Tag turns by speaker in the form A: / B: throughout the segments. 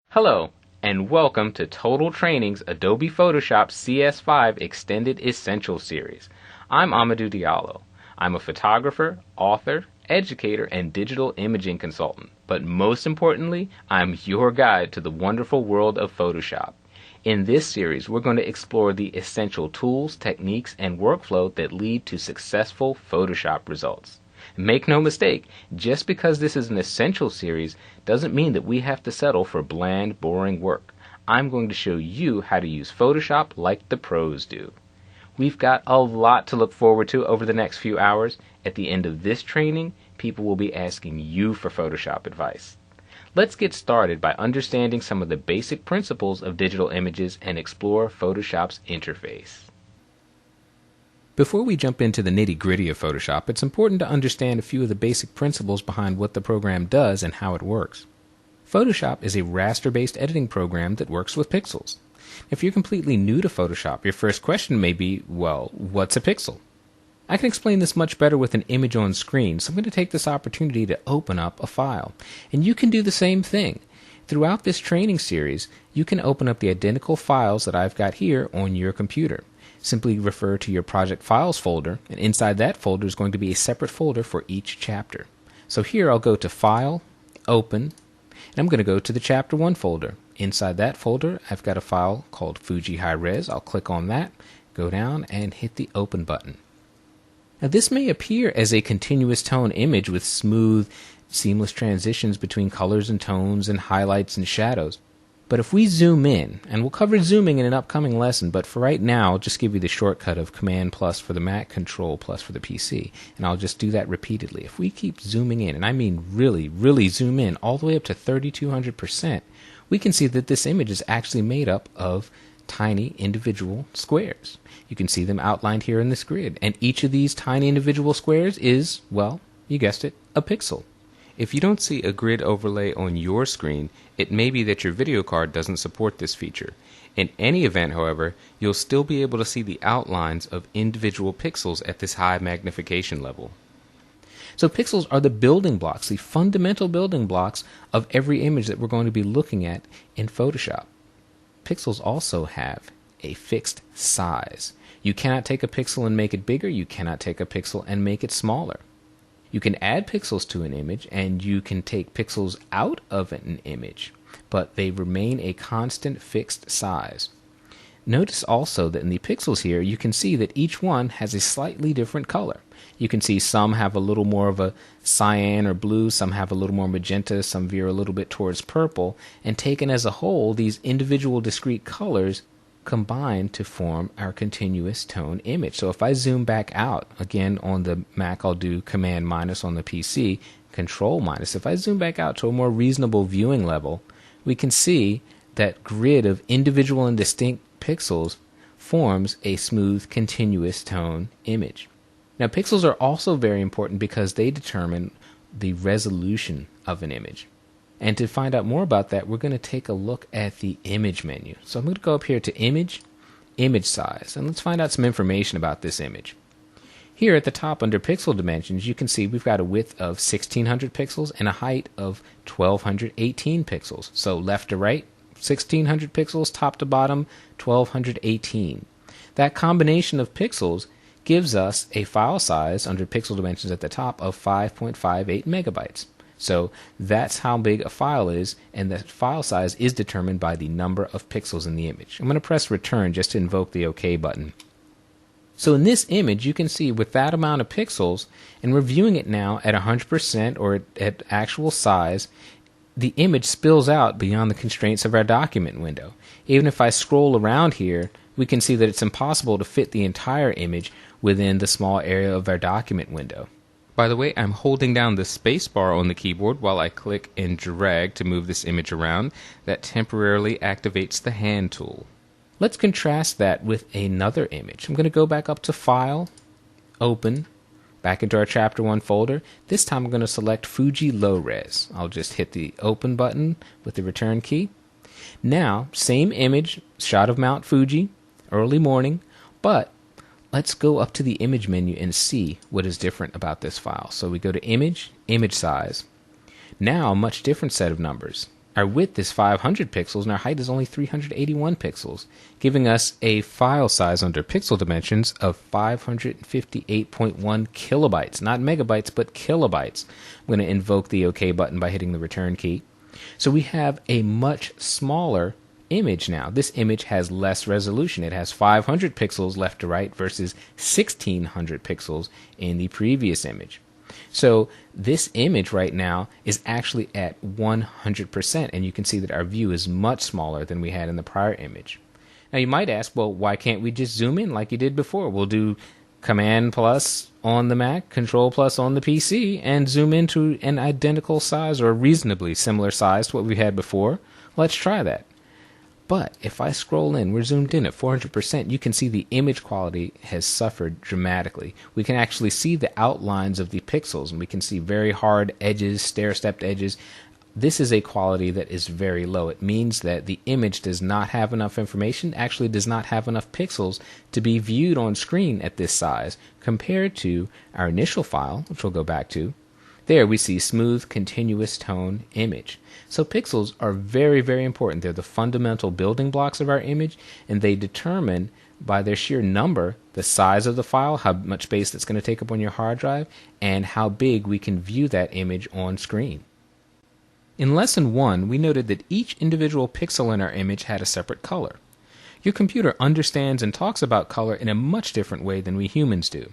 A: Hello, and welcome to Total Training's Adobe Photoshop CS5 Extended Essentials series. I'm Amadou Diallo. I'm a photographer, author, educator, and digital imaging consultant. But most importantly, I'm your guide to the wonderful world of Photoshop. In this series, we're going to explore the essential tools, techniques, and workflow that lead to successful Photoshop results. Make no mistake, just because this is an essential series doesn't mean that we have to settle for bland, boring work. I'm going to show you how to use Photoshop like the pros do. We've got a lot to look forward to over the next few hours. At the end of this training, people will be asking you for Photoshop advice. Let's get started by understanding some of the basic principles of digital images and explore Photoshop's interface. Before we jump into the nitty-gritty of Photoshop, it's important to understand a few of the basic principles behind what the program does and how it works. Photoshop is a raster-based editing program that works with pixels. If you're completely new to Photoshop, your first question may be, well, what's a pixel? I can explain this much better with an image on screen, so I'm going to take this opportunity to open up a file. And you can do the same thing. Throughout this training series, you can open up the identical files that I've got here on your computer. Simply refer to your Project Files folder, and inside that folder is going to be a separate folder for each chapter. So here I'll go to File, Open, and I'm going to go to the Chapter 1 folder. Inside that folder, I've got a file called Fuji High Res. I'll click on that, go down, and hit the Open button. Now this may appear as a continuous tone image with smooth, seamless transitions between colors and tones and highlights and shadows. But if we zoom in, and we'll cover zooming in an upcoming lesson, but for right now, I'll just give you the shortcut of Command plus for the Mac, Control plus for the PC, and I'll just do that repeatedly. If we keep zooming in, and I mean really, really zoom in, all the way up to 3200%, we can see that this image is actually made up of tiny individual squares. You can see them outlined here in this grid, and each of these tiny individual squares is, well, you guessed it, a pixel. If you don't see a grid overlay on your screen, it may be that your video card doesn't support this feature. In any event, however, you'll still be able to see the outlines of individual pixels at this high magnification level. So pixels are the building blocks, the fundamental building blocks of every image that we're going to be looking at in Photoshop. Pixels also have a fixed size. You cannot take a pixel and make it bigger. You cannot take a pixel and make it smaller. You can add pixels to an image, and you can take pixels out of an image, but they remain a constant fixed size. Notice also that in the pixels here, you can see that each one has a slightly different color. You can see some have a little more of a cyan or blue, some have a little more magenta, some veer a little bit towards purple, and taken as a whole, these individual discrete colors combine to form our continuous tone image. So if I zoom back out, again on the Mac I'll do Command minus, on the PC Control minus. If I zoom back out to a more reasonable viewing level, we can see that grid of individual and distinct pixels forms a smooth continuous tone image. Now pixels are also very important because they determine the resolution of an image. And to find out more about that, we're going to take a look at the image menu. So I'm going to go up here to Image, Image Size, and let's find out some information about this image. Here at the top under Pixel Dimensions, you can see we've got a width of 1600 pixels and a height of 1218 pixels. So left to right, 1600 pixels, top to bottom, 1218. That combination of pixels gives us a file size under Pixel Dimensions at the top of 5.58 megabytes. So that's how big a file is, and that file size is determined by the number of pixels in the image. I'm going to press return just to invoke the OK button. So in this image, you can see with that amount of pixels, and we're viewing it now at 100% or at actual size, the image spills out beyond the constraints of our document window. Even if I scroll around here, we can see that it's impossible to fit the entire image within the small area of our document window. By the way, I'm holding down the space bar on the keyboard while I click and drag to move this image around. That temporarily activates the hand tool. Let's contrast that with another image. I'm going to go back up to File, Open, back into our Chapter 1 folder. This time I'm going to select Fuji Low Res. I'll just hit the Open button with the Return key. Now, same image, shot of Mount Fuji, early morning, but let's go up to the image menu and see what is different about this file. So we go to image, image size. Now a much different set of numbers. Our width is 500 pixels and our height is only 381 pixels, giving us a file size under pixel dimensions of 558.1 kilobytes, not megabytes, but kilobytes. I'm going to invoke the OK button by hitting the return key. So we have a much smaller image now. This image has less resolution. It has 500 pixels left to right versus 1600 pixels in the previous image. So this image right now is actually at 100%, and you can see that our view is much smaller than we had in the prior image. Now you might ask, well, why can't we just zoom in like you did before? We'll do Command plus on the Mac, Control plus on the PC, and zoom into an identical size or a reasonably similar size to what we had before. Let's try that. But if I scroll in, we're zoomed in at 400%, you can see the image quality has suffered dramatically. We can actually see the outlines of the pixels, and we can see very hard edges, stair-stepped edges. This is a quality that is very low. It means that the image does not have enough information, actually does not have enough pixels to be viewed on screen at this size, compared to our initial file, which we'll go back to. There we see smooth, continuous tone image. So pixels are very, very important. They're the fundamental building blocks of our image, and they determine by their sheer number the size of the file, how much space that's going to take up on your hard drive, and how big we can view that image on screen. In Lesson 1, we noted that each individual pixel in our image had a separate color. Your computer understands and talks about color in a much different way than we humans do.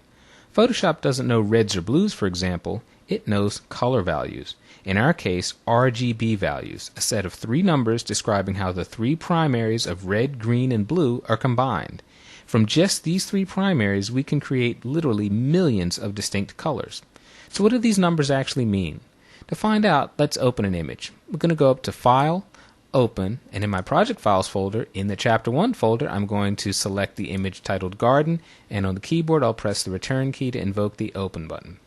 A: Photoshop doesn't know reds or blues, for example. It knows color values. In our case, RGB values, a set of 3 numbers describing how the 3 primaries of red, green, and blue are combined. From just these 3 primaries, we can create literally millions of distinct colors. So what do these numbers actually mean? To find out, let's open an image. We're going to go up to File, Open, and in my Project Files folder, in the Chapter 1 folder, I'm going to select the image titled Garden, and on the keyboard I'll press the Return key to invoke the Open button.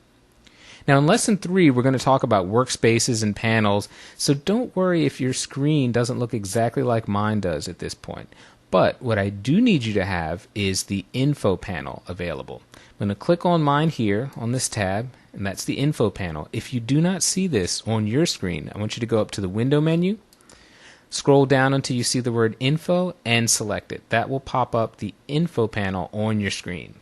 A: Now in Lesson 3, we're going to talk about workspaces and panels, so don't worry if your screen doesn't look exactly like mine does at this point. But what I do need you to have is the Info panel available. I'm going to click on mine here on this tab, and that's the Info panel. If you do not see this on your screen, I want you to go up to the Window menu, scroll down until you see the word Info, and select it. That will pop up the Info panel on your screen.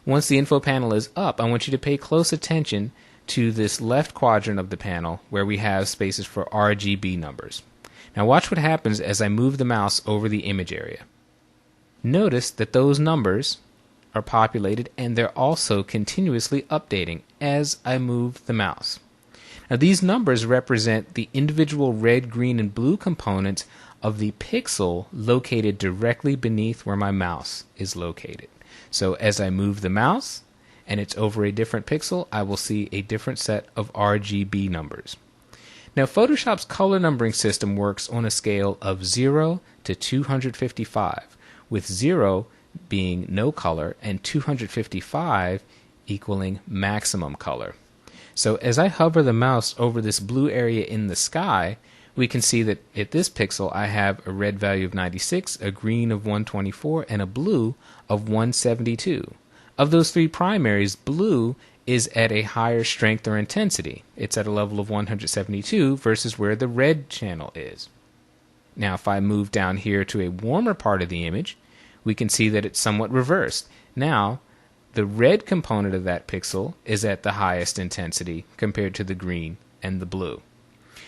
A: Once the Info panel is up, I want you to pay close attention to this left quadrant of the panel where we have spaces for RGB numbers. Now watch what happens as I move the mouse over the image area. Notice that those numbers are populated and they're also continuously updating as I move the mouse. Now these numbers represent the individual red, green, and blue components of the pixel located directly beneath where my mouse is located. So as I move the mouse and it's over a different pixel, I will see a different set of RGB numbers. Now Photoshop's color numbering system works on a scale of 0 to 255, with 0 being no color and 255 equaling maximum color. So as I hover the mouse over this blue area in the sky, we can see that at this pixel I have a red value of 96, a green of 124, and a blue of 172. Of those 3 primaries, blue is at a higher strength or intensity. It's at a level of 172 versus where the red channel is. Now if I move down here to a warmer part of the image, we can see that it's somewhat reversed. Now the red component of that pixel is at the highest intensity compared to the green and the blue.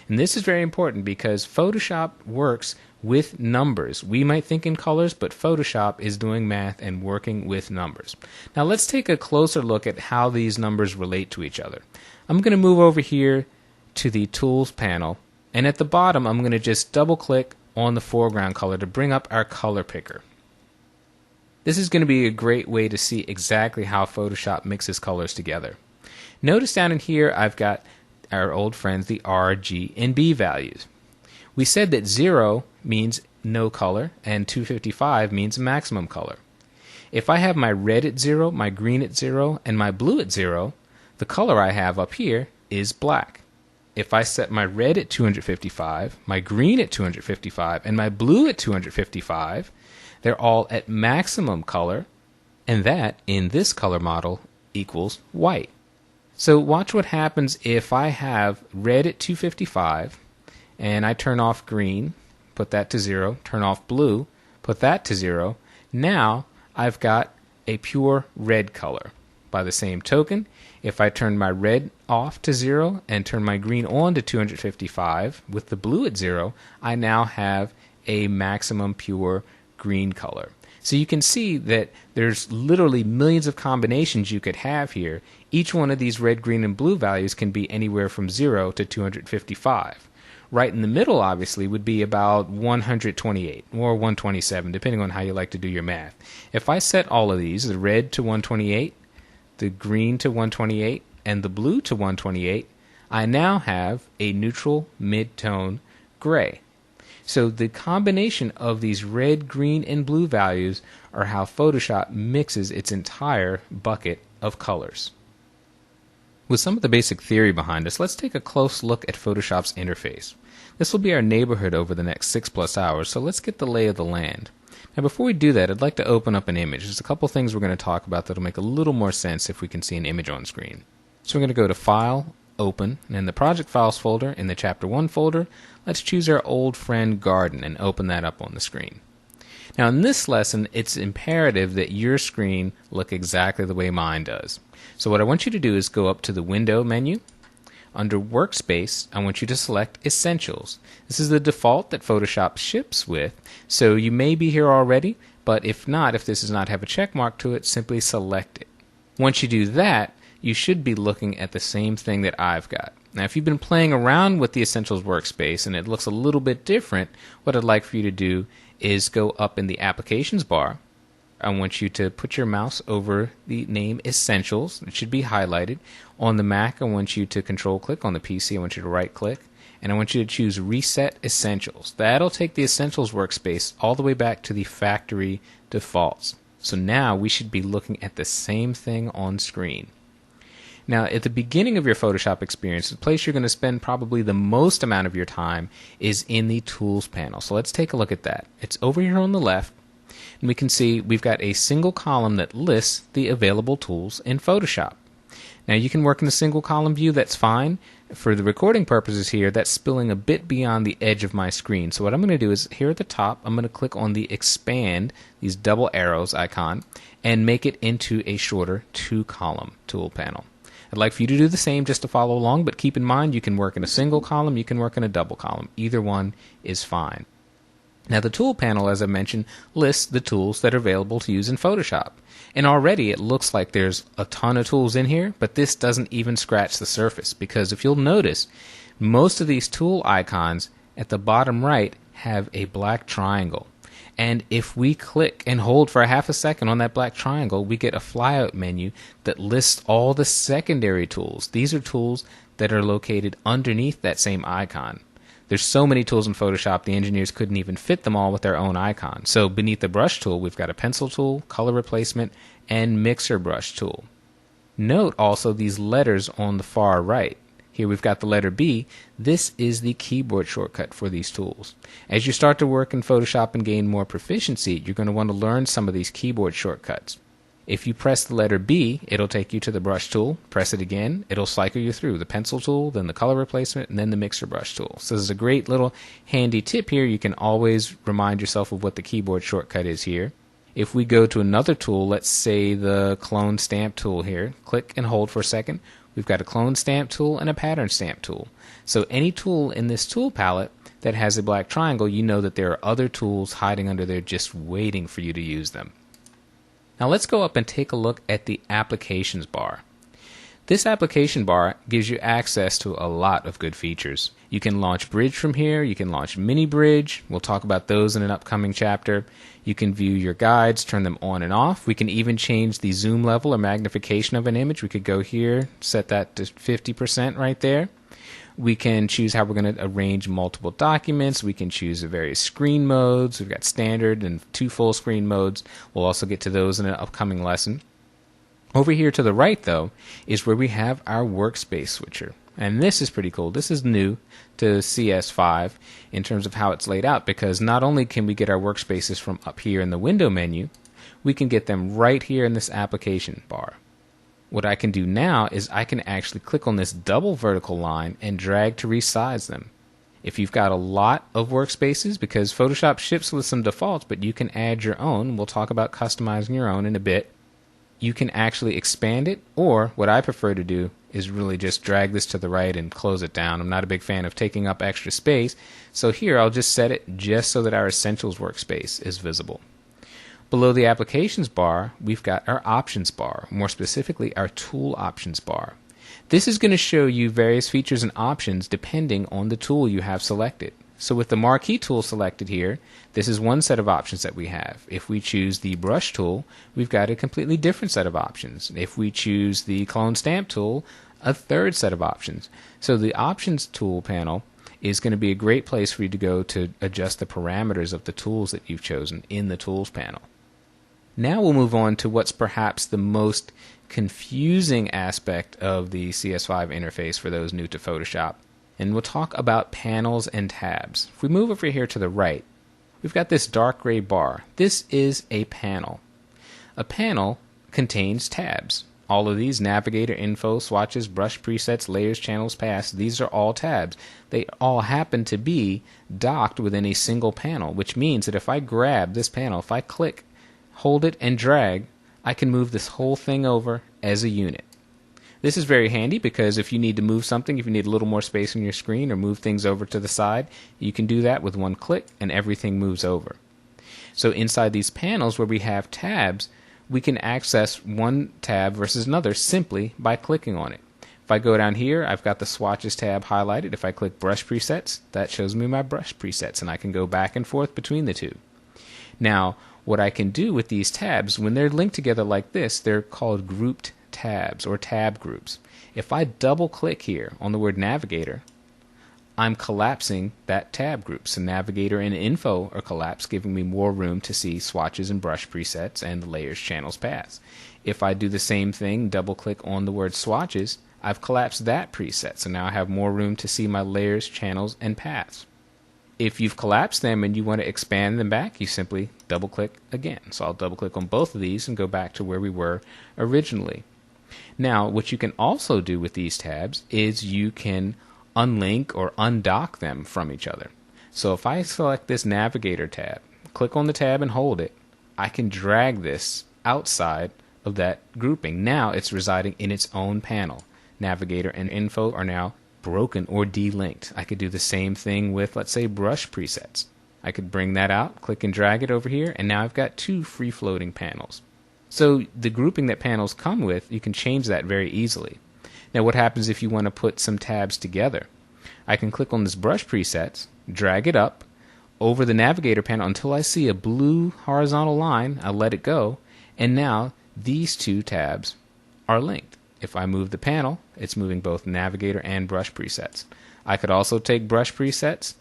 A: And this is very important because Photoshop works with numbers. We might think in colors, but Photoshop is doing math and working with numbers. Now let's take a closer look at how these numbers relate to each other. I'm going to move over here to the Tools panel, and at the bottom I'm going to just double click on the foreground color to bring up our color picker. This is going to be a great way to see exactly how Photoshop mixes colors together. Notice down in here I've got our old friends, the R, G, and B values. We said that 0 means no color and 255 means maximum color. If I have my red at 0, my green at 0, and my blue at 0, the color I have up here is black. If I set my red at 255, my green at 255, and my blue at 255, they're all at maximum color And that, in this color model, equals white. So watch what happens if I have red at 255, and I turn off green, put that to 0, turn off blue, put that to 0. Now I've got a pure red color. By the same token, if I turn my red off to 0 and turn my green on to 255 with the blue at 0, I now have a maximum pure green color. So you can see that there's literally millions of combinations you could have here. Each one of these red, green, and blue values can be anywhere from 0 to 255. Right in the middle, obviously, would be about 128 or 127, depending on how you like to do your math. If I set all of these, the red to 128, the green to 128, and the blue to 128, I now have a neutral mid-tone gray. So the combination of these red, green, and blue values are how Photoshop mixes its entire bucket of colors. With some of the basic theory behind us, let's take a close look at Photoshop's interface. This will be our neighborhood over the next 6+ hours, so let's get the lay of the land. Now before we do that, I'd like to open up an image. There's a couple things we're going to talk about that'll make a little more sense if we can see an image on screen. So we're going to go to File, Open, and in the Project Files folder, in the Chapter 1 folder, let's choose our old friend Garden and open that up on the screen. Now in this lesson, it's imperative that your screen look exactly the way mine does. So what I want you to do is go up to the Window menu. Under Workspace, I want you to select Essentials. This is the default that Photoshop ships with, so you may be here already, but if not, if this does not have a check mark to it, simply select it. Once you do that, you should be looking at the same thing that I've got. Now, if you've been playing around with the Essentials workspace and it looks a little bit different, what I'd like for you to do is go up in the Applications bar. I want you to put your mouse over the name Essentials. It should be highlighted. On the Mac, I want you to control-click. On the PC, I want you to right-click. And I want you to choose Reset Essentials. That'll take the Essentials workspace all the way back to the factory defaults. So now we should be looking at the same thing on screen. Now, at the beginning of your Photoshop experience, the place you're going to spend probably the most amount of your time is in the Tools panel. So let's take a look at that. It's over here on the left, and we can see we've got a single column that lists the available tools in Photoshop. Now, you can work in a single column view, that's fine. For the recording purposes here, that's spilling a bit beyond the edge of my screen. So what I'm going to do is, here at the top, I'm going to click on the Expand, these double arrows icon, and make it into a shorter 2-column tool panel. I'd like for you to do the same just to follow along, but keep in mind you can work in a single column, you can work in a double column. Either one is fine. Now the tool panel, as I mentioned, lists the tools that are available to use in Photoshop. And already it looks like there's a ton of tools in here, but this doesn't even scratch the surface, because if you'll notice, most of these tool icons at the bottom right have a black triangle. And if we click and hold for a half a second on that black triangle, we get a flyout menu that lists all the secondary tools. These are tools that are located underneath that same icon. There's so many tools in Photoshop, the engineers couldn't even fit them all with their own icon. So beneath the brush tool, we've got a pencil tool, color replacement, and mixer brush tool. Note also these letters on the far right. Here we've got the letter B. This is the keyboard shortcut for these tools. As you start to work in Photoshop and gain more proficiency, you're going to want to learn some of these keyboard shortcuts. If you press the letter B, it'll take you to the brush tool. Press it again, it'll cycle you through the pencil tool, then the color replacement, and then the mixer brush tool. So this is a great little handy tip here. You can always remind yourself of what the keyboard shortcut is here. If we go to another tool, let's say the clone stamp tool here, click and hold for a second. We've got a clone stamp tool and a pattern stamp tool. So any tool in this tool palette that has a black triangle, you know that there are other tools hiding under there just waiting for you to use them. Now let's go up and take a look at the Applications bar. This application bar gives you access to a lot of good features. You can launch Bridge from here, you can launch Mini Bridge, we'll talk about those in an upcoming chapter. You can view your guides, turn them on and off. We can even change the zoom level or magnification of an image. We could go here, set that to 50% right there. We can choose how we're going to arrange multiple documents. We can choose the various screen modes. We've got standard and 2 full screen modes. We'll also get to those in an upcoming lesson. Over here to the right, though, is where we have our workspace switcher. And this is pretty cool. This is new to CS5 in terms of how it's laid out, because not only can we get our workspaces from up here in the window menu, we can get them right here in this application bar. What I can do now is I can actually click on this double vertical line and drag to resize them. If you've got a lot of workspaces, because Photoshop ships with some defaults, but you can add your own, we'll talk about customizing your own in a bit, you can actually expand it, or what I prefer to do is really just drag this to the right and close it down. I'm not a big fan of taking up extra space, so here I'll just set it just so that our Essentials workspace is visible. Below the Applications bar, we've got our Options bar, more specifically our Tool Options bar. This is going to show you various features and options depending on the tool you have selected. So with the Marquee tool selected here, this is one set of options that we have. If we choose the Brush tool, we've got a completely different set of options. If we choose the Clone Stamp tool, a third set of options. So the Options tool panel is going to be a great place for you to go to adjust the parameters of the tools that you've chosen in the Tools panel. Now we'll move on to what's perhaps the most confusing aspect of the CS5 interface for those new to Photoshop. And we'll talk about panels and tabs. If we move over here to the right, we've got this dark gray bar. This is a panel. A panel contains tabs. All of these, navigator, info, swatches, brush presets, layers, channels, paths, these are all tabs. They all happen to be docked within a single panel, which means that if I grab this panel, if I click, hold it, and drag, I can move this whole thing over as a unit. This is very handy because if you need to move something, if you need a little more space on your screen or move things over to the side, you can do that with one click and everything moves over. So inside these panels where we have tabs, we can access one tab versus another simply by clicking on it. If I go down here, I've got the Swatches tab highlighted. If I click Brush Presets, that shows me my brush presets, and I can go back and forth between the two. Now, what I can do with these tabs, when they're linked together like this, they're called grouped tabs or tab groups. If I double click here on the word Navigator, I'm collapsing that tab group. So Navigator and Info are collapsed, giving me more room to see swatches and brush presets and the layers, channels, paths. If I do the same thing, double click on the word Swatches, I've collapsed that preset. So now I have more room to see my layers, channels, and paths. If you've collapsed them and you want to expand them back, you simply double click again. So I'll double click on both of these and go back to where we were originally. Now, what you can also do with these tabs is you can unlink or undock them from each other. So if I select this Navigator tab, click on the tab and hold it, I can drag this outside of that grouping. Now it's residing in its own panel. Navigator and Info are now broken or delinked. I could do the same thing with, let's say, brush presets. I could bring that out, click and drag it over here, and now I've got two free-floating panels. So the grouping that panels come with, you can change that very easily. Now what happens if you want to put some tabs together? I can click on this brush presets, drag it up over the Navigator panel until I see a blue horizontal line. I'll let it go, and now these two tabs are linked. If I move the panel, it's moving both Navigator and brush presets. I could also take brush presets,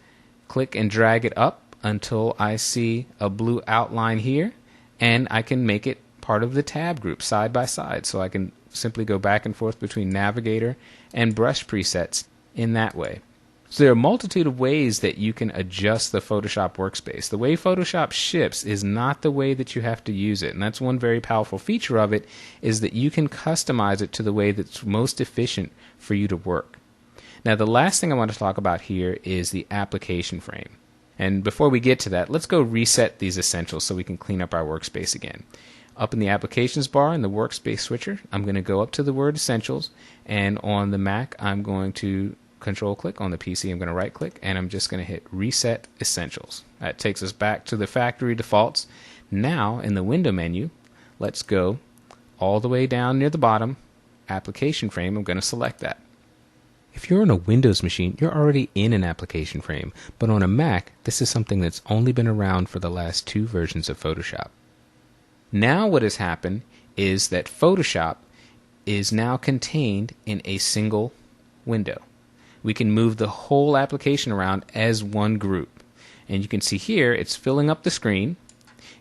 A: click and drag it up until I see a blue outline here, and I can make it part of the tab group side by side. So I can simply go back and forth between Navigator and brush presets in that way. So there are a multitude of ways that you can adjust the Photoshop workspace. The way Photoshop ships is not the way that you have to use it, and that's one very powerful feature of it, is that you can customize it to the way that's most efficient for you to work. Now the last thing I want to talk about here is the application frame. And before we get to that, let's go reset these essentials so we can clean up our workspace again. Up in the Applications bar in the Workspace switcher, I'm going to go up to the word Essentials, and on the Mac I'm going to Control click. On the PC I'm going to right click, and I'm just going to hit Reset Essentials. That takes us back to the factory defaults. Now in the window menu, let's go all the way down near the bottom, Application Frame. I'm going to select that. If you're on a Windows machine, you're already in an application frame, but on a Mac, this is something that's only been around for the last 2 versions of Photoshop. Now what has happened is that Photoshop is now contained in a single window. We can move the whole application around as one group. And you can see here it's filling up the screen.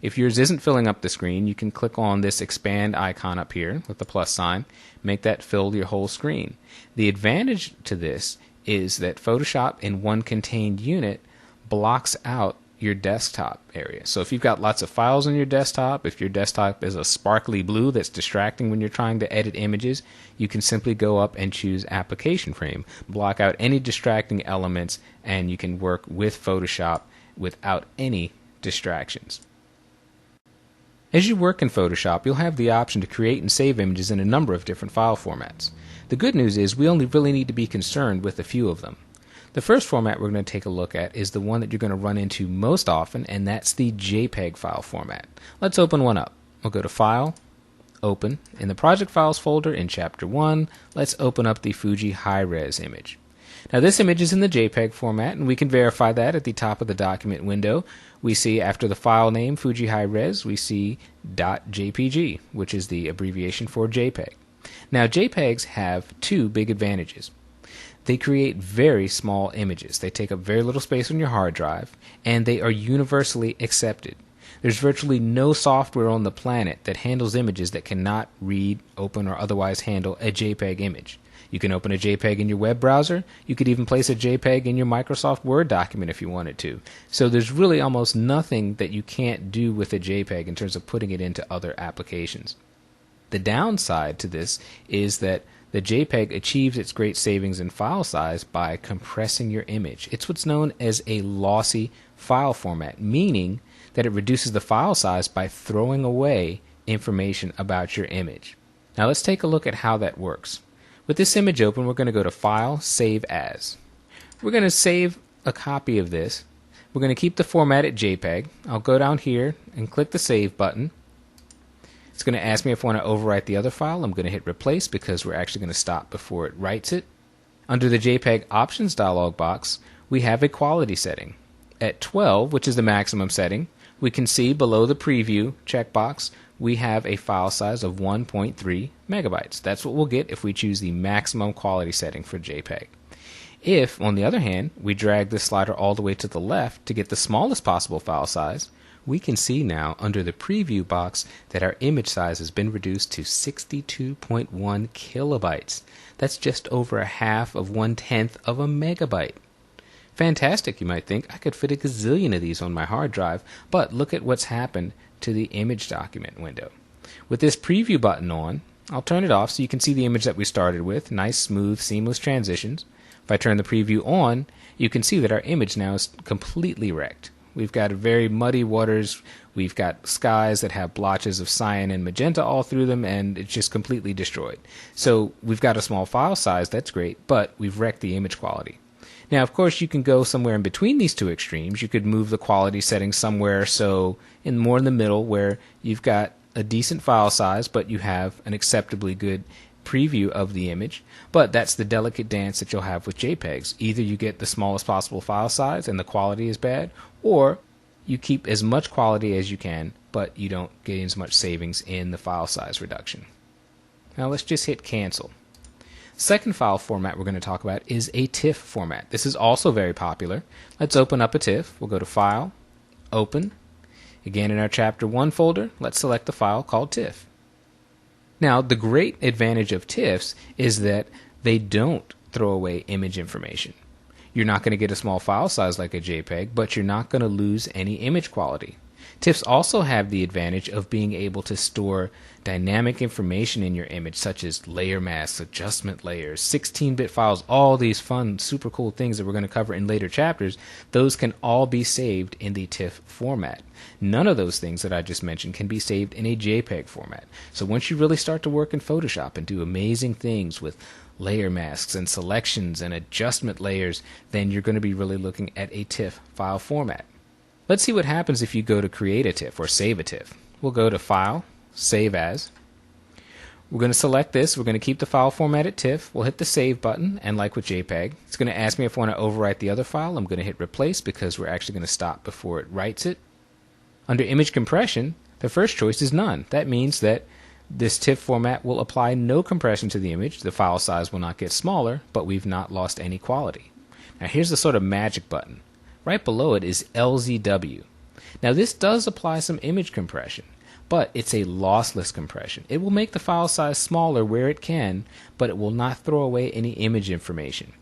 A: If yours isn't filling up the screen, you can click on this expand icon up here with the plus sign, make that fill your whole screen. The advantage to this is that Photoshop in one contained unit blocks out your desktop area. So if you've got lots of files on your desktop, if your desktop is a sparkly blue that's distracting when you're trying to edit images, you can simply go up and choose Application Frame, block out any distracting elements, and you can work with Photoshop without any distractions. As you work in Photoshop, you'll have the option to create and save images in a number of different file formats. The good news is we only really need to be concerned with a few of them. The first format we're going to take a look at is the one that you're going to run into most often, and that's the JPEG file format. Let's open one up. We'll go to File, Open. In the Project Files folder in Chapter 1, let's open up the Fuji High-Res image. Now this image is in the JPEG format, and we can verify that at the top of the document window. We see after the file name Fuji High-Res, we see .jpg, which is the abbreviation for JPEG. Now JPEGs have two big advantages. They create very small images. They take up very little space on your hard drive, and they are universally accepted. There's virtually no software on the planet that handles images that cannot read, open, or otherwise handle a JPEG image. You can open a JPEG in your web browser. You could even place a JPEG in your Microsoft Word document if you wanted to. So there's really almost nothing that you can't do with a JPEG in terms of putting it into other applications. The downside to this is that the JPEG achieves its great savings in file size by compressing your image. It's what's known as a lossy file format, meaning that it reduces the file size by throwing away information about your image. Now let's take a look at how that works. With this image open, we're going to go to File, Save As. We're going to save a copy of this. We're going to keep the format at JPEG. I'll go down here and click the Save button. It's going to ask me if I want to overwrite the other file. I'm going to hit Replace because we're actually going to stop before it writes it. Under the JPEG Options dialog box, we have a quality setting. At 12, which is the maximum setting, we can see below the Preview checkbox, we have a file size of 1.3 megabytes. That's what we'll get if we choose the maximum quality setting for JPEG. If, on the other hand, we drag this slider all the way to the left to get the smallest possible file size, we can see now under the preview box that our image size has been reduced to 62.1 kilobytes. That's just over a half of 1/10 of a megabyte. Fantastic, you might think. I could fit a gazillion of these on my hard drive, but look at what's happened to the image document window. With this preview button on, I'll turn it off so you can see the image that we started with. Nice, smooth, seamless transitions. If I turn the preview on, you can see that our image now is completely wrecked. We've got very muddy waters, we've got skies that have blotches of cyan and magenta all through them, and it's just completely destroyed. So we've got a small file size, that's great, but we've wrecked the image quality. Now, of course, you can go somewhere in between these two extremes. You could move the quality settings somewhere more in the middle where you've got a decent file size, but you have an acceptably good preview of the image. But that's the delicate dance that you'll have with JPEGs. Either you get the smallest possible file size and the quality is bad, or you keep as much quality as you can, but you don't get as much savings in the file size reduction. Now let's just hit Cancel. Second file format we're going to talk about is a TIFF format. This is also very popular. Let's open up a TIFF. We'll go to File, Open. Again, in our Chapter 1 folder, let's select the file called TIFF. Now, the great advantage of TIFFs is that they don't throw away image information. You're not going to get a small file size like a JPEG, but you're not going to lose any image quality. TIFFs also have the advantage of being able to store dynamic information in your image, such as layer masks, adjustment layers, 16-bit files, all these fun, super cool things that we're going to cover in later chapters. Those can all be saved in the TIFF format. None of those things that I just mentioned can be saved in a JPEG format. So once you really start to work in Photoshop and do amazing things with layer masks and selections and adjustment layers, then you're going to be really looking at a TIFF file format. Let's see what happens if you go to create a TIFF or save a TIFF. We'll go to File, Save As. We're going to select this. We're going to keep the file format at TIFF. We'll hit the Save button, and like with JPEG, it's going to ask me if I want to overwrite the other file. I'm going to hit Replace because we're actually going to stop before it writes it. Under Image Compression, the first choice is None. That means that this TIFF format will apply no compression to the image. The file size will not get smaller, but we've not lost any quality. Now here's the sort of magic button. Right below it is LZW. Now this does apply some image compression, but it's a lossless compression. It will make the file size smaller where it can, but it will not throw away any image information.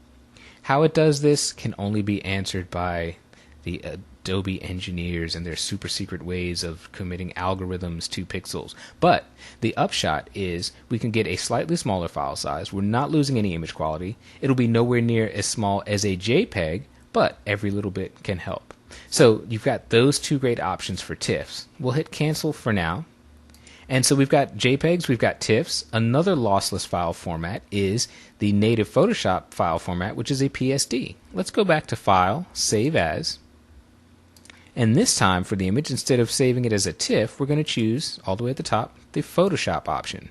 A: How it does this can only be answered by the Adobe engineers and their super secret ways of committing algorithms to pixels. But the upshot is we can get a slightly smaller file size. We're not losing any image quality. It'll be nowhere near as small as a JPEG, but every little bit can help. So you've got those two great options for TIFFs. We'll hit cancel for now. And so we've got JPEGs, we've got TIFFs. Another lossless file format is the native Photoshop file format, which is a PSD. Let's go back to File, Save As. And this time for the image, instead of saving it as a TIFF, we're going to choose, all the way at the top, the Photoshop option.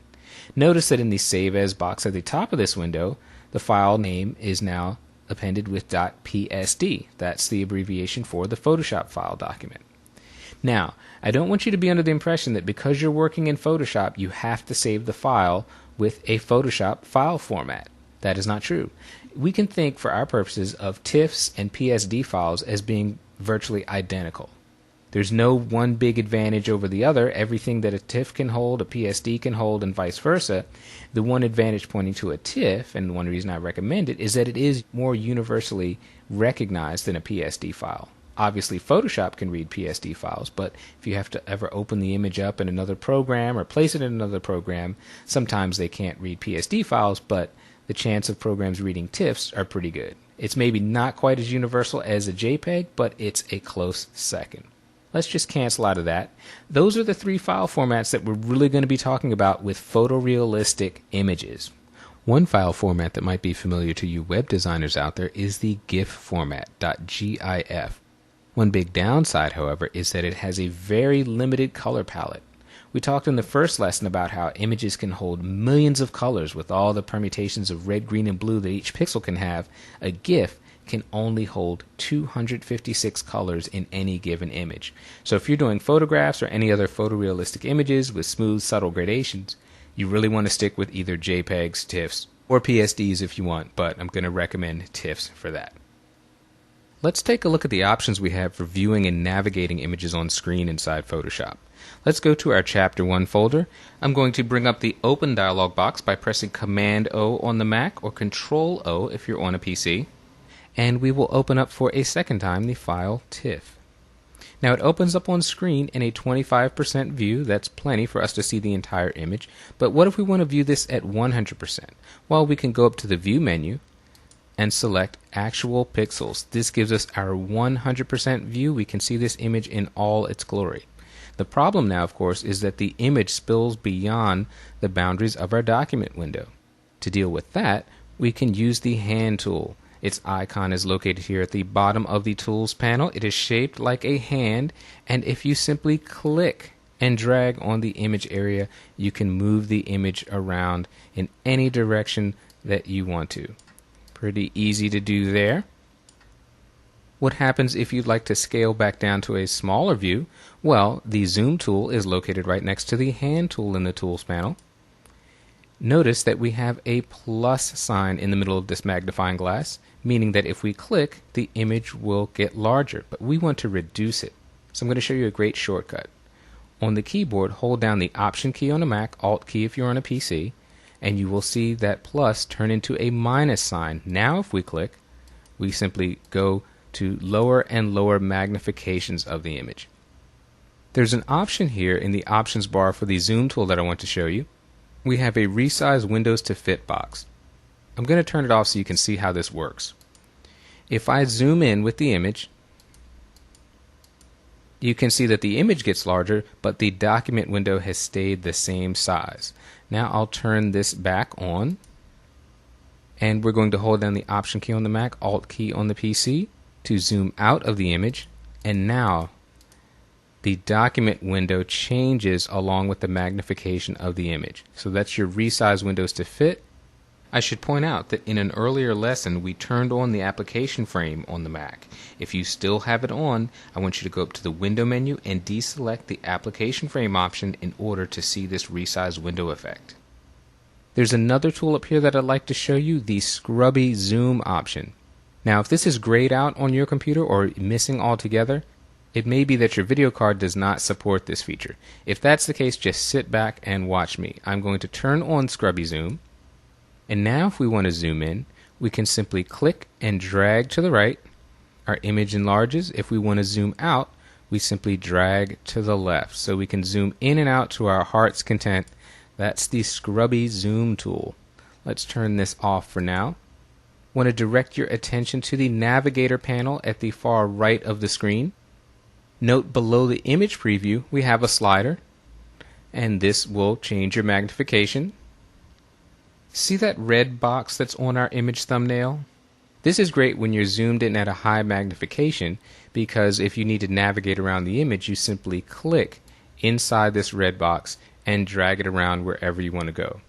A: Notice that in the Save As box at the top of this window, the file name is now appended with .psd. That's the abbreviation for the Photoshop file document. Now, I don't want you to be under the impression that because you're working in Photoshop, you have to save the file with a Photoshop file format. That is not true. We can think, for our purposes, of TIFFs and PSD files as being virtually identical. There's no one big advantage over the other. Everything that a TIFF can hold, a PSD can hold, and vice versa. The one advantage pointing to a TIFF, and one reason I recommend it, is that it is more universally recognized than a PSD file. Obviously, Photoshop can read PSD files, but if you have to ever open the image up in another program or place it in another program, sometimes they can't read PSD files, but the chance of programs reading TIFFs are pretty good. It's maybe not quite as universal as a JPEG, but it's a close second. Let's just cancel out of that. Those are the three file formats that we're really going to be talking about with photorealistic images. One file format that might be familiar to you web designers out there is the GIF format, .gif. One big downside, however, is that it has a very limited color palette. We talked in the first lesson about how images can hold millions of colors with all the permutations of red, green, and blue that each pixel can have. A GIF can only hold 256 colors in any given image. So if you're doing photographs or any other photorealistic images with smooth, subtle gradations, you really want to stick with either JPEGs, TIFFs, or PSDs if you want, but I'm going to recommend TIFFs for that. Let's take a look at the options we have for viewing and navigating images on screen inside Photoshop. Let's go to our Chapter 1 folder. I'm going to bring up the Open dialog box by pressing Command-O on the Mac or Control-O if you're on a PC. And we will open up for a second time the file TIFF. Now it opens up on screen in a 25% view. That's plenty for us to see the entire image. But what if we want to view this at 100%? Well, we can go up to the View menu and select Actual Pixels. This gives us our 100% view. We can see this image in all its glory. The problem now, of course, is that the image spills beyond the boundaries of our document window. To deal with that, we can use the Hand tool. Its icon is located here at the bottom of the Tools panel. It is shaped like a hand, and if you simply click and drag on the image area, you can move the image around in any direction that you want to. Pretty easy to do there. What happens if you'd like to scale back down to a smaller view? Well, the Zoom tool is located right next to the Hand tool in the Tools panel. Notice that we have a plus sign in the middle of this magnifying glass, meaning that if we click, the image will get larger, but we want to reduce it. So I'm going to show you a great shortcut. On the keyboard, hold down the Option key on a Mac, Alt key if you're on a PC, and you will see that plus turn into a minus sign. Now if we click, we simply go to lower and lower magnifications of the image. There's an option here in the options bar for the Zoom tool that I want to show you. We have a Resize Windows to Fit box. I'm going to turn it off so you can see how this works. If I zoom in with the image, you can see that the image gets larger, but the document window has stayed the same size. Now I'll turn this back on, and we're going to hold down the Option key on the Mac, Alt key on the PC to zoom out of the image, and now the document window changes along with the magnification of the image. So that's your Resize Windows to Fit. I should point out that in an earlier lesson we turned on the application frame on the Mac. If you still have it on, I want you to go up to the Window menu and deselect the application frame option in order to see this Resize Window effect. There's another tool up here that I'd like to show you, the Scrubby Zoom option. Now if this is grayed out on your computer or missing altogether, it may be that your video card does not support this feature. If that's the case, just sit back and watch me. I'm going to turn on Scrubby Zoom. And now if we want to zoom in, we can simply click and drag to the right. Our image enlarges. If we want to zoom out, we simply drag to the left so we can zoom in and out to our heart's content. That's the scrubby zoom tool. Let's turn this off for now. Want to direct your attention to the navigator panel at the far right of the screen. Note below the image preview we have a slider, and this will change your magnification. See that red box that's on our image thumbnail? This is great when you're zoomed in at a high magnification, because if you need to navigate around the image, you simply click inside this red box and drag it around wherever you want to go.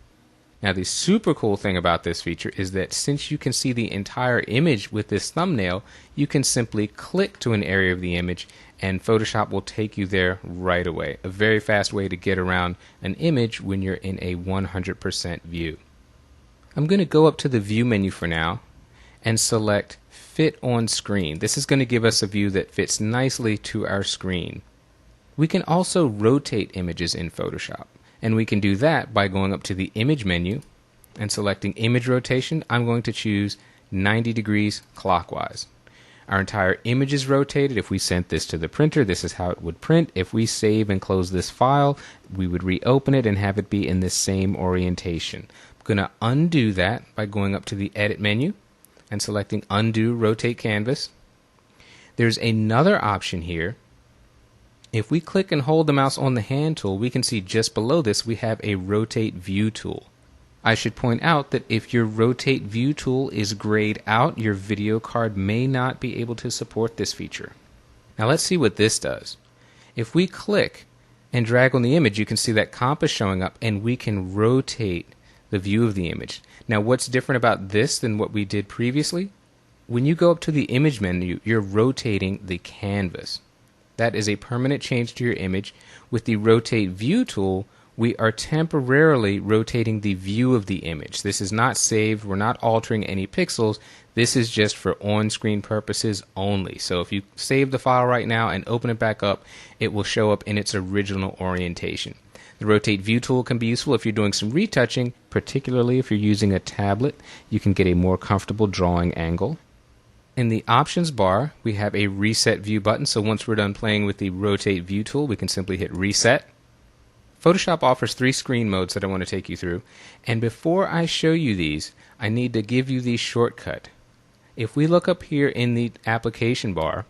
A: Now, the super cool thing about this feature is that since you can see the entire image with this thumbnail, you can simply click to an area of the image and Photoshop will take you there right away. A very fast way to get around an image when you're in a 100% view. I'm going to go up to the View menu for now and select Fit on Screen. This is going to give us a view that fits nicely to our screen. We can also rotate images in Photoshop, and we can do that by going up to the Image menu and selecting Image Rotation. I'm going to choose 90 degrees clockwise. Our entire image is rotated. If we sent this to the printer, this is how it would print. If we save and close this file, we would reopen it and have it be in the same orientation. I'm going to undo that by going up to the Edit menu and selecting Undo Rotate Canvas. There's another option here. If we click and hold the mouse on the hand tool, we can see just below this we have a Rotate View tool. I should point out that if your Rotate View tool is grayed out, your video card may not be able to support this feature. Now let's see what this does. If we click and drag on the image, you can see that compass showing up and we can rotate the view of the image. Now what's different about this than what we did previously? When you go up to the Image menu, you're rotating the canvas. That is a permanent change to your image. With the Rotate View tool, we are temporarily rotating the view of the image. This is not saved. We're not altering any pixels. This is just for on-screen purposes only. So if you save the file right now and open it back up, it will show up in its original orientation. The Rotate View tool can be useful if you're doing some retouching, particularly if you're using a tablet. You can get a more comfortable drawing angle. In the options bar, we have a Reset View button, so once we're done playing with the Rotate View tool, we can simply hit Reset. Photoshop offers 3 screen modes that I want to take you through, and before I show you these, I need to give you the shortcut. If we look up here in the application bar,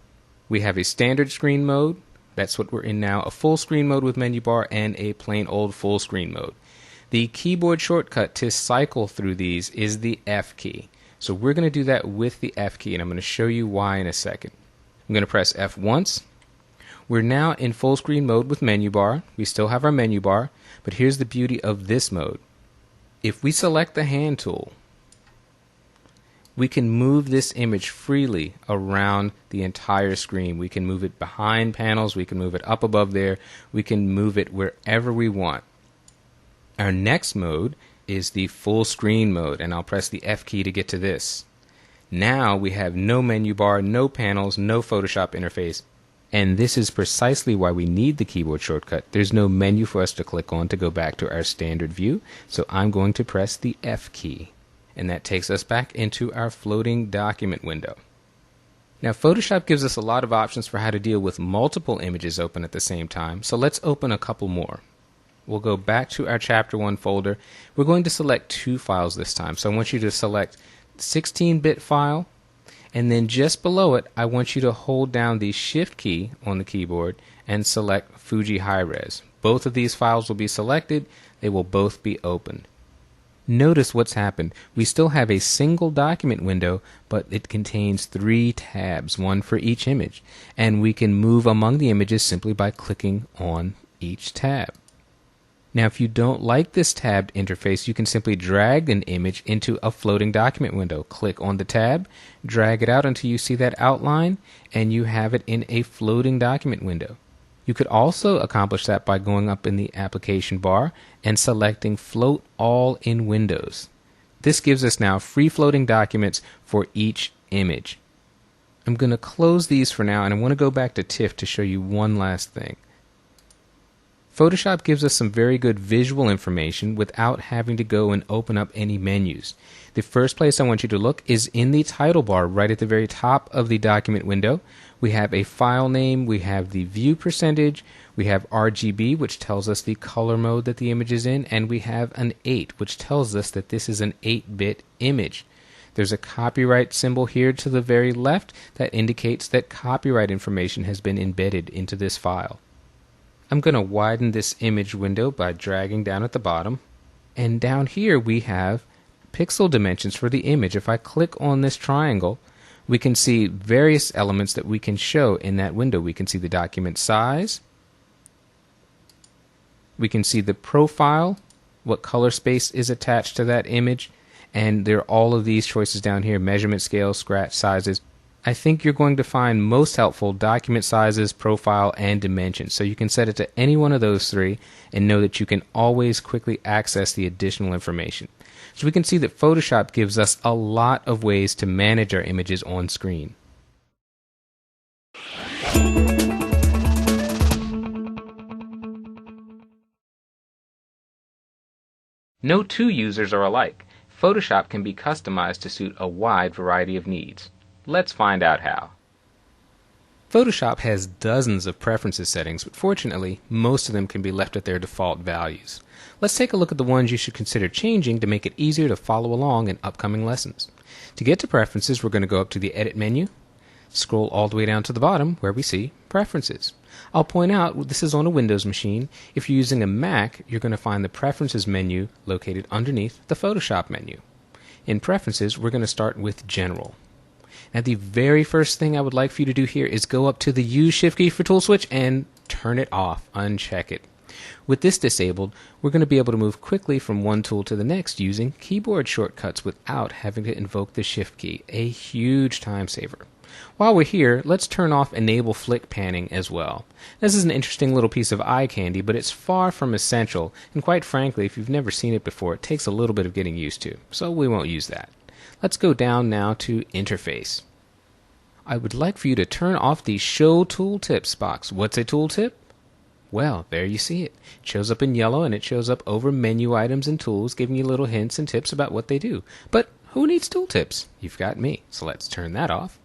A: we have a standard screen mode. That's what we're in now, a full screen mode with menu bar, and a plain old full screen mode. The keyboard shortcut to cycle through these is the F key. So we're going to do that with the F key, and I'm going to show you why in a second. I'm going to press F once. We're now in full screen mode with menu bar. We still have our menu bar, but here's the beauty of this mode. If we select the hand tool, we can move this image freely around the entire screen. We can move it behind panels, we can move it up above there, we can move it wherever we want. Our next mode is the full screen mode, and I'll press the F key to get to this. Now we have no menu bar, no panels, no Photoshop interface, and this is precisely why we need the keyboard shortcut. There's no menu for us to click on to go back to our standard view, so I'm going to press the F key. And that takes us back into our floating document window. Now Photoshop gives us a lot of options for how to deal with multiple images open at the same time, so let's open a couple more. We'll go back to our Chapter 1 folder. We're going to select 2 files this time, so I want you to select 16-bit file, and then just below it I want you to hold down the Shift key on the keyboard and select Fuji High Res. Both of these files will be selected. They will both be opened. Notice what's happened. We still have a single document window, but it contains 3 tabs, one for each image, and we can move among the images simply by clicking on each tab. Now if you don't like this tabbed interface, you can simply drag an image into a floating document window. Click on the tab, drag it out until you see that outline, and you have it in a floating document window. You could also accomplish that by going up in the application bar and selecting Float All in Windows. This gives us now free floating documents for each image. I'm going to close these for now, and I want to go back to TIFF to show you one last thing. Photoshop gives us some very good visual information without having to go and open up any menus. The first place I want you to look is in the title bar right at the very top of the document window. We have a file name, we have the view percentage, we have RGB, which tells us the color mode that the image is in, and we have an 8, which tells us that this is an 8-bit image. There's a copyright symbol here to the very left that indicates that copyright information has been embedded into this file. I'm going to widen this image window by dragging down at the bottom, and down here we have pixel dimensions for the image. If I click on this triangle, we can see various elements that we can show in that window. We can see the document size, we can see the profile, what color space is attached to that image, and there are all of these choices down here: measurement scale, scratch sizes. I think you're going to find most helpful document sizes, profile, and dimensions. So you can set it to any one of those three and know that you can always quickly access the additional information. So we can see that Photoshop gives us a lot of ways to manage our images on screen. No two users are alike. Photoshop can be customized to suit a wide variety of needs. Let's find out how. Photoshop has dozens of preferences settings, but fortunately, most of them can be left at their default values. Let's take a look at the ones you should consider changing to make it easier to follow along in upcoming lessons. To get to Preferences, we're going to go up to the Edit menu, scroll all the way down to the bottom where we see Preferences. I'll point out this is on a Windows machine. If you're using a Mac, you're going to find the Preferences menu located underneath the Photoshop menu. In Preferences, we're going to start with General. Now, the very first thing I would like for you to do here is go up to the Use Shift key for tool switch and turn it off, uncheck it. With this disabled, we're going to be able to move quickly from one tool to the next using keyboard shortcuts without having to invoke the Shift key, a huge time saver. While we're here, let's turn off Enable Flick Panning as well. This is an interesting little piece of eye candy, but it's far from essential, and quite frankly, if you've never seen it before, it takes a little bit of getting used to, so we won't use that. Let's go down now to Interface. I would like for you to turn off the Show Tooltips box. What's a tooltip? Well, there you see it. It shows up in yellow and it shows up over menu items and tools, giving you little hints and tips about what they do. But who needs tooltips? You've got me. So let's turn that off.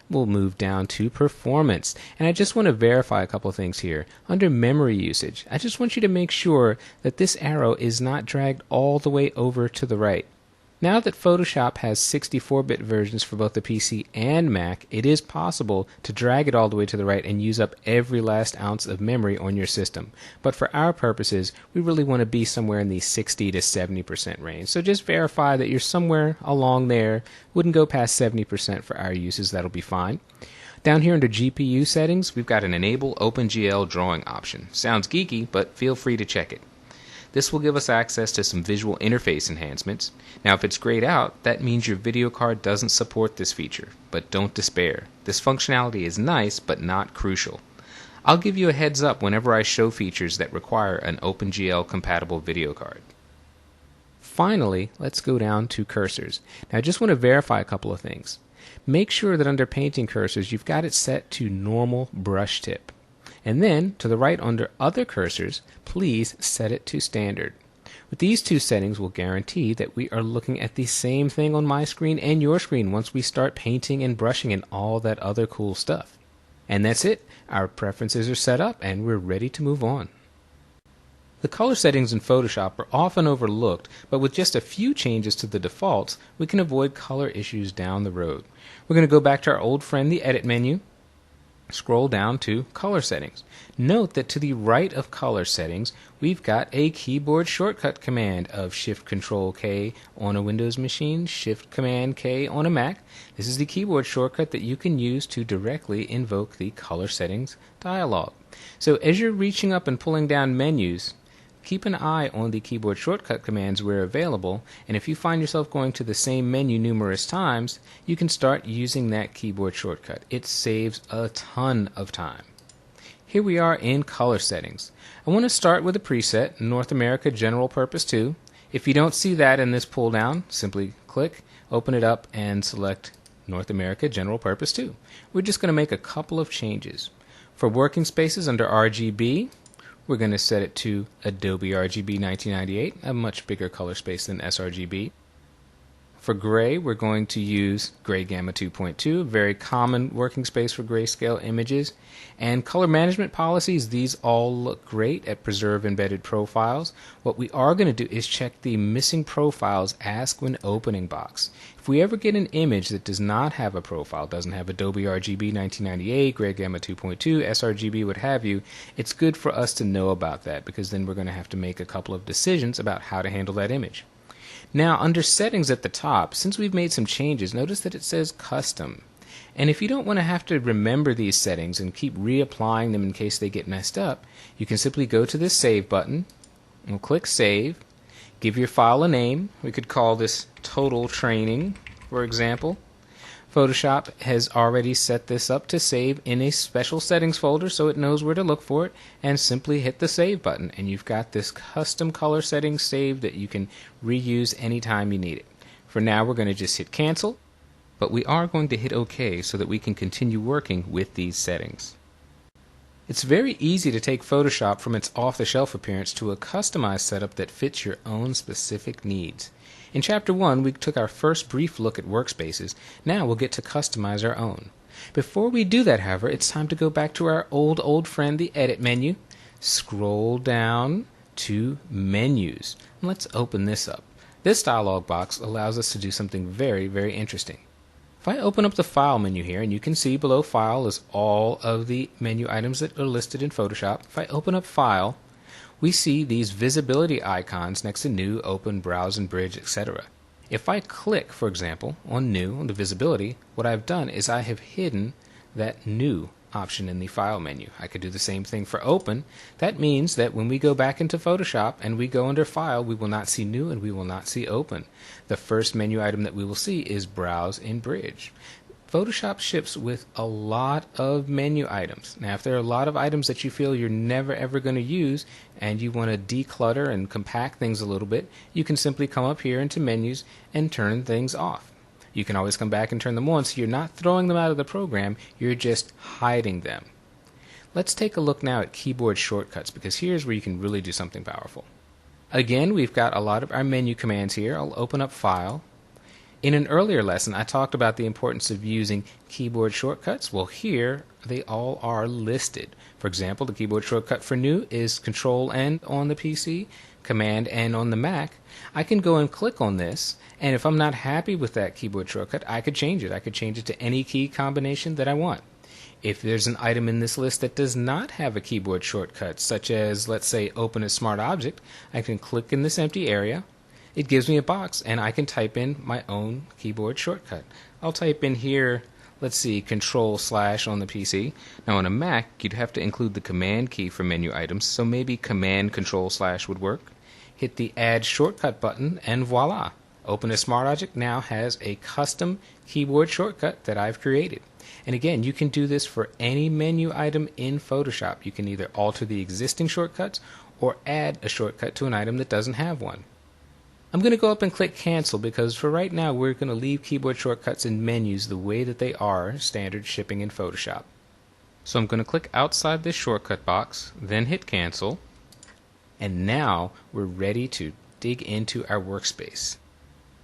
A: We'll move down to Performance. And I just want to verify a couple of things here. Under Memory Usage, I just want you to make sure that this arrow is not dragged all the way over to the right. Now that Photoshop has 64-bit versions for both the PC and Mac, it is possible to drag it all the way to the right and use up every last ounce of memory on your system. But for our purposes, we really want to be somewhere in the 60 to 70% range. So just verify that you're somewhere along there. Wouldn't go past 70% for our uses. That'll be fine. Down here under GPU settings, we've got an Enable OpenGL drawing option. Sounds geeky, but feel free to check it. This will give us access to some visual interface enhancements. Now, if it's grayed out, that means your video card doesn't support this feature, but don't despair. This functionality is nice, but not crucial. I'll give you a heads up whenever I show features that require an OpenGL compatible video card. Finally, let's go down to cursors. Now, I just want to verify a couple of things. Make sure that under painting cursors, you've got it set to normal brush tip. And then, to the right under Other Cursors, please set it to Standard. With these two settings, we'll guarantee that we are looking at the same thing on my screen and your screen once we start painting and brushing and all that other cool stuff. And that's it. Our preferences are set up and we're ready to move on. The color settings in Photoshop are often overlooked, but with just a few changes to the defaults, we can avoid color issues down the road. We're going to go back to our old friend, the Edit menu. Scroll down to Color Settings. Note that to the right of Color Settings, we've got a keyboard shortcut command of Shift-Control-K on a Windows machine, Shift-Command-K on a Mac. This is the keyboard shortcut that you can use to directly invoke the Color Settings dialog. So as you're reaching up and pulling down menus, keep an eye on the keyboard shortcut commands where available, and if you find yourself going to the same menu numerous times, you can start using that keyboard shortcut. It saves a ton of time. Here we are in Color Settings. I want to start with a preset, North America General Purpose 2. If you don't see that in this pull down, simply click, open it up, and select North America General Purpose 2. We're just going to make a couple of changes. For working spaces under RGB, we're going to set it to Adobe RGB 1998, a much bigger color space than sRGB. For gray, we're going to use Gray Gamma 2.2, a very common working space for grayscale images. And color management policies, these all look great at preserve embedded profiles. What we are going to do is check the missing profiles ask when opening box. If we ever get an image that does not have a profile, doesn't have Adobe RGB 1998, Gray Gamma 2.2, sRGB, what have you, it's good for us to know about that, because then we're going to have to make a couple of decisions about how to handle that image. Now, under settings at the top, since we've made some changes, notice that it says custom. And if you don't want to have to remember these settings and keep reapplying them in case they get messed up, you can simply go to this save button and click save. Give your file a name. We could call this total training, for example. Photoshop has already set this up to save in a special settings folder so it knows where to look for it, and simply hit the save button and you've got this custom color settings saved that you can reuse anytime you need it. For now we're going to just hit cancel, but we are going to hit OK so that we can continue working with these settings. It's very easy to take Photoshop from its off-the-shelf appearance to a customized setup that fits your own specific needs. In Chapter 1, we took our first brief look at workspaces. Now we'll get to customize our own. Before we do that, however, it's time to go back to our old friend, the Edit menu. Scroll down to Menus. Let's open this up. This dialog box allows us to do something very, very interesting. If I open up the File menu here, and you can see below File is all of the menu items that are listed in Photoshop. If I open up File, we see these visibility icons next to New, Open, Browse, and Bridge, etc. If I click, for example, on New, on the visibility, what I've done is I have hidden that New option in the File menu. I could do the same thing for Open. That means that when we go back into Photoshop and we go under File, we will not see New and we will not see Open. The first menu item that we will see is Browse and Bridge. Photoshop ships with a lot of menu items. Now, if there are a lot of items that you feel you're never ever going to use and you want to declutter and compact things a little bit, you can simply come up here into Menus and turn things off. You can always come back and turn them on, so you're not throwing them out of the program, you're just hiding them. Let's take a look now at keyboard shortcuts, because here's where you can really do something powerful. Again, we've got a lot of our menu commands here. I'll open up File. In an earlier lesson, I talked about the importance of using keyboard shortcuts. Well, here they all are listed. For example, the keyboard shortcut for New is Control-N on the PC, Command-N on the Mac. I can go and click on this, and if I'm not happy with that keyboard shortcut, I could change it. I could change it to any key combination that I want. If there's an item in this list that does not have a keyboard shortcut, such as, let's say, Open a Smart Object, I can click in this empty area. It gives me a box, and I can type in my own keyboard shortcut. I'll type in here, let's see, Control/ on the PC. Now on a Mac, you'd have to include the Command key for menu items, so maybe Command Control/ would work. Hit the Add Shortcut button, and voila! Open a Smart Object now has a custom keyboard shortcut that I've created. And again, you can do this for any menu item in Photoshop. You can either alter the existing shortcuts or add a shortcut to an item that doesn't have one. I'm going to go up and click Cancel, because for right now we're going to leave keyboard shortcuts and menus the way that they are standard shipping in Photoshop. So I'm going to click outside this shortcut box, then hit Cancel, and now we're ready to dig into our workspace.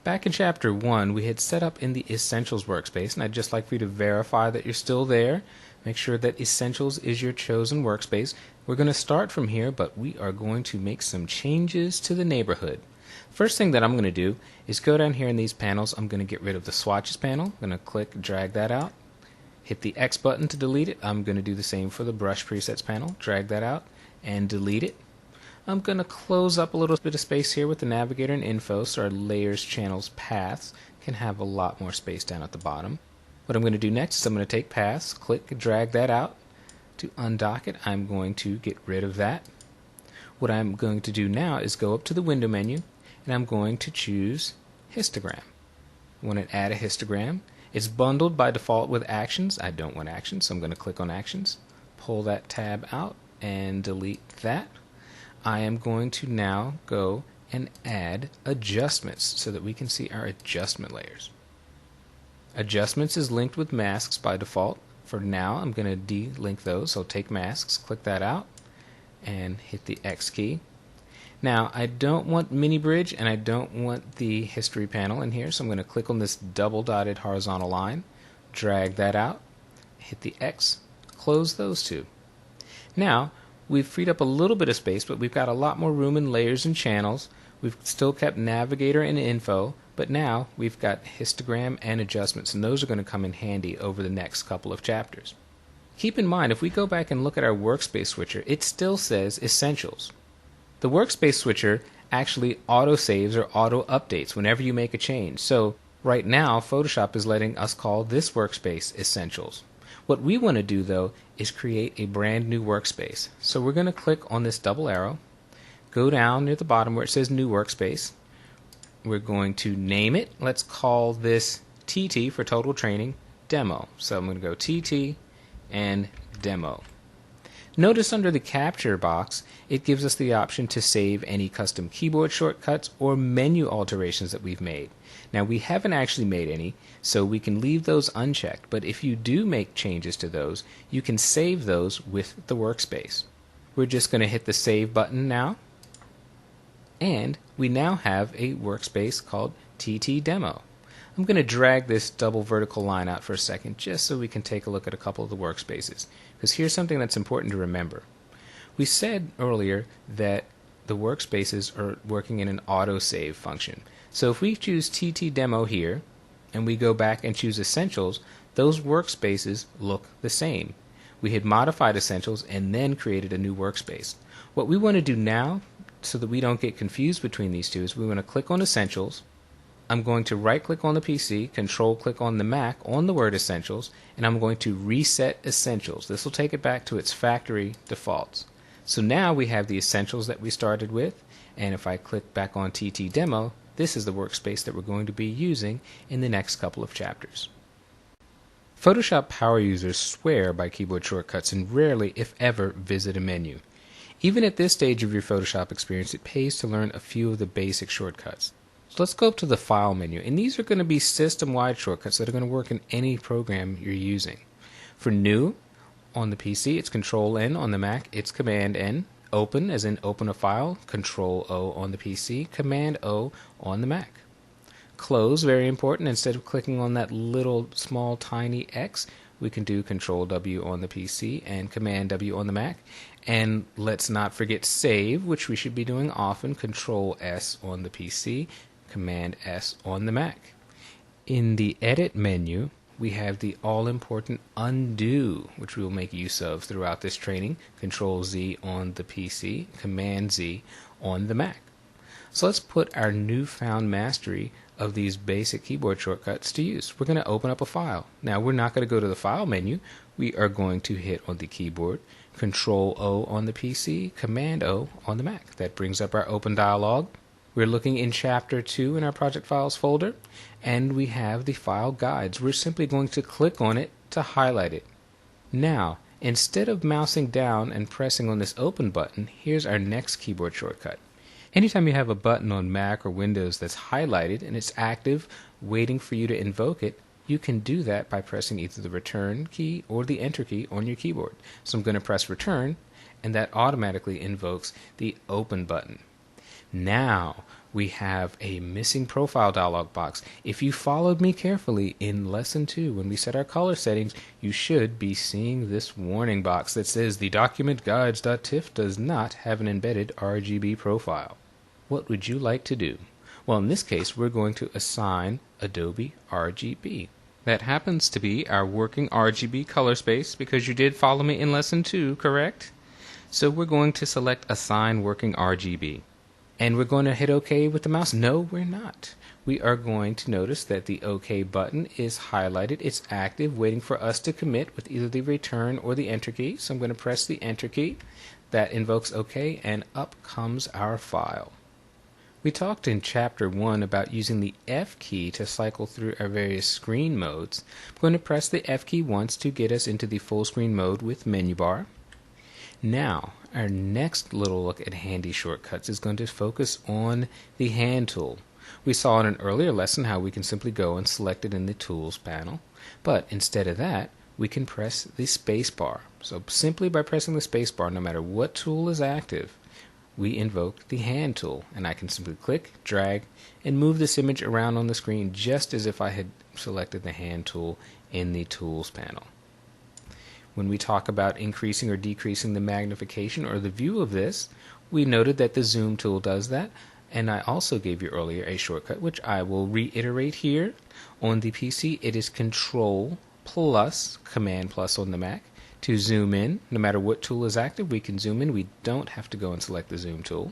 A: Back in Chapter 1, we had set up in the Essentials workspace, and I'd just like for you to verify that you're still there. Make sure that Essentials is your chosen workspace. We're going to start from here, but we are going to make some changes to the neighborhood. First thing that I'm going to do is go down here in these panels. I'm going to get rid of the Swatches panel. I'm going to click, drag that out. Hit the X button to delete it. I'm going to do the same for the Brush Presets panel. Drag that out and delete it. I'm going to close up a little bit of space here with the Navigator and Info so our layers, channels, paths can have a lot more space down at the bottom. What I'm going to do next is I'm going to take Paths, click, drag that out. To undock it, I'm going to get rid of that. What I'm going to do now is go up to the Window menu, and I'm going to choose Histogram. I want to add a histogram. It's bundled by default with Actions. I don't want Actions, so I'm going to click on Actions, pull that tab out, and delete that. I am going to now go and add adjustments so that we can see our adjustment layers. Adjustments is linked with masks by default. For now, I'm going to delink those, so take masks, click that out, and hit the X key. Now I don't want mini bridge and I don't want the history panel in here, so I'm going to click on this double dotted horizontal line, drag that out, hit the X, close those two. Now we've freed up a little bit of space, but we've got a lot more room in layers and channels. We've still kept navigator and info, but now we've got histogram and adjustments, and those are going to come in handy over the next couple of chapters. Keep in mind, if we go back and look at our workspace switcher, it still says Essentials. The workspace switcher actually auto-saves or auto-updates whenever you make a change. So right now, Photoshop is letting us call this workspace Essentials. What we want to do, though, is create a brand new workspace. So we're going to click on this double arrow, go down near the bottom where it says New Workspace. We're going to name it. Let's call this TT for Total Training Demo. So I'm going to go TT and Demo. Notice under the capture box, it gives us the option to save any custom keyboard shortcuts or menu alterations that we've made. Now we haven't actually made any, so we can leave those unchecked, but if you do make changes to those, you can save those with the workspace. We're just going to hit the Save button now, and we now have a workspace called TT Demo. I'm going to drag this double vertical line out for a second just so we can take a look at a couple of the workspaces, because here's something that's important to remember. We said earlier that the workspaces are working in an autosave function. So if we choose TT Demo here and we go back and choose Essentials, those workspaces look the same. We had modified Essentials and then created a new workspace. What we want to do now, so that we don't get confused between these two, is we want to click on Essentials. I'm going to right click on the PC, control click on the Mac on the word Essentials, and I'm going to reset Essentials. This will take it back to its factory defaults. So now we have the Essentials that we started with, and if I click back on TT Demo, this is the workspace that we're going to be using in the next couple of chapters. Photoshop power users swear by keyboard shortcuts and rarely, if ever, visit a menu. Even at this stage of your Photoshop experience, it pays to learn a few of the basic shortcuts. So let's go up to the File menu, and these are going to be system-wide shortcuts that are going to work in any program you're using. For New, on the PC, it's Control-N. On the Mac, it's Command-N. Open, as in open a file, Control-O on the PC, Command-O on the Mac. Close, very important. Instead of clicking on that little small tiny X, we can do Control-W on the PC and Command-W on the Mac. And let's not forget Save, which we should be doing often, Control-S on the PC, Command-S on the Mac. In the Edit menu, we have the all-important Undo, which we will make use of throughout this training. Control-Z on the PC, Command-Z on the Mac. So let's put our newfound mastery of these basic keyboard shortcuts to use. We're going to open up a file. Now we're not going to go to the File menu. We are going to hit on the keyboard, Control-O on the PC, Command-O on the Mac. That brings up our open dialog. We're looking in Chapter 2 in our Project Files folder, and we have the file guides. We're simply going to click on it to highlight it. Now, instead of mousing down and pressing on this Open button, here's our next keyboard shortcut. Anytime you have a button on Mac or Windows that's highlighted and it's active, waiting for you to invoke it, you can do that by pressing either the Return key or the Enter key on your keyboard. So I'm going to press Return, and that automatically invokes the Open button. Now we have a missing profile dialog box. If you followed me carefully in Lesson 2 when we set our color settings, you should be seeing this warning box that says the document guides.tif does not have an embedded RGB profile. What would you like to do? Well, in this case, we're going to assign Adobe RGB. That happens to be our working RGB color space because you did follow me in Lesson 2, correct? So we're going to select Assign Working RGB. And we're going to hit OK with the mouse. No, we're not. We are going to notice that the OK button is highlighted. It's active, waiting for us to commit with either the Return or the Enter key. So I'm going to press the Enter key. That invokes OK, and up comes our file. We talked in Chapter 1 about using the F key to cycle through our various screen modes. I'm going to press the F key once to get us into the full screen mode with menu bar. Now, our next little look at handy shortcuts is going to focus on the Hand tool. We saw in an earlier lesson how we can simply go and select it in the Tools panel, but instead of that, we can press the space bar. So simply by pressing the space bar, no matter what tool is active, we invoke the hand tool, and I can simply click, drag, and move this image around on the screen just as if I had selected the hand tool in the tools panel. When we talk about increasing or decreasing the magnification or the view of this, we noted that the zoom tool does that, and I also gave you earlier a shortcut which I will reiterate here. On the PC it is Control plus Command plus on the Mac. To zoom in, no matter what tool is active, we can zoom in. We don't have to go and select the zoom tool.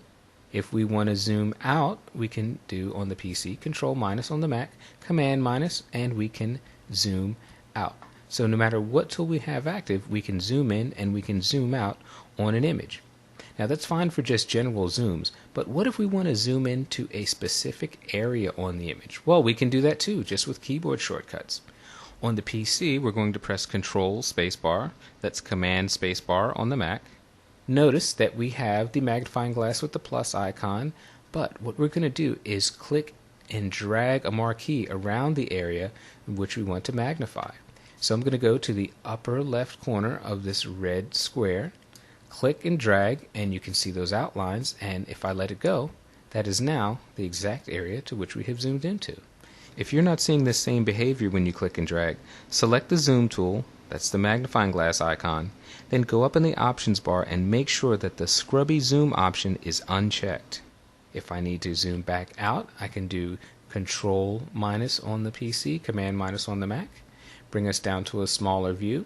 A: If we want to zoom out, we can do on the PC Control minus on the Mac, Command minus, and we can zoom out. So no matter what tool we have active, we can zoom in and we can zoom out on an image. Now that's fine for just general zooms, but what if we want to zoom into a specific area on the image? Well, we can do that too, just with keyboard shortcuts. On the PC, we're going to press Control spacebar, that's Command spacebar on the Mac. Notice that we have the magnifying glass with the plus icon, but what we're going to do is click and drag a marquee around the area in which we want to magnify. So I'm going to go to the upper left corner of this red square, click and drag, and you can see those outlines, and if I let it go, that is now the exact area to which we have zoomed into. If you're not seeing this same behavior when you click and drag, select the zoom tool, that's the magnifying glass icon, then go up in the options bar and make sure that the scrubby zoom option is unchecked. If I need to zoom back out, I can do Control minus on the PC, Command minus on the Mac, bring us down to a smaller view.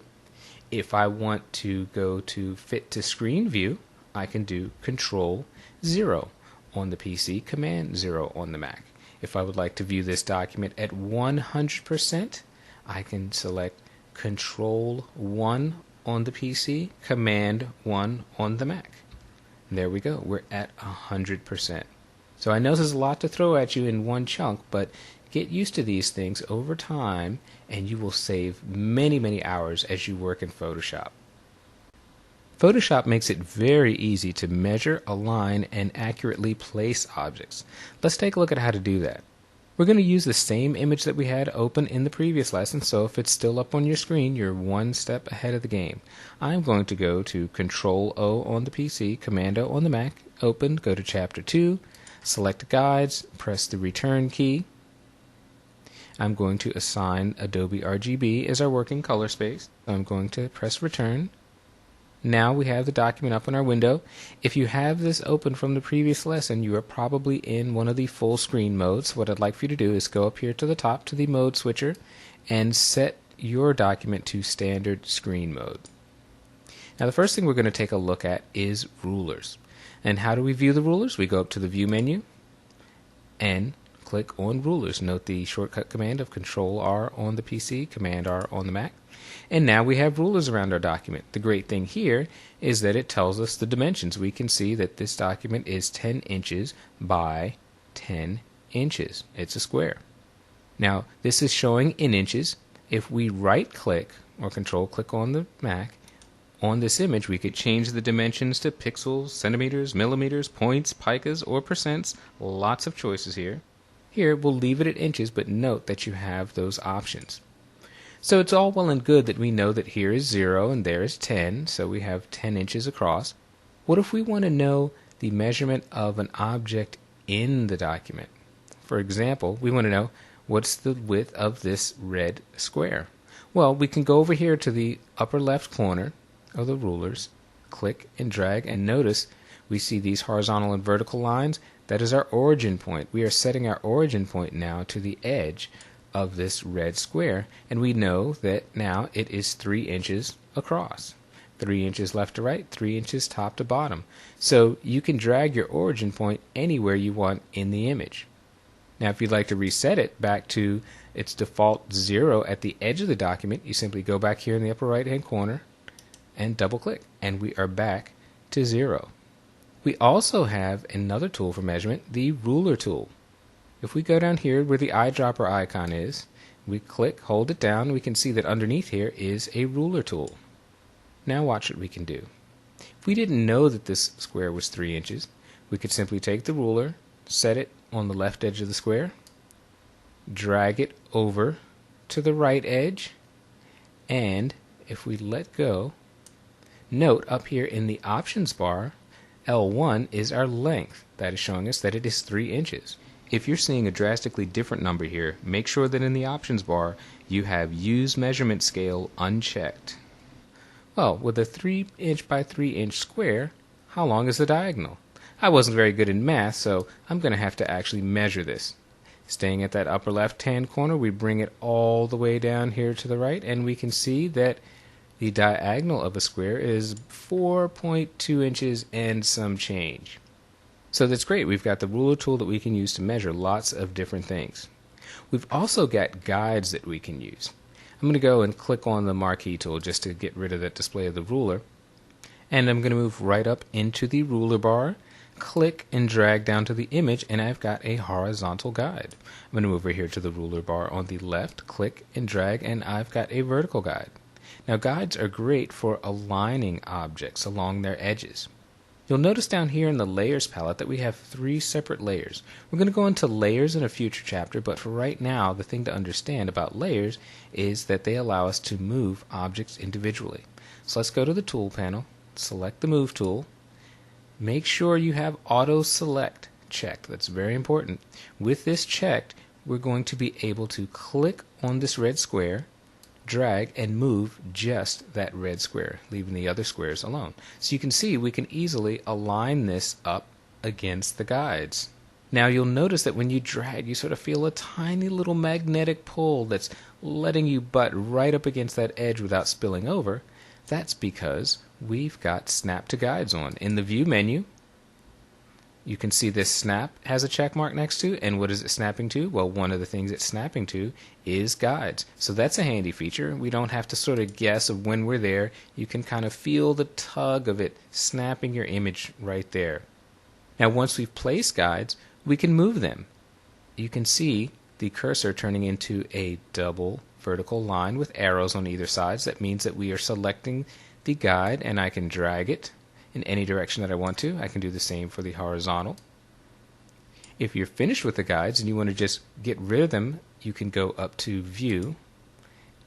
A: If I want to go to fit to screen view, I can do Control 0 on the PC, Command 0 on the Mac. If I would like to view this document at 100%, I can select Control 1 on the PC, Command 1 on the Mac. There we go, we're at 100%. So I know there's a lot to throw at you in one chunk, but get used to these things over time and you will save many hours as you work in Photoshop. Photoshop makes it very easy to measure, align, and accurately place objects. Let's take a look at how to do that. We're going to use the same image that we had open in the previous lesson, so if it's still up on your screen, you're one step ahead of the game. I'm going to go to Control O on the PC, Command O on the Mac, open, go to Chapter 2, select Guides, press the Return key. I'm going to assign Adobe RGB as our working color space. I'm going to press Return. Now we have the document up in our window. If you have this open from the previous lesson, you are probably in one of the full screen modes. What I'd like for you to do is go up here to the top to the mode switcher and set your document to standard screen mode. Now the first thing we're going to take a look at is rulers. And how do we view the rulers? We go up to the view menu and click on rulers. Note the shortcut command of Control R on the PC, Command R on the Mac. And now we have rulers around our document. The great thing here is that it tells us the dimensions. We can see that this document is 10 inches by 10 inches. It's a square. Now this is showing in inches. If we right click or control click on the Mac on this image, we could change the dimensions to pixels, centimeters, millimeters, points, picas, or percents. Lots of choices here. Here we'll leave it at inches, but note that you have those options. So it's all well and good that we know that here is 0 and there is 10, so we have 10 inches across. What if we want to know the measurement of an object in the document? For example, we want to know what's the width of this red square. Well, we can go over here to the upper left corner of the rulers, click and drag, and notice we see these horizontal and vertical lines. That is our origin point. We are setting our origin point now to the edge of this red square, and we know that now it is 3 inches across. 3 inches left to right, 3 inches top to bottom. So you can drag your origin point anywhere you want in the image. Now if you'd like to reset it back to its default 0 at the edge of the document, you simply go back here in the upper right hand corner and double click, and we are back to 0. We also have another tool for measurement, the ruler tool. If we go down here where the eyedropper icon is, we click, hold it down, we can see that underneath here is a ruler tool. Now watch what we can do. If we didn't know that this square was 3 inches, we could simply take the ruler, set it on the left edge of the square, drag it over to the right edge, and if we let go, note up here in the options bar, L1 is our length. That is showing us that it is 3 inches. If you're seeing a drastically different number here, make sure that in the options bar you have Use Measurement Scale unchecked. Well, with a 3 inch by 3 inch square, how long is the diagonal? I wasn't very good in math, so I'm going to have to actually measure this. Staying at that upper left-hand corner, we bring it all the way down here to the right, and we can see that the diagonal of a square is 4.2 inches and some change. So that's great. We've got the ruler tool that we can use to measure lots of different things. We've also got guides that we can use. I'm going to go and click on the marquee tool just to get rid of that display of the ruler. And I'm going to move right up into the ruler bar, click and drag down to the image, and I've got a horizontal guide. I'm going to move over here to the ruler bar on the left, click and drag, and I've got a vertical guide. Now guides are great for aligning objects along their edges. You'll notice down here in the layers palette that we have 3 separate layers. We're going to go into layers in a future chapter, but for right now the thing to understand about layers is that they allow us to move objects individually. So let's go to the tool panel, select the move tool, make sure you have auto select checked. That's very important. With this checked, we're going to be able to click on this red square, drag and move just that red square, leaving the other squares alone. So you can see we can easily align this up against the guides. Now you'll notice that when you drag, you sort of feel a tiny little magnetic pull that's letting you butt right up against that edge without spilling over. That's because we've got Snap to Guides on. In the View menu, you can see this snap has a check mark next to, and what is it snapping to? Well, one of the things it's snapping to is guides. So that's a handy feature. We don't have to sort of guess of when we're there. You can kind of feel the tug of it snapping your image right there. Now once we've placed guides, we can move them. You can see the cursor turning into a double vertical line with arrows on either side. So that means that we are selecting the guide, and I can drag it in any direction that I want to. I can do the same for the horizontal. If you're finished with the guides and you want to just get rid of them, you can go up to View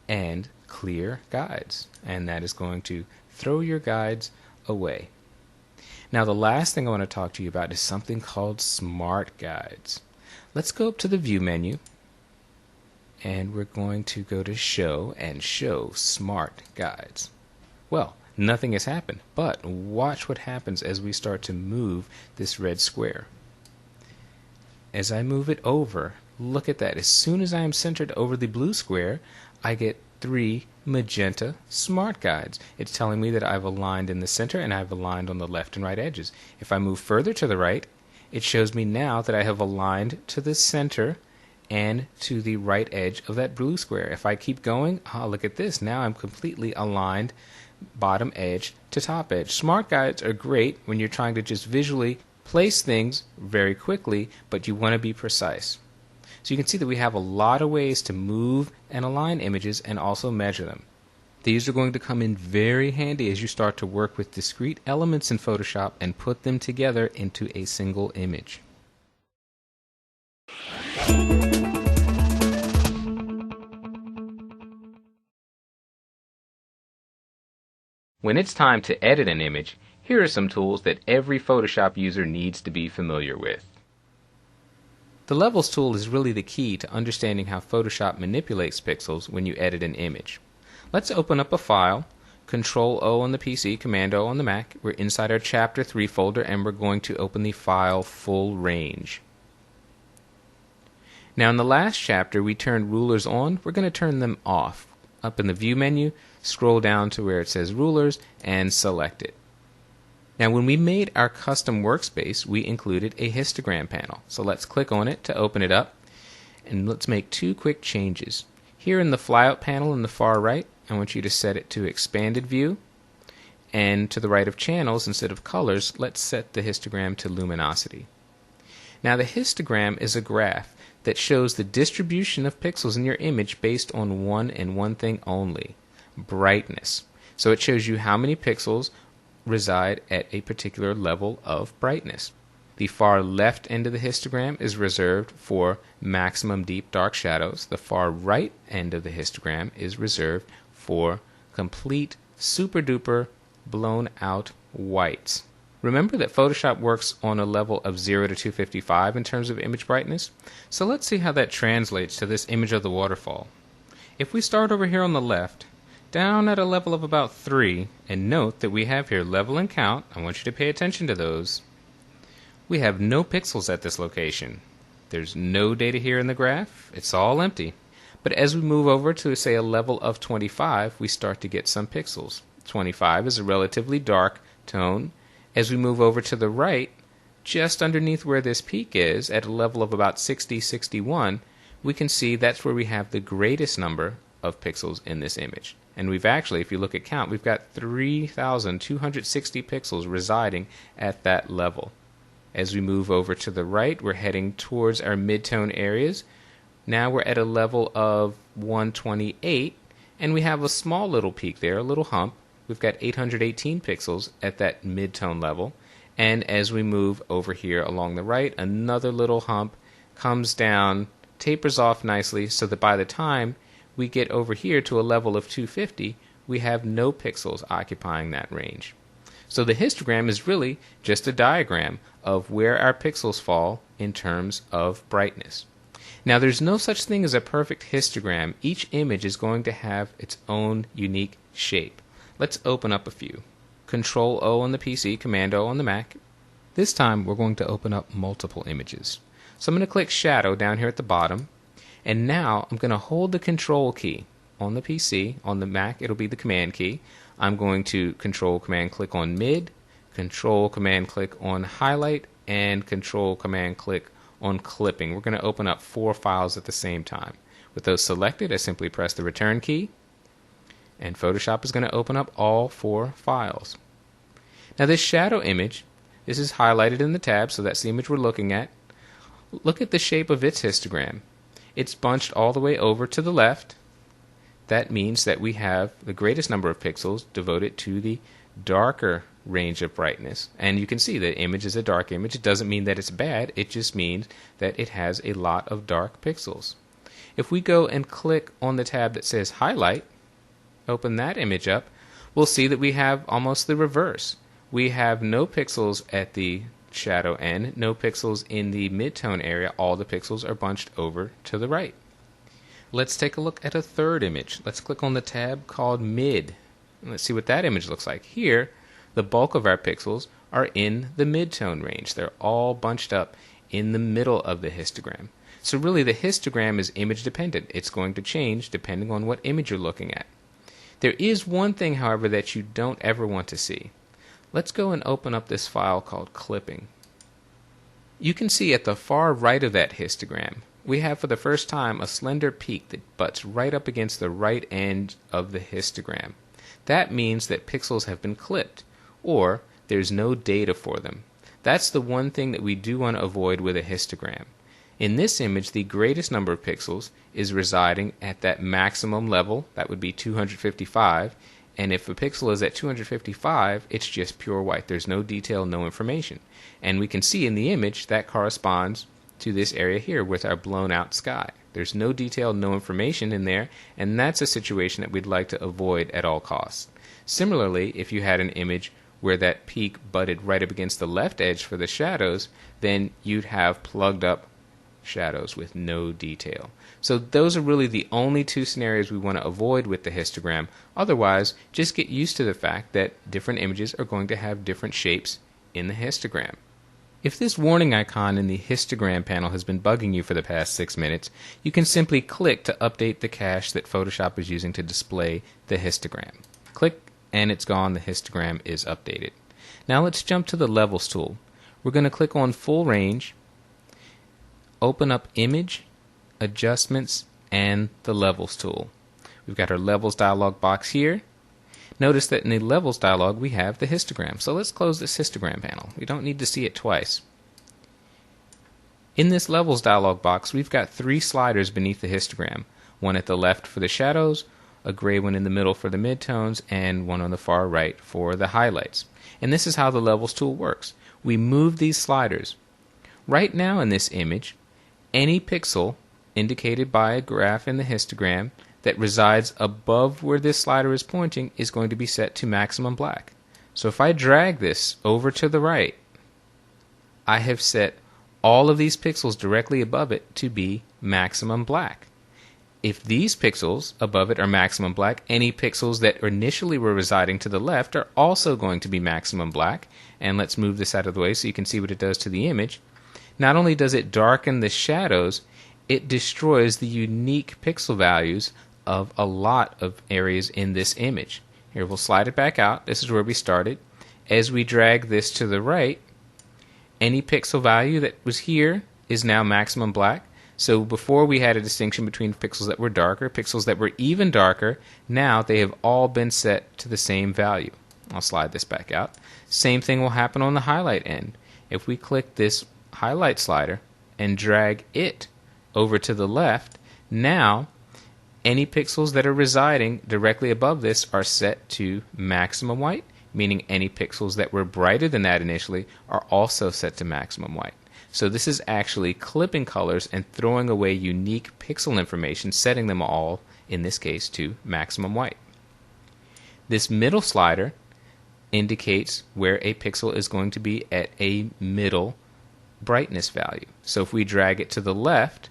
A: and Clear Guides, and that is going to throw your guides away. Now the last thing I want to talk to you about is something called Smart Guides. Let's go up to the View menu, and we're going to go to Show and Show Smart Guides. Well, nothing has happened, but watch what happens as we start to move this red square. As I move it over, look at that. As soon as I am centered over the blue square, I get 3 magenta smart guides. It's telling me that I've aligned in the center and I've aligned on the left and right edges. If I move further to the right, it shows me now that I have aligned to the center and to the right edge of that blue square. If I keep going, look at this. Now I'm completely aligned bottom edge to top edge. Smart guides are great when you're trying to just visually place things very quickly, but you want to be precise. So you can see that we have a lot of ways to move and align images and also measure them. These are going to come in very handy as you start to work with discrete elements in Photoshop and put them together into a single image. When it's time to edit an image, here are some tools that every Photoshop user needs to be familiar with. The Levels tool is really the key to understanding how Photoshop manipulates pixels when you edit an image. Let's open up a file, Control-O on the PC, Command-O on the Mac. We're inside our Chapter 3 folder, and we're going to open the file Full Range. Now in the last chapter we turned rulers on. We're going to turn them off. Up in the View menu, scroll down to where it says Rulers and select it. Now when we made our custom workspace, we included a histogram panel. So let's click on it to open it up, and let's make 2 quick changes. Here in the flyout panel in the far right, I want you to set it to expanded view, and to the right of channels, instead of colors, let's set the histogram to luminosity. Now the histogram is a graph that shows the distribution of pixels in your image based on one thing only: brightness. So it shows you how many pixels reside at a particular level of brightness. The far left end of the histogram is reserved for maximum deep dark shadows. The far right end of the histogram is reserved for complete, super duper, blown out whites. Remember that Photoshop works on a level of 0 to 255 in terms of image brightness? So let's see how that translates to this image of the waterfall. If we start over here on the left, down at a level of about 3, and note that we have here level and count, I want you to pay attention to those. We have no pixels at this location. There's no data here in the graph, it's all empty. But as we move over to, say, a level of 25, we start to get some pixels. 25 is a relatively dark tone. As we move over to the right, just underneath where this peak is, at a level of about 60, 61, we can see that's where we have the greatest number of pixels in this image. And we've actually, if you look at count, we've got 3,260 pixels residing at that level. As we move over to the right, we're heading towards our mid-tone areas. Now we're at a level of 128, and we have a small little peak there, a little hump. We've got 818 pixels at that mid-tone level. And as we move over here along the right, another little hump comes down, tapers off nicely, so that by the time we get over here to a level of 250, we have no pixels occupying that range. So the histogram is really just a diagram of where our pixels fall in terms of brightness. Now there's no such thing as a perfect histogram. Each image is going to have its own unique shape. Let's open up a few. Control O on the PC, Command O on the Mac. This time we're going to open up multiple images. So I'm going to click Shadow down here at the bottom, and now I'm going to hold the Control key on the PC. On the Mac it'll be the Command key. I'm going to Control Command click on Mid, Control Command click on Highlight, and Control Command click on Clipping. We're going to open up 4 files at the same time. With those selected, I simply press the Return key, and Photoshop is going to open up all 4 files. Now this shadow image, this is highlighted in the tab, so that's the image we're looking at. Look at the shape of its histogram. It's bunched all the way over to the left. That means that we have the greatest number of pixels devoted to the darker range of brightness. And you can see the image is a dark image. It doesn't mean that it's bad, it just means that it has a lot of dark pixels. If we go and click on the tab that says Highlight, open that image up, we'll see that we have almost the reverse. We have no pixels at the shadow end, no pixels in the mid-tone area. All the pixels are bunched over to the right. Let's take a look at a third image. Let's click on the tab called Mid. And let's see what that image looks like. Here, the bulk of our pixels are in the mid-tone range. They're all bunched up in the middle of the histogram. So really the histogram is image dependent. It's going to change depending on what image you're looking at. There is one thing, however, that you don't ever want to see. Let's go and open up this file called Clipping. You can see at the far right of that histogram, we have for the first time a slender peak that butts right up against the right end of the histogram. That means that pixels have been clipped, or there's no data for them. That's the one thing that we do want to avoid with a histogram. In this image, the greatest number of pixels is residing at that maximum level, that would be 255, and if a pixel is at 255, it's just pure white. There's no detail, no information. And we can see in the image that corresponds to this area here with our blown out sky. There's no detail, no information in there, and that's a situation that we'd like to avoid at all costs. Similarly, if you had an image where that peak butted right up against the left edge for the shadows, then you'd have plugged up shadows with no detail. So those are really the only 2 scenarios we want to avoid with the histogram. Otherwise, just get used to the fact that different images are going to have different shapes in the histogram. If this warning icon in the histogram panel has been bugging you for the past 6 minutes, you can simply click to update the cache that Photoshop is using to display the histogram. Click and it's gone, the histogram is updated. Now let's jump to the Levels tool. We're going to click on Full Range, open up Image, Adjustments, and the Levels tool. We've got our Levels dialog box here. Notice that in the Levels dialog we have the histogram. So let's close this histogram panel. We don't need to see it twice. In this Levels dialog box we've got 3 sliders beneath the histogram. One at the left for the shadows, a gray one in the middle for the midtones, and one on the far right for the highlights. And this is how the Levels tool works. We move these sliders. Right now in this image, any pixel indicated by a graph in the histogram that resides above where this slider is pointing is going to be set to maximum black. So if I drag this over to the right, I have set all of these pixels directly above it to be maximum black. If these pixels above it are maximum black, any pixels that initially were residing to the left are also going to be maximum black. And let's move this out of the way so you can see what it does to the image. Not only does it darken the shadows, it destroys the unique pixel values of a lot of areas in this image. Here, we'll slide it back out. This is where we started. As we drag this to the right, any pixel value that was here is now maximum black. So before we had a distinction between pixels that were darker, pixels that were even darker. Now they have all been set to the same value. I'll slide this back out. Same thing will happen on the highlight end. If we click this highlight slider and drag it over to the left, now any pixels that are residing directly above this are set to maximum white, meaning any pixels that were brighter than that initially are also set to maximum white. So this is actually clipping colors and throwing away unique pixel information, setting them all, in this case, to maximum white. This middle slider indicates where a pixel is going to be at a middle brightness value. So if we drag it to the left,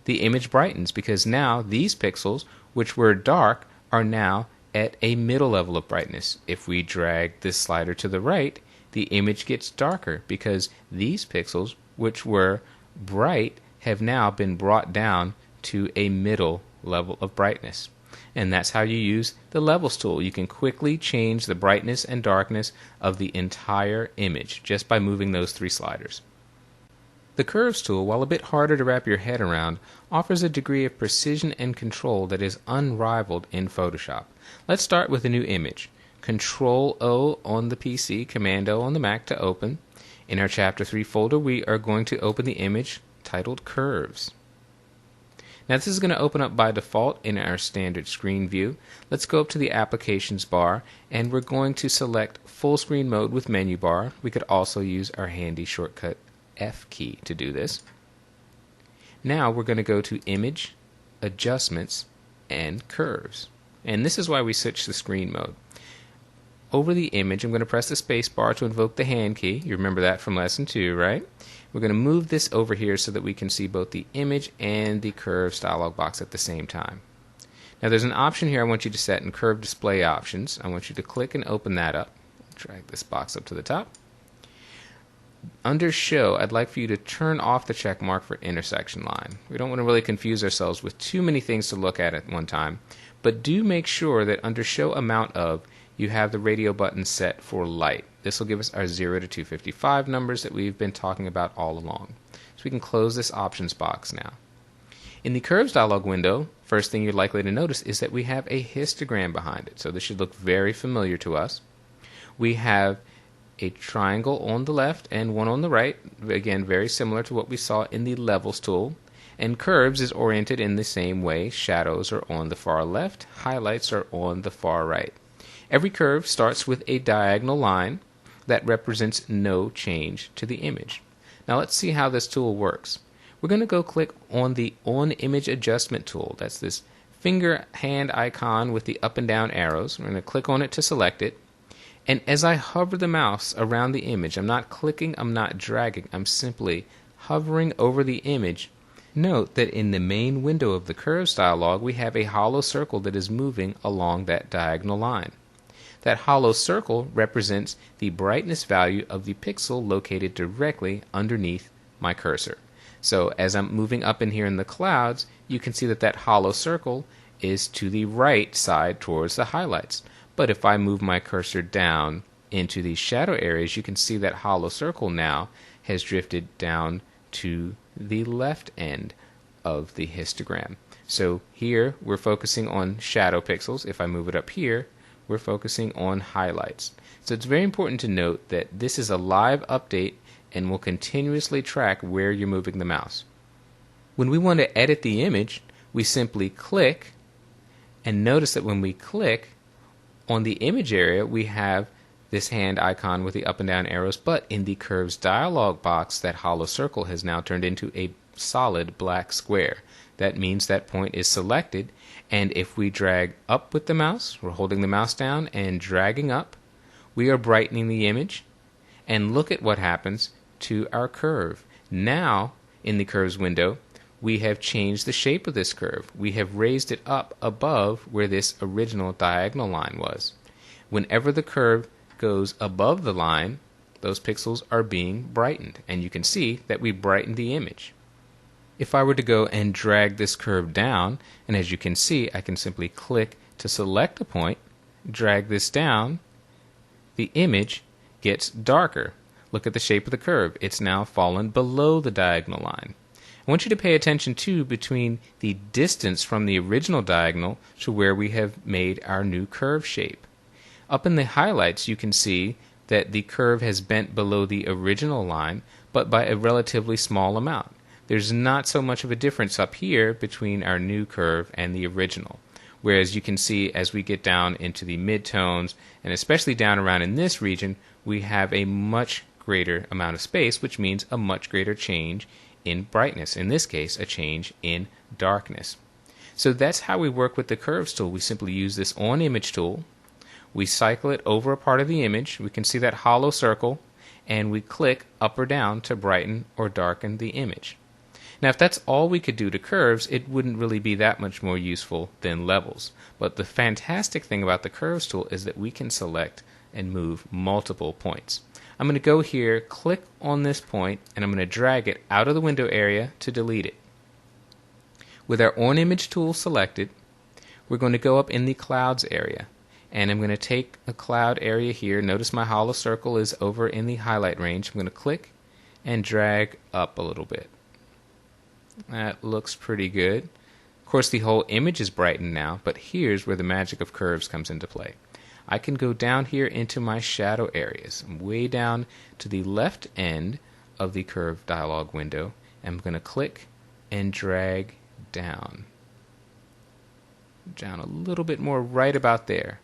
A: the image brightens because now these pixels, which were dark, are now at a middle level of brightness. If we drag this slider to the right, the image gets darker because these pixels, which were bright, have now been brought down to a middle level of brightness. And that's how you use the Levels tool. You can quickly change the brightness and darkness of the entire image just by moving those three sliders. The Curves tool, while a bit harder to wrap your head around, offers a degree of precision and control that is unrivaled in Photoshop. Let's start with a new image. Control-O on the PC, Command-O on the Mac to open. In our Chapter 3 folder, we are going to open the image titled Curves. Now this is going to open up by default in our standard screen view. Let's go up to the Applications bar, and we're going to select Full Screen Mode with Menu Bar. We could also use our handy shortcut F key to do this. Now we're going to go to Image, Adjustments, and Curves. And this is why we switch to screen mode. Over the image, I'm going to press the space bar to invoke the hand key. You remember that from lesson 2, right? We're going to move this over here so that we can see both the image and the curves dialog box at the same time. Now there's an option here I want you to set in Curve Display Options. I want you to click and open that up. Drag this box up to the top. Under Show, I'd like for you to turn off the check mark for intersection line. We don't want to really confuse ourselves with too many things to look at one time, but do make sure that under Show Amount Of, you have the radio button set for light. This will give us our 0 to 255 numbers that we've been talking about all along. So we can close this options box now. In the Curves dialog window, first thing you're likely to notice is that we have a histogram behind it. So this should look very familiar to us. We have a triangle on the left and one on the right. Again, very similar to what we saw in the Levels tool. And Curves is oriented in the same way. Shadows are on the far left, highlights are on the far right. Every curve starts with a diagonal line that represents no change to the image. Now let's see how this tool works. We're going to go click on the On Image Adjustment tool. That's this finger hand icon with the up and down arrows. We're going to click on it to select it. And as I hover the mouse around the image, I'm not clicking, I'm not dragging, I'm simply hovering over the image. Note that in the main window of the Curves dialog, we have a hollow circle that is moving along that diagonal line. That hollow circle represents the brightness value of the pixel located directly underneath my cursor. So as I'm moving up in here in the clouds, you can see that that hollow circle is to the right side towards the highlights. But if I move my cursor down into these shadow areas, you can see that hollow circle now has drifted down to the left end of the histogram. So here we're focusing on shadow pixels. If I move it up here, we're focusing on highlights. So it's very important to note that this is a live update and will continuously track where you're moving the mouse. When we want to edit the image, we simply click, and notice that when we click on the image area, we have this hand icon with the up and down arrows, but in the Curves dialog box, that hollow circle has now turned into a solid black square. That means that point is selected, and if we drag up with the mouse, we're holding the mouse down and dragging up, we are brightening the image, and look at what happens to our curve. Now, in the curves window, we have changed the shape of this curve. We have raised it up above where this original diagonal line was. Whenever the curve goes above the line, those pixels are being brightened, and you can see that we brightened the image. If I were to go and drag this curve down, and as you can see, I can simply click to select a point, drag this down, the image gets darker. Look at the shape of the curve. It's now fallen below the diagonal line. I want you to pay attention too between the distance from the original diagonal to where we have made our new curve shape. Up in the highlights you can see that the curve has bent below the original line, but by a relatively small amount. There's not so much of a difference up here between our new curve and the original. Whereas you can see as we get down into the midtones, and especially down around in this region, we have a much greater amount of space, which means a much greater change in brightness. In this case, a change in darkness. So that's how we work with the curves tool. We simply use this on image tool. We cycle it over a part of the image. We can see that hollow circle, and we click up or down to brighten or darken the image. Now, if that's all we could do to curves, it wouldn't really be that much more useful than levels. But the fantastic thing about the curves tool is that we can select and move multiple points. I'm going to go here, click on this point, and I'm going to drag it out of the window area to delete it. With our On Image tool selected, we're going to go up in the Clouds area. And I'm going to take a cloud area here. Notice my hollow circle is over in the highlight range. I'm going to click and drag up a little bit. That looks pretty good. Of course, the whole image is brightened now, but here's where the magic of curves comes into play. I can go down here into my shadow areas. I'm way down to the left end of the curve dialog window. I'm going to click and drag down. Down a little bit more, right about there.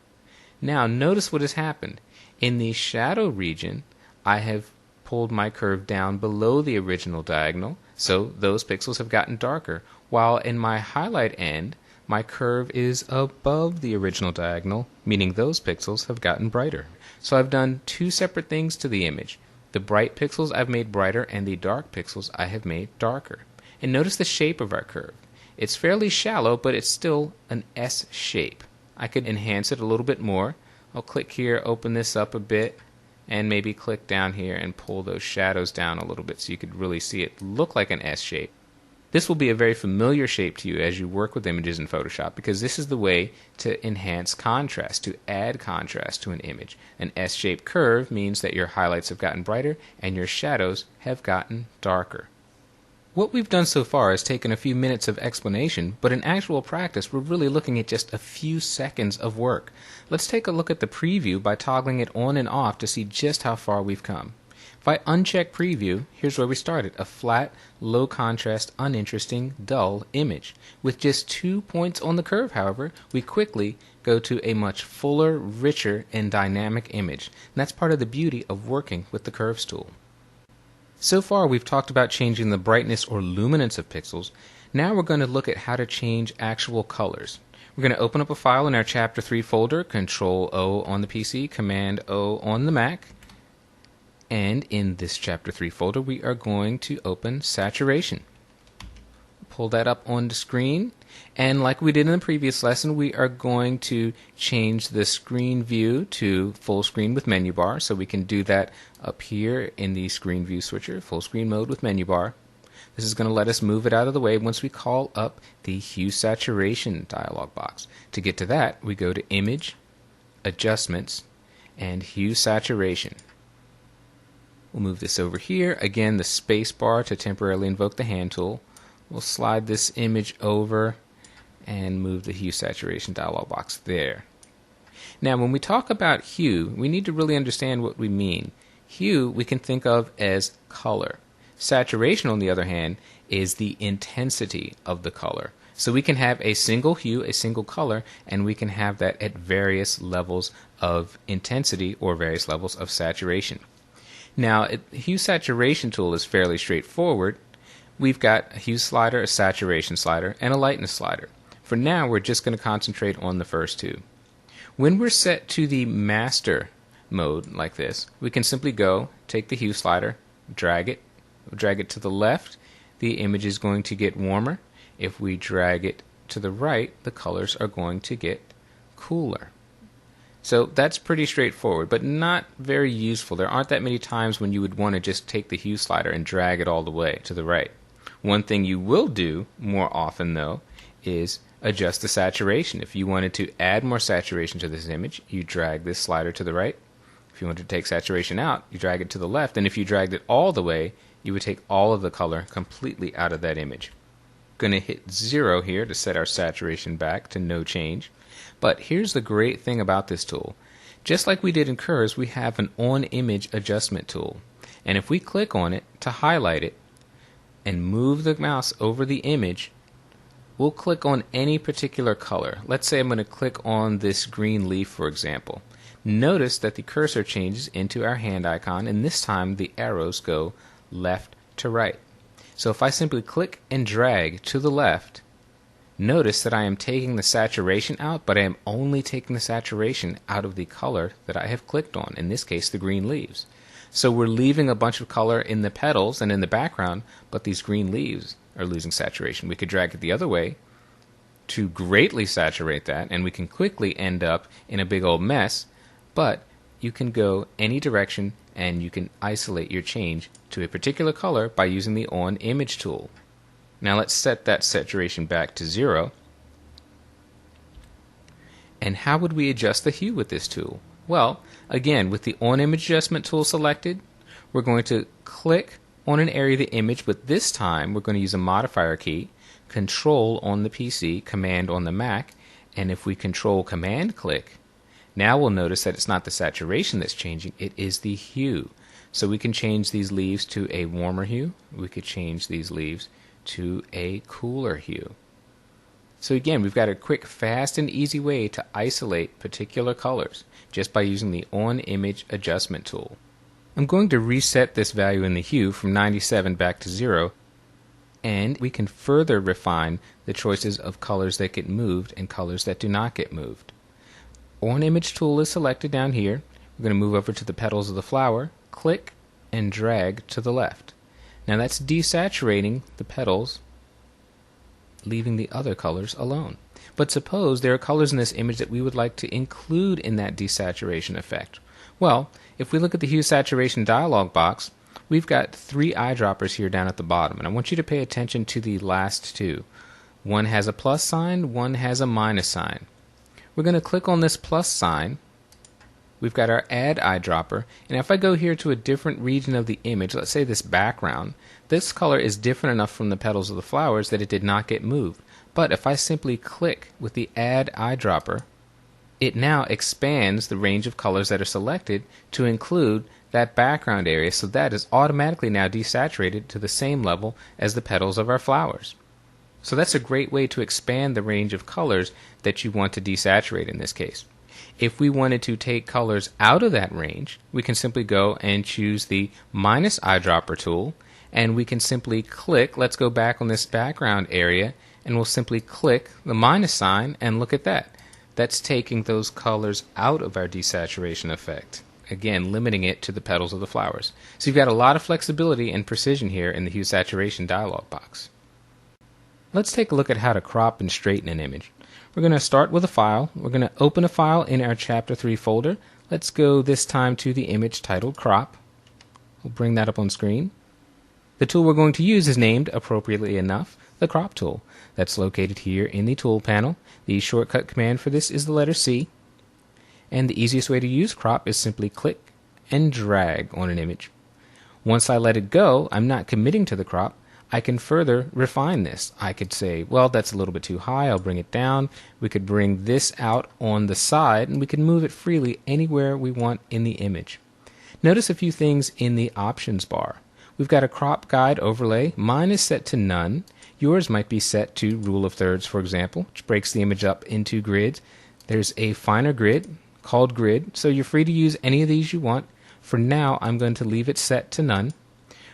A: Now notice what has happened. In the shadow region, I have pulled my curve down below the original diagonal, so those pixels have gotten darker, while in my highlight end, my curve is above the original diagonal, meaning those pixels have gotten brighter. So I've done two separate things to the image. The bright pixels I've made brighter, and the dark pixels I have made darker. And notice the shape of our curve. It's fairly shallow, but it's still an S shape. I could enhance it a little bit more. I'll click here, open this up a bit, and maybe click down here and pull those shadows down a little bit so you could really see it look like an S shape. This will be a very familiar shape to you as you work with images in Photoshop, because this is the way to enhance contrast, to add contrast to an image. An S-shaped curve means that your highlights have gotten brighter and your shadows have gotten darker. What we've done so far has taken a few minutes of explanation, but in actual practice we're really looking at just a few seconds of work. Let's take a look at the preview by toggling it on and off to see just how far we've come. If I uncheck preview, here's where we started, a flat, low contrast, uninteresting, dull image. With just 2 points on the curve, however, we quickly go to a much fuller, richer, and dynamic image. And that's part of the beauty of working with the curves tool. So far we've talked about changing the brightness or luminance of pixels. Now we're going to look at how to change actual colors. We're going to open up a file in our Chapter 3 folder, Control-O on the PC, Command-O on the Mac. And in this Chapter 3 folder we are going to open Saturation. Pull that up on the screen, and like we did in the previous lesson, we are going to change the screen view to full screen with menu bar. So we can do that up here in the screen view switcher, full screen mode with menu bar. This is going to let us move it out of the way once we call up the Hue Saturation dialog box. To get to that, we go to Image, Adjustments, and Hue Saturation. We'll move this over here. Again, the space bar to temporarily invoke the hand tool. We'll slide this image over and move the Hue Saturation dialog box there. Now, when we talk about hue, we need to really understand what we mean. Hue we can think of as color. Saturation, on the other hand, is the intensity of the color. So we can have a single hue, a single color, and we can have that at various levels of intensity or various levels of saturation. Now, the Hue Saturation tool is fairly straightforward. we've got a hue slider, a saturation slider, and a lightness slider. For now, we're just going to concentrate on the first two. When we're set to the master mode like this, we can simply go, take the hue slider, drag it to the left, the image is going to get warmer. If we drag it to the right, the colors are going to get cooler. So that's pretty straightforward, but not very useful. There aren't that many times when you would want to just take the hue slider and drag it all the way to the right. One thing you will do more often, though, is adjust the saturation. If you wanted to add more saturation to this image, you drag this slider to the right. If you wanted to take saturation out, you drag it to the left. And if you dragged it all the way, you would take all of the color completely out of that image. Going to hit 0 here to set our saturation back to no change. But here's the great thing about this tool. Just like we did in Curves, we have an on-image adjustment tool. And if we click on it to highlight it and move the mouse over the image, we'll click on any particular color. Let's say I'm going to click on this green leaf, for example. Notice that the cursor changes into our hand icon, and this time the arrows go left to right. So if I simply click and drag to the left, notice that I am taking the saturation out, but I am only taking the saturation out of the color that I have clicked on, in this case the green leaves. So we're leaving a bunch of color in the petals and in the background, but these green leaves are losing saturation. We could drag it the other way to greatly saturate that, and we can quickly end up in a big old mess, but you can go any direction and you can isolate your change to a particular color by using the On Image tool. Now let's set that saturation back to 0. And how would we adjust the hue with this tool? Well, again, with the On Image Adjustment tool selected, we're going to click on an area of the image, but this time we're going to use a modifier key, Control on the PC, Command on the Mac, and if we Control Command click, now we'll notice that it's not the saturation that's changing, it is the hue. So we can change these leaves to a warmer hue, we could change these leaves to a cooler hue. So again, we've got a quick, fast, and easy way to isolate particular colors just by using the On Image Adjustment tool. I'm going to reset this value in the hue from 97 back to 0, and we can further refine the choices of colors that get moved and colors that do not get moved. On Image tool is selected down here. We're going to move over to the petals of the flower, click, and drag to the left. Now that's desaturating the petals, leaving the other colors alone. But suppose there are colors in this image that we would like to include in that desaturation effect. Well, if we look at the Hue Saturation dialog box, we've got 3 eyedroppers here down at the bottom, and I want you to pay attention to the last 2. One has a plus sign, one has a minus sign. We're going to click on this plus sign. We've got our Add Eyedropper, and if I go here to a different region of the image, let's say this background, this color is different enough from the petals of the flowers that it did not get moved. But if I simply click with the Add Eyedropper, it now expands the range of colors that are selected to include that background area, so that is automatically now desaturated to the same level as the petals of our flowers. So that's a great way to expand the range of colors that you want to desaturate in this case. If we wanted to take colors out of that range, we can simply go and choose the minus eyedropper tool, and we can simply click, let's go back on this background area, and we'll simply click the minus sign, and look at that. That's taking those colors out of our desaturation effect. Again, limiting it to the petals of the flowers. So you've got a lot of flexibility and precision here in the Hue Saturation dialog box. Let's take a look at how to crop and straighten an image. We're going to start with a file. We're going to open a file in our Chapter 3 folder. Let's go this time to the image titled Crop. We'll bring that up on screen. The tool we're going to use is named, appropriately enough, the Crop tool. That's located here in the Tool panel. The shortcut command for this is the letter C. And the easiest way to use Crop is simply click and drag on an image. Once I let it go, I'm not committing to the crop. I can further refine this. I could say, well, that's a little bit too high, I'll bring it down. We could bring this out on the side, and we can move it freely anywhere we want in the image. Notice a few things in the options bar. We've got a crop guide overlay. Mine is set to none. Yours might be set to rule of thirds, for example, which breaks the image up into grids. There's a finer grid called grid, so you're free to use any of these you want. For now, I'm going to leave it set to none.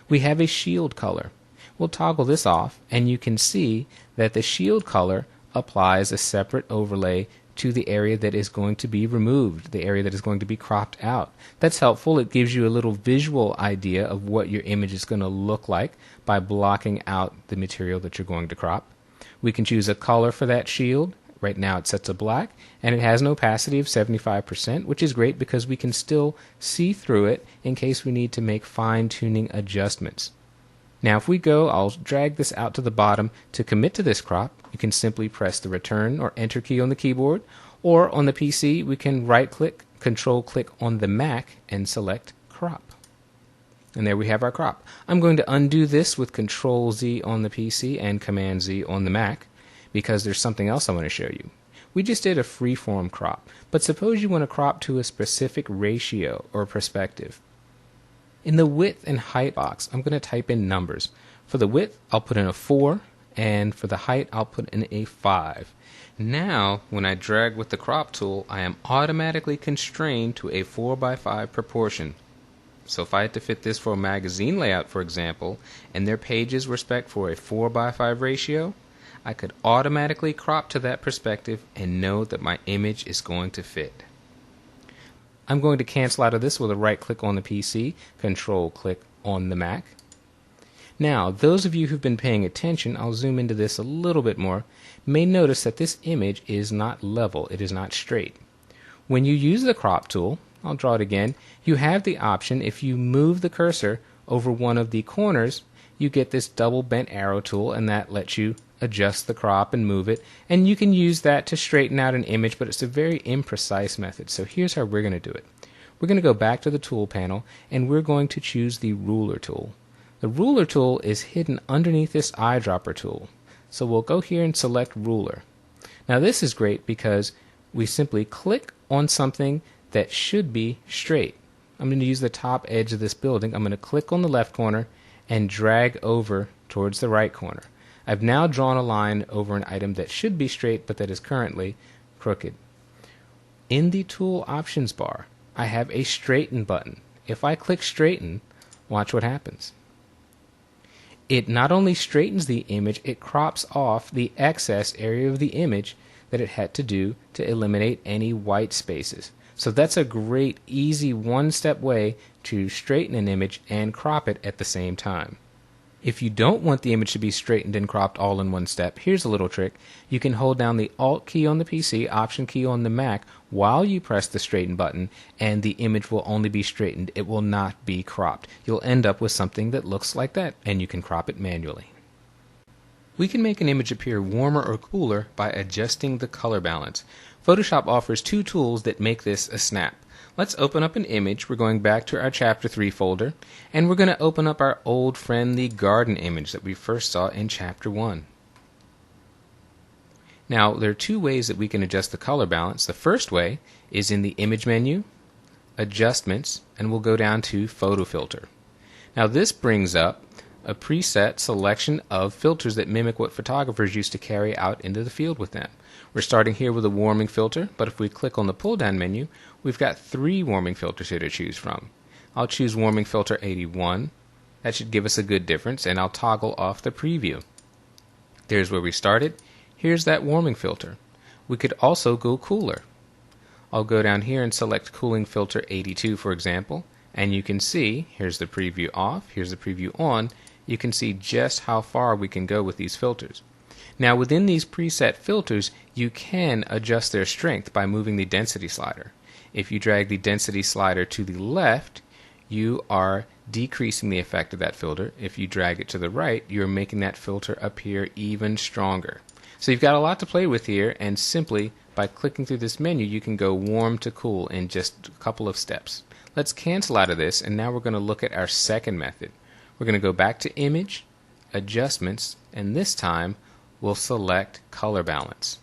A: We have a shield color. We'll toggle this off, and you can see that the shield color applies a separate overlay to the area that is going to be removed, the area that is going to be cropped out. That's helpful. It gives you a little visual idea of what your image is going to look like by blocking out the material that you're going to crop. We can choose a color for that shield. Right now it's set to black, and it has an opacity of 75%, which is great because we can still see through it in case we need to make fine-tuning adjustments. Now if we go, I'll drag this out to the bottom. To commit to this crop, you can simply press the return or enter key on the keyboard, or on the PC we can right-click, control-click on the Mac and select crop. And there we have our crop. I'm going to undo this with Control-Z on the PC and Command-Z on the Mac, because there's something else I want to show you. We just did a freeform crop, but suppose you want to crop to a specific ratio or perspective. In the width and height box, I'm going to type in numbers. For the width, I'll put in a 4, and for the height, I'll put in a 5. Now, when I drag with the crop tool, I am automatically constrained to a 4:5 proportion. So if I had to fit this for a magazine layout, for example, and their pages were spec'd for a 4:5 ratio, I could automatically crop to that perspective and know that my image is going to fit. I'm going to cancel out of this with a right click on the PC, control click on the Mac. Now, those of you who've been paying attention, I'll zoom into this a little bit more, may notice that this image is not level, it is not straight. When you use the crop tool, I'll draw it again, you have the option, if you move the cursor over one of the corners, you get this double bent arrow tool, and that lets you adjust the crop and move it, and you can use that to straighten out an image, but it's a very imprecise method. So here's how we're going to do it. We're going to go back to the tool panel, and we're going to choose the ruler tool. The ruler tool is hidden underneath this eyedropper tool. So we'll go here and select ruler. Now this is great because we simply click on something that should be straight. I'm going to use the top edge of this building. I'm going to click on the left corner and drag over towards the right corner. I've now drawn a line over an item that should be straight but that is currently crooked. In the tool options bar, I have a straighten button. If I click straighten, watch what happens. It not only straightens the image, it crops off the excess area of the image that it had to do to eliminate any white spaces. So that's a great, easy, one-step way to straighten an image and crop it at the same time. If you don't want the image to be straightened and cropped all in one step, here's a little trick. You can hold down the Alt key on the PC, Option key on the Mac, while you press the straighten button, and the image will only be straightened. It will not be cropped. You'll end up with something that looks like that, and you can crop it manually. We can make an image appear warmer or cooler by adjusting the color balance. Photoshop offers two tools that make this a snap. Let's open up an image. We're going back to our Chapter 3 folder, and we're going to open up our old friend, the garden image that we first saw in Chapter 1. Now, there are two ways that we can adjust the color balance. The first way is in the Image menu, Adjustments, and we'll go down to Photo Filter. Now, this brings up a preset selection of filters that mimic what photographers used to carry out into the field with them. We're starting here with a warming filter, but if we click on the pull-down menu, we've got 3 warming filters here to choose from. I'll choose warming filter 81. That should give us a good difference, and I'll toggle off the preview. There's where we started. Here's that warming filter. We could also go cooler. I'll go down here and select cooling filter 82, for example, and you can see, here's the preview off, here's the preview on. You can see just how far we can go with these filters. Now within these preset filters, you can adjust their strength by moving the density slider. If you drag the density slider to the left, you are decreasing the effect of that filter. If you drag it to the right, you're making that filter appear even stronger. So you've got a lot to play with here, and simply by clicking through this menu, you can go warm to cool in just a couple of steps. Let's cancel out of this, and now we're going to look at our second method. We're going to go back to Image, Adjustments, and this time we'll select Color Balance.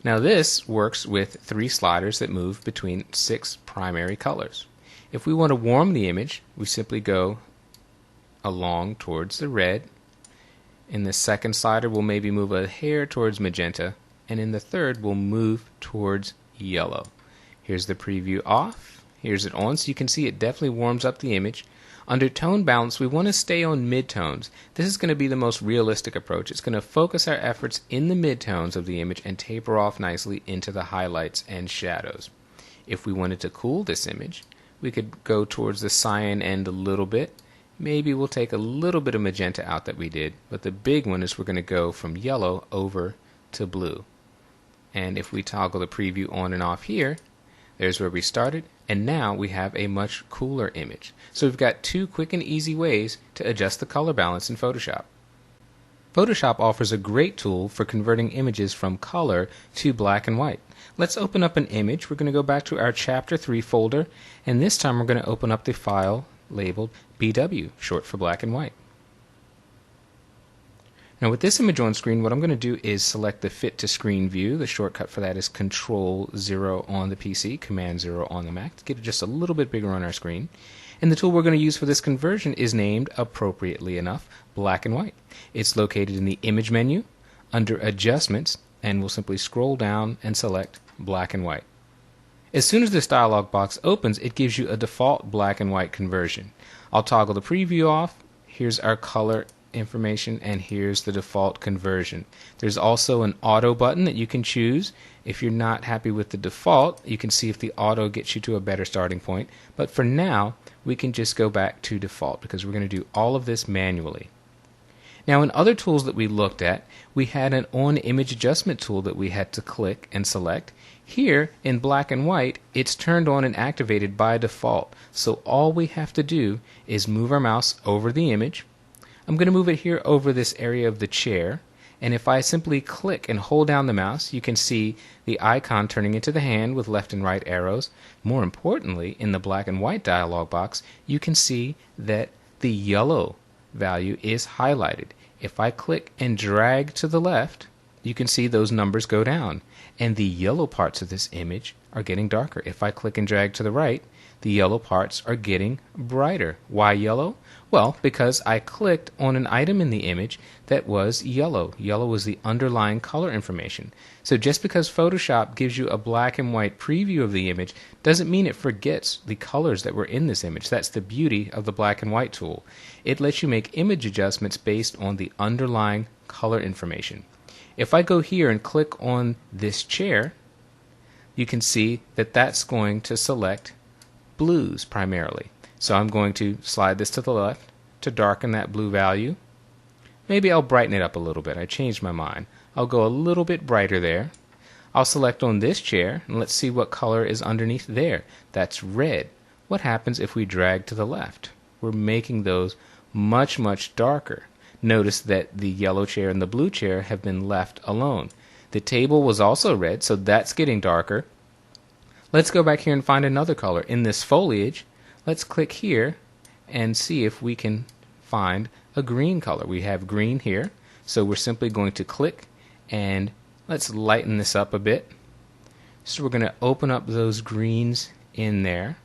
A: Now this works with 3 sliders that move between 6 primary colors. If we want to warm the image, we simply go along towards the red. In the second slider, we'll maybe move a hair towards magenta, and in the third, we'll move towards yellow. Here's the preview off. Here's it on, so you can see it definitely warms up the image. Under tone balance, we want to stay on midtones. This is going to be the most realistic approach. It's going to focus our efforts in the midtones of the image and taper off nicely into the highlights and shadows. If we wanted to cool this image, we could go towards the cyan end a little bit. Maybe we'll take a little bit of magenta out that we did, but the big one is we're going to go from yellow over to blue. And if we toggle the preview on and off here, there's where we started, and now we have a much cooler image. So we've got two quick and easy ways to adjust the color balance in Photoshop. Photoshop offers a great tool for converting images from color to black and white. Let's open up an image. We're going to go back to our Chapter 3 folder, and this time we're going to open up the file labeled BW, short for black and white. Now with this image on screen, what I'm going to do is select the Fit to Screen view. The shortcut for that is Control-0 on the PC, Command-0 on the Mac, to get it just a little bit bigger on our screen. And the tool we're going to use for this conversion is named, appropriately enough, Black and White. It's located in the Image menu, under Adjustments, and we'll simply scroll down and select Black and White. As soon as this dialog box opens, it gives you a default black and white conversion. I'll toggle the preview off. Here's our color information, and here's the default conversion. There's also an auto button that you can choose. If you're not happy with the default, you can see if the auto gets you to a better starting point. But for now, we can just go back to default because we're going to do all of this manually. Now in other tools that we looked at, we had an on-image adjustment tool that we had to click and select. Here in black and white, it's turned on and activated by default. So all we have to do is move our mouse over the image. I'm going to move it here over this area of the chair, and if I simply click and hold down the mouse, you can see the icon turning into the hand with left and right arrows. More importantly, in the black and white dialog box, you can see that the yellow value is highlighted. If I click and drag to the left, you can see those numbers go down, and the yellow parts of this image are getting darker. If I click and drag to the right, the yellow parts are getting brighter. Why yellow? Well, because I clicked on an item in the image that was yellow. Yellow was the underlying color information. So just because Photoshop gives you a black and white preview of the image doesn't mean it forgets the colors that were in this image. That's the beauty of the black and white tool. It lets you make image adjustments based on the underlying color information. If I go here and click on this chair, you can see that that's going to select blues primarily. So I'm going to slide this to the left to darken that blue value. Maybe I'll brighten it up a little bit. I changed my mind. I'll go a little bit brighter there. I'll select on this chair, and let's see what color is underneath there. That's red. What happens if we drag to the left? We're making those much, much darker. Notice that the yellow chair and the blue chair have been left alone. The table was also red, so that's getting darker. Let's go back here and find another color. In this foliage, let's click here and see if we can find a green color. We have green here, so we're simply going to click and let's lighten this up a bit. So we're going to open up those greens in there.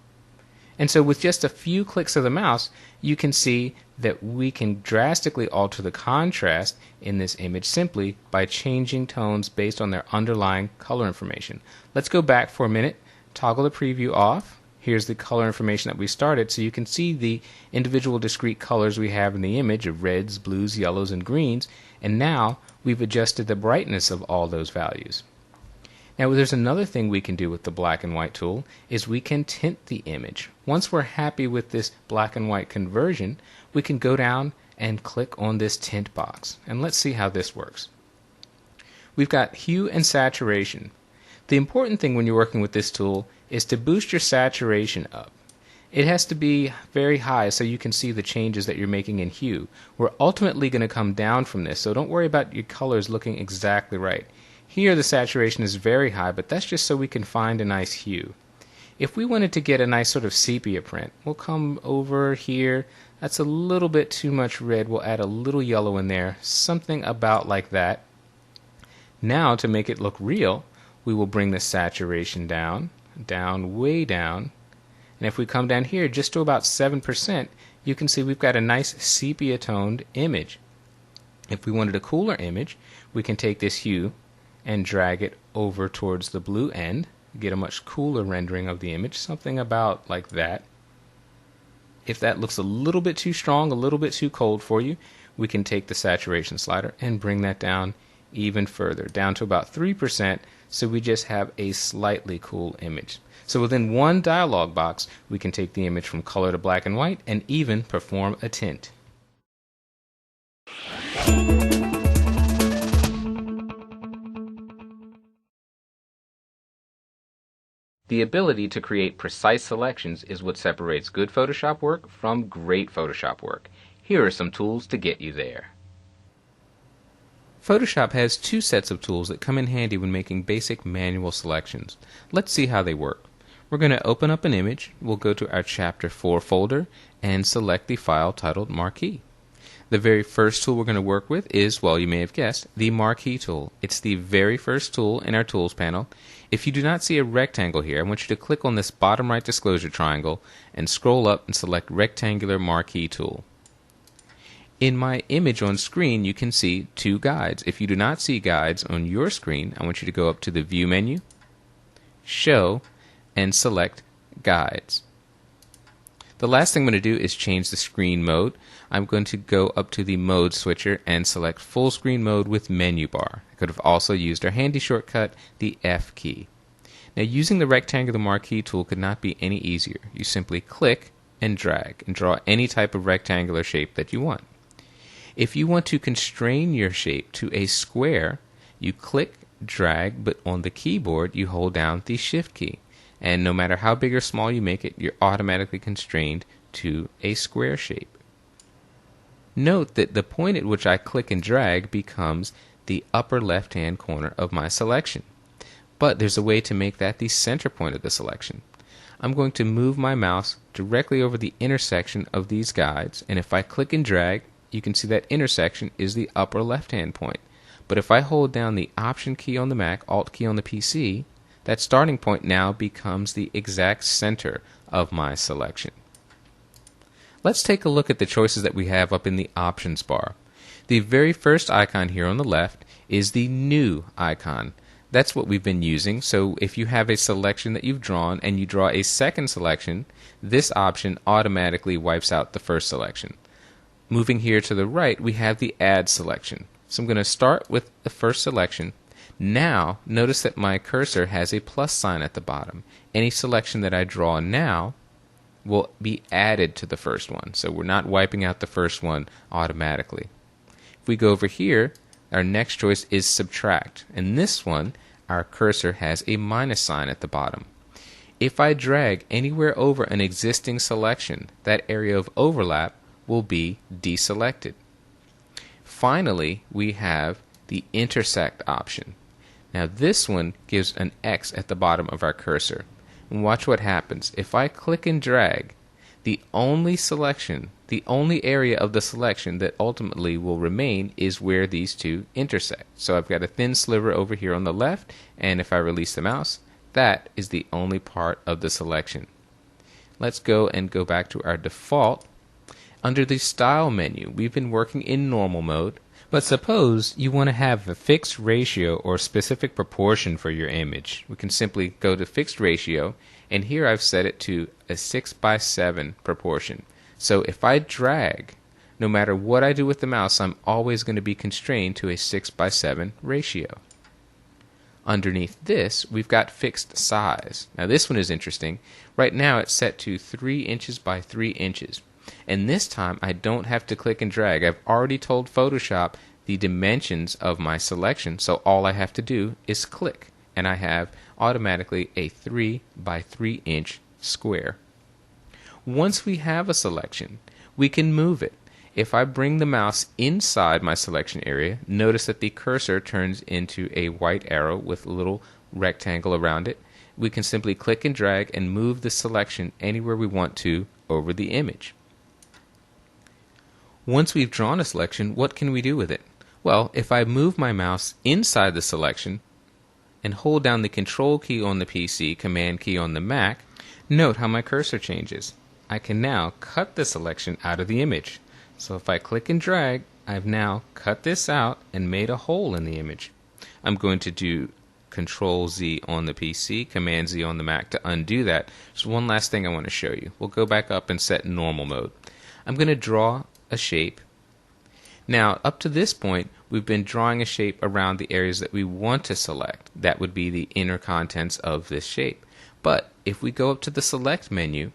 A: And so with just a few clicks of the mouse, you can see that we can drastically alter the contrast in this image simply by changing tones based on their underlying color information. Let's go back for a minute, toggle the preview off. Here's the color information that we started, so you can see the individual discrete colors we have in the image of reds, blues, yellows, and greens, and now we've adjusted the brightness of all those values. Now there's another thing we can do with the black and white tool, is we can tint the image. Once we're happy with this black and white conversion, we can go down and click on this tint box, and let's see how this works. We've got hue and saturation. The important thing when you're working with this tool is to boost your saturation up. It has to be very high so you can see the changes that you're making in hue. We're ultimately going to come down from this, so don't worry about your colors looking exactly right. Here the saturation is very high, but that's just so we can find a nice hue. If we wanted to get a nice sort of sepia print, we'll come over here. That's a little bit too much red. We'll add a little yellow in there, something about like that. Now to make it look real, we will bring the saturation down, way down. And if we come down here just to about 7%, you can see we've got a nice sepia toned image. If we wanted a cooler image, we can take this hue and drag it over towards the blue end, get a much cooler rendering of the image, something about like that. If that looks a little bit too strong, a little bit too cold for you, we can take the saturation slider and bring that down even further, down to about 3%, so we just have a slightly cool image. So within one dialog box, we can take the image from color to black and white and even perform a tint. The ability to create precise selections is what separates good Photoshop work from great Photoshop work. Here are some tools to get you there. Photoshop has two sets of tools that come in handy when making basic manual selections. Let's see how they work. We're going to open up an image. We'll go to our Chapter 4 folder and select the file titled Marquee. The very first tool we're going to work with is, well, you may have guessed, the Marquee tool. It's the very first tool in our Tools panel. If you do not see a rectangle here, I want you to click on this bottom right disclosure triangle and scroll up and select Rectangular Marquee tool. In my image on screen, you can see two guides. If you do not see guides on your screen, I want you to go up to the View menu, Show, and select Guides. The last thing I'm going to do is change the screen mode. I'm going to go up to the mode switcher and select full screen mode with menu bar. I could have also used our handy shortcut, the F key. Now, using the rectangular marquee tool could not be any easier. You simply click and drag and draw any type of rectangular shape that you want. If you want to constrain your shape to a square, you click, drag, but on the keyboard you hold down the Shift key. And no matter how big or small you make it, you're automatically constrained to a square shape. Note that the point at which I click and drag becomes the upper left-hand corner of my selection. But there's a way to make that the center point of the selection. I'm going to move my mouse directly over the intersection of these guides, and if I click and drag, you can see that intersection is the upper left-hand point. But if I hold down the Option key on the Mac, Alt key on the PC, that starting point now becomes the exact center of my selection. Let's take a look at the choices that we have up in the Options bar. The very first icon here on the left is the New icon. That's what we've been using, so if you have a selection that you've drawn and you draw a second selection, this option automatically wipes out the first selection. Moving here to the right, we have the Add selection. So I'm going to start with the first selection. Now, notice that my cursor has a plus sign at the bottom. Any selection that I draw now will be added to the first one, so we're not wiping out the first one automatically. If we go over here, our next choice is Subtract, and this one, our cursor has a minus sign at the bottom. If I drag anywhere over an existing selection, that area of overlap will be deselected. Finally, we have the Intersect option. Now this one gives an X at the bottom of our cursor. And watch what happens. If I click and drag, the only selection, the only area of the selection that ultimately will remain is where these two intersect. So I've got a thin sliver over here on the left, and if I release the mouse, that is the only part of the selection. Let's go back to our default. Under the Style menu, we've been working in normal mode. But suppose you want to have a fixed ratio or specific proportion for your image. We can simply go to Fixed Ratio, and here I've set it to a 6:7 proportion. So if I drag, no matter what I do with the mouse, I'm always going to be constrained to a 6:7 ratio. Underneath this, we've got Fixed Size. Now this one is interesting. Right now it's set to 3 inches by 3 inches. And this time I don't have to click and drag. I've already told Photoshop the dimensions of my selection, so all I have to do is click, and I have automatically a 3 by 3 inch square. Once we have a selection, we can move it. If I bring the mouse inside my selection area, notice that the cursor turns into a white arrow with a little rectangle around it. We can simply click and drag and move the selection anywhere we want to over the image. Once we've drawn a selection, what can we do with it? Well, if I move my mouse inside the selection and hold down the Control key on the PC, Command key on the Mac, note how my cursor changes. I can now cut the selection out of the image. So if I click and drag, I've now cut this out and made a hole in the image. I'm going to do Control Z on the PC, Command Z on the Mac to undo that. Just one last thing I want to show you. We'll go back up and set normal mode. I'm going to draw a shape. Now, up to this point, we've been drawing a shape around the areas that we want to select. That would be the inner contents of this shape. But if we go up to the Select menu,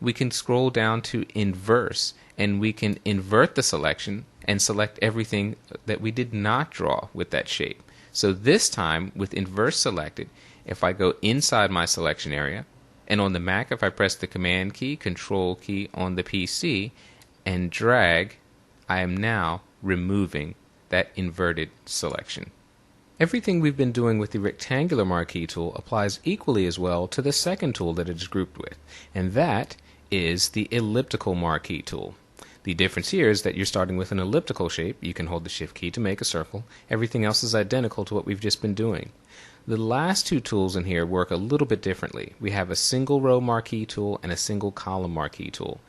A: we can scroll down to Inverse, and we can invert the selection and select everything that we did not draw with that shape. So this time, with Inverse selected, if I go inside my selection area, and on the Mac, if I press the Command key, Control key on the PC, and drag, I am now removing that inverted selection. Everything we've been doing with the rectangular marquee tool applies equally as well to the second tool that it is grouped with, and that is the elliptical marquee tool. The difference here is that you're starting with an elliptical shape. You can hold the Shift key to make a circle. Everything else is identical to what we've just been doing. The last two tools in here work a little bit differently. We have a single row marquee tool and a single column marquee tool.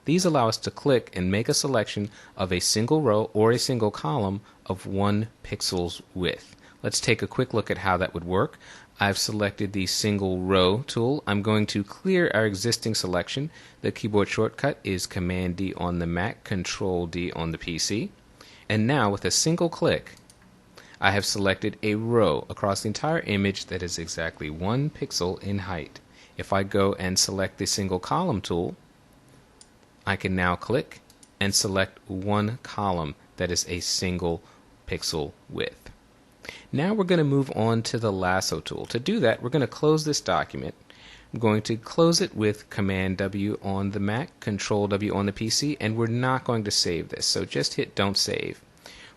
A: These allow us to click and make a selection of a single row or a single column of 1 pixel's width. Let's take a quick look at how that would work. I've selected the single row tool. I'm going to clear our existing selection. The keyboard shortcut is Command D on the Mac, Control D on the PC. And now with a single click, I have selected a row across the entire image that is exactly 1 pixel in height. If I go and select the single column tool, I can now click and select 1 column that is a single pixel width. Now we're going to move on to the lasso tool. To do that, we're going to close this document. I'm going to close it with Command W on the Mac, Control W on the PC, and we're not going to save this, so just hit Don't Save.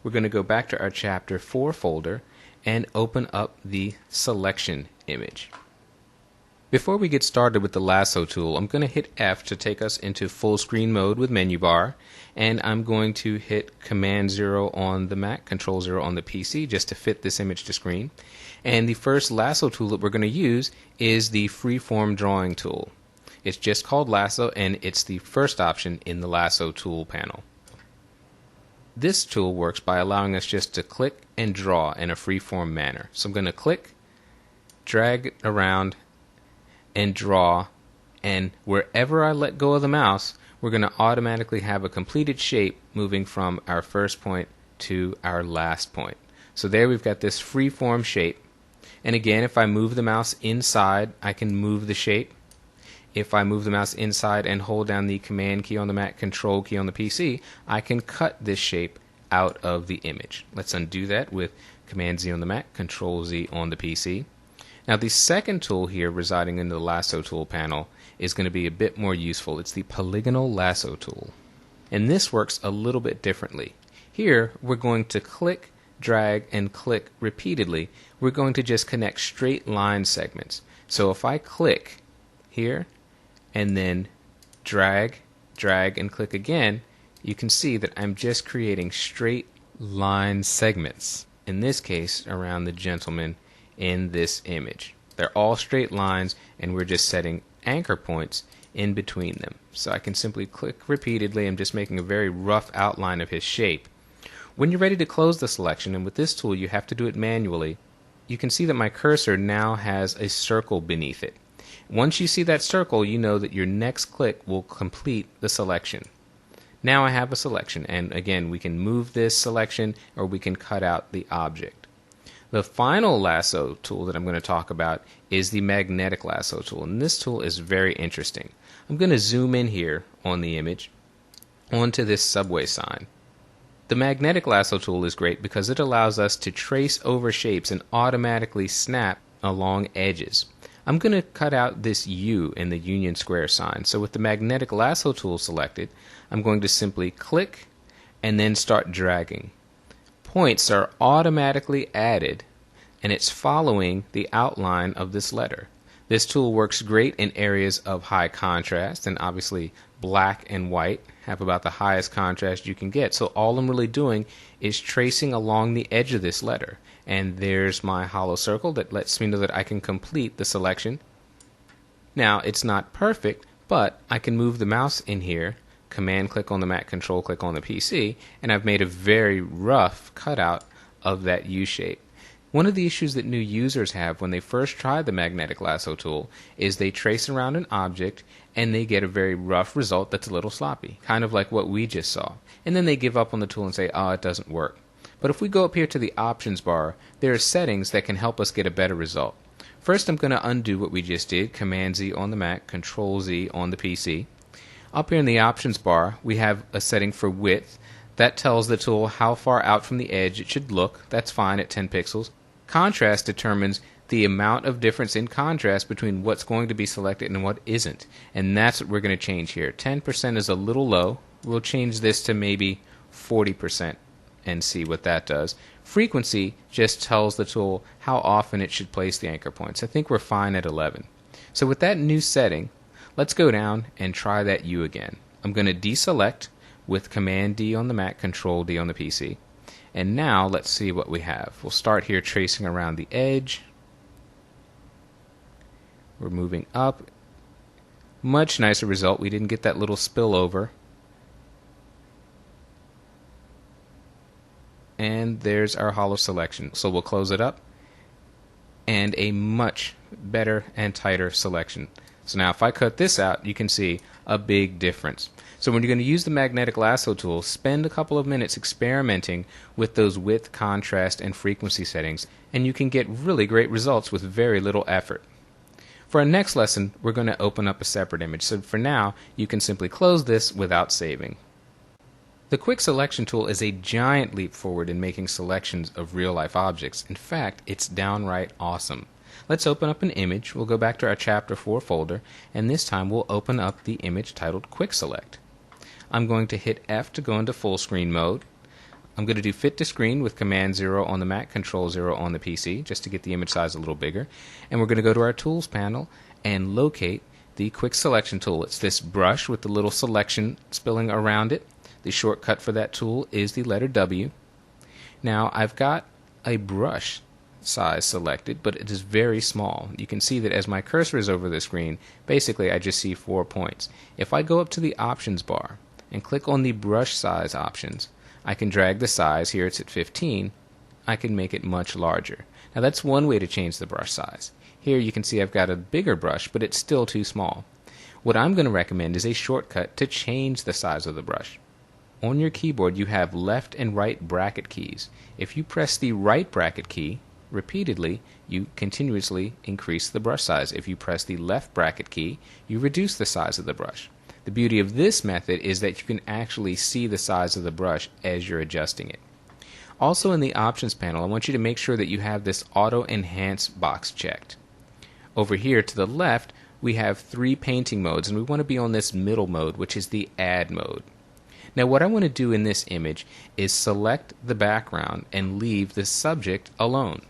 A: We're going to go back to our Chapter 4 folder and open up the selection image. Before we get started with the lasso tool, I'm going to hit F to take us into full screen mode with menu bar, and I'm going to hit Command 0 on the Mac, Control 0 on the PC just to fit this image to screen. And the first lasso tool that we're going to use is the freeform drawing tool. It's just called lasso, and it's the first option in the lasso tool panel. This tool works by allowing us just to click and draw in a freeform manner. So I'm going to click, drag it around, and draw, and wherever I let go of the mouse, we're going to automatically have a completed shape moving from our first point to our last point. So there we've got this freeform shape, and again, if I move the mouse inside, I can move the shape. If I move the mouse inside and hold down the Command key on the Mac, Control key on the PC, I can cut this shape out of the image. Let's undo that with Command Z on the Mac, Control Z on the PC. Now the second tool here residing in the lasso tool panel is going to be a bit more useful. It's the polygonal lasso tool. And this works a little bit differently. Here we're going to click, drag, and click repeatedly. We're going to just connect straight line segments. So if I click here and then drag, and click again, you can see that I'm just creating straight line segments. In this case, around the gentleman in this image. They're all straight lines, and we're just setting anchor points in between them. So I can simply click repeatedly. I'm just making a very rough outline of his shape. When you're ready to close the selection, and with this tool you have to do it manually, you can see that my cursor now has a circle beneath it. Once you see that circle, you know that your next click will complete the selection. Now I have a selection, and again, we can move this selection or we can cut out the object. The final lasso tool that I'm going to talk about is the magnetic lasso tool, and this tool is very interesting. I'm going to zoom in here on the image onto this subway sign. The magnetic lasso tool is great because it allows us to trace over shapes and automatically snap along edges. I'm going to cut out this U in the Union Square sign. So with the magnetic lasso tool selected, I'm going to simply click and then start dragging. Points are automatically added, and it's following the outline of this letter. This tool works great in areas of high contrast, and obviously black and white have about the highest contrast you can get. So all I'm really doing is tracing along the edge of this letter. And there's my hollow circle that lets me know that I can complete the selection. Now, it's not perfect, but I can move the mouse in here, Command click on the Mac, Control click on the PC, and I've made a very rough cutout of that U shape. One of the issues that new users have when they first try the magnetic lasso tool is they trace around an object and they get a very rough result that's a little sloppy, kind of like what we just saw. And then they give up on the tool and say, oh, it doesn't work. But if we go up here to the options bar, there are settings that can help us get a better result. First, I'm going to undo what we just did, Command Z on the Mac, Control Z on the PC. Up here in the options bar, we have a setting for width. That tells the tool how far out from the edge it should look. That's fine at 10 pixels. Contrast determines the amount of difference in contrast between what's going to be selected and what isn't. And that's what we're going to change here. 10% is a little low. We'll change this to maybe 40% and see what that does. Frequency just tells the tool how often it should place the anchor points. I think we're fine at 11. So with that new setting, let's go down and try that U again. I'm going to deselect with Command D on the Mac, Control D on the PC. And now let's see what we have. We'll start here tracing around the edge. We're moving up. Much nicer result. We didn't get that little spillover. And there's our hollow selection. So we'll close it up. And a much better and tighter selection. So now if I cut this out, you can see a big difference. So when you're going to use the magnetic lasso tool, spend a couple of minutes experimenting with those width, contrast, and frequency settings, and you can get really great results with very little effort. For our next lesson, we're going to open up a separate image. So for now, you can simply close this without saving. The Quick Selection tool is a giant leap forward in making selections of real-life objects. In fact, it's downright awesome. Let's open up an image. We'll go back to our Chapter 4 folder, and this time we'll open up the image titled Quick Select. I'm going to hit F to go into full screen mode. I'm going to do Fit to Screen with Command 0 on the Mac, Control 0 on the PC, just to get the image size a little bigger. And we're going to go to our Tools panel and locate the Quick Selection tool. It's this brush with the little selection spilling around it. The shortcut for that tool is the letter W. Now I've got a brush size selected, but it is very small. You can see that as my cursor is over the screen, basically I just see 4 points. If I go up to the options bar and click on the brush size options, I can drag the size. Here it's at 15. I can make it much larger. Now that's one way to change the brush size. Here you can see I've got a bigger brush, but it's still too small. What I'm going to recommend is a shortcut to change the size of the brush. On your keyboard you have left and right bracket keys. If you press the right bracket key repeatedly, you continuously increase the brush size. If you press the left bracket key, you reduce the size of the brush. The beauty of this method is that you can actually see the size of the brush as you're adjusting it. Also in the options panel, I want you to make sure that you have this auto enhance box checked. Over here to the left, we have 3 painting modes, and we want to be on this middle mode, which is the add mode. Now what I want to do in this image is select the background and leave the subject alone.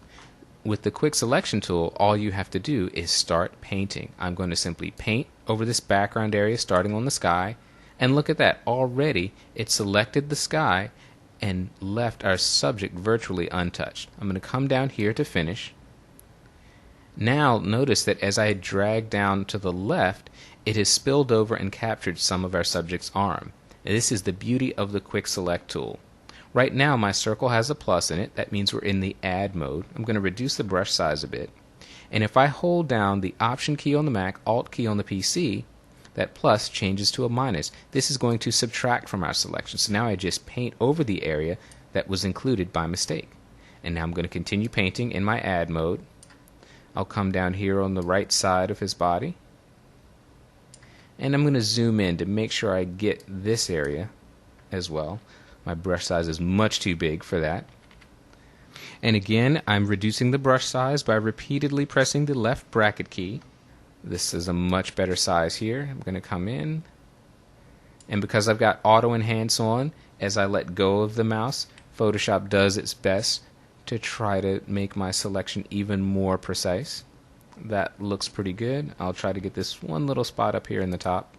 A: With the Quick Selection tool, all you have to do is start painting. I'm going to simply paint over this background area starting on the sky, and look at that, already it selected the sky and left our subject virtually untouched. I'm going to come down here to finish. Now notice that as I drag down to the left, it has spilled over and captured some of our subject's arm. This is the beauty of the Quick Select tool. Right now my circle has a plus in it. That means we're in the add mode. I'm going to reduce the brush size a bit. And if I hold down the Option key on the Mac, Alt key on the PC, that plus changes to a minus. This is going to subtract from our selection. So now I just paint over the area that was included by mistake. And now I'm going to continue painting in my add mode. I'll come down here on the right side of his body. And I'm going to zoom in to make sure I get this area as well. My brush size is much too big for that. And again, I'm reducing the brush size by repeatedly pressing the left bracket key. This is a much better size here. I'm going to come in. And because I've got auto enhance on, as I let go of the mouse, Photoshop does its best to try to make my selection even more precise. That looks pretty good. I'll try to get this one little spot up here in the top.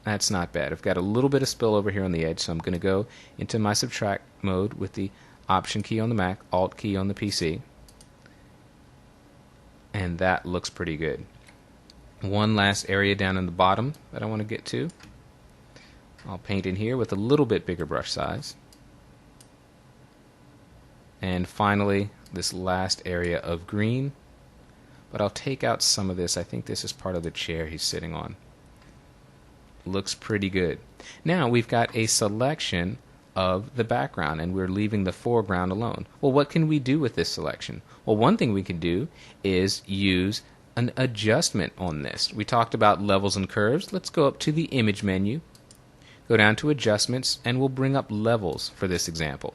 A: That's not bad. I've got a little bit of spill over here on the edge, so I'm going to go into my subtract mode with the Option key on the Mac, Alt key on the PC. And that looks pretty good. One last area down in the bottom that I want to get to. I'll paint in here with a little bit bigger brush size. And finally, this last area of green. But I'll take out some of this. I think this is part of the chair he's sitting on. Looks pretty good. Now we've got a selection of the background and we're leaving the foreground alone. Well, what can we do with this selection? Well, one thing we can do is use an adjustment on this. We talked about levels and curves. Let's go up to the image menu, go down to adjustments, and we'll bring up levels for this example.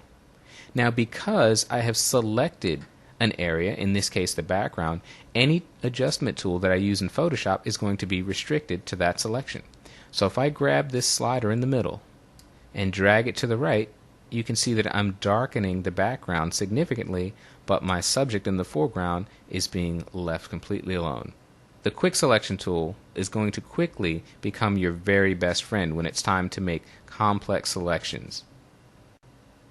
A: Now, because I have selected an area, in this case the background, any adjustment tool that I use in Photoshop is going to be restricted to that selection. So if I grab this slider in the middle and drag it to the right, you can see that I'm darkening the background significantly, but my subject in the foreground is being left completely alone. The quick selection tool is going to quickly become your very best friend when it's time to make complex selections.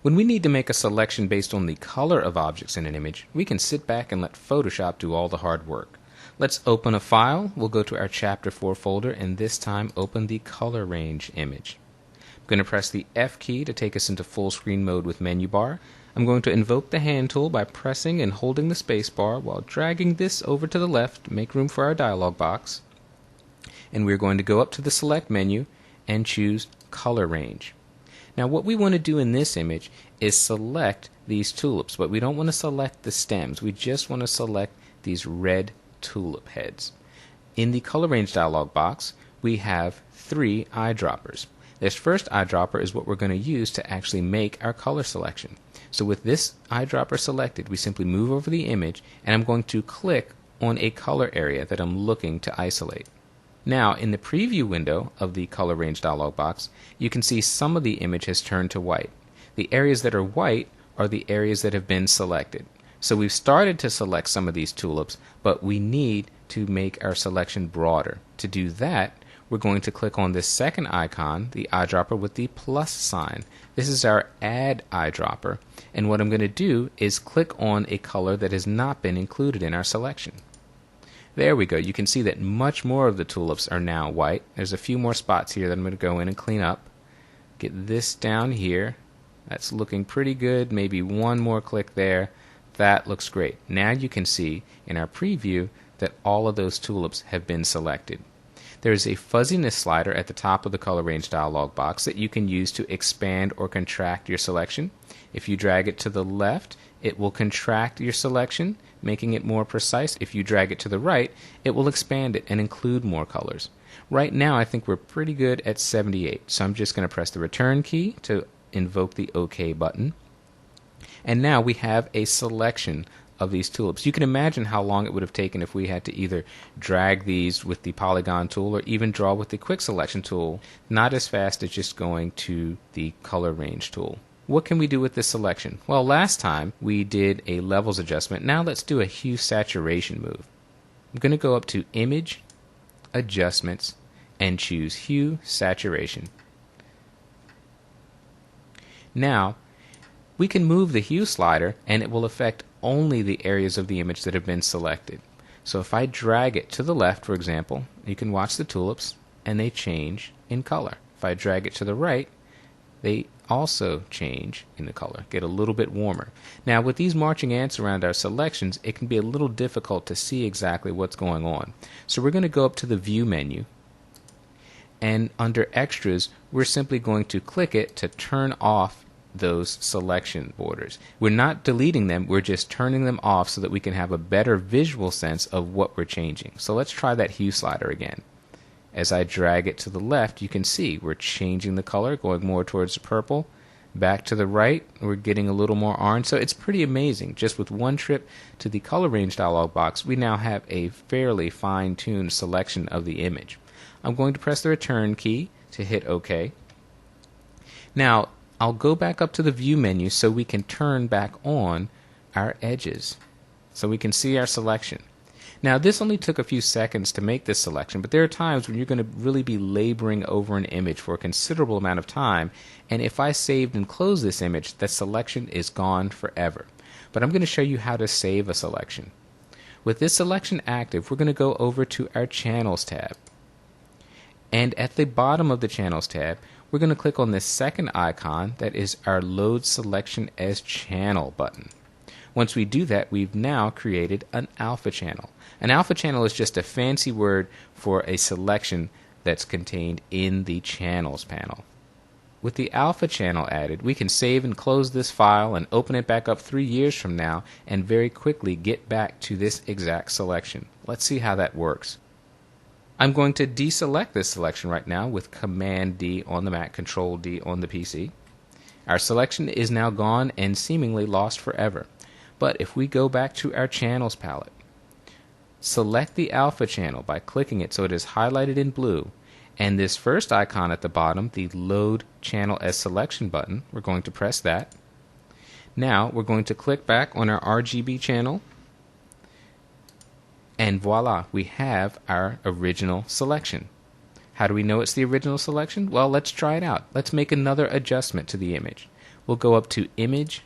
A: When we need to make a selection based on the color of objects in an image, we can sit back and let Photoshop do all the hard work. Let's open a file. We'll go to our Chapter 4 folder and this time open the color range image. I'm going to press the F key to take us into full screen mode with menu bar. I'm going to invoke the hand tool by pressing and holding the space bar while dragging this over to the left to make room for our dialog box. And we're going to go up to the select menu and choose color range. Now what we want to do in this image is select these tulips, but we don't want to select the stems. We just want to select these red tulip heads. In the color range dialog box, we have 3 eyedroppers. This first eyedropper is what we're going to use to actually make our color selection. So with this eyedropper selected, we simply move over the image and I'm going to click on a color area that I'm looking to isolate. Now in the preview window of the color range dialog box, you can see some of the image has turned to white. The areas that are white are the areas that have been selected. So we've started to select some of these tulips, but we need to make our selection broader. To do that, we're going to click on this second icon, the eyedropper with the plus sign. This is our add eyedropper, and what I'm going to do is click on a color that has not been included in our selection. There we go. You can see that much more of the tulips are now white. There's a few more spots here that I'm going to go in and clean up. Get this down here. That's looking pretty good. Maybe one more click there. That looks great. Now you can see in our preview that all of those tulips have been selected. There is a fuzziness slider at the top of the color range dialog box that you can use to expand or contract your selection. If you drag it to the left, it will contract your selection, making it more precise. If you drag it to the right, it will expand it and include more colors. Right now I think we're pretty good at 78, so I'm just going to press the return key to invoke the OK button. And now we have a selection of these tulips. You can imagine how long it would have taken if we had to either drag these with the polygon tool or even draw with the quick selection tool. Not as fast as just going to the color range tool. What can we do with this selection? Well, last time we did a levels adjustment. Now let's do a hue saturation move. I'm going to go up to Image, Adjustments, and choose Hue Saturation. Now, we can move the hue slider and it will affect only the areas of the image that have been selected. So if I drag it to the left, for example, you can watch the tulips and they change in color. If I drag it to the right, they also change in the color, get a little bit warmer. Now with these marching ants around our selections, it can be a little difficult to see exactly what's going on. So we're going to go up to the View menu, and under Extras, we're simply going to click it to turn off those selection borders. We're not deleting them, we're just turning them off so that we can have a better visual sense of what we're changing. So let's try that hue slider again. As I drag it to the left, you can see we're changing the color, going more towards the purple. Back to the right, we're getting a little more orange. So it's pretty amazing. Just with one trip to the color range dialog box, we now have a fairly fine-tuned selection of the image. I'm going to press the return key to hit OK. Now, I'll go back up to the View menu so we can turn back on our edges, so we can see our selection. Now this only took a few seconds to make this selection, but there are times when you're going to really be laboring over an image for a considerable amount of time, and if I saved and closed this image, that selection is gone forever. But I'm going to show you how to save a selection. With this selection active, we're going to go over to our Channels tab. And at the bottom of the Channels tab, we're going to click on this second icon that is our Load Selection as Channel button. Once we do that, we've now created an alpha channel. An alpha channel is just a fancy word for a selection that's contained in the Channels panel. With the alpha channel added, we can save and close this file and open it back up 3 years from now and very quickly get back to this exact selection. Let's see how that works. I'm going to deselect this selection right now with Command D on the Mac, Control D on the PC. Our selection is now gone and seemingly lost forever. But if we go back to our Channels palette, select the alpha channel by clicking it so it is highlighted in blue, and this first icon at the bottom, the Load Channel as Selection button, we're going to press that. Now we're going to click back on our RGB channel, and voila, we have our original selection. How do we know it's the original selection? Well, let's try it out. Let's make another adjustment to the image. We'll go up to Image,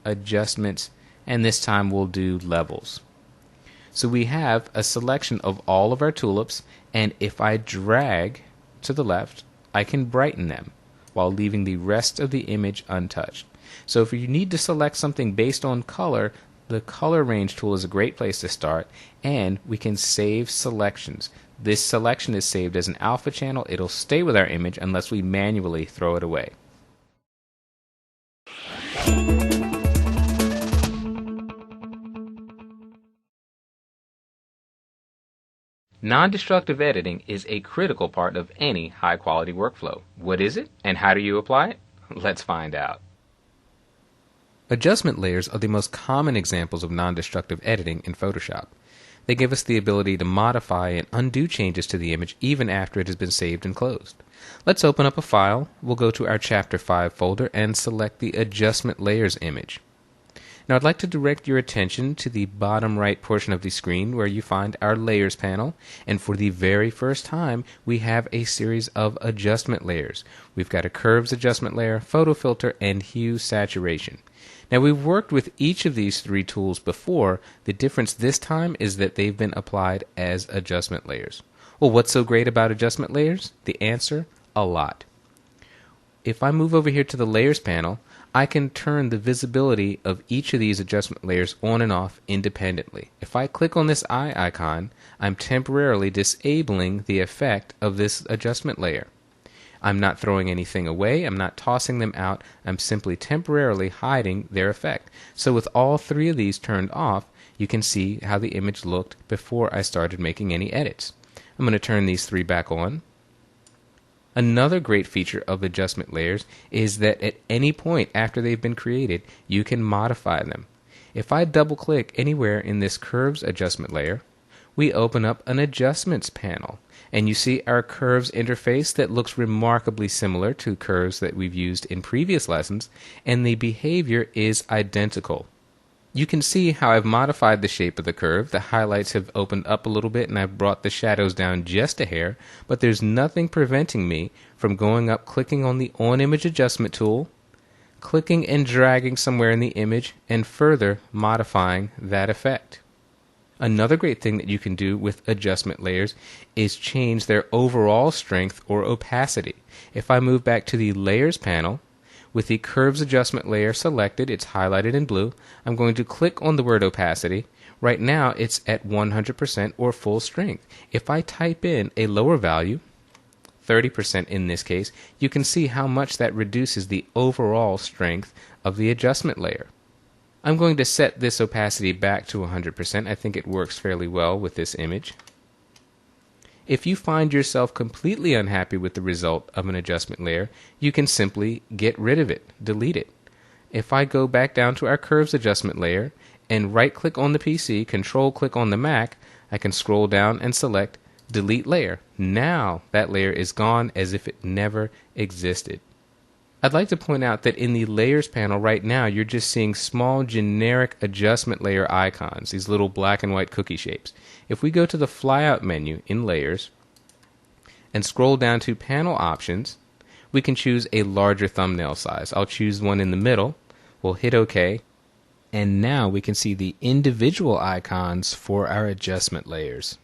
A: Adjustments, and this time we'll do Levels. So we have a selection of all of our tulips, and if I drag to the left, I can brighten them while leaving the rest of the image untouched. So if you need to select something based on color, the Color Range tool is a great place to start, and we can save selections. This selection is saved as an alpha channel. It'll stay with our image unless we manually throw it away. Non-destructive editing is a critical part of any high-quality workflow. What is it, and how do you apply it? Let's find out. Adjustment layers are the most common examples of non-destructive editing in Photoshop. They give us the ability to modify and undo changes to the image even after it has been saved and closed. Let's open up a file. We'll go to our Chapter 5 folder and select the Adjustment Layers image. Now I'd like to direct your attention to the bottom right portion of the screen where you find our Layers panel, and for the very first time we have a series of adjustment layers. We've got a Curves adjustment layer, Photo Filter, and Hue Saturation. Now we've worked with each of these three tools before. The difference this time is that they've been applied as adjustment layers. Well, what's so great about adjustment layers? The answer, a lot. If I move over here to the Layers panel, I can turn the visibility of each of these adjustment layers on and off independently. If I click on this eye icon, I'm temporarily disabling the effect of this adjustment layer. I'm not throwing anything away, I'm not tossing them out, I'm simply temporarily hiding their effect. So with all three of these turned off, you can see how the image looked before I started making any edits. I'm going to turn these three back on. Another great feature of adjustment layers is that at any point after they've been created, you can modify them. If I double click anywhere in this Curves adjustment layer, we open up an Adjustments panel, and you see our Curves interface that looks remarkably similar to curves that we've used in previous lessons, and the behavior is identical. You can see how I've modified the shape of the curve. The highlights have opened up a little bit and I've brought the shadows down just a hair, but there's nothing preventing me from going up, clicking on the On-Image Adjustment tool, clicking and dragging somewhere in the image, and further modifying that effect. Another great thing that you can do with adjustment layers is change their overall strength or opacity. If I move back to the Layers panel, with the Curves adjustment layer selected, it's highlighted in blue, I'm going to click on the word opacity. Right now it's at 100% or full strength. If I type in a lower value, 30% in this case, you can see how much that reduces the overall strength of the adjustment layer. I'm going to set this opacity back to 100%. I think it works fairly well with this image. If you find yourself completely unhappy with the result of an adjustment layer, you can simply get rid of it, delete it. If I go back down to our Curves adjustment layer and right-click on the PC, control-click on the Mac, I can scroll down and select Delete Layer. Now that layer is gone as if it never existed. I'd like to point out that in the Layers panel right now, you're just seeing small generic adjustment layer icons, these little black and white cookie shapes. If we go to the flyout menu in Layers and scroll down to Panel Options, we can choose a larger thumbnail size. I'll choose one in the middle. We'll hit OK. And now we can see the individual icons for our adjustment layers.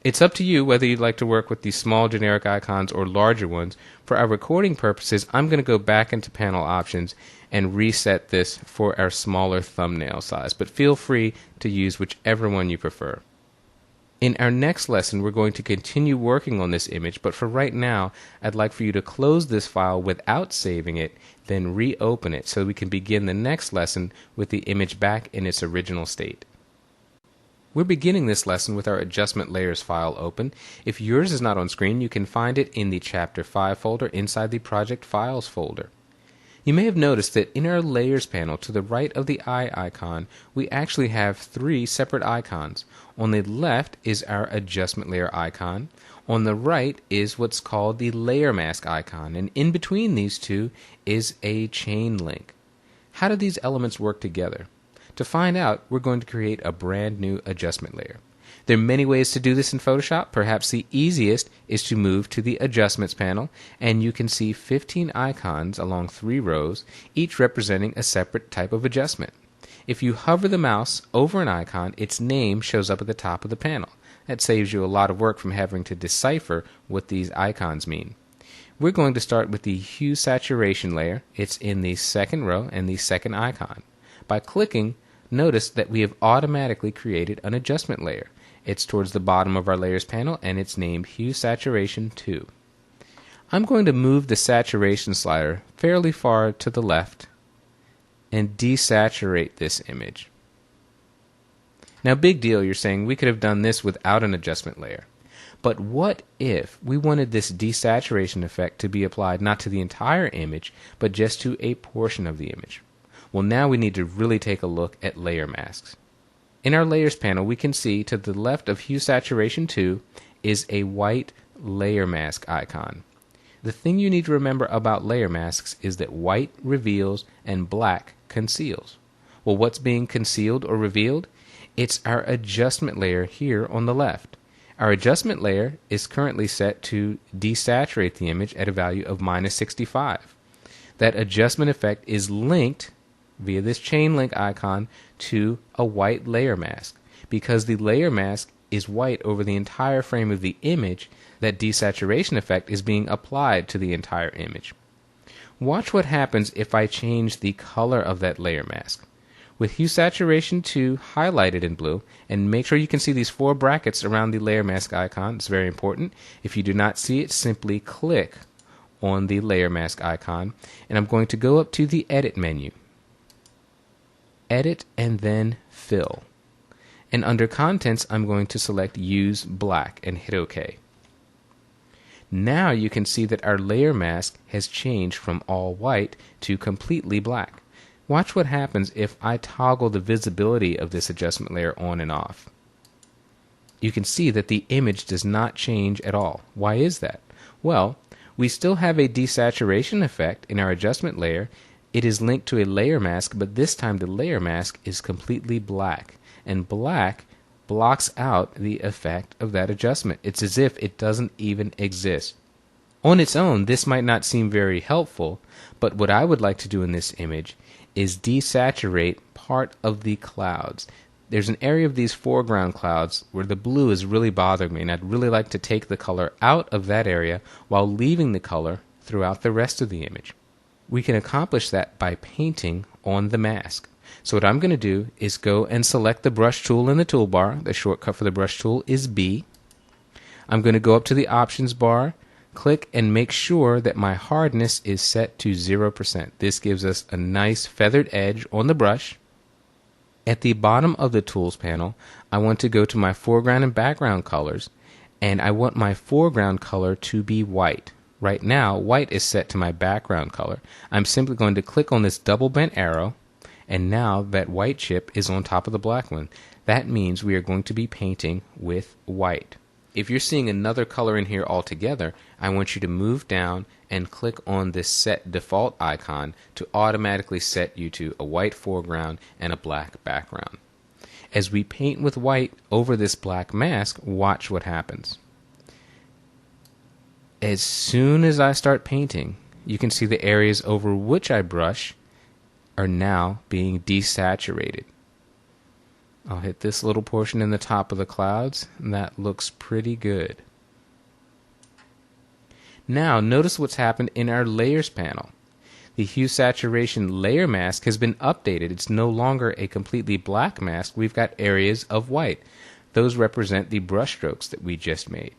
A: It's up to you whether you'd like to work with these small generic icons or larger ones. For our recording purposes, I'm going to go back into panel options and reset this for our smaller thumbnail size, but feel free to use whichever one you prefer. In our next lesson, we're going to continue working on this image, but for right now, I'd like for you to close this file without saving it, then reopen it so we can begin the next lesson with the image back in its original state. We're beginning this lesson with our Adjustment Layers file open. If yours is not on screen, you can find it in the Chapter 5 folder inside the Project Files folder. You may have noticed that in our Layers panel to the right of the eye icon, we actually have three separate icons. On the left is our Adjustment Layer icon. On the right is what's called the Layer Mask icon, and in between these two is a chain link. How do these elements work together? To find out, we're going to create a brand new adjustment layer. There are many ways to do this in Photoshop. Perhaps the easiest is to move to the Adjustments panel, and you can see 15 icons along 3 rows, each representing a separate type of adjustment. If you hover the mouse over an icon, its name shows up at the top of the panel. That saves you a lot of work from having to decipher what these icons mean. We're going to start with the Hue Saturation layer. It's in the second row and the second icon. By clicking, notice that we have automatically created an adjustment layer. It's towards the bottom of our Layers panel, and it's named Hue Saturation 2. I'm going to move the saturation slider fairly far to the left and desaturate this image. Now, big deal, you're saying we could have done this without an adjustment layer. But what if we wanted this desaturation effect to be applied not to the entire image, but just to a portion of the image? Well, now we need to really take a look at layer masks. In our Layers panel, we can see to the left of Hue Saturation 2 is a white layer mask icon. The thing you need to remember about layer masks is that white reveals and black conceals. Well, what's being concealed or revealed? It's our adjustment layer here on the left. Our adjustment layer is currently set to desaturate the image at a value of -65. That adjustment effect is linked via this chain link icon to a white layer mask. Because the layer mask is white over the entire frame of the image, that desaturation effect is being applied to the entire image. Watch what happens if I change the color of that layer mask. With Hue Saturation 2 highlighted in blue, and make sure you can see these 4 brackets around the layer mask icon. It's very important. If you do not see it, simply click on the layer mask icon, and I'm going to go up to the Edit menu. Edit and then Fill. And under Contents, I'm going to select Use Black and hit OK. Now you can see that our layer mask has changed from all white to completely black. Watch what happens if I toggle the visibility of this adjustment layer on and off. You can see that the image does not change at all. Why is that? Well, we still have a desaturation effect in our adjustment layer. It is linked to a layer mask, but this time the layer mask is completely black, and black blocks out the effect of that adjustment. It's as if it doesn't even exist. On its own, this might not seem very helpful, but what I would like to do in this image is desaturate part of the clouds. There's an area of these foreground clouds where the blue is really bothering me, and I'd really like to take the color out of that area while leaving the color throughout the rest of the image. We can accomplish that by painting on the mask. So what I'm going to do is go and select the brush tool in the toolbar. The shortcut for the brush tool is B. I'm going to go up to the options bar, click and make sure that my hardness is set to 0%. This gives us a nice feathered edge on the brush. At the bottom of the Tools panel, I want to go to my foreground and background colors, and I want my foreground color to be white. Right now, white is set to my background color. I'm simply going to click on this double bent arrow, and now that white chip is on top of the black one. That means we are going to be painting with white. If you're seeing another color in here altogether, I want you to move down and click on this Set Default icon to automatically set you to a white foreground and a black background. As we paint with white over this black mask, watch what happens. As soon as I start painting, you can see the areas over which I brush are now being desaturated. I'll hit this little portion in the top of the clouds, and that looks pretty good. Now notice what's happened in our layers panel. The hue saturation layer mask has been updated. It's no longer a completely black mask. We've got areas of white. Those represent the brush strokes that we just made.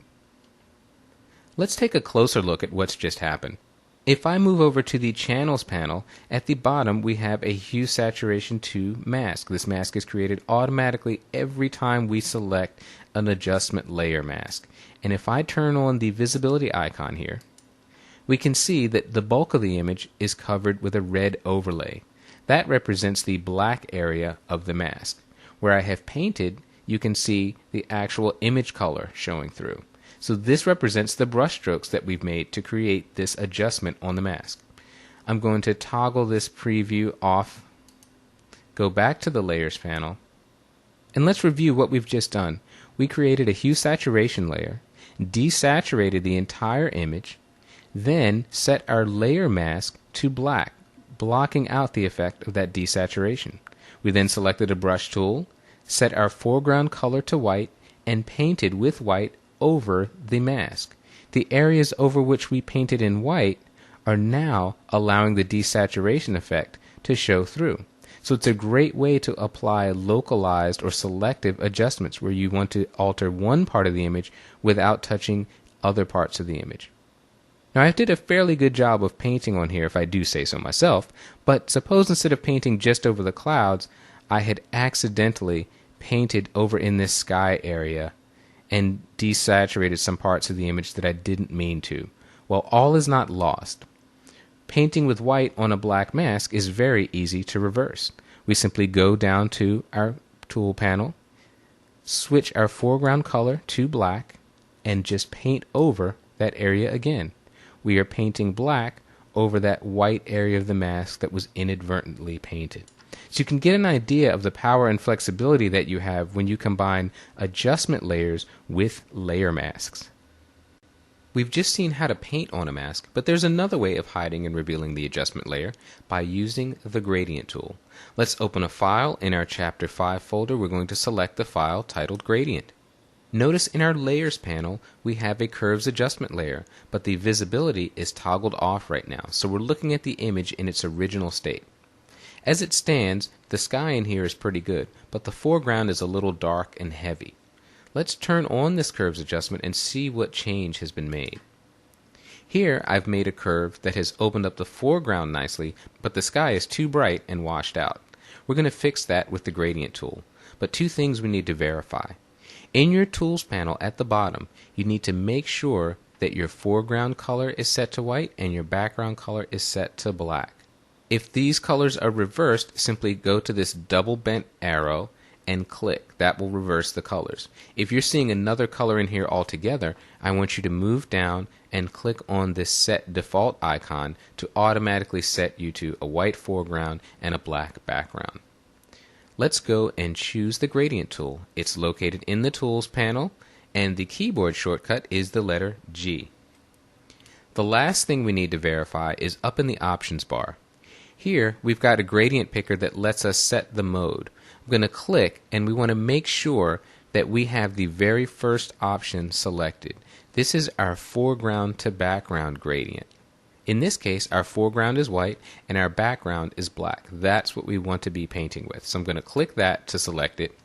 A: Let's take a closer look at what's just happened. If I move over to the channels panel, at the bottom we have a hue saturation 2 mask. This mask is created automatically every time we select an adjustment layer mask. And if I turn on the visibility icon here, we can see that the bulk of the image is covered with a red overlay. That represents the black area of the mask. Where I have painted, you can see the actual image color showing through. So this represents the brush strokes that we've made to create this adjustment on the mask. I'm going to toggle this preview off, go back to the layers panel, and let's review what we've just done. We created a hue saturation layer, desaturated the entire image, then set our layer mask to black, blocking out the effect of that desaturation. We then selected a brush tool, set our foreground color to white, and painted with white over the mask. The areas over which we painted in white are now allowing the desaturation effect to show through. So it's a great way to apply localized or selective adjustments where you want to alter one part of the image without touching other parts of the image. Now I did a fairly good job of painting on here if I do say so myself, but suppose instead of painting just over the clouds, I had accidentally painted over in this sky area and desaturated some parts of the image that I didn't mean to. Well, all is not lost. Painting with white on a black mask is very easy to reverse. We simply go down to our tool panel, switch our foreground color to black, and just paint over that area again. We are painting black over that white area of the mask that was inadvertently painted. So you can get an idea of the power and flexibility that you have when you combine adjustment layers with layer masks. We've just seen how to paint on a mask, but there's another way of hiding and revealing the adjustment layer by using the gradient tool. Let's open a file in our Chapter 5 folder. We're going to select the file titled Gradient. Notice in our Layers panel we have a Curves Adjustment layer, but the visibility is toggled off right now, so we're looking at the image in its original state. As it stands, the sky in here is pretty good, but the foreground is a little dark and heavy. Let's turn on this Curves Adjustment and see what change has been made. Here I've made a curve that has opened up the foreground nicely, but the sky is too bright and washed out. We're going to fix that with the Gradient tool, but two things we need to verify. In your Tools panel at the bottom, you need to make sure that your foreground color is set to white and your background color is set to black. If these colors are reversed, simply go to this double bent arrow and click. That will reverse the colors. If you're seeing another color in here altogether, I want you to move down and click on this Set Default icon to automatically set you to a white foreground and a black background. Let's go and choose the Gradient tool. It's located in the Tools panel, and the keyboard shortcut is the letter G. The last thing we need to verify is up in the Options bar. Here we've got a gradient picker that lets us set the mode. I'm going to click, and we want to make sure that we have the very first option selected. This is our foreground to background gradient. In this case, our foreground is white and our background is black. That's what we want to be painting with. So I'm going to click that to select it.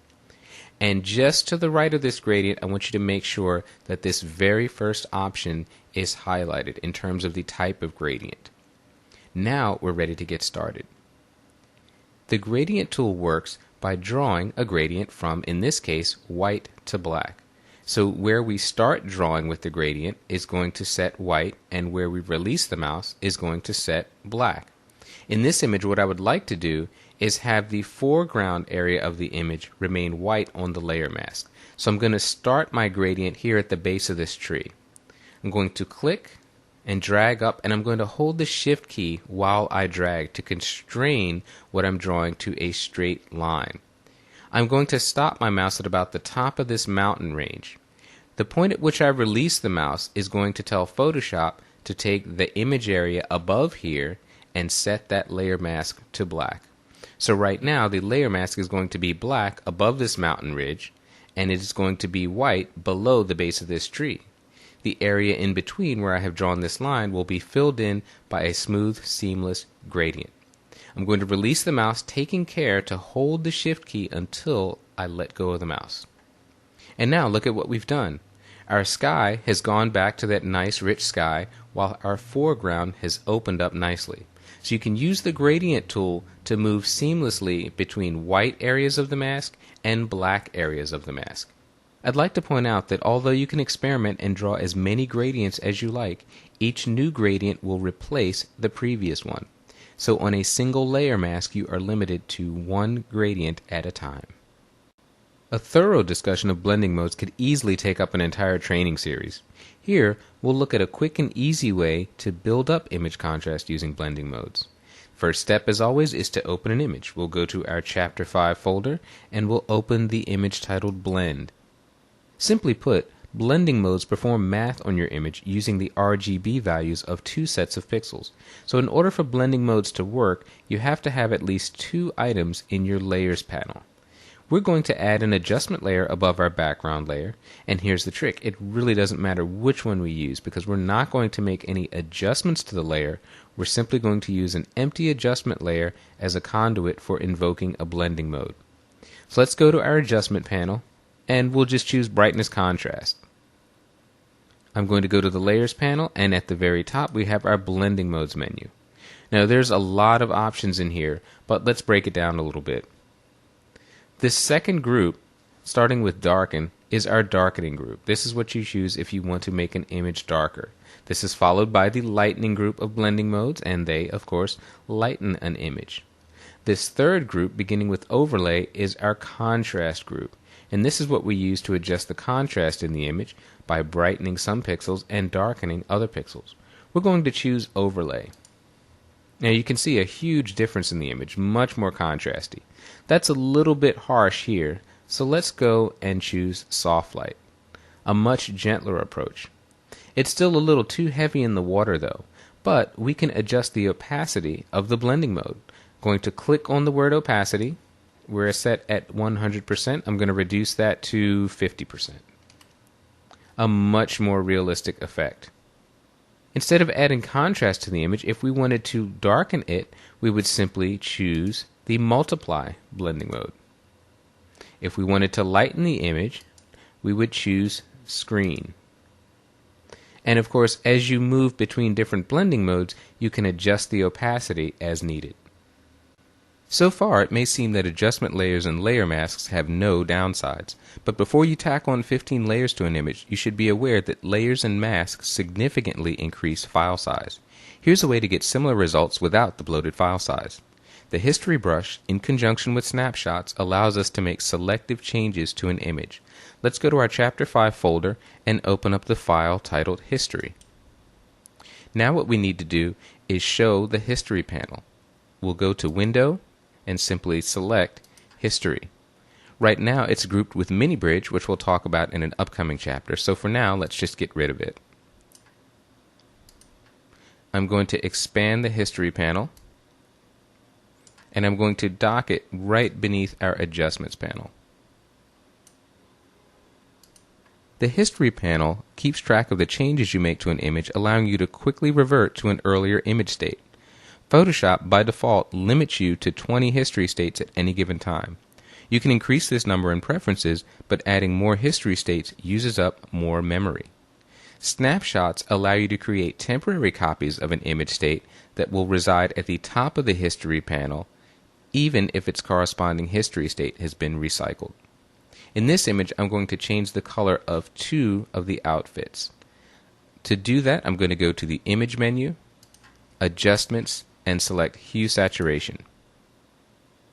A: And just to the right of this gradient, I want you to make sure that this very first option is highlighted in terms of the type of gradient. Now we're ready to get started. The Gradient tool works by drawing a gradient from, in this case, white to black. So where we start drawing with the gradient is going to set white, and where we release the mouse is going to set black. In this image, what I would like to do is have the foreground area of the image remain white on the layer mask. So I'm going to start my gradient here at the base of this tree. I'm going to click and drag up, and I'm going to hold the Shift key while I drag to constrain what I'm drawing to a straight line. I'm going to stop my mouse at about the top of this mountain range. The point at which I release the mouse is going to tell Photoshop to take the image area above here and set that layer mask to black. So right now the layer mask is going to be black above this mountain ridge, and it is going to be white below the base of this tree. The area in between where I have drawn this line will be filled in by a smooth, seamless gradient. I'm going to release the mouse, taking care to hold the shift key until I let go of the mouse. And now look at what we've done. Our sky has gone back to that nice rich sky, while our foreground has opened up nicely. So you can use the gradient tool to move seamlessly between white areas of the mask and black areas of the mask. I'd like to point out that although you can experiment and draw as many gradients as you like, each new gradient will replace the previous one. So on a single layer mask, you are limited to one gradient at a time. A thorough discussion of blending modes could easily take up an entire training series. Here, we'll look at a quick and easy way to build up image contrast using blending modes. First step, as always, is to open an image. We'll go to our Chapter 5 folder, and we'll open the image titled Blend. Simply put, blending modes perform math on your image using the RGB values of two sets of pixels. So in order for blending modes to work, you have to have at least two items in your Layers panel. We're going to add an adjustment layer above our background layer, and here's the trick. It really doesn't matter which one we use because we're not going to make any adjustments to the layer. We're simply going to use an empty adjustment layer as a conduit for invoking a blending mode. So let's go to our adjustment panel, and we'll just choose brightness contrast. I'm going to go to the layers panel, and at the very top we have our blending modes menu. Now there's a lot of options in here, but let's break it down a little bit. This second group, starting with darken, is our darkening group. This is what you choose if you want to make an image darker. This is followed by the lightening group of blending modes, and they, of course, lighten an image. This third group, beginning with overlay, is our contrast group. And this is what we use to adjust the contrast in the image by brightening some pixels and darkening other pixels. We're going to choose overlay. Now you can see a huge difference in the image, much more contrasty. That's a little bit harsh here, so let's go and choose soft light, a much gentler approach. It's still a little too heavy in the water though, but we can adjust the opacity of the blending mode. Going to click on the word opacity. We're set at 100%. I'm going to reduce that to 50%. A much more realistic effect. Instead of adding contrast to the image, if we wanted to darken it, we would simply choose the multiply blending mode. If we wanted to lighten the image, we would choose screen. And of course, as you move between different blending modes, you can adjust the opacity as needed. So far, it may seem that adjustment layers and layer masks have no downsides, but before you tack on 15 layers to an image, you should be aware that layers and masks significantly increase file size. Here's a way to get similar results without the bloated file size. The history brush, in conjunction with snapshots, allows us to make selective changes to an image. Let's go to our Chapter 5 folder and open up the file titled History. Now what we need to do is show the History panel. We'll go to Window and simply select History. Right now it's grouped with Mini Bridge, which we'll talk about in an upcoming chapter, so for now let's just get rid of it. I'm going to expand the History panel, and I'm going to dock it right beneath our Adjustments panel. The History panel keeps track of the changes you make to an image, allowing you to quickly revert to an earlier image state. Photoshop, by default, limits you to 20 history states at any given time. You can increase this number in preferences, but adding more history states uses up more memory. Snapshots allow you to create temporary copies of an image state that will reside at the top of the History panel, even if its corresponding history state has been recycled. In this image, I'm going to change the color of two of the outfits. To do that, I'm going to go to the Image menu, Adjustments, and select Hue Saturation.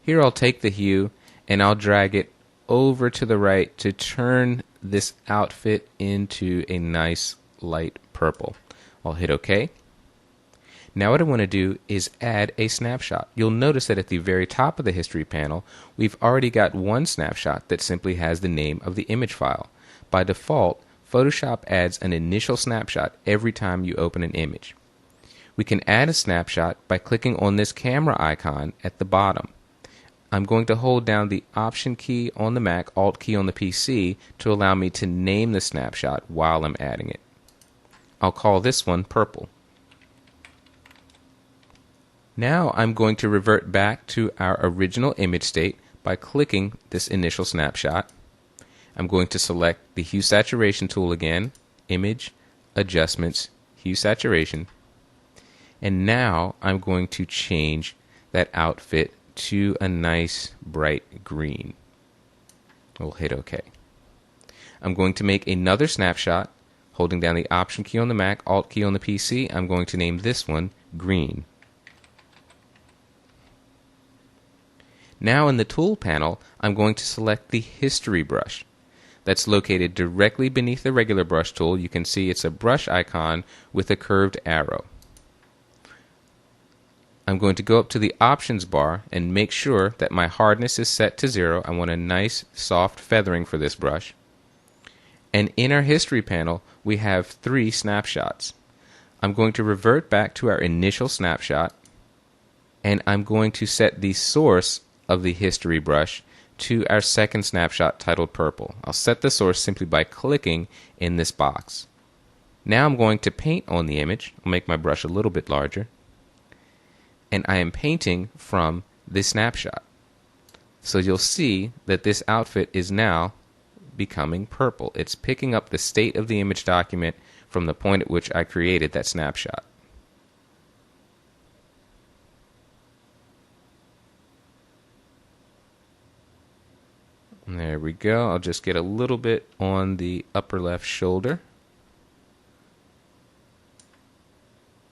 A: Here I'll take the hue and I'll drag it over to the right to turn this outfit into a nice light purple. I'll hit OK. Now what I want to do is add a snapshot. You'll notice that at the very top of the History panel, we've already got one snapshot that simply has the name of the image file. By default, Photoshop adds an initial snapshot every time you open an image. We can add a snapshot by clicking on this camera icon at the bottom. I'm going to hold down the Option key on the Mac, Alt key on the PC to allow me to name the snapshot while I'm adding it. I'll call this one Purple. Now I'm going to revert back to our original image state by clicking this initial snapshot. I'm going to select the Hue Saturation tool again, Image, Adjustments, Hue Saturation, and now I'm going to change that outfit to a nice bright green. We'll hit OK. I'm going to make another snapshot, holding down the Option key on the Mac, Alt key on the PC. I'm going to name this one Green. Now in the Tool panel, I'm going to select the History brush. That's located directly beneath the regular brush tool. You can see it's a brush icon with a curved arrow. I'm going to go up to the Options bar and make sure that my hardness is set to 0. I want a nice soft feathering for this brush. And in our History panel, we have 3 snapshots. I'm going to revert back to our initial snapshot, and I'm going to set the source of the History brush to our second snapshot titled Purple. I'll set the source simply by clicking in this box. Now I'm going to paint on the image. I'll make my brush a little bit larger. And I am painting from this snapshot. So you'll see that this outfit is now becoming purple. It's picking up the state of the image document from the point at which I created that snapshot. There we go. I'll just get a little bit on the upper left shoulder.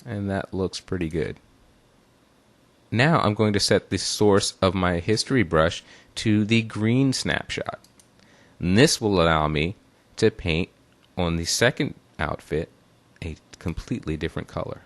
A: And that looks pretty good. Now I'm going to set the source of my History brush to the green snapshot. And this will allow me to paint on the second outfit a completely different color.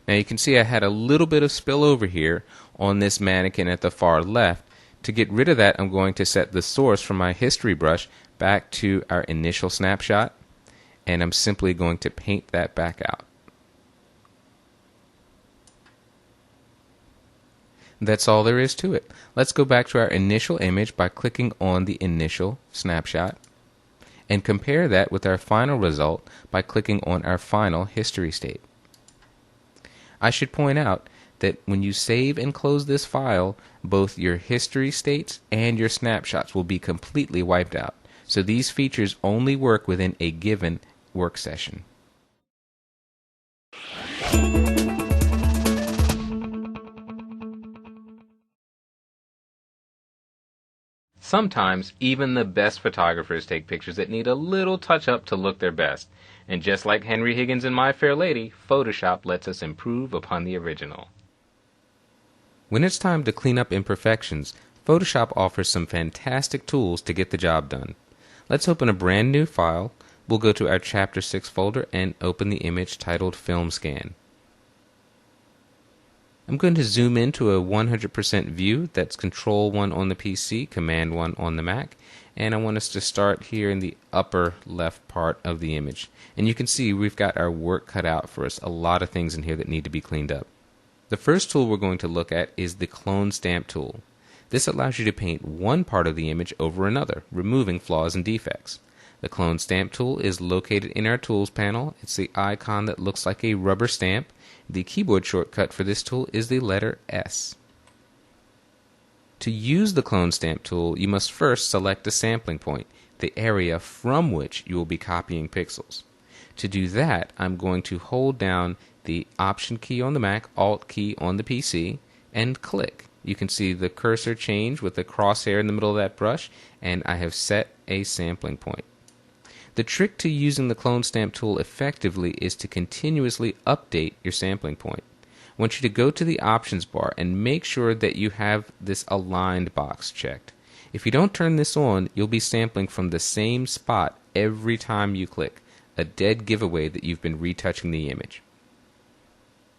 A: Now you can see I had a little bit of spillover here on this mannequin at the far left. To get rid of that, I'm going to set the source from my History brush back to our initial snapshot, and I'm simply going to paint that back out. That's all there is to it. Let's go back to our initial image by clicking on the initial snapshot and compare that with our final result by clicking on our final History state. I should point out that when you save and close this file, both your History states and your snapshots will be completely wiped out. So these features only work within a given work session. Sometimes even the best photographers take pictures that need a little touch-up to look their best. And just like Henry Higgins in My Fair Lady, Photoshop lets us improve upon the original. When it's time to clean up imperfections, Photoshop offers some fantastic tools to get the job done. Let's open a brand new file. We'll go to our Chapter 6 folder and open the image titled Film Scan. I'm going to zoom into a 100% view. That's Control 1 on the PC, Command 1 on the Mac. And I want us to start here in the upper left part of the image. And you can see we've got our work cut out for us. A lot of things in here that need to be cleaned up. The first tool we're going to look at is the Clone Stamp tool. This allows you to paint one part of the image over another, removing flaws and defects. The Clone Stamp tool is located in our Tools panel. It's the icon that looks like a rubber stamp. The keyboard shortcut for this tool is the letter S. To use the Clone Stamp tool, you must first select a sampling point, the area from which you will be copying pixels. To do that, I'm going to hold down the Option key on the Mac, Alt key on the PC, and click. You can see the cursor change with the crosshair in the middle of that brush, and I have set a sampling point. The trick to using the Clone Stamp tool effectively is to continuously update your sampling point. I want you to go to the Options bar and make sure that you have this aligned box checked. If you don't turn this on, you'll be sampling from the same spot every time you click. a dead giveaway that you've been retouching the image.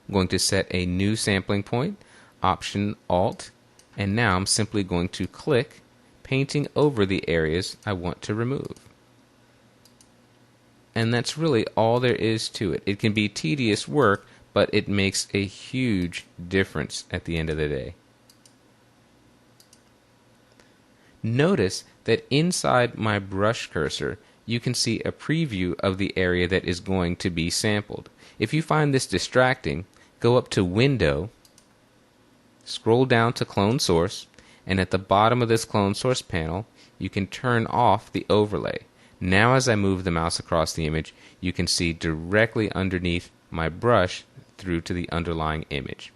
A: I'm going to set a new sampling point, Option Alt, and now I'm simply going to click, painting over the areas I want to remove. And that's really all there is to it. It can be tedious work, but it makes a huge difference at the end of the day. Notice that inside my brush cursor, you can see a preview of the area that is going to be sampled. If you find this distracting, go up to Window, scroll down to Clone Source, and at the bottom of this Clone Source panel, you can turn off the overlay. Now as I move the mouse across the image, you can see directly underneath my brush through to the underlying image.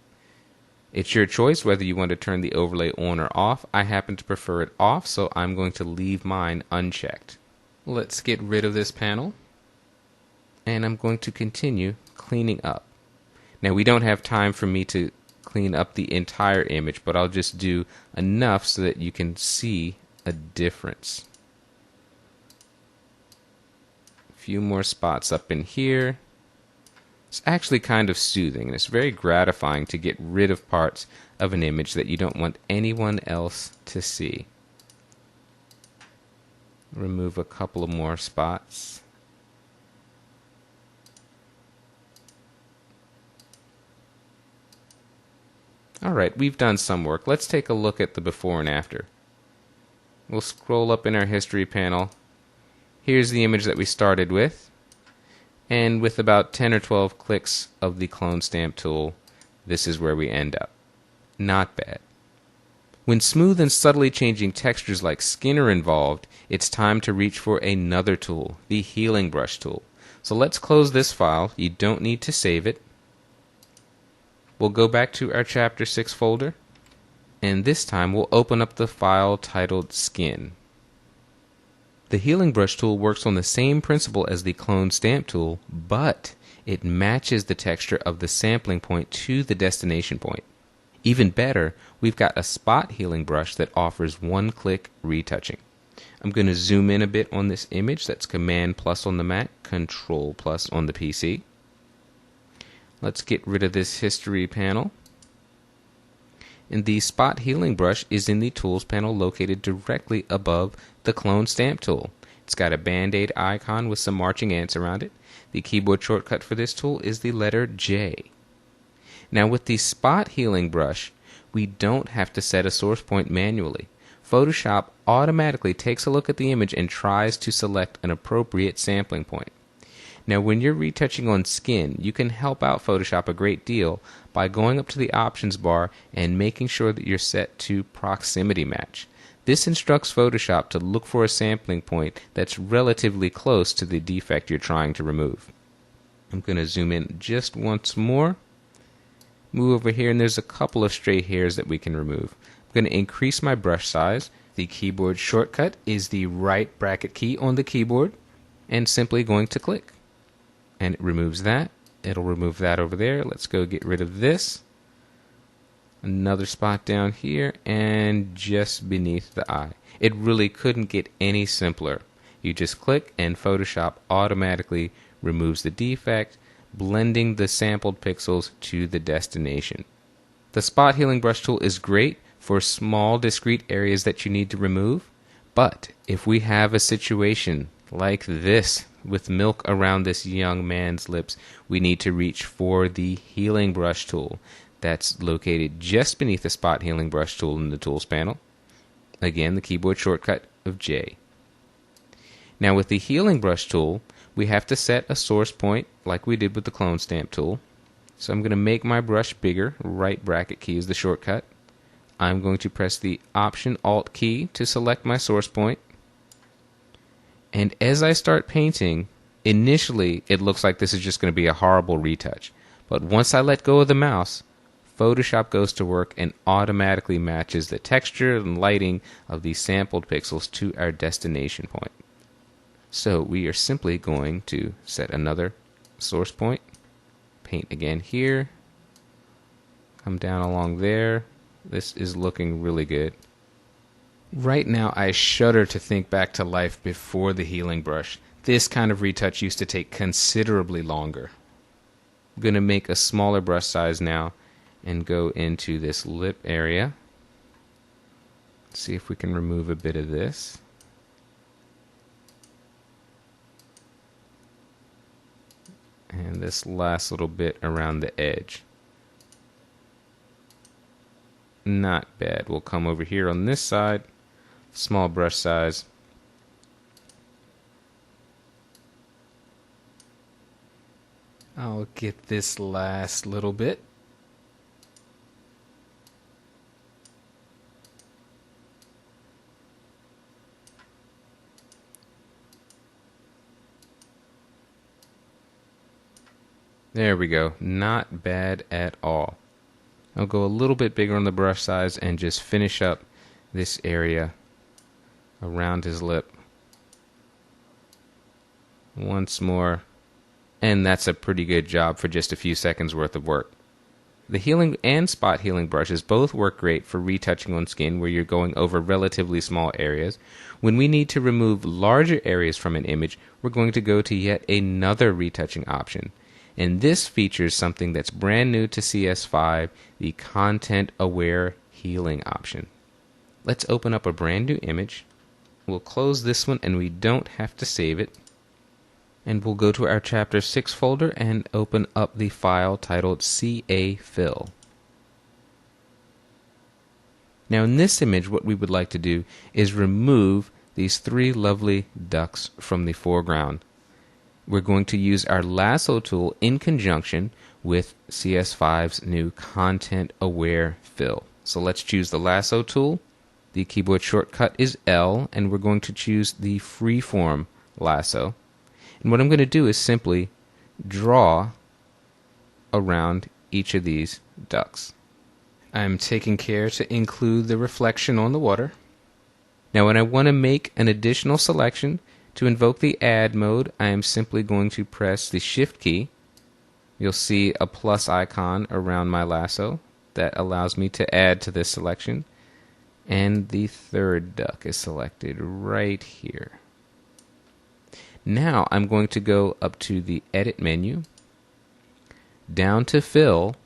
A: It's your choice whether you want to turn the overlay on or off. I happen to prefer it off, so I'm going to leave mine unchecked. Let's get rid of this panel, and I'm going to continue cleaning up. Now we don't have time for me to clean up the entire image, but I'll just do enough so that you can see a difference. A few more spots up in here. It's actually kind of soothing, and it's very gratifying to get rid of parts of an image that you don't want anyone else to see. Remove a couple of more spots. Alright, we've done some work. Let's take a look at the before and after. We'll scroll up in our history panel. Here's the image that we started with. And with about 10 or 12 clicks of the clone stamp tool, this is where we end up. Not bad. When smooth and subtly changing textures like skin are involved, it's time to reach for another tool, the healing brush tool. So let's close this file. You don't need to save it. We'll go back to our Chapter 6 folder, and this time we'll open up the file titled Skin. The healing brush tool works on the same principle as the clone stamp tool, but it matches the texture of the sampling point to the destination point. Even better, we've got a spot healing brush that offers one-click retouching. I'm going to zoom in a bit on this image. That's Command plus on the Mac, Control plus on the PC. Let's get rid of this history panel. And the spot healing brush is in the tools panel located directly above the clone stamp tool. It's got a band-aid icon with some marching ants around it. The keyboard shortcut for this tool is the letter J. Now with the spot healing brush, we don't have to set a source point manually. Photoshop automatically takes a look at the image and tries to select an appropriate sampling point. Now when you're retouching on skin, you can help out Photoshop a great deal by going up to the options bar and making sure that you're set to proximity match. This instructs Photoshop to look for a sampling point that's relatively close to the defect you're trying to remove. I'm going to zoom in just once more. Move over here, and there's a couple of stray hairs that we can remove. I'm going to increase my brush size. The keyboard shortcut is the right bracket key on the keyboard, and simply going to click. And it removes that. It'll remove that over there. Let's go get rid of this. Another spot down here, and just beneath the eye. It really couldn't get any simpler. You just click, and Photoshop automatically removes the defect, blending the sampled pixels to the destination. The spot healing brush tool is great for small discrete areas that you need to remove, but if we have a situation like this with milk around this young man's lips, we need to reach for the healing brush tool. That's located just beneath the spot healing brush tool in the tools panel. Again, the keyboard shortcut of J. Now with the healing brush tool, we have to set a source point like we did with the clone stamp tool. So I'm going to make my brush bigger. Right bracket key is the shortcut. I'm going to press the Option Alt key to select my source point. And as I start painting, initially it looks like this is just going to be a horrible retouch. But once I let go of the mouse, Photoshop goes to work and automatically matches the texture and lighting of the sampled pixels to our destination point. So we are simply going to set another source point, paint again here, come down along there. This is looking really good. Right now I shudder to think back to life before the healing brush. This kind of retouch used to take considerably longer. I'm going to make a smaller brush size now and go into this lip area. See if we can remove a bit of this. And this last little bit around the edge. Not bad. We'll come over here on this side, small brush size. I'll get this last little bit. There we go. Not bad at all. I'll go a little bit bigger on the brush size and just finish up this area around his lip. Once more. And that's a pretty good job for just a few seconds worth of work. The healing and spot healing brushes both work great for retouching on skin where you're going over relatively small areas. When we need to remove larger areas from an image, we're going to go to yet another retouching option. And this features something that's brand new to CS5, the content-aware healing option. Let's open up a brand new image. We'll close this one and we don't have to save it. And we'll go to our Chapter 6 folder and open up the file titled CA Fill. Now in this image, what we would like to do is remove these three lovely ducks from the foreground. We're going to use our lasso tool in conjunction with CS5's new content-aware fill. So let's choose the lasso tool. The keyboard shortcut is L, and we're going to choose the freeform lasso. And what I'm going to do is simply draw around each of these ducks. I'm taking care to include the reflection on the water. Now when I want to make an additional selection, to invoke the add mode, I am simply going to press the shift key. You'll see a plus icon around my lasso that allows me to add to this selection. And the third duck is selected right here. Now I'm going to go up to the edit menu, down to fill,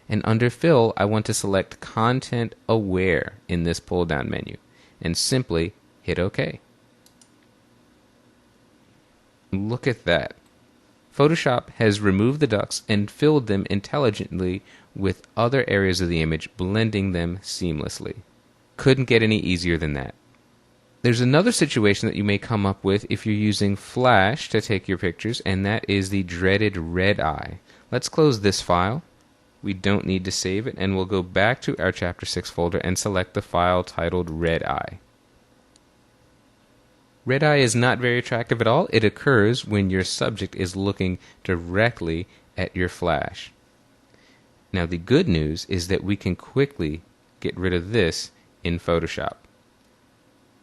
A: and under fill I want to select content aware in this pull down menu and simply hit OK. Look at that. Photoshop has removed the ducks and filled them intelligently with other areas of the image, blending them seamlessly. Couldn't get any easier than that. There's another situation that you may come up with if you're using Flash to take your pictures, and that is the dreaded red eye. Let's close this file. We don't need to save it, and we'll go back to our Chapter 6 folder and select the file titled Red Eye. Red eye is not very attractive at all. It occurs when your subject is looking directly at your flash. Now the good news is that we can quickly get rid of this in Photoshop.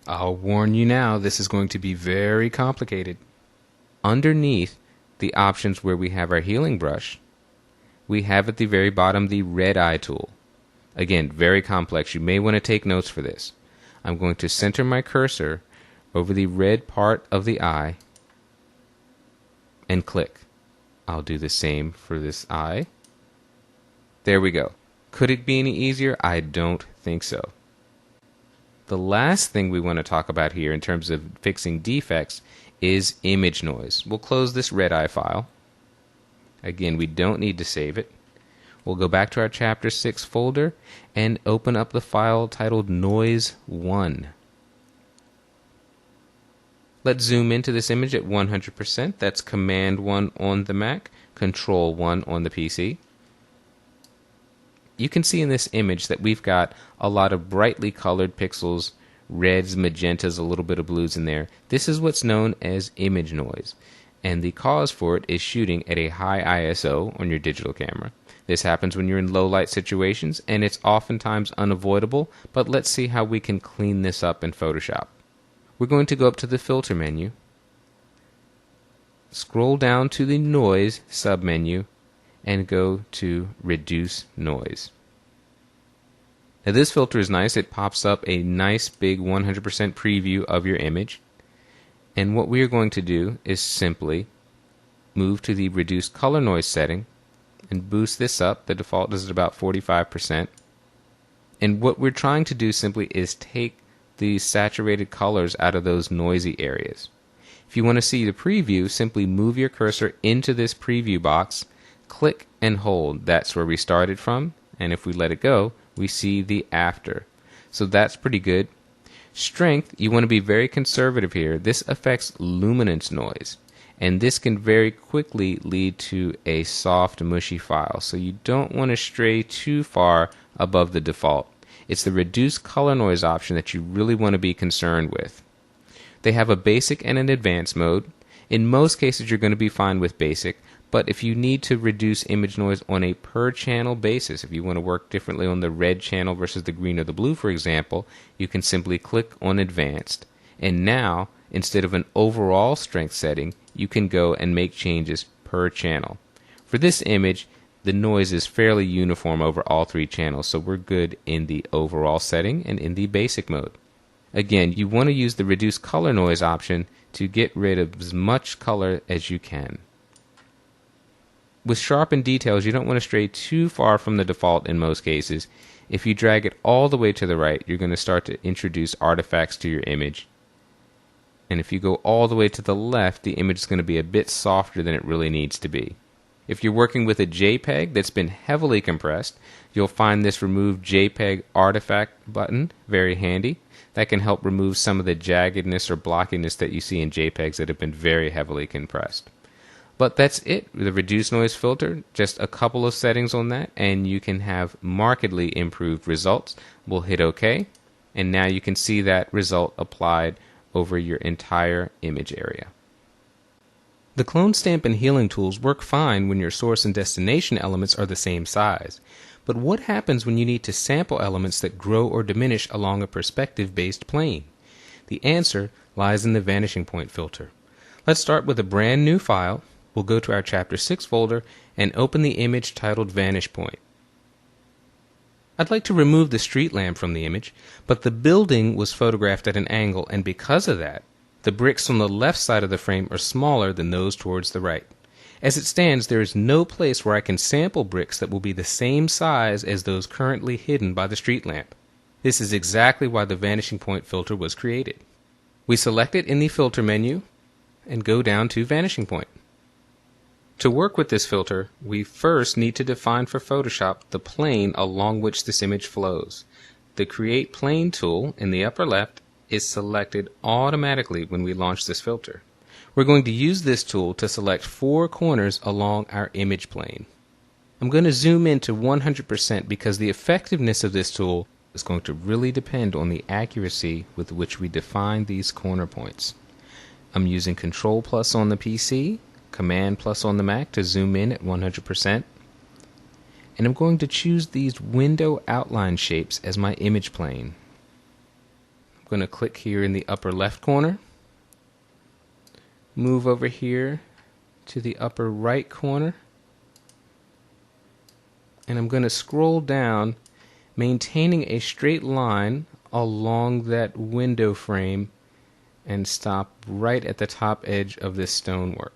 A: I'll warn you now, this is going to be very complicated. Underneath the options where we have our healing brush, we have at the very bottom the red eye tool. Again, very complex. You may want to take notes for this. I'm going to center my cursor over the red part of the eye and click. I'll do the same for this eye. There we go. Could it be any easier? I don't think so. The last thing we want to talk about here in terms of fixing defects is image noise. We'll close this red eye file. Again, we don't need to save it. We'll go back to our Chapter 6 folder and open up the file titled Noise 1. Let's zoom into this image at 100%. That's Command 1 on the Mac, Control 1 on the PC. You can see in this image that we've got a lot of brightly colored pixels, reds, magentas, a little bit of blues in there. This is what's known as image noise, and the cause for it is shooting at a high ISO on your digital camera. This happens when you're in low light situations, and it's oftentimes unavoidable, but let's see how we can clean this up in Photoshop. We're going to go up to the filter menu, scroll down to the noise submenu, and go to reduce noise. Now this filter is nice. It pops up a nice big 100% preview of your image. And what we are going to do is simply move to the reduce color noise setting and boost this up. The default is at about 45%. And what we're trying to do simply is take the saturated colors out of those noisy areas. If you want to see the preview, simply move your cursor into this preview box, click and hold. That's where we started from. And if we let it go, we see the after. So that's pretty good. Strength, you want to be very conservative here. This affects luminance noise, and this can very quickly lead to a soft, mushy file. So you don't want to stray too far above the default. It's the reduce color noise option that you really want to be concerned with. They have a basic and an advanced mode. In most cases, you're going to be fine with basic, but if you need to reduce image noise on a per channel basis, if you want to work differently on the red channel versus the green or the blue, for example, you can simply click on advanced. And now, instead of an overall strength setting, you can go and make changes per channel. For this image, the noise is fairly uniform over all three channels, so we're good in the overall setting and in the basic mode. Again, you want to use the reduce color noise option to get rid of as much color as you can. With sharpen details, you don't want to stray too far from the default in most cases. If you drag it all the way to the right, you're going to start to introduce artifacts to your image. And if you go all the way to the left, the image is going to be a bit softer than it really needs to be. If you're working with a JPEG that's been heavily compressed, you'll find this Remove JPEG Artifact button very handy. That can help remove some of the jaggedness or blockiness that you see in JPEGs that have been very heavily compressed. But that's it. The reduce noise filter, just a couple of settings on that, and you can have markedly improved results. We'll hit OK, and now you can see that result applied over your entire image area. The clone stamp and healing tools work fine when your source and destination elements are the same size. But what happens when you need to sample elements that grow or diminish along a perspective-based plane? The answer lies in the vanishing point filter. Let's start with a brand new file. We'll go to our Chapter 6 folder and open the image titled Vanish Point. I'd like to remove the street lamp from the image, but the building was photographed at an angle, and because of that, the bricks on the left side of the frame are smaller than those towards the right. As it stands, there is no place where I can sample bricks that will be the same size as those currently hidden by the street lamp. This is exactly why the vanishing point filter was created. We select it in the filter menu and go down to vanishing point. To work with this filter, we first need to define for Photoshop the plane along which this image flows. The Create Plane tool in the upper left is selected automatically when we launch this filter. We're going to use this tool to select 4 corners along our image plane. I'm going to zoom in to 100% because the effectiveness of this tool is going to really depend on the accuracy with which we define these corner points. I'm using Control plus on the PC, Command plus on the Mac to zoom in at 100%. And I'm going to choose these window outline shapes as my image plane. I'm going to click here in the upper left corner, move over here to the upper right corner, and I'm going to scroll down, maintaining a straight line along that window frame, and stop right at the top edge of this stonework.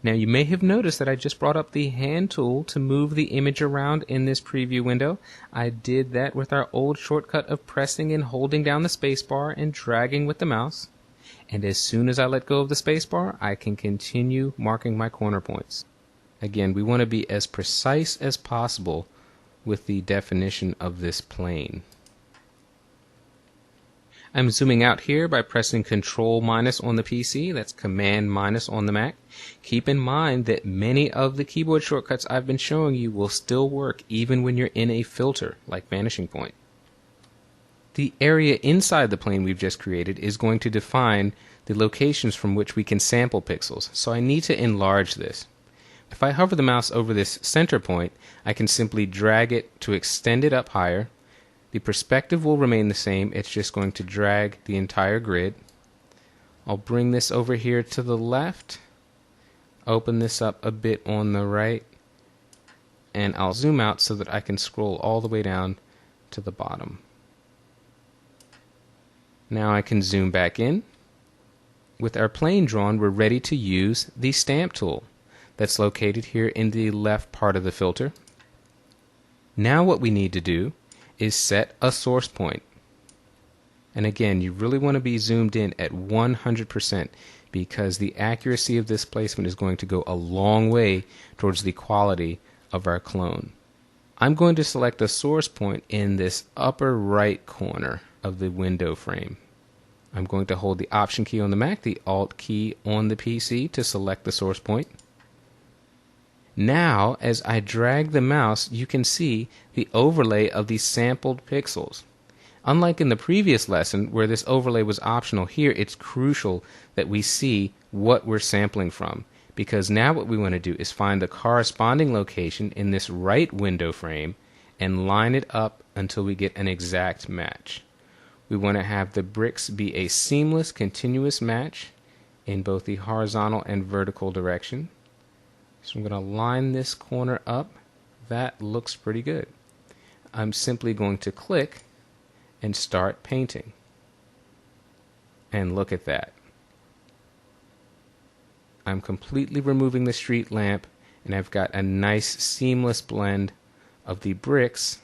A: Now you may have noticed that I just brought up the hand tool to move the image around in this preview window. I did that with our old shortcut of pressing and holding down the spacebar and dragging with the mouse. And as soon as I let go of the spacebar, I can continue marking my corner points. Again, we want to be as precise as possible with the definition of this plane. I'm zooming out here by pressing Control minus on the PC, that's Command minus on the Mac. Keep in mind that many of the keyboard shortcuts I've been showing you will still work even when you're in a filter, like Vanishing Point. The area inside the plane we've just created is going to define the locations from which we can sample pixels, so I need to enlarge this. If I hover the mouse over this center point, I can simply drag it to extend it up higher. The perspective will remain the same, it's just going to drag the entire grid. I'll bring this over here to the left, open this up a bit on the right, and I'll zoom out so that I can scroll all the way down to the bottom. Now I can zoom back in, With our plane drawn, we're ready to use the stamp tool that's located here in the left part of the filter. Now what we need to do is set a source point. And again, you really want to be zoomed in at 100% because the accuracy of this placement is going to go a long way towards the quality of our clone. I'm going to select a source point in this upper right corner of the window frame. I'm going to hold the Option key on the Mac, the Alt key on the PC to select the source point. Now, as I drag the mouse, you can see the overlay of the sampled pixels. Unlike in the previous lesson where this overlay was optional, here it's crucial that we see what we're sampling from, because now what we want to do is find the corresponding location in this right window frame and line it up until we get an exact match. We want to have the bricks be a seamless, continuous match in both the horizontal and vertical direction. So I'm going to line this corner up. That looks pretty good. I'm simply going to click and start painting. And look at that. I'm completely removing the street lamp, and I've got a nice seamless blend of the bricks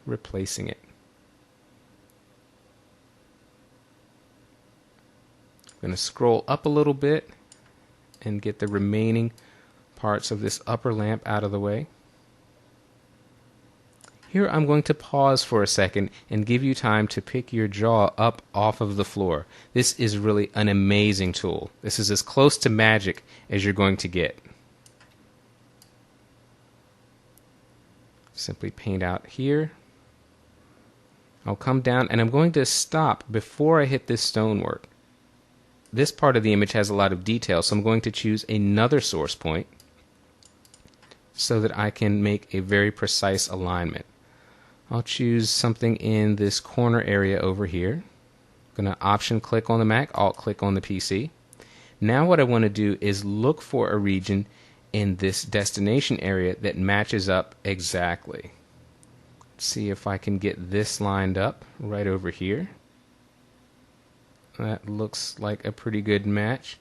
A: replacing it. I'm going to scroll up a little bit and get the remaining parts of this upper lamp out of the way. Here I'm going to pause for a second and give you time to pick your jaw up off of the floor. This is really an amazing tool. This is as close to magic as you're going to get. Simply paint out here. I'll come down and I'm going to stop before I hit this stonework. This part of the image has a lot of detail, so I'm going to choose another source point so that I can make a very precise alignment. I'll choose something in this corner area over here. I'm going to Option click on the Mac, Alt click on the PC. Now what I want to do is look for a region in this destination area that matches up exactly. Let's see if I can get this lined up right over here. That looks like a pretty good match.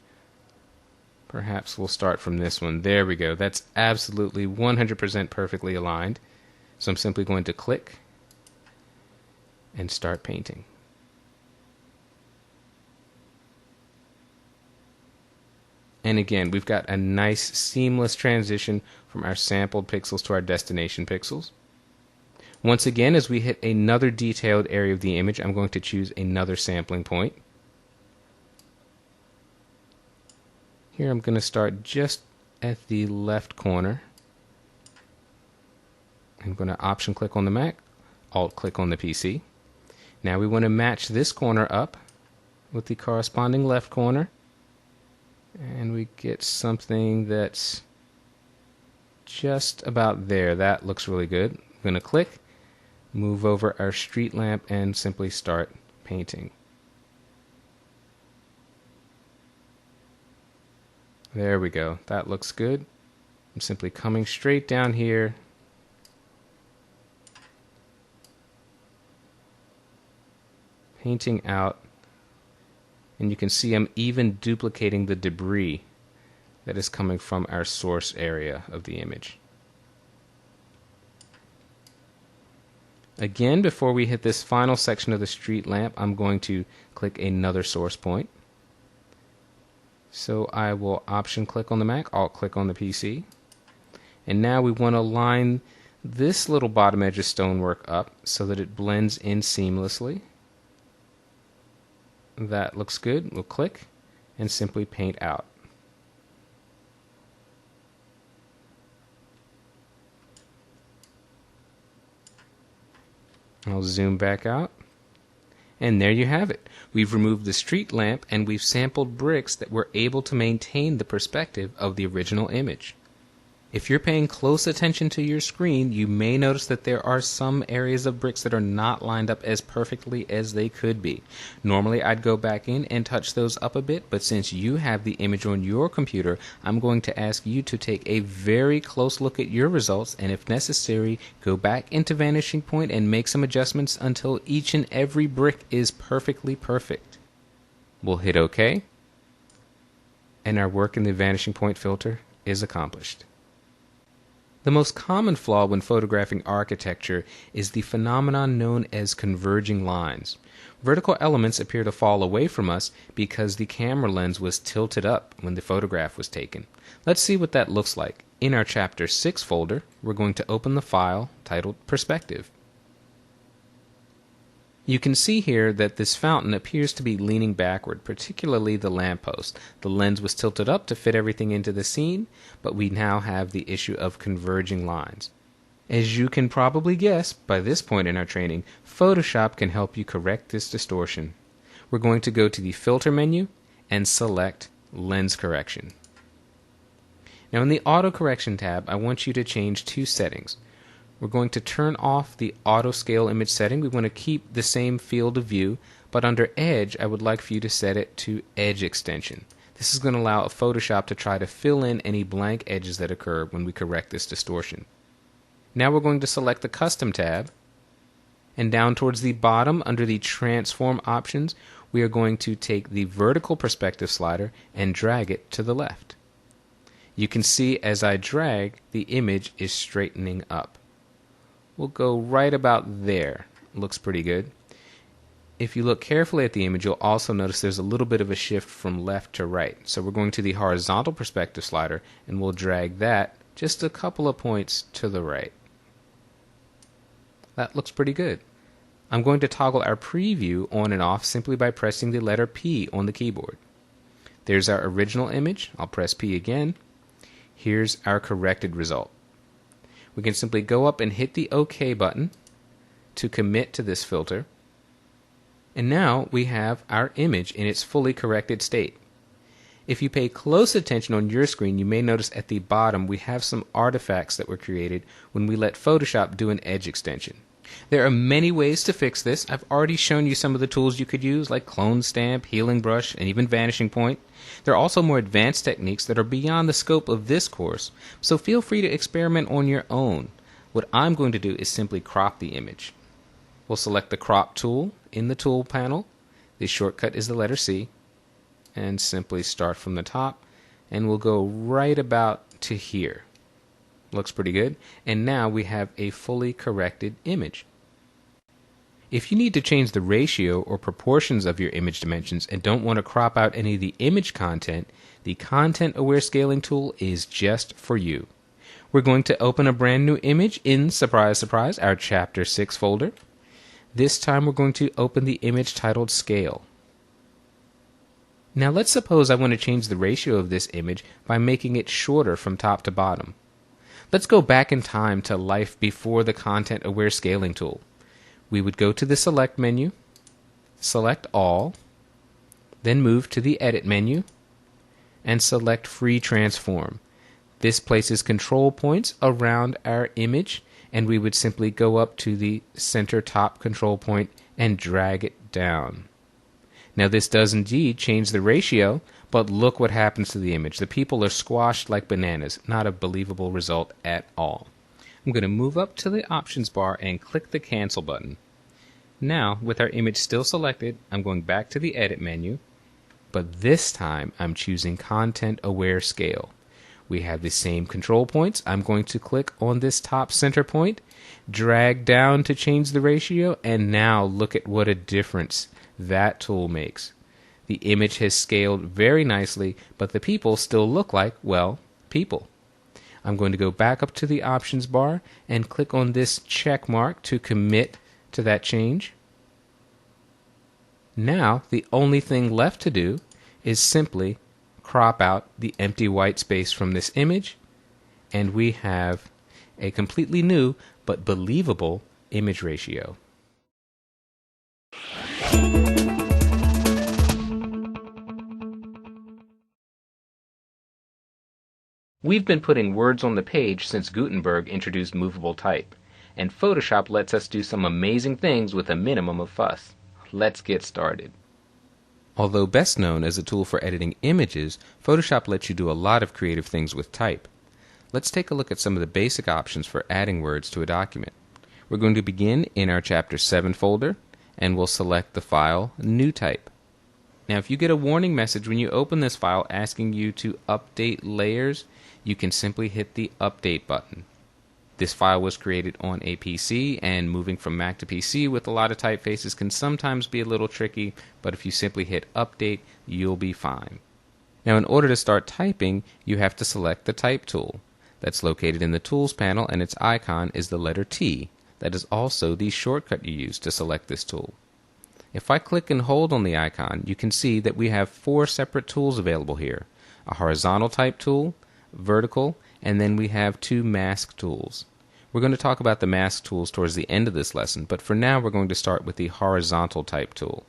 A: Perhaps we'll start from this one. There we go. That's absolutely 100% perfectly aligned. So I'm simply going to click and start painting. And again, we've got a nice seamless transition from our sampled pixels to our destination pixels. Once again, as we hit another detailed area of the image, I'm going to choose another sampling point. Here I'm going to start just at the left corner. I'm going to Option click on the Mac, Alt click on the PC. Now we want to match this corner up with the corresponding left corner, and we get something that's just about there. That looks really good. I'm going to click, move over our street lamp, and simply start painting. There we go. That looks good. I'm simply coming straight down here, painting out, and you can see I'm even duplicating the debris that is coming from our source area of the image. Again, before we hit this final section of the street lamp, I'm going to click another source point. So I will Option click on the Mac, Alt click on the PC. And now we want to line this little bottom edge of stonework up so that it blends in seamlessly. That looks good. We'll click and simply paint out. I'll zoom back out. And there you have it. We've removed the street lamp and we've sampled bricks that were able to maintain the perspective of the original image. If you're paying close attention to your screen, you may notice that there are some areas of bricks that are not lined up as perfectly as they could be. Normally I'd go back in and touch those up a bit, but since you have the image on your computer, I'm going to ask you to take a very close look at your results, and if necessary, go back into Vanishing Point and make some adjustments until each and every brick is perfectly perfect. We'll hit OK. And our work in the vanishing point filter is accomplished. The most common flaw when photographing architecture is the phenomenon known as converging lines. Vertical elements appear to fall away from us because the camera lens was tilted up when the photograph was taken. Let's see what that looks like. In our Chapter 6 folder, we're going to open the file titled Perspective. You can see here that this fountain appears to be leaning backward, particularly the lamppost. The lens was tilted up to fit everything into the scene, but we now have the issue of converging lines. As you can probably guess by this point in our training, Photoshop can help you correct this distortion. We're going to go to the Filter menu and select Lens Correction. Now in the Auto Correction tab, I want you to change two settings. We're going to turn off the auto scale image setting. We want to keep the same field of view, but under Edge, I would like for you to set it to Edge Extension. This is going to allow Photoshop to try to fill in any blank edges that occur when we correct this distortion. Now we're going to select the Custom tab, and down towards the bottom under the Transform options, we are going to take the vertical perspective slider and drag it to the left. You can see as I drag, the image is straightening up. We'll go right about there. Looks pretty good. If you look carefully at the image, you'll also notice there's a little bit of a shift from left to right. So we're going to the horizontal perspective slider, and we'll drag that just a couple of points to the right. That looks pretty good. I'm going to toggle our preview on and off simply by pressing the letter P on the keyboard. There's our original image. I'll press P again. Here's our corrected result. We can simply go up and hit the OK button to commit to this filter. And now we have our image in its fully corrected state. If you pay close attention on your screen, you may notice at the bottom we have some artifacts that were created when we let Photoshop do an edge extension. There are many ways to fix this. I've already shown you some of the tools you could use, like Clone Stamp, Healing Brush, and even Vanishing Point. There are also more advanced techniques that are beyond the scope of this course, so feel free to experiment on your own. What I'm going to do is simply crop the image. We'll select the Crop tool in the Tool panel. The shortcut is the letter C, and simply start from the top, and we'll go right about to here. Looks pretty good. And now we have a fully corrected image. If you need to change the ratio or proportions of your image dimensions and don't want to crop out any of the image content, the Content Aware Scaling tool is just for you. We're going to open a brand new image in, surprise, surprise, our Chapter 6 folder. This time we're going to open the image titled Scale. Now let's suppose I want to change the ratio of this image by making it shorter from top to bottom. Let's go back in time to life before the Content Aware Scaling tool. We would go to the Select menu, select All, then move to the Edit menu, and select Free Transform. This places control points around our image, and we would simply go up to the center top control point and drag it down. Now this does indeed change the ratio, but look what happens to the image. The people are squashed like bananas. Not a believable result at all. I'm going to move up to the options bar and click the Cancel button. Now, with our image still selected, I'm going back to the Edit menu, but this time I'm choosing Content Aware Scale. We have the same control points. I'm going to click on this top center point, drag down to change the ratio, and now look at what a difference that tool makes. The image has scaled very nicely, but the people still look like, well, people. I'm going to go back up to the options bar and click on this check mark to commit to that change. Now, the only thing left to do is simply crop out the empty white space from this image, and we have a completely new but believable image ratio. We've been putting words on the page since Gutenberg introduced movable type, and Photoshop lets us do some amazing things with a minimum of fuss. Let's get started. Although best known as a tool for editing images, Photoshop lets you do a lot of creative things with type. Let's take a look at some of the basic options for adding words to a document. We're going to begin in our Chapter 7 folder, and we'll select the file New Type. Now, if you get a warning message when you open this file asking you to update layers, you can simply hit the Update button. This file was created on a PC, and moving from Mac to PC with a lot of typefaces can sometimes be a little tricky, but if you simply hit Update, you'll be fine. Now, in order to start typing, you have to select the Type tool. That's located in the Tools panel, and its icon is the letter T. That is also the shortcut you use to select this tool. If I click and hold on the icon, you can see that we have 4 separate tools available here. A horizontal type tool, vertical, and then we have 2 mask tools. We're going to talk about the mask tools towards the end of this lesson, but for now we're going to start with the horizontal type tool.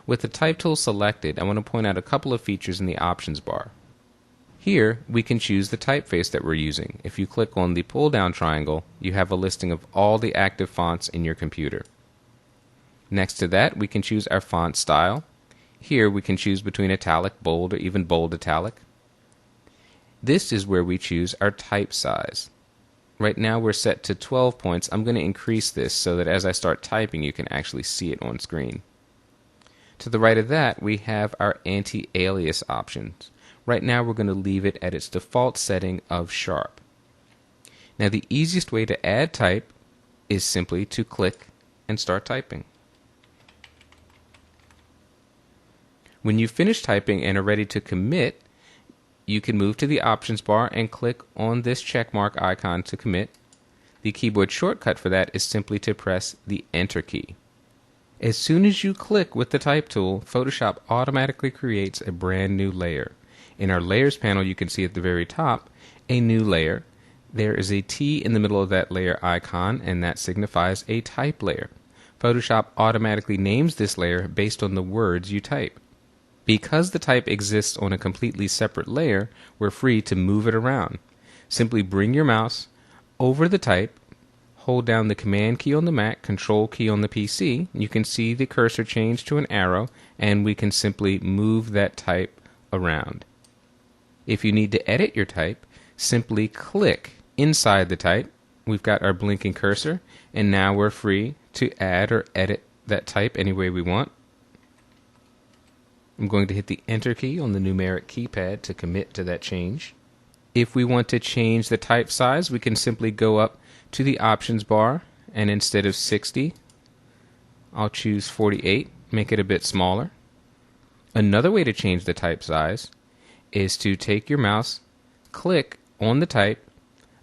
A: With the type tool selected, I want to point out a couple of features in the options bar. Here, we can choose the typeface that we're using. If you click on the pull-down triangle, you have a listing of all the active fonts in your computer. Next to that, we can choose our font style. Here, we can choose between italic, bold, or even bold italic. This is where we choose our type size. Right now, we're set to 12 points. I'm going to increase this so that as I start typing, you can actually see it on screen. To the right of that, we have our anti-alias options. Right now, we're going to leave it at its default setting of sharp. Now, the easiest way to add type is simply to click and start typing. When you finish typing and are ready to commit, you can move to the options bar and click on this checkmark icon to commit. The keyboard shortcut for that is simply to press the Enter key. As soon as you click with the Type tool, Photoshop automatically creates a brand new layer. In our Layers panel, you can see at the very top a new layer. There is a T in the middle of that layer icon, and that signifies a type layer. Photoshop automatically names this layer based on the words you type. Because the type exists on a completely separate layer, we're free to move it around. Simply bring your mouse over the type, hold down the Command key on the Mac, Control key on the PC. You can see the cursor change to an arrow, and we can simply move that type around. If you need to edit your type, simply click inside the type. We've got our blinking cursor, and now we're free to add or edit that type any way we want. I'm going to hit the Enter key on the numeric keypad to commit to that change. If we want to change the type size, we can simply go up to the options bar, and instead of 60, I'll choose 48, make it a bit smaller. Another way to change the type size is to take your mouse, click on the type,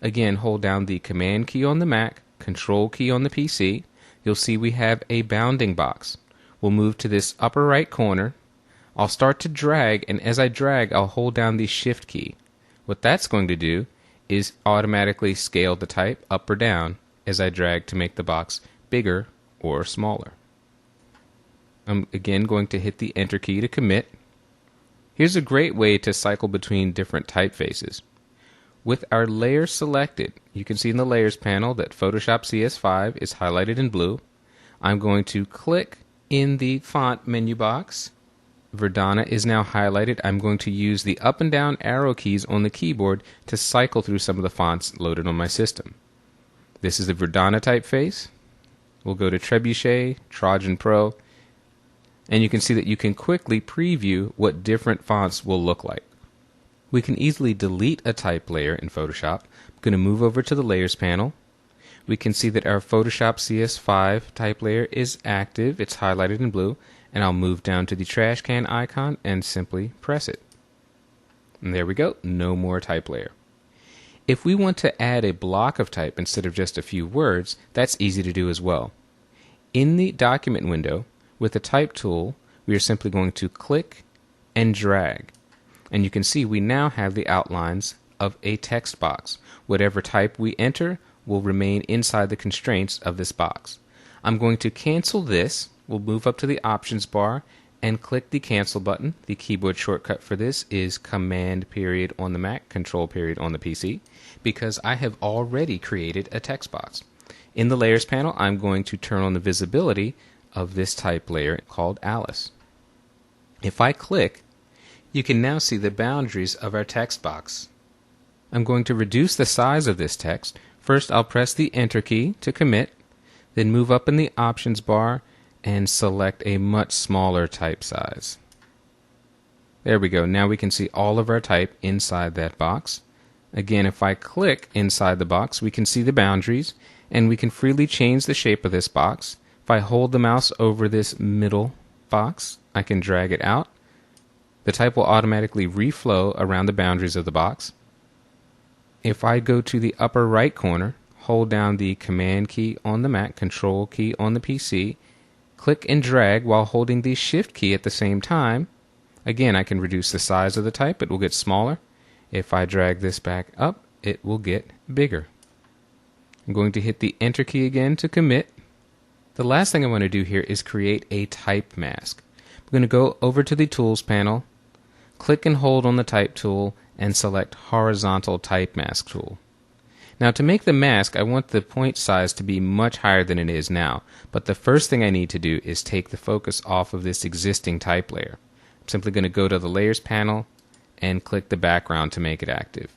A: again hold down the Command key on the Mac, Control key on the PC. You'll see we have a bounding box. We'll move to this upper right corner. I'll start to drag, and as I drag, I'll hold down the Shift key. What that's going to do is automatically scale the type up or down as I drag to make the box bigger or smaller. I'm again going to hit the Enter key to commit. Here's a great way to cycle between different typefaces. With our layer selected, you can see in the Layers panel that Photoshop CS5 is highlighted in blue. I'm going to click in the Font menu box. Verdana is now highlighted. I'm going to use the up and down arrow keys on the keyboard to cycle through some of the fonts loaded on my system. This is the Verdana typeface. We'll go to Trebuchet, Trojan Pro, and you can see that you can quickly preview what different fonts will look like. We can easily delete a type layer in Photoshop. I'm going to move over to the Layers panel. We can see that our Photoshop CS5 type layer is active. It's highlighted in blue. And I'll move down to the trash can icon and simply press it. And there we go, no more type layer. If we want to add a block of type instead of just a few words, that's easy to do as well. In the document window, with the Type tool, we are simply going to click and drag. And you can see we now have the outlines of a text box. Whatever type we enter will remain inside the constraints of this box. I'm going to cancel this. We'll move up to the options bar and click the cancel button. The keyboard shortcut for this is Command period on the Mac, Control period on the PC, because I have already created a text box. In the Layers panel, I'm going to turn on the visibility of this type layer called Alice. If I click, you can now see the boundaries of our text box. I'm going to reduce the size of this text. First, I'll press the Enter key to commit, then move up in the options bar and select a much smaller type size. There we go. Now we can see all of our type inside that box. Again, if I click inside the box, we can see the boundaries, and we can freely change the shape of this box. If I hold the mouse over this middle box, I can drag it out. The type will automatically reflow around the boundaries of the box. If I go to the upper right corner, hold down the Command key on the Mac, Control key on the PC, click and drag while holding the Shift key at the same time. Again, I can reduce the size of the type. It will get smaller. If I drag this back up, it will get bigger. I'm going to hit the Enter key again to commit. The last thing I want to do here is create a type mask. I'm going to go over to the Tools panel, click and hold on the Type tool, and select Horizontal Type Mask tool. Now to make the mask, I want the point size to be much higher than it is now, but the first thing I need to do is take the focus off of this existing type layer. I'm simply going to go to the Layers panel and click the background to make it active.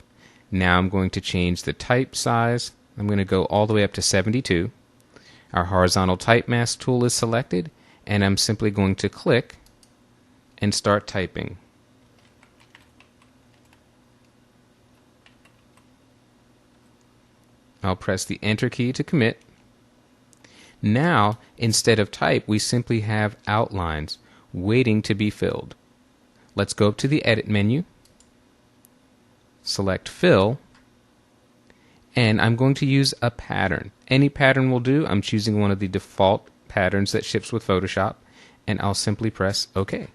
A: Now I'm going to change the type size. I'm going to go all the way up to 72. Our Horizontal Type Mask tool is selected, and I'm simply going to click and start typing. I'll press the Enter key to commit. Now, instead of type, we simply have outlines waiting to be filled. Let's go up to the Edit menu, select Fill, and I'm going to use a pattern. Any pattern will do. I'm choosing one of the default patterns that ships with Photoshop, and I'll simply press OK.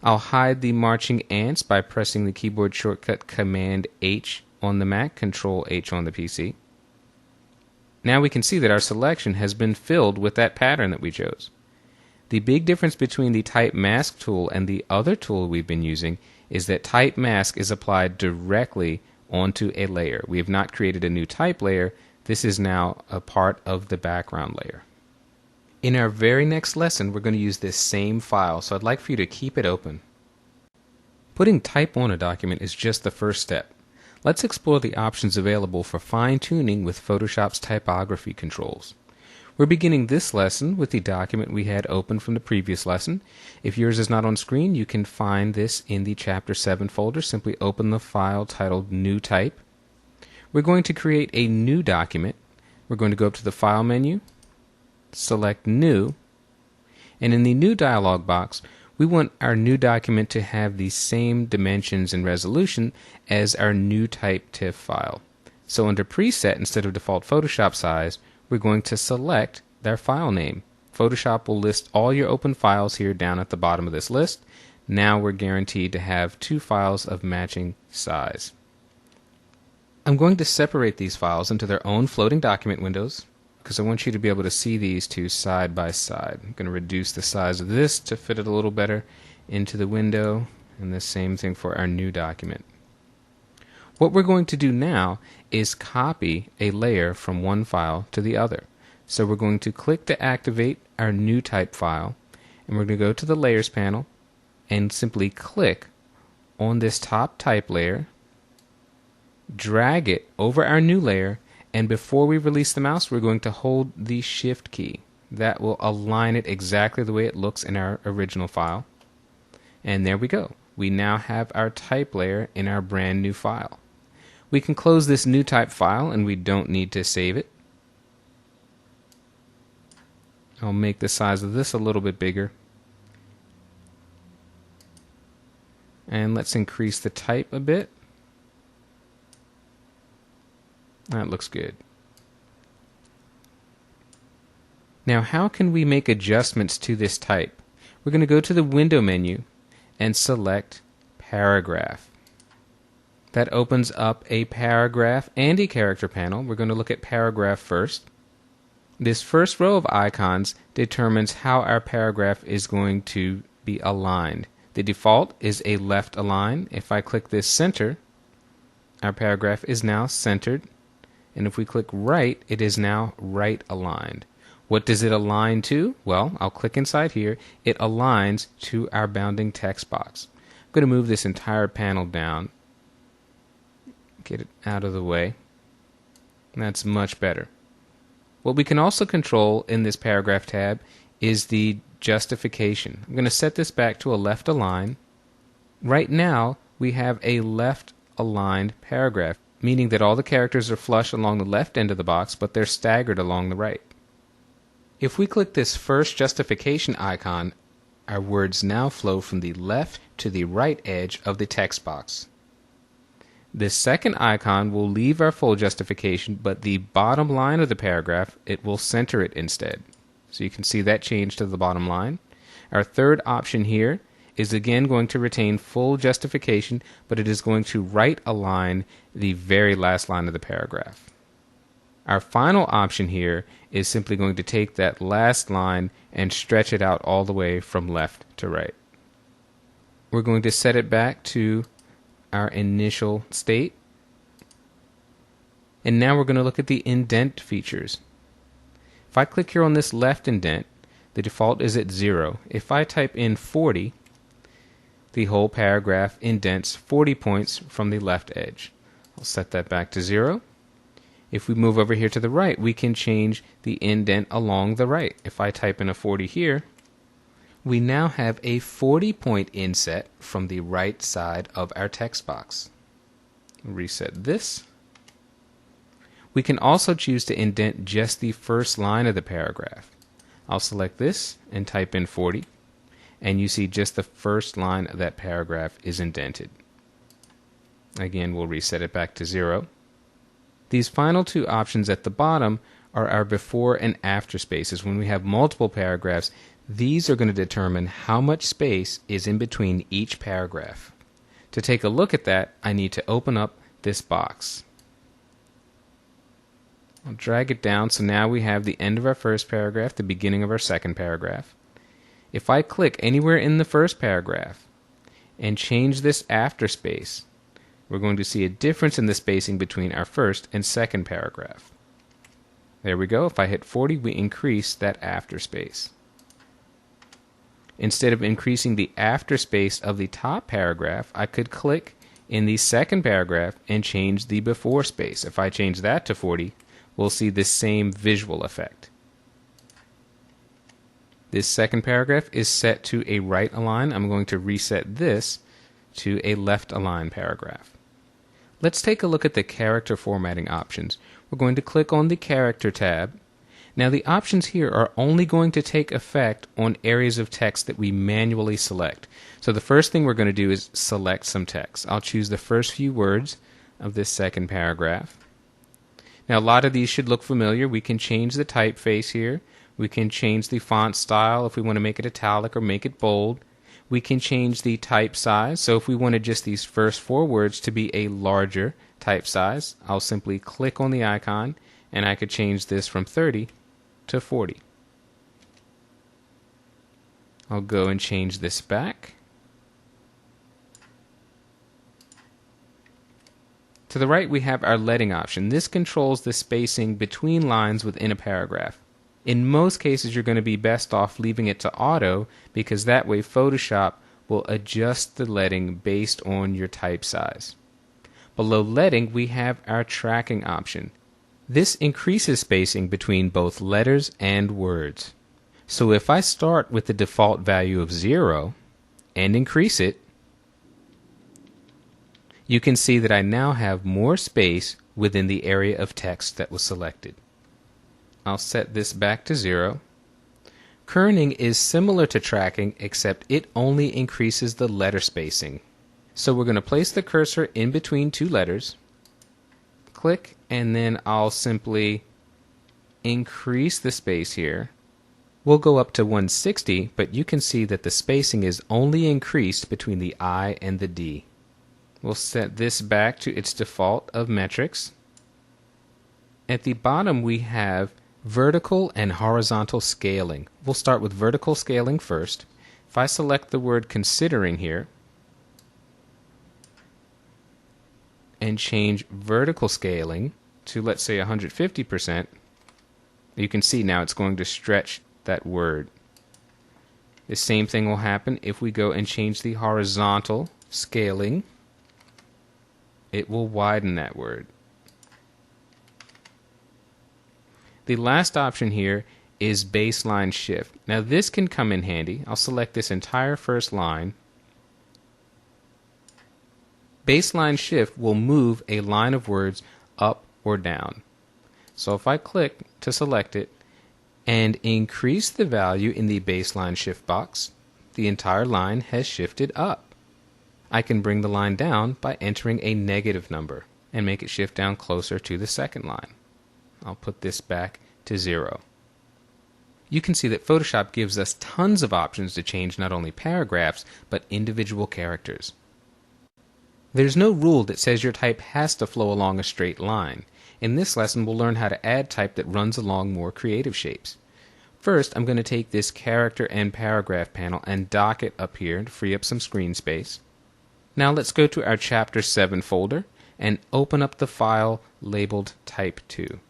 A: I'll hide the marching ants by pressing the keyboard shortcut Command H on the Mac, Control H on the PC. Now we can see that our selection has been filled with that pattern that we chose. The big difference between the Type Mask tool and the other tool we've been using is that Type Mask is applied directly onto a layer. We have not created a new type layer. This is now a part of the background layer. In our very next lesson, we're going to use this same file, so I'd like for you to keep it open. Putting type on a document is just the first step. Let's explore the options available for fine-tuning with Photoshop's typography controls. We're beginning this lesson with the document we had open from the previous lesson. If yours is not on screen, you can find this in the Chapter 7 folder. Simply open the file titled New Type. We're going to create a new document. We're going to go up to the File menu, select New, and in the New dialog box, we want our new document to have the same dimensions and resolution as our new type TIFF file. So under Preset, instead of default Photoshop size, we're going to select their file name. Photoshop will list all your open files here down at the bottom of this list. Now we're guaranteed to have two files of matching size. I'm going to separate these files into their own floating document windows because I want you to be able to see these two side by side. I'm going to reduce the size of this to fit it a little better into the window, and the same thing for our new document. What we're going to do now is copy a layer from one file to the other. So we're going to click to activate our new type file, and we're going to go to the Layers panel and simply click on this top type layer, drag it over our new layer, and before we release the mouse, we're going to hold the Shift key. That will align it exactly the way it looks in our original file. And there we go. We now have our type layer in our brand new file. We can close this new type file and we don't need to save it. I'll make the size of this a little bit bigger. And let's increase the type a bit. That looks good. Now, how can we make adjustments to this type? We're going to go to the Window menu and select Paragraph. That opens up a paragraph and a character panel. We're going to look at Paragraph first. This first row of icons determines how our paragraph is going to be aligned. The default is a left align. If I click this center, our paragraph is now centered. And if we click right, it is now right aligned. What does it align to? Well, I'll click inside here. It aligns to our bounding text box. I'm going to move this entire panel down. Get it out of the way. That's much better. What we can also control in this paragraph tab is the justification. I'm going to set this back to a left align. Right now, we have a left aligned paragraph, meaning that all the characters are flush along the left end of the box, but they're staggered along the right. If we click this first justification icon, our words now flow from the left to the right edge of the text box. This second icon will leave our full justification, but the bottom line of the paragraph, it will center it instead. So you can see that change to the bottom line. Our third option here is again going to retain full justification, but it is going to right align the very last line of the paragraph. Our final option here is simply going to take that last line and stretch it out all the way from left to right. We're going to set it back to our initial state. And now we're going to look at the indent features. If I click here on this left indent, the default is at 0. If I type in 40, the whole paragraph indents 40 points from the left edge. I'll set that back to 0. If we move over here to the right, we can change the indent along the right. If I type in a 40 here, we now have a 40-point inset from the right side of our text box. Reset this. We can also choose to indent just the first line of the paragraph. I'll select this and type in 40, and you see just the first line of that paragraph is indented. Again, we'll reset it back to 0. These final two options at the bottom are our before and after spaces. When we have multiple paragraphs, these are going to determine how much space is in between each paragraph. To take a look at that, I need to open up this box. I'll drag it down so now we have the end of our first paragraph, the beginning of our second paragraph. If I click anywhere in the first paragraph and change this after space, we're going to see a difference in the spacing between our first and second paragraph. There we go. If I hit 40, we increase that after space. Instead of increasing the after space of the top paragraph, I could click in the second paragraph and change the before space. If I change that to 40, we'll see the same visual effect. This second paragraph is set to a right align. I'm going to reset this to a left align paragraph. Let's take a look at the character formatting options. We're going to click on the Character tab. Now the options here are only going to take effect on areas of text that we manually select. So the first thing we're going to do is select some text. I'll choose the first few words of this second paragraph. Now a lot of these should look familiar. We can change the typeface here. We can change the font style if we want to make it italic or make it bold. We can change the type size. So if we wanted just these first 4 words to be a larger type size, I'll simply click on the icon and I could change this from 30 to 40. I'll go and change this back. To the right we have our leading option. This controls the spacing between lines within a paragraph. In most cases you're going to be best off leaving it to auto because that way Photoshop will adjust the leading based on your type size. Below leading we have our tracking option. This increases spacing between both letters and words. So if I start with the default value of 0 and increase it, you can see that I now have more space within the area of text that was selected. I'll set this back to 0. Kerning is similar to tracking except it only increases the letter spacing. So we're going to place the cursor in between 2 letters, click, and then I'll simply increase the space here. We'll go up to 160, but you can see that the spacing is only increased between the I and the D. We'll set this back to its default of metrics. At the bottom we have vertical and horizontal scaling. We'll start with vertical scaling first. If I select the word considering here and change vertical scaling to, let's say, 150%, you can see now it's going to stretch that word. The same thing will happen if we go and change the horizontal scaling. It will widen that word. The last option here is baseline shift. Now this can come in handy. I'll select this entire first line. Baseline shift will move a line of words up or down. So if I click to select it and increase the value in the baseline shift box, the entire line has shifted up. I can bring the line down by entering a negative number and make it shift down closer to the second line. I'll put this back to 0. You can see that Photoshop gives us tons of options to change not only paragraphs, but individual characters. There's no rule that says your type has to flow along a straight line. In this lesson, we'll learn how to add type that runs along more creative shapes. First, I'm going to take this character and paragraph panel and dock it up here to free up some screen space. Now let's go to our Chapter 7 folder and open up the file labeled Type 2.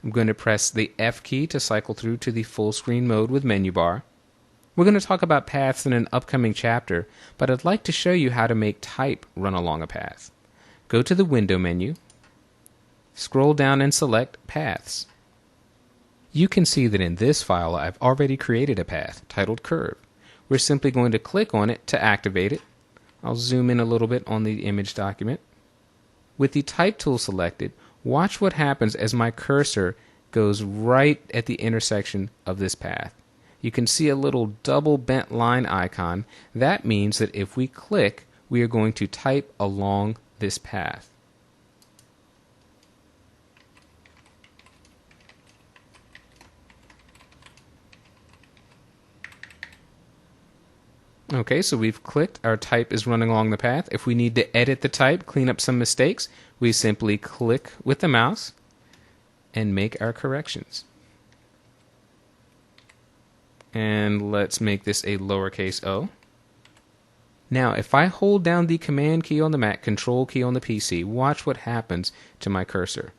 A: I'm going to press the F key to cycle through to the full screen mode with menu bar. We're going to talk about paths in an upcoming chapter, but I'd like to show you how to make type run along a path. Go to the Window menu, scroll down and select Paths. You can see that in this file I've already created a path titled Curve. We're simply going to click on it to activate it. I'll zoom in a little bit on the image document. With the Type tool selected, watch what happens as my cursor goes right at the intersection of this path. You can see a little double bent line icon. That means that if we click, we are going to type along this path. Okay, so we've clicked, our type is running along the path. If we need to edit the type, clean up some mistakes, we simply click with the mouse and make our corrections. And let's make this a lowercase o. Now, if I hold down the Command key on the Mac, Control key on the PC, watch what happens to my cursor.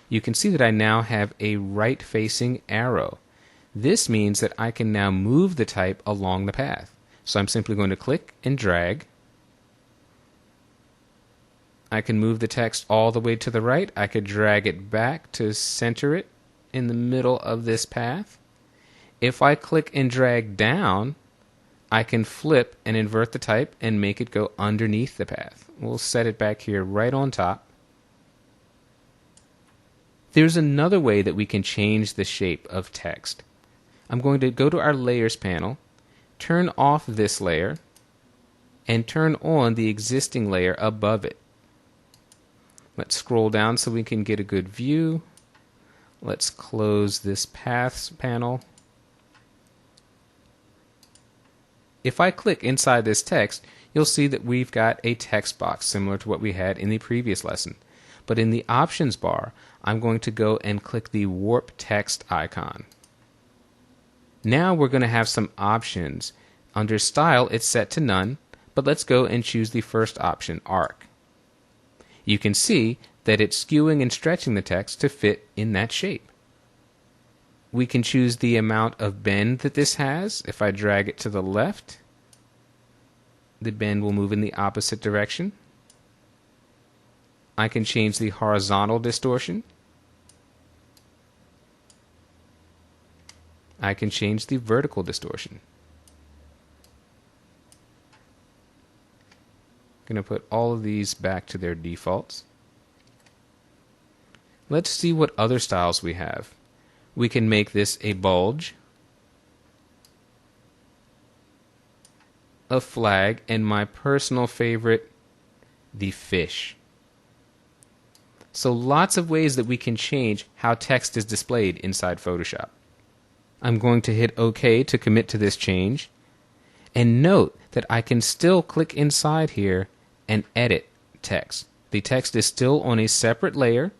A: You can see that I now have a right-facing arrow. This means that I can now move the type along the path. So I'm simply going to click and drag. I can move the text all the way to the right. I could drag it back to center it in the middle of this path. If I click and drag down, I can flip and invert the type and make it go underneath the path. We'll set it back here right on top. There's another way that we can change the shape of text. I'm going to go to our Layers panel, turn off this layer, and turn on the existing layer above it. Let's scroll down so we can get a good view. Let's close this Paths panel. If I click inside this text, you'll see that we've got a text box similar to what we had in the previous lesson. But in the Options bar, I'm going to go and click the Warp Text icon. Now we're going to have some options. Under Style, it's set to None, but let's go and choose the first option, Arc. You can see that it's skewing and stretching the text to fit in that shape. We can choose the amount of bend that this has. If I drag it to the left, the bend will move in the opposite direction. I can change the horizontal distortion. I can change the vertical distortion. I'm going to put all of these back to their defaults. Let's see what other styles we have. We can make this a bulge, a flag, and my personal favorite, the fish. So lots of ways that we can change how text is displayed inside Photoshop. I'm going to hit OK to commit to this change. And note that I can still click inside here and edit text. The text is still on a separate layer.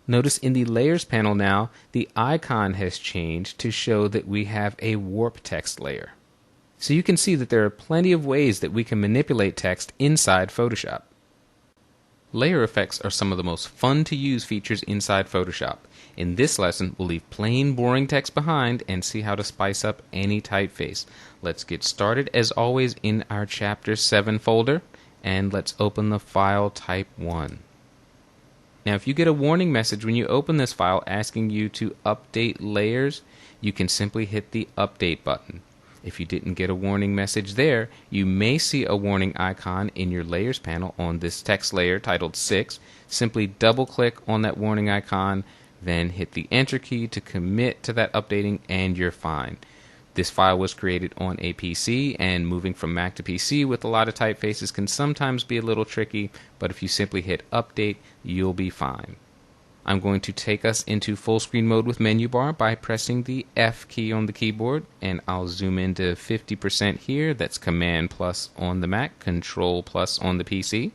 A: Notice in the Layers panel now, the icon has changed to show that we have a warp text layer. So you can see that there are plenty of ways that we can manipulate text inside Photoshop. Layer effects are some of the most fun to use features inside Photoshop. In this lesson, we'll leave plain boring text behind and see how to spice up any typeface. Let's get started as always in our Chapter 7 folder, and let's open the file Type 1. Now if you get a warning message when you open this file asking you to update layers, you can simply hit the Update button. If you didn't get a warning message there, you may see a warning icon in your Layers panel on this text layer titled 6. Simply double-click on that warning icon, then hit the Enter key to commit to that updating, and you're fine. This file was created on a PC, and moving from Mac to PC with a lot of typefaces can sometimes be a little tricky, but if you simply hit Update, you'll be fine. I'm going to take us into full screen mode with menu bar by pressing the F key on the keyboard, and I'll zoom into 50% here. That's Command plus on the Mac, Control plus on the PC.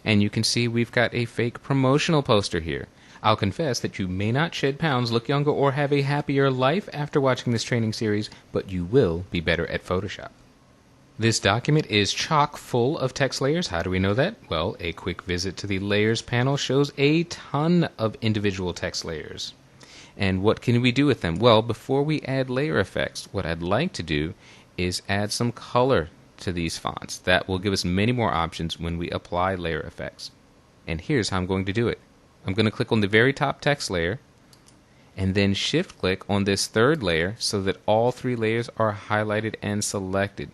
A: And you can see we've got a fake promotional poster here. I'll confess that you may not shed pounds, look younger, or have a happier life after watching this training series, but you will be better at Photoshop. This document is chock full of text layers. How do we know that? Well, a quick visit to the Layers panel shows a ton of individual text layers. And what can we do with them? Well, before we add layer effects, what I'd like to do is add some color to these fonts. That will give us many more options when we apply layer effects. And here's how I'm going to do it. I'm going to click on the very top text layer and then shift click on this third layer so that all three layers are highlighted and selected.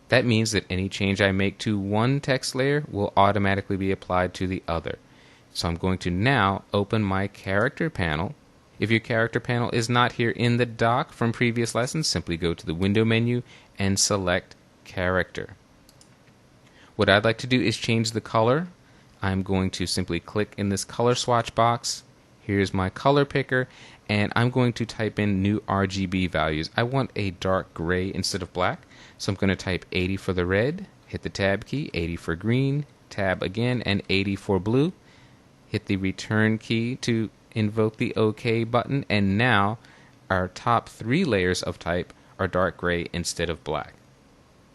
A: That means that any change I make to one text layer will automatically be applied to the other. So I'm going to now open my character panel. If your character panel is not here in the dock from previous lessons, simply go to the window menu and select character. What I'd like to do is change the color. I'm going to simply click in this color swatch box. Here's my color picker, and I'm going to type in new RGB values. I want a dark gray instead of black, so I'm going to type 80 for the red, hit the tab key, 80 for green, tab again, and 80 for blue. Hit the return key to invoke the OK button, and now our top three layers of type are dark gray instead of black.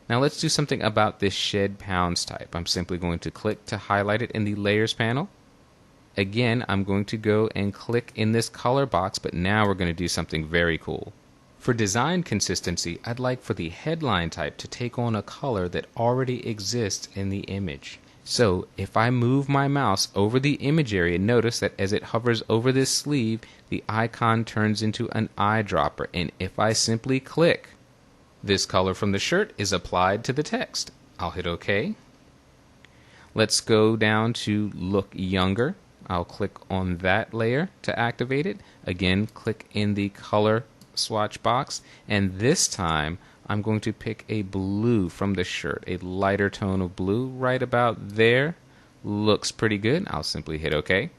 A: Now let's do something about this shed pounds type. I'm simply going to click to highlight it in the Layers panel. Again, I'm going to go and click in this color box, but now we're going to do something very cool. For design consistency, I'd like for the headline type to take on a color that already exists in the image. So if I move my mouse over the image area, notice that as it hovers over this sleeve, the icon turns into an eyedropper, and if I simply click, this color from the shirt is applied to the text. I'll hit OK. Let's go down to Look Younger. I'll click on that layer to activate it. Again, click in the color swatch box, and this time I'm going to pick a blue from the shirt, a lighter tone of blue right about there. Looks pretty good. I'll simply hit OK.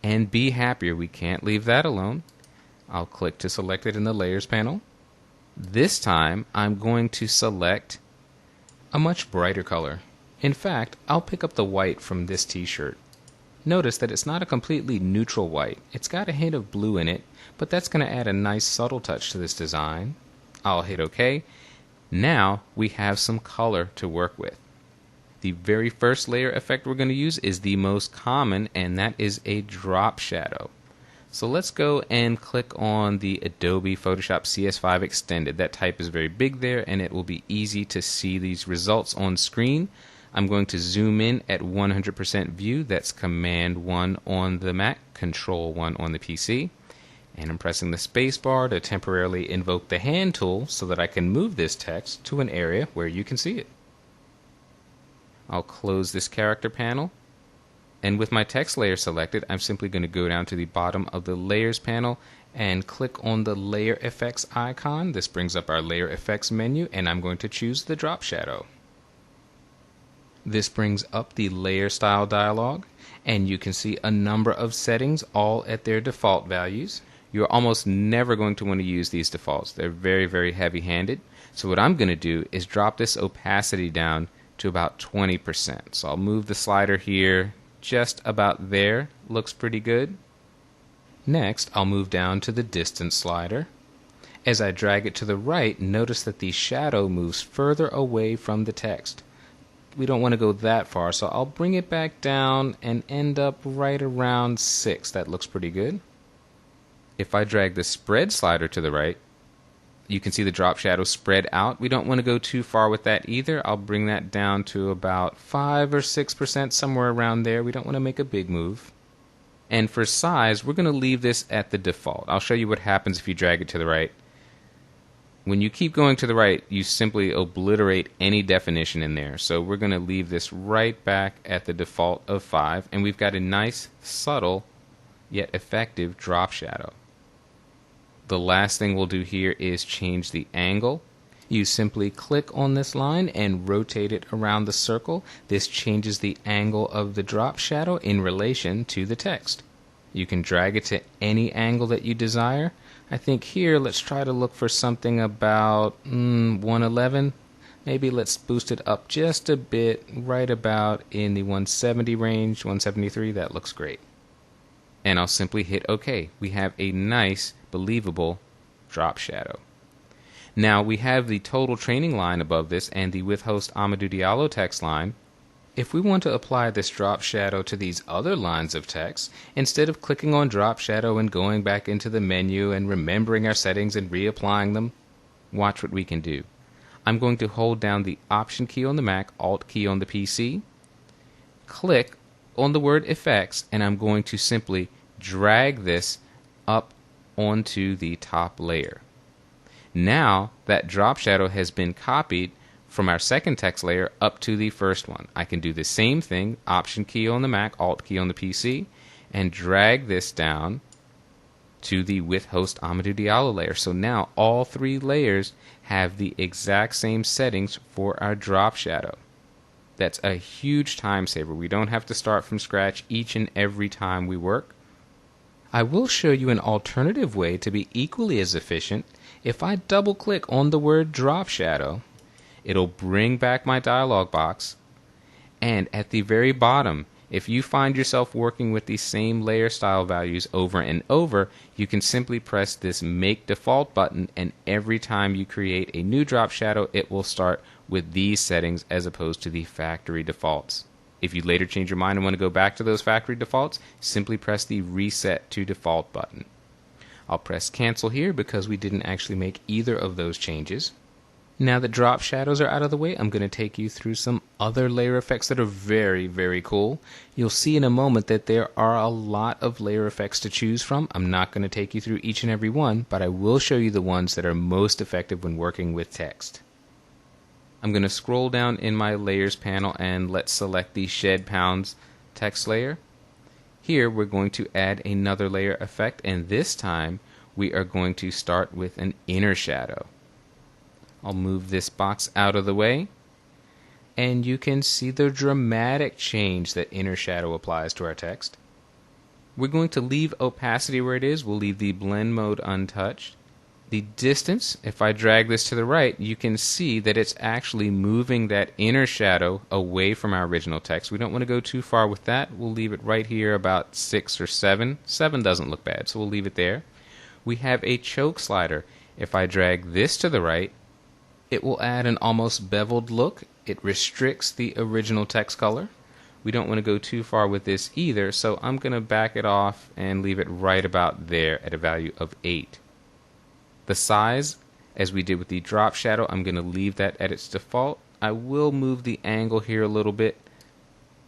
A: And be happier, we can't leave that alone. I'll click to select it in the Layers panel. This time I'm going to select a much brighter color. In fact, I'll pick up the white from this t-shirt. Notice that it's not a completely neutral white. It's got a hint of blue in it, but that's going to add a nice subtle touch to this design. I'll hit OK. Now we have some color to work with. The very first layer effect we're going to use is the most common, and that is a drop shadow. So let's go and click on the Adobe Photoshop CS5 Extended. That type is very big there, and it will be easy to see these results on screen. I'm going to zoom in at 100% view. That's Command 1 on the Mac, Control 1 on the PC. And I'm pressing the space bar to temporarily invoke the hand tool so that I can move this text to an area where you can see it. I'll close this character panel. And with my text layer selected, I'm simply going to go down to the bottom of the Layers panel and click on the Layer Effects icon. This brings up our Layer Effects menu, and I'm going to choose the drop shadow. This brings up the Layer Style dialog, and you can see a number of settings all at their default values. You're almost never going to want to use these defaults. They're very, very heavy-handed. So what I'm going to do is drop this opacity down to about 20%. So I'll move the slider here just about there. Looks pretty good. Next, I'll move down to the distance slider. As I drag it to the right, notice that the shadow moves further away from the text. We don't want to go that far, so I'll bring it back down and end up right around 6. That looks pretty good. If I drag the spread slider to the right, you can see the drop shadow spread out. We don't want to go too far with that either. I'll bring that down to about 5 or 6%, somewhere around there. We don't want to make a big move. And for size, we're going to leave this at the default. I'll show you what happens if you drag it to the right. When you keep going to the right, you simply obliterate any definition in there. So we're going to leave this right back at the default of 5, and we've got a nice, subtle, yet effective drop shadow. The last thing we'll do here is change the angle. You simply click on this line and rotate it around the circle. This changes the angle of the drop shadow in relation to the text. You can drag it to any angle that you desire. I think here let's try to look for something about 111. Maybe let's boost it up just a bit, right about in the 170 range, 173. That looks great. And I'll simply hit OK. We have a nice, believable drop shadow. Now we have the total training line above this and the with host Amadou Diallo text line. If we want to apply this drop shadow to these other lines of text, instead of clicking on drop shadow and going back into the menu and remembering our settings and reapplying them, watch what we can do. I'm going to hold down the Option key on the Mac, Alt key on the PC, click on the word Effects, and I'm going to simply drag this up onto the top layer. Now that drop shadow has been copied from our second text layer up to the first one. I can do the same thing, Option key on the Mac, Alt key on the PC, and drag this down to the with host Amadou Diallo layer. So now all three layers have the exact same settings for our drop shadow. That's a huge time saver. We don't have to start from scratch each and every time we work. I will show you an alternative way to be equally as efficient. If I double click on the word drop shadow, it'll bring back my dialog box, and at the very bottom, if you find yourself working with the same layer style values over and over, you can simply press this Make Default button, and every time you create a new drop shadow, it will start with these settings as opposed to the factory defaults. If you later change your mind and want to go back to those factory defaults, simply press the Reset to Default button. I'll press Cancel here because we didn't actually make either of those changes. Now that drop shadows are out of the way, I'm going to take you through some other layer effects that are very, very cool. You'll see in a moment that there are a lot of layer effects to choose from. I'm not going to take you through each and every one, but I will show you the ones that are most effective when working with text. I'm going to scroll down in my Layers panel and let's select the Shed Pounds text layer. Here we're going to add another layer effect, and this time we are going to start with an inner shadow. I'll move this box out of the way, and you can see the dramatic change that inner shadow applies to our text. We're going to leave opacity where it is. We'll leave the blend mode untouched. The distance, if I drag this to the right, you can see that it's actually moving that inner shadow away from our original text. We don't want to go too far with that. We'll leave it right here about 6 or 7. 7 doesn't look bad, so we'll leave it there. We have a choke slider. If I drag this to the right, it will add an almost beveled look. It restricts the original text color. We don't want to go too far with this either, so I'm going to back it off and leave it right about there at a value of 8. The size, as we did with the drop shadow, I'm going to leave that at its default. I will move the angle here a little bit.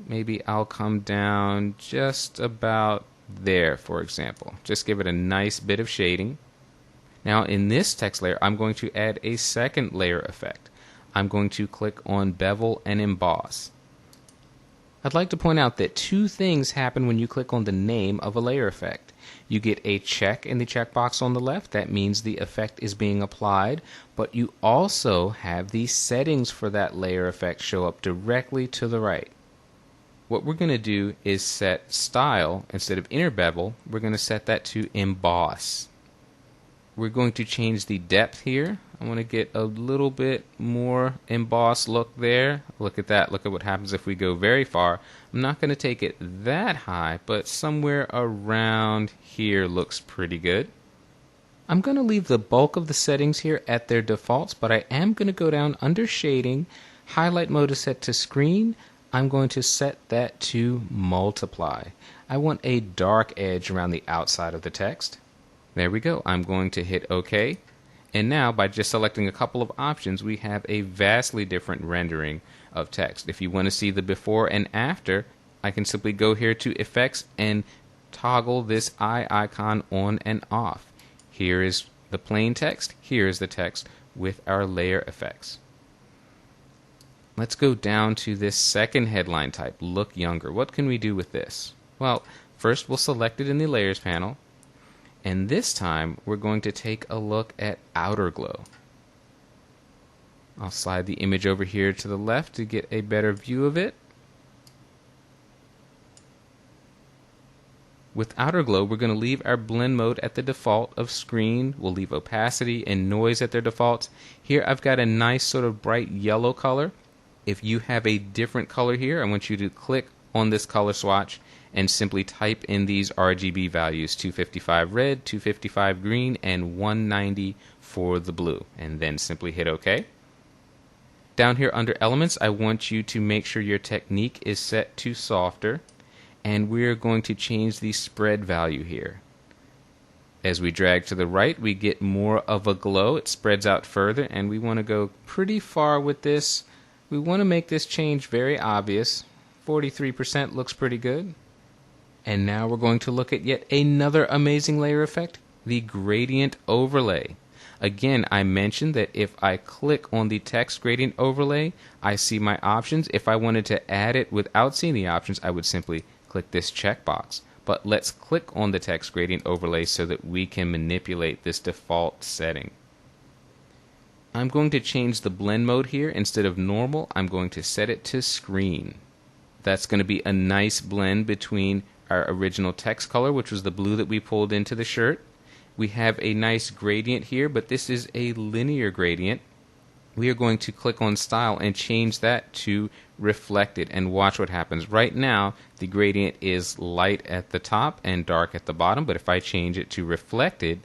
A: Maybe I'll come down just about there, for example. Just give it a nice bit of shading. Now in this text layer, I'm going to add a second layer effect. I'm going to click on Bevel and Emboss. I'd like to point out that two things happen when you click on the name of a layer effect. You get a check in the checkbox on the left. That means the effect is being applied, but you also have the settings for that layer effect show up directly to the right. What we're going to do is set Style instead of Inner Bevel. We're going to set that to Emboss. We're going to change the depth here. I want to get a little bit more embossed look there. Look at that. Look at what happens if we go very far. I'm not going to take it that high, but somewhere around here looks pretty good. I'm going to leave the bulk of the settings here at their defaults, but I am going to go down under Shading. Highlight mode is set to Screen. I'm going to set that to Multiply. I want a dark edge around the outside of the text. There we go. I'm going to hit OK. And now, by just selecting a couple of options, we have a vastly different rendering of text. If you want to see the before and after, I can simply go here to Effects and toggle this eye icon on and off. Here is the plain text, here is the text with our layer effects. Let's go down to this second headline type, look younger. What can we do with this? Well, first we'll select it in the layers panel, and this time we're going to take a look at outer glow. I'll slide the image over here to the left to get a better view of it. With outer glow, we're going to leave our blend mode at the default of screen. We'll leave opacity and noise at their defaults. Here I've got a nice sort of bright yellow color. If you have a different color here, I want you to click on this color swatch and simply type in these RGB values, 255 red, 255 green, and 190 for the blue, and then simply hit OK. Down here under Elements, I want you to make sure your technique is set to softer, and we're going to change the spread value here. As we drag to the right, we get more of a glow. It spreads out further, and we want to go pretty far with this. We want to make this change very obvious. 43% looks pretty good. And now we're going to look at yet another amazing layer effect, the gradient overlay. Again, I mentioned that if I click on the text gradient overlay, I see my options. If I wanted to add it without seeing the options, I would simply click this checkbox. But let's click on the text gradient overlay so that we can manipulate this default setting. I'm going to change the blend mode here. Instead of normal, I'm going to set it to screen. That's going to be a nice blend between our original text color, which was the blue that we pulled into the shirt. We have a nice gradient here, but this is a linear gradient. We are going to click on Style and change that to Reflected, and watch what happens. Right now, the gradient is light at the top and dark at the bottom, but if I change it to Reflected,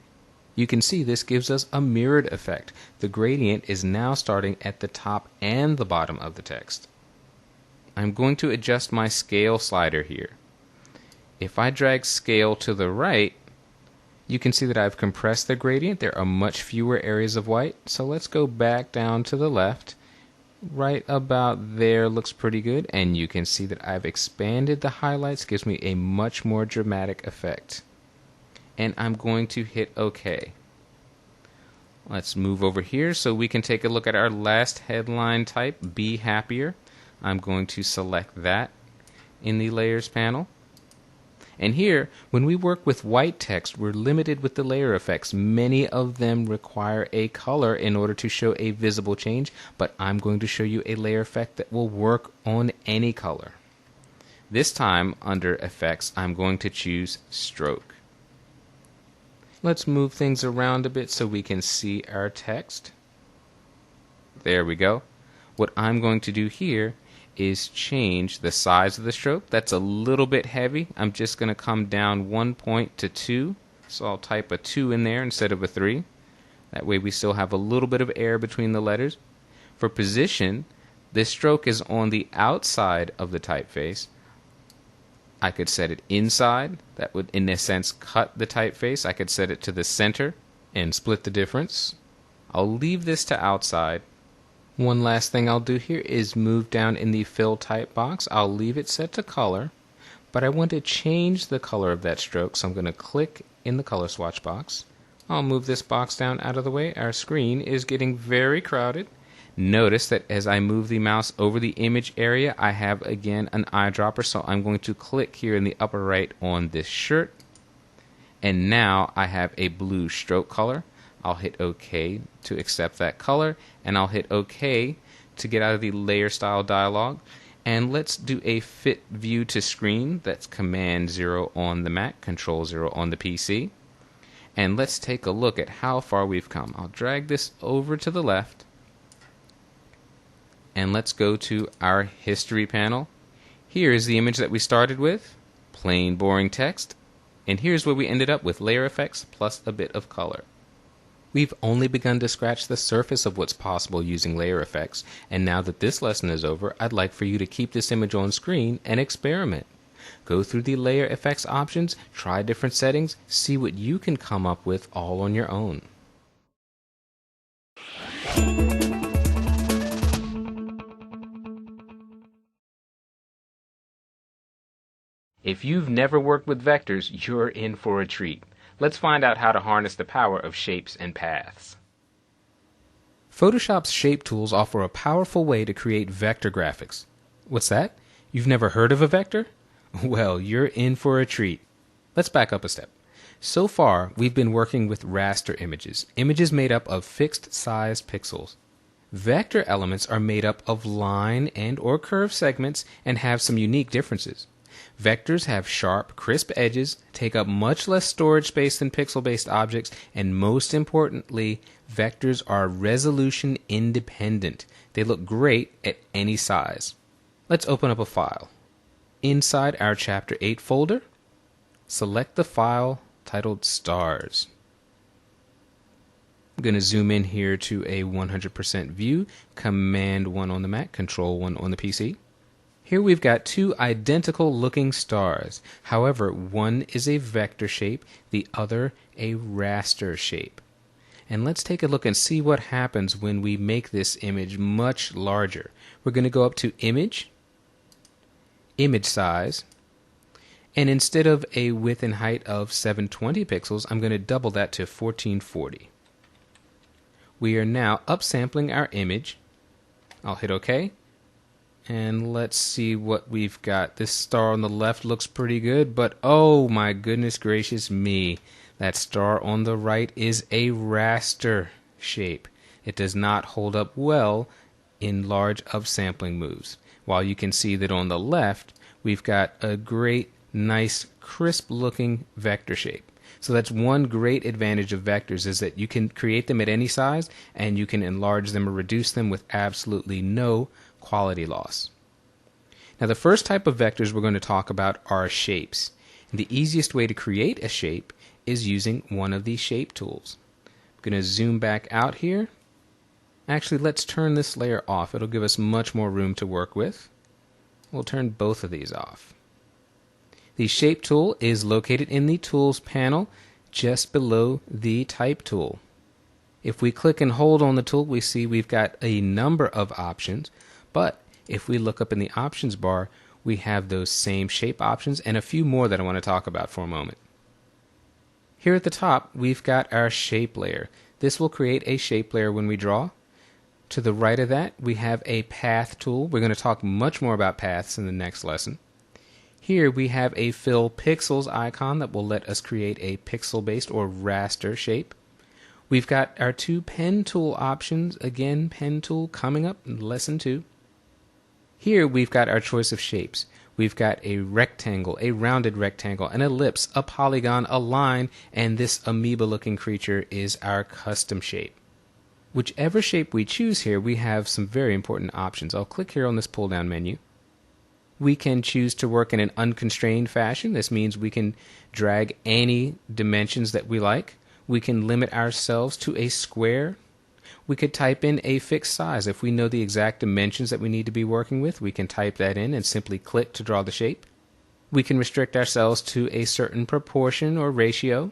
A: you can see this gives us a mirrored effect. The gradient is now starting at the top and the bottom of the text. I'm going to adjust my scale slider here. If I drag scale to the right, you can see that I've compressed the gradient. There are much fewer areas of white. So let's go back down to the left. Right about there looks pretty good. And you can see that I've expanded the highlights. Gives me a much more dramatic effect. And I'm going to hit OK. Let's move over here so we can take a look at our last headline type, Be Happier. I'm going to select that in the Layers panel. And here, when we work with white text, we're limited with the layer effects. Many of them require a color in order to show a visible change, but I'm going to show you a layer effect that will work on any color. This time, under Effects, I'm going to choose Stroke. Let's move things around a bit so we can see our text. There we go. What I'm going to do here is change the size of the stroke. That's a little bit heavy. I'm just going to come down 1 point to 2. So I'll type a 2 in there instead of a 3. That way we still have a little bit of air between the letters. For position, this stroke is on the outside of the typeface. I could set it inside. That would, in a sense, cut the typeface. I could set it to the center and split the difference. I'll leave this to outside. One last thing I'll do here is move down in the Fill Type box. I'll leave it set to color, but I want to change the color of that stroke, so I'm going to click in the color swatch box. I'll move this box down out of the way. Our screen is getting very crowded. Notice that as I move the mouse over the image area, I have again an eyedropper, so I'm going to click here in the upper right on this shirt, and now I have a blue stroke color. I'll hit OK to accept that color, and I'll hit OK to get out of the layer style dialog. And let's do a fit view to screen. That's Command 0 on the Mac, Control 0 on the PC. And let's take a look at how far we've come. I'll drag this over to the left, and let's go to our history panel. Here is the image that we started with, plain boring text, and here's where we ended up with layer effects plus a bit of color. We've only begun to scratch the surface of what's possible using layer effects, and now that this lesson is over, I'd like for you to keep this image on screen and experiment. Go through the layer effects options, try different settings, see what you can come up with all on your own. If you've never worked with vectors, you're in for a treat. Let's find out how to harness the power of shapes and paths. Photoshop's shape tools offer a powerful way to create vector graphics. What's that? You've never heard of a vector? Well, you're in for a treat. Let's back up a step. So far, we've been working with raster images, images made up of fixed size pixels. Vector elements are made up of line and or curve segments and have some unique differences. Vectors have sharp, crisp edges, take up much less storage space than pixel-based objects, and most importantly, vectors are resolution independent. They look great at any size. Let's open up a file. Inside our Chapter 8 folder, select the file titled Stars. I'm going to zoom in here to a 100% view, Command 1 on the Mac, Control 1 on the PC. Here we've got two identical looking stars. However, one is a vector shape, the other a raster shape. And let's take a look and see what happens when we make this image much larger. We're going to go up to Image, Image Size, and instead of a width and height of 720 pixels, I'm going to double that to 1440. We are now upsampling our image. I'll hit OK. And let's see what we've got. This star on the left looks pretty good, but oh my goodness gracious me. That star on the right is a raster shape. It does not hold up well in large upsampling moves. While you can see that on the left, we've got a great, nice, crisp looking vector shape. So that's one great advantage of vectors, is that you can create them at any size and you can enlarge them or reduce them with absolutely no quality loss. Now the first type of vectors we're going to talk about are shapes. And the easiest way to create a shape is using one of these shape tools. I'm going to zoom back out here. Actually, let's turn this layer off. It'll give us much more room to work with. We'll turn both of these off. The Shape tool is located in the Tools panel just below the Type tool. If we click and hold on the tool, we see we've got a number of options, but if we look up in the options bar, we have those same shape options and a few more that I want to talk about for a moment. Here at the top, we've got our shape layer. This will create a shape layer when we draw. To the right of that, we have a path tool. We're going to talk much more about paths in the next lesson. Here we have a fill pixels icon that will let us create a pixel-based or raster shape. We've got our two pen tool options. Again, pen tool coming up in lesson 2. Here we've got our choice of shapes. We've got a rectangle, a rounded rectangle, an ellipse, a polygon, a line, and this amoeba-looking creature is our custom shape. Whichever shape we choose here, we have some very important options. I'll click here on this pull-down menu. We can choose to work in an unconstrained fashion. This means we can drag any dimensions that we like. We can limit ourselves to a square. We could type in a fixed size. If we know the exact dimensions that we need to be working with, we can type that in and simply click to draw the shape. We can restrict ourselves to a certain proportion or ratio.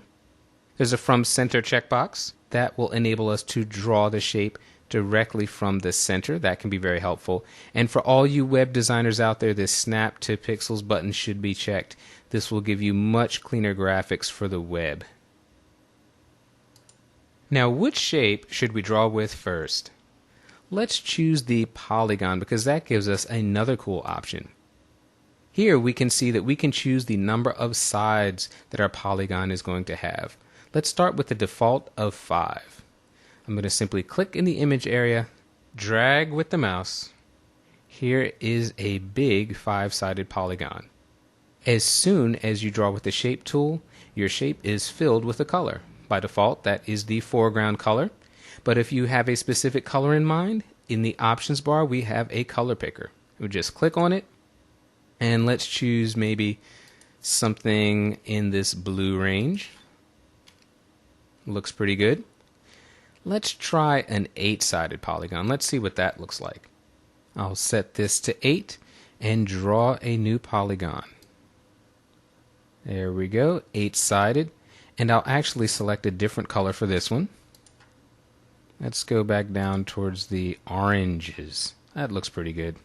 A: There's a From Center checkbox that will enable us to draw the shape directly from the center. That can be very helpful. And for all you web designers out there, this Snap to Pixels button should be checked. This will give you much cleaner graphics for the web. Now, which shape should we draw with first? Let's choose the polygon because that gives us another cool option. Here we can see that we can choose the number of sides that our polygon is going to have. Let's start with the default of 5. I'm going to simply click in the image area, drag with the mouse. Here is a big 5-sided polygon. As soon as you draw with the shape tool, your shape is filled with a color. By default, that is the foreground color. But if you have a specific color in mind, in the options bar, we have a color picker. We'll just click on it, and let's choose maybe something in this blue range. Looks pretty good. Let's try an 8-sided polygon. Let's see what that looks like. I'll set this to 8 and draw a new polygon. There we go, 8-sided. And I'll actually select a different color for this one. Let's go back down towards the oranges. That looks pretty good.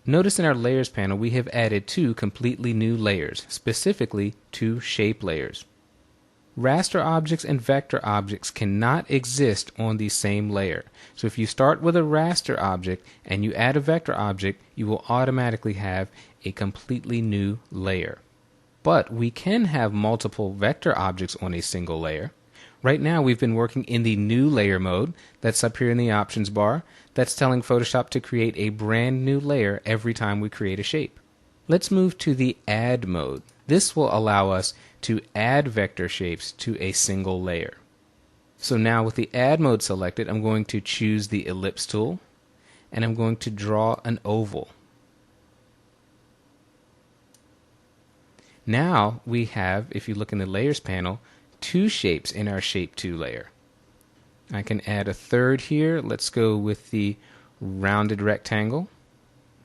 A: Notice in our Layers panel we have added two completely new layers, specifically two shape layers. Raster objects and vector objects cannot exist on the same layer. So if you start with a raster object and you add a vector object, you will automatically have a completely new layer. But we can have multiple vector objects on a single layer. Right now we've been working in the new layer mode that's up here in the options bar. That's telling Photoshop to create a brand new layer every time we create a shape. Let's move to the add mode. This will allow us to add vector shapes to a single layer. So now with the add mode selected, I'm going to choose the ellipse tool and I'm going to draw an oval. Now we have, if you look in the layers panel, two shapes in our shape 2 layer. I can add a third here. Let's go with the rounded rectangle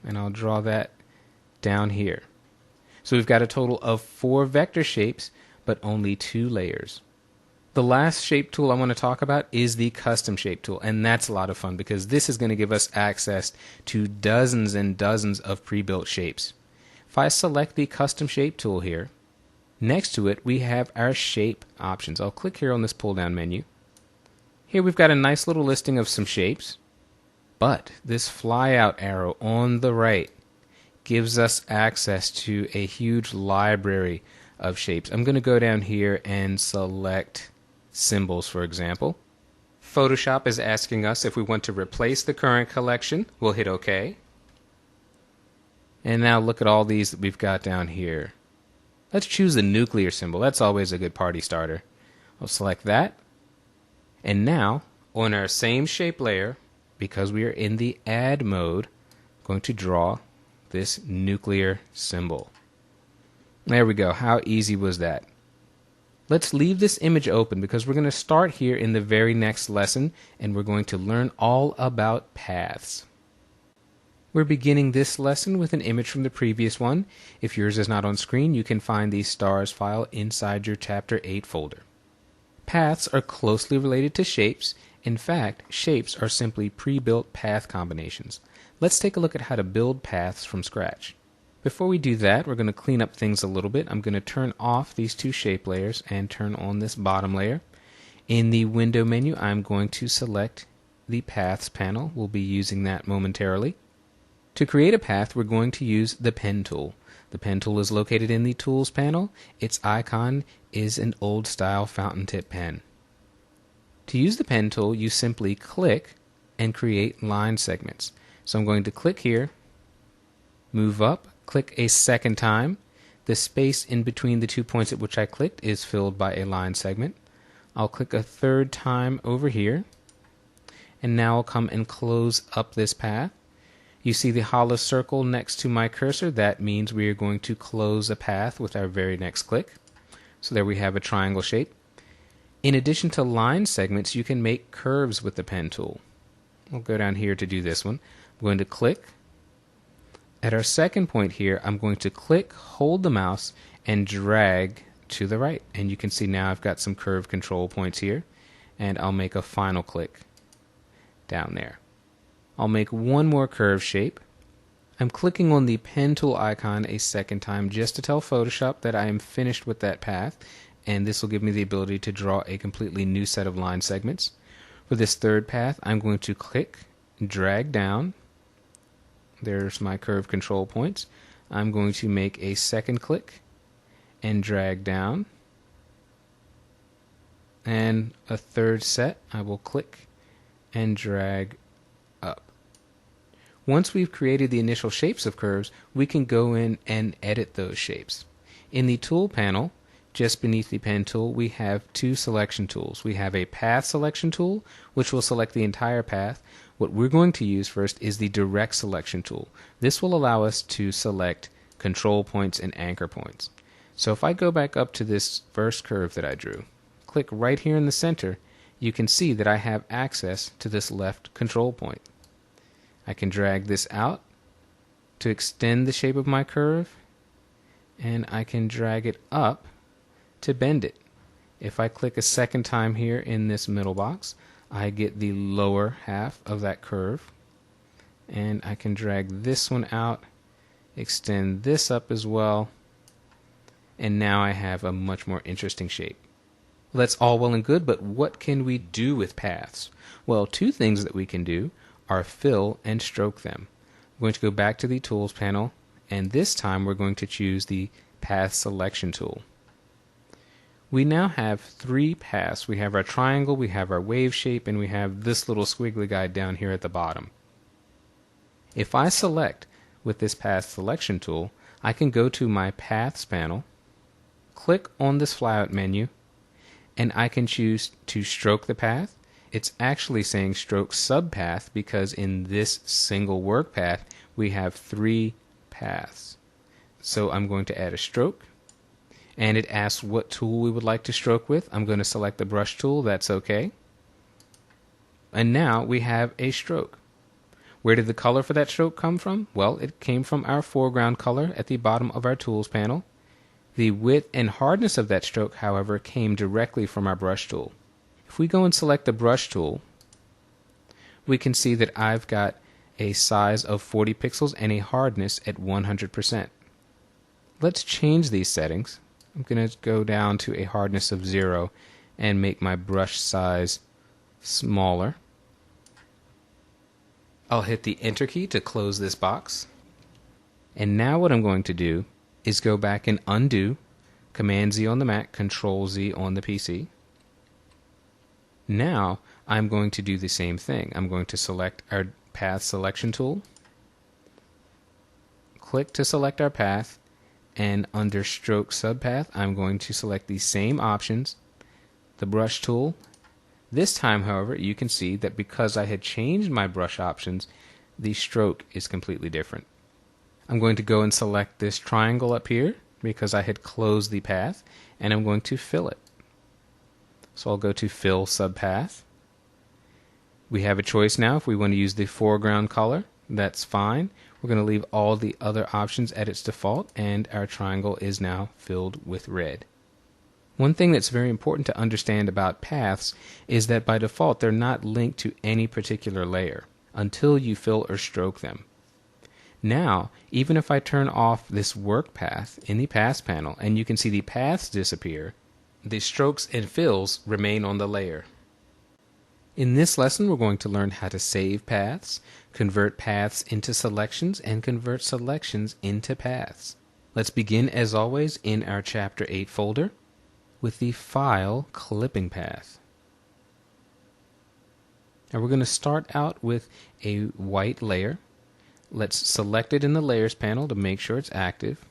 A: and I'll draw that down here. So we've got a total of 4 vector shapes but only 2 layers. The last shape tool I want to talk about is the custom shape tool, and that's a lot of fun because this is going to give us access to dozens and dozens of pre-built shapes. If I select the custom shape tool here, next to it we have our shape options. I'll click here on this pull down menu. Here we've got a nice little listing of some shapes, but this flyout arrow on the right gives us access to a huge library of shapes. I'm going to go down here and select symbols, for example. Photoshop is asking us if we want to replace the current collection. We'll hit OK. And now look at all these that we've got down here. Let's choose the nuclear symbol. That's always a good party starter. I'll select that. And now, on our same shape layer, because we are in the add mode, I'm going to draw this nuclear symbol. There we go. How easy was that? Let's leave this image open because we're going to start here in the very next lesson and we're going to learn all about paths. We're beginning this lesson with an image from the previous one. If yours is not on screen, you can find the stars file inside your Chapter 8 folder. Paths are closely related to shapes. In fact, shapes are simply pre-built path combinations. Let's take a look at how to build paths from scratch. Before we do that, we're going to clean up things a little bit. I'm going to turn off these 2 shape layers and turn on this bottom layer. In the window menu, I'm going to select the Paths panel. We'll be using that momentarily. To create a path, we're going to use the Pen tool. The Pen tool is located in the Tools panel. Its icon is an old-style fountain tip pen. To use the Pen tool, you simply click and create line segments. So I'm going to click here, move up, click a second time. The space in between the 2 points at which I clicked is filled by a line segment. I'll click a third time over here, and now I'll come and close up this path. You see the hollow circle next to my cursor. That means we are going to close a path with our very next click. So there we have a triangle shape. In addition to line segments, you can make curves with the Pen tool. I'll go down here to do this one. I'm going to click. At our second point here, I'm going to click, hold the mouse, and drag to the right. And you can see now I've got some curve control points here. And I'll make a final click down there. I'll make one more curve shape. I'm clicking on the Pen tool icon a second time just to tell Photoshop that I am finished with that path, and this will give me the ability to draw a completely new set of line segments. For this third path, I'm going to click, drag down. There's my curve control points. I'm going to make a second click and drag down. And a third set, I will click and drag up. Once we've created the initial shapes of curves, we can go in and edit those shapes. In the Tool panel, just beneath the Pen tool, we have 2 selection tools. We have a Path Selection tool, which will select the entire path. What we're going to use first is the Direct Selection tool. This will allow us to select control points and anchor points. So if I go back up to this first curve that I drew, click right here in the center, you can see that I have access to this left control point. I can drag this out to extend the shape of my curve, and I can drag it up to bend it. If I click a second time here in this middle box, I get the lower half of that curve, And I can drag this one out, extend this up as well, and now I have a much more interesting shape. Well, that's all well and good, but what can we do with paths? Well, two things that we can do are fill and stroke them. I'm going to go back to the Tools panel, and this time we're going to choose the Path Selection tool. We now have three paths. We have our triangle, we have our wave shape, and we have this little squiggly guy down here at the bottom. If I select with this Path Selection tool, I can go to my Paths panel, click on this flyout menu, and I can choose to stroke the path. It's actually saying stroke subpath because in this single work path we have three paths. So I'm going to add a stroke, and it asks what tool we would like to stroke with. I'm going to select the brush tool. That's okay. And now we have a stroke. Where did the color for that stroke come from? Well, it came from our foreground color at the bottom of our Tools panel. The width and hardness of that stroke, however, came directly from our brush tool. If we go and select the brush tool, we can see that I've got a size of 40 pixels and a hardness at 100%. Let's change these settings. I'm going to go down to a hardness of 0 and make my brush size smaller. I'll hit the Enter key to close this box. And now what I'm going to do is go back and undo, Command Z on the Mac, Control Z on the PC. Now I'm going to do the same thing. I'm going to select our Path Selection tool, click to select our path, and under Stroke Subpath I'm going to select the same options, the brush tool. This time, however, you can see that because I had changed my brush options, the stroke is completely different. I'm going to go and select this triangle up here because I had closed the path, and I'm going to fill it. So I'll go to Fill Subpath. We have a choice now if we want to use the foreground color. That's fine. We're going to leave all the other options at its default, and our triangle is now filled with red. One thing that's very important to understand about paths is that by default they're not linked to any particular layer until you fill or stroke them. Now, even if I turn off this work path in the Paths panel and you can see the paths disappear, the strokes and fills remain on the layer. In this lesson, we're going to learn how to save paths, convert paths into selections, and convert selections into paths. Let's begin, as always, in our Chapter 8 folder with the File Clipping Path. Now we're going to start out with a white layer. Let's select it in the Layers panel to make sure it's active.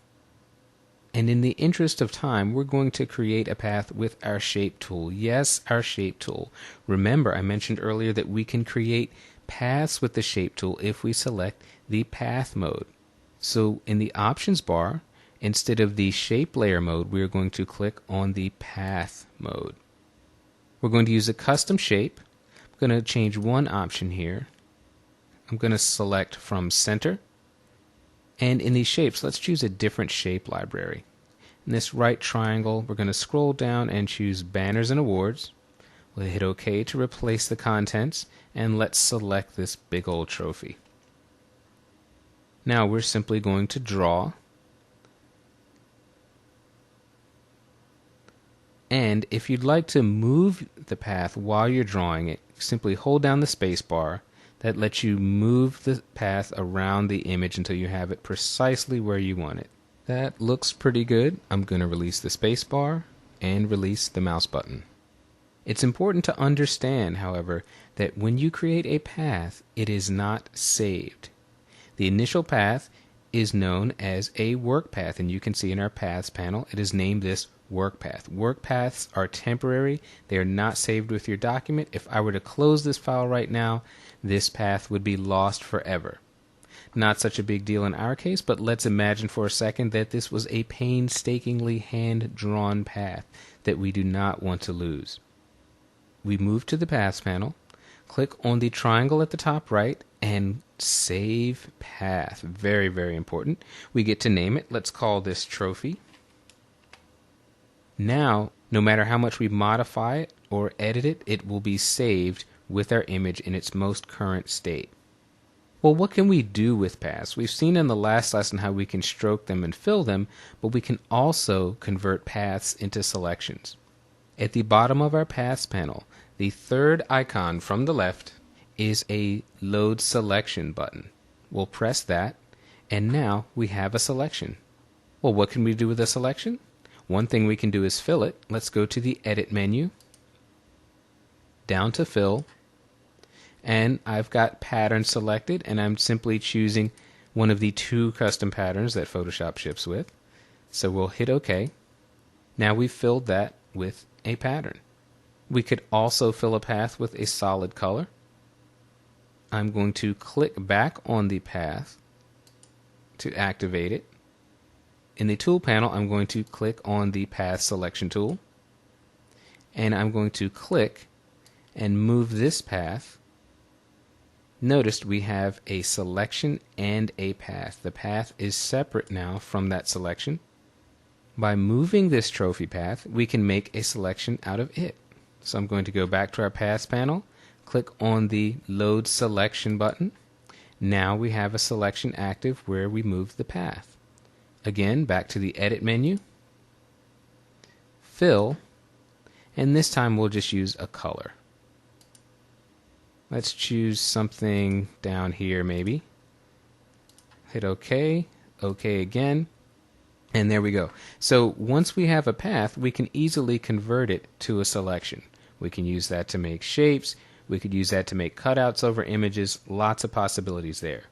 A: And in the interest of time, we're going to create a path with our Shape tool. Yes, our Shape tool. Remember, I mentioned earlier that we can create paths with the Shape tool if we select the Path mode. So in the Options bar, instead of the Shape Layer mode, we're going to click on the Path mode. We're going to use a custom shape. I'm going to change one option here. I'm going to select from Center. And in these shapes, let's choose a different shape library. In this right triangle, we're going to scroll down and choose Banners and Awards. We'll hit OK to replace the contents, and let's select this big old trophy. Now we're simply going to draw. And if you'd like to move the path while you're drawing it, simply hold down the space bar. That lets you move the path around the image until you have it precisely where you want it. That looks pretty good. I'm going to release the space bar and release the mouse button. It's important to understand, however, that when you create a path, it is not saved. The initial path is known as a work path, and you can see in our Paths panel it is named this work path. Work paths are temporary. They are not saved with your document. If I were to close this file right now, this path would be lost forever. Not such a big deal in our case, but let's imagine for a second that this was a painstakingly hand-drawn path that we do not want to lose. We move to the Paths panel, click on the triangle at the top right, and Save Path. Very, very important. We get to name it. Let's call this Trophy. Now, no matter how much we modify it or edit it, it will be saved with our image in its most current state. Well, what can we do with paths? We've seen in the last lesson how we can stroke them and fill them, but we can also convert paths into selections. At the bottom of our Paths panel, the third icon from the left is a Load Selection button. We'll press that, and now we have a selection. Well, what can we do with a selection? One thing we can do is fill it. Let's go to the Edit menu, down to Fill, and I've got pattern selected, and I'm simply choosing one of the 2 custom patterns that Photoshop ships with. So we'll hit OK. Now we've filled that with a pattern. We could also fill a path with a solid color. I'm going to click back on the path to activate it. In the tool panel, I'm going to click on the path selection tool, and I'm going to click and move this path. Notice we have a selection and a path. The path is separate now from that selection. By moving this trophy path, we can make a selection out of it. So I'm going to go back to our Paths panel, click on the Load Selection button. Now we have a selection active where we move the path. Again, back to the Edit menu, Fill, and this time we'll just use a color. Let's choose something down here maybe. Hit OK, OK again, and there we go. So once we have a path, we can easily convert it to a selection. We can use that to make shapes, we could use that to make cutouts over images, lots of possibilities there.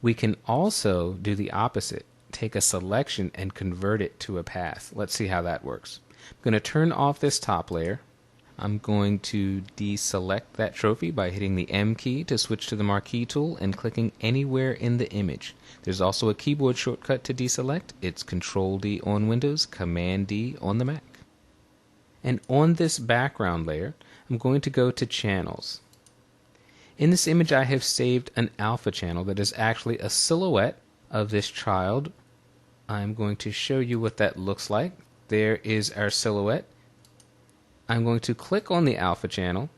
A: We can also do the opposite, take a selection and convert it to a path. Let's see how that works. I'm going to turn off this top layer. I'm going to deselect that trophy by hitting the M key to switch to the Marquee tool and clicking anywhere in the image. There's also a keyboard shortcut to deselect. It's Control D on Windows, Command D on the Mac. And on this background layer, I'm going to go to Channels. In this image, I have saved an alpha channel that is actually a silhouette of this child. I'm going to show you what that looks like. There is our silhouette. I'm going to click on the alpha channel,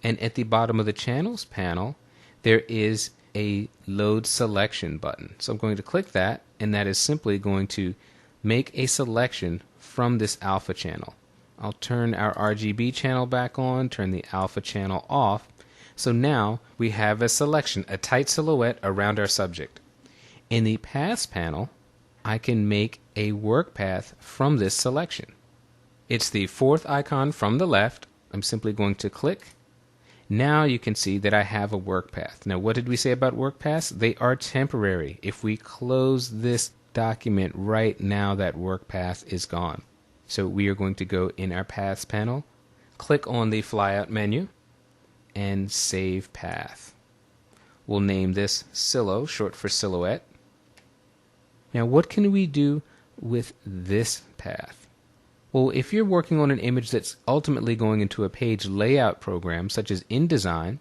A: and at the bottom of the Channels panel, there is a Load Selection button. So I'm going to click that, and that is simply going to make a selection from this alpha channel. I'll turn our RGB channel back on, turn the alpha channel off. So now we have a selection, a tight silhouette around our subject. In the Paths panel, I can make a work path from this selection. It's the 4th icon from the left. I'm simply going to click. Now you can see that I have a work path. Now what did we say about work paths? They are temporary. If we close this document right now, that work path is gone. So we are going to go in our Paths panel, click on the flyout menu, and Save Path. We'll name this Silo, short for silhouette. Now what can we do with this path? Well, if you're working on an image that's ultimately going into a page layout program, such as InDesign,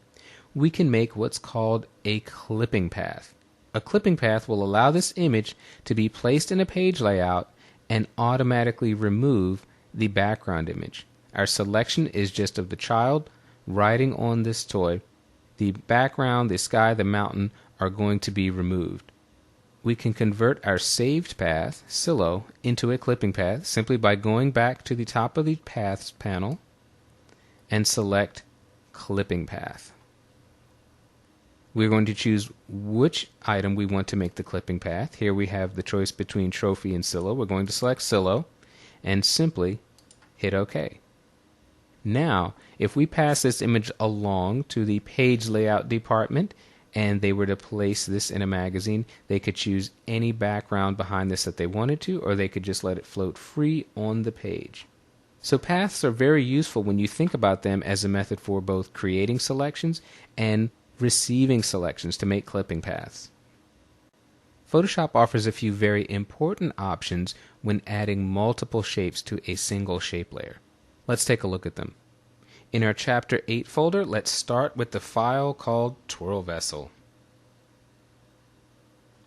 A: we can make what's called a clipping path. A clipping path will allow this image to be placed in a page layout and automatically remove the background image. Our selection is just of the child riding on this toy. The background, the sky, the mountain are going to be removed. We can convert our saved path, Silo, into a clipping path simply by going back to the top of the Paths panel and select Clipping Path. We're going to choose which item we want to make the clipping path. Here we have the choice between Trophy and Silo. We're going to select Silo and simply hit OK. Now, if we pass this image along to the page layout department and they were to place this in a magazine, they could choose any background behind this that they wanted to, or they could just let it float free on the page. So paths are very useful when you think about them as a method for both creating selections and receiving selections to make clipping paths. Photoshop offers a few very important options when adding multiple shapes to a single shape layer. Let's take a look at them. In our Chapter 8 folder, let's start with the file called Twirl Vessel.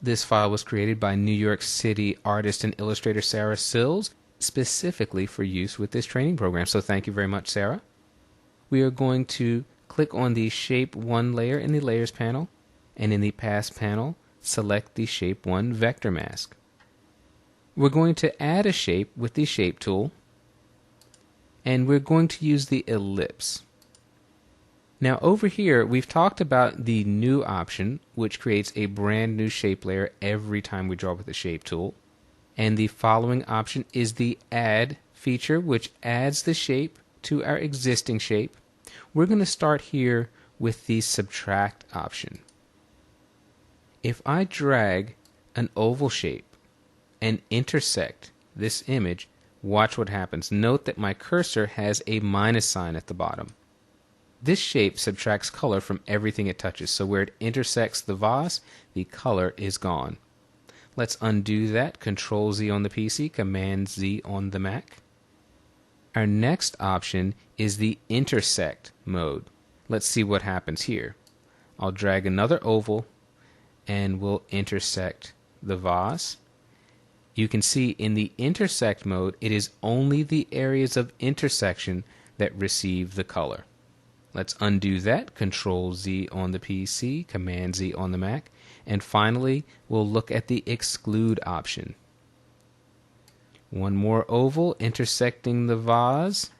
A: This file was created by New York City artist and illustrator Sarah Sills, specifically for use with this training program, so thank you very much, Sarah. We are going to click on the Shape 1 layer in the Layers panel, and in the Pass panel, select the Shape 1 vector mask. We're going to add a shape with the Shape tool, and we're going to use the ellipse. Now over here, we've talked about the New option, which creates a brand new shape layer every time we draw with the Shape tool. And the following option is the Add feature, which adds the shape to our existing shape. We're going to start here with the Subtract option. If I drag an oval shape and intersect this image, watch what happens. Note that my cursor has a minus sign at the bottom. This shape subtracts color from everything it touches, so where it intersects the vase, the color is gone. Let's undo that. Control Z on the PC, Command Z on the Mac. Our next option is the Intersect mode. Let's see what happens here. I'll drag another oval and we'll intersect the vase. You can see in the Intersect mode, it is only the areas of intersection that receive the color. Let's undo that. Control Z on the PC, Command Z on the Mac. And finally, we'll look at the Exclude option. One more oval intersecting the vase.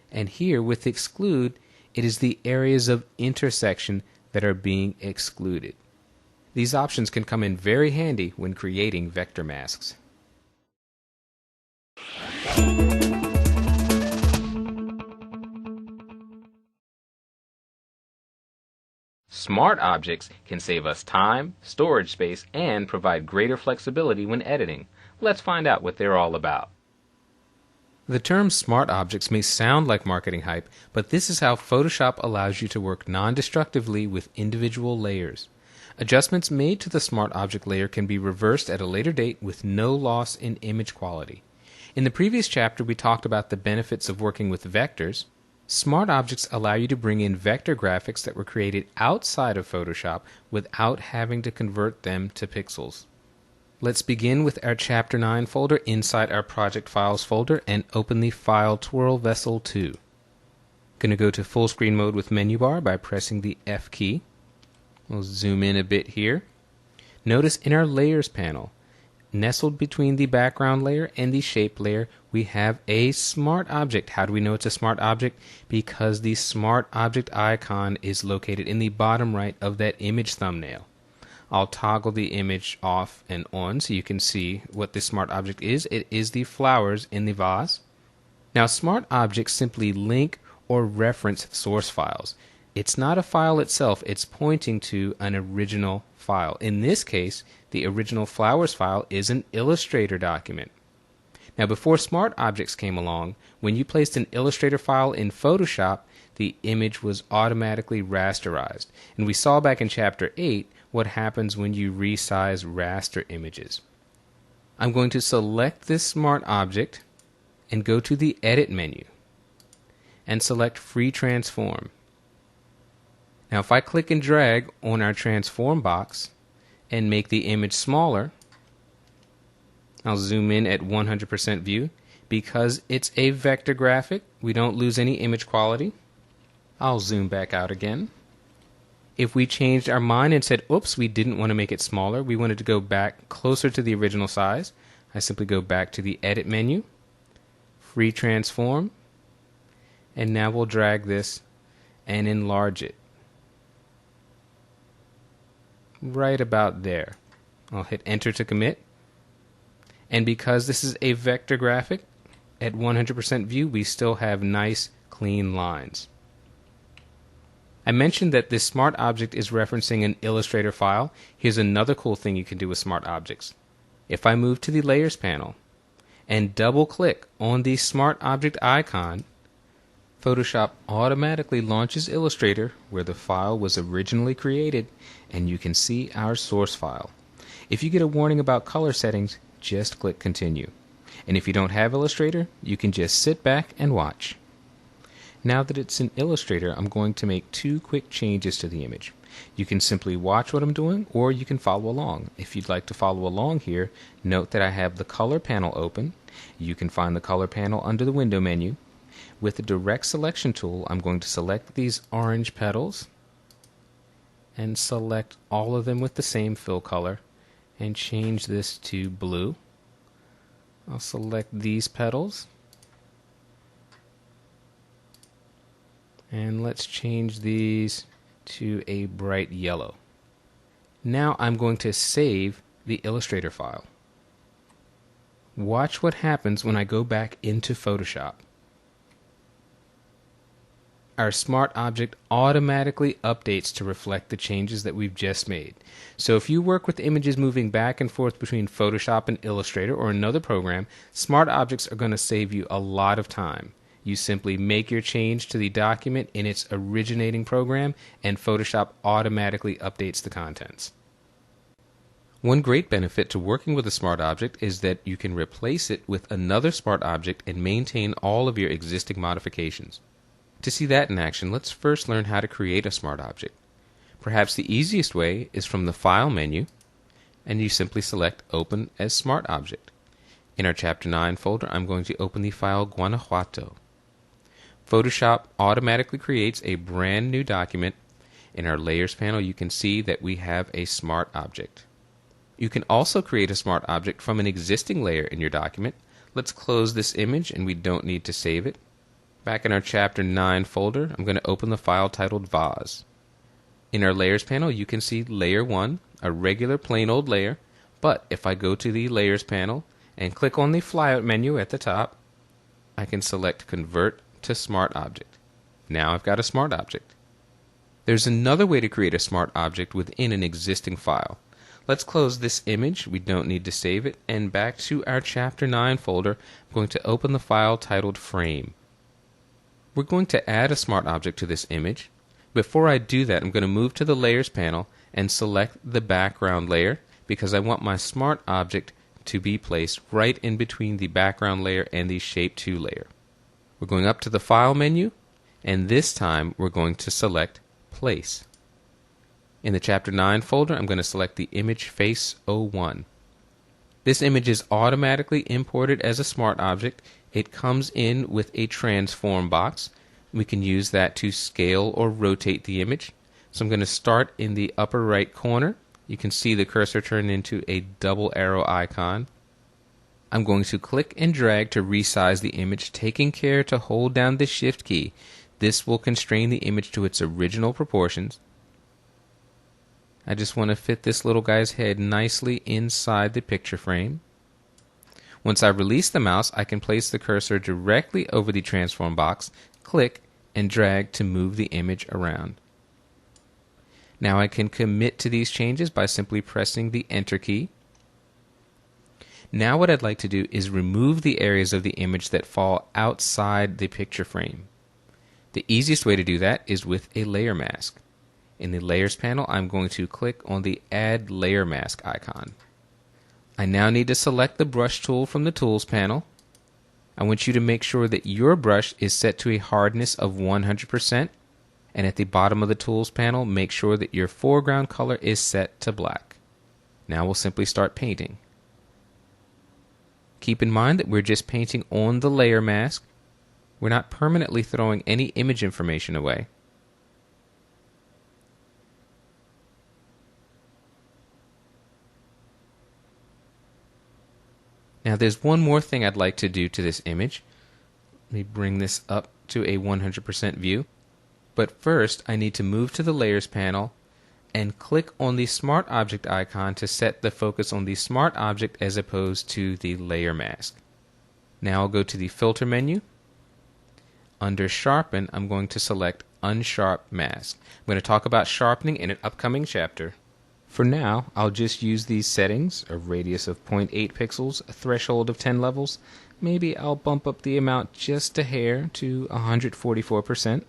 A: And here with Exclude, it is the areas of intersection that are being excluded. These options can come in very handy when creating vector masks. Smart objects can save us time, storage space, and provide greater flexibility when editing. Let's find out what they're all about. The term smart objects may sound like marketing hype, but this is how Photoshop allows you to work non-destructively with individual layers. Adjustments made to the smart object layer can be reversed at a later date with no loss in image quality. In the previous chapter, we talked about the benefits of working with vectors. Smart objects allow you to bring in vector graphics that were created outside of Photoshop without having to convert them to pixels. Let's begin with our Chapter 9 folder inside our Project Files folder and open the file Twirl Vessel 2. Going to go to full screen mode with menu bar by pressing the F key. We'll zoom in a bit here. Notice in our Layers panel, nestled between the background layer and the shape layer, we have a smart object. How do we know it's a smart object? Because the smart object icon is located in the bottom right of that image thumbnail. I'll toggle the image off and on so you can see what this smart object is. It is the flowers in the vase. Now, smart objects simply link or reference source files. It's not a file itself, it's pointing to an original file. In this case, the original flowers file is an Illustrator document. Now, before smart objects came along, when you placed an Illustrator file in Photoshop, the image was automatically rasterized. And we saw back in Chapter 8 what happens when you resize raster images. I'm going to select this smart object and go to the Edit menu and select Free Transform. Now, if I click and drag on our transform box and make the image smaller, I'll zoom in at 100% view. Because it's a vector graphic, we don't lose any image quality. I'll zoom back out again. If we changed our mind and said, oops, we didn't want to make it smaller, we wanted to go back closer to the original size, I simply go back to the Edit menu, Free Transform, and now we'll drag this and enlarge it. Right about there. I'll hit Enter to commit. And because this is a vector graphic, at 100% view, we still have nice, clean lines. I mentioned that this smart object is referencing an Illustrator file. Here's another cool thing you can do with smart objects. If I move to the Layers panel and double-click on the smart object icon, Photoshop automatically launches Illustrator where the file was originally created, and you can see our source file. If you get a warning about color settings, just click Continue. And if you don't have Illustrator, you can just sit back and watch. Now that it's in Illustrator, I'm going to make two quick changes to the image. You can simply watch what I'm doing, or you can follow along. If you'd like to follow along here, note that I have the Color panel open. You can find the Color panel under the Window menu. With the Direct Selection tool, I'm going to select these orange petals, and select all of them with the same fill color and change this to blue. I'll select these petals and let's change these to a bright yellow. Now I'm going to save the Illustrator file. Watch what happens when I go back into Photoshop. Our smart object automatically updates to reflect the changes that we've just made. So if you work with images moving back and forth between Photoshop and Illustrator or another program, smart objects are going to save you a lot of time. You simply make your change to the document in its originating program, and Photoshop automatically updates the contents. One great benefit to working with a smart object is that you can replace it with another smart object and maintain all of your existing modifications. To see that in action, let's first learn how to create a smart object. Perhaps the easiest way is from the File menu, and you simply select Open as Smart Object. In our Chapter 9 folder, I'm going to open the file Guanajuato. Photoshop automatically creates a brand new document. In our Layers panel, you can see that we have a smart object. You can also create a smart object from an existing layer in your document. Let's close this image, and we don't need to save it. Back in our Chapter 9 folder, I'm going to open the file titled Vase. In our Layers panel, you can see Layer 1, a regular plain old layer, but if I go to the Layers panel and click on the flyout menu at the top, I can select Convert to Smart Object. Now I've got a smart object. There's another way to create a smart object within an existing file. Let's close this image, we don't need to save it, and back to our Chapter 9 folder, I'm going to open the file titled Frame. We're going to add a smart object to this image. Before I do that, I'm going to move to the Layers panel and select the background layer because I want my smart object to be placed right in between the background layer and the Shape 2 layer. We're going up to the File menu, and this time we're going to select Place. In the Chapter 9 folder, I'm going to select the image Face 01. This image is automatically imported as a smart object. It comes in with a transform box. We can use that to scale or rotate the image. So I'm going to start in the upper right corner. You can see the cursor turn into a double arrow icon. I'm going to click and drag to resize the image, taking care to hold down the Shift key. This will constrain the image to its original proportions. I just want to fit this little guy's head nicely inside the picture frame. Once I release the mouse, I can place the cursor directly over the transform box, click, and drag to move the image around. Now I can commit to these changes by simply pressing the Enter key. Now what I'd like to do is remove the areas of the image that fall outside the picture frame. The easiest way to do that is with a layer mask. In the Layers panel, I'm going to click on the Add Layer Mask icon. I now need to select the brush tool from the Tools panel. I want you to make sure that your brush is set to a hardness of 100%, and at the bottom of the Tools panel, make sure that your foreground color is set to black. Now we'll simply start painting. Keep in mind that we're just painting on the layer mask. We're not permanently throwing any image information away. Now there's one more thing I'd like to do to this image. Let me bring this up to a 100% view. But first I need to move to the Layers panel and click on the Smart Object icon to set the focus on the Smart Object as opposed to the layer mask. Now I'll go to the Filter menu. Under Sharpen, I'm going to select Unsharp Mask. I'm going to talk about sharpening in an upcoming chapter. For now, I'll just use these settings, a radius of 0.8 pixels, a threshold of 10 levels. Maybe I'll bump up the amount just a hair to 144%.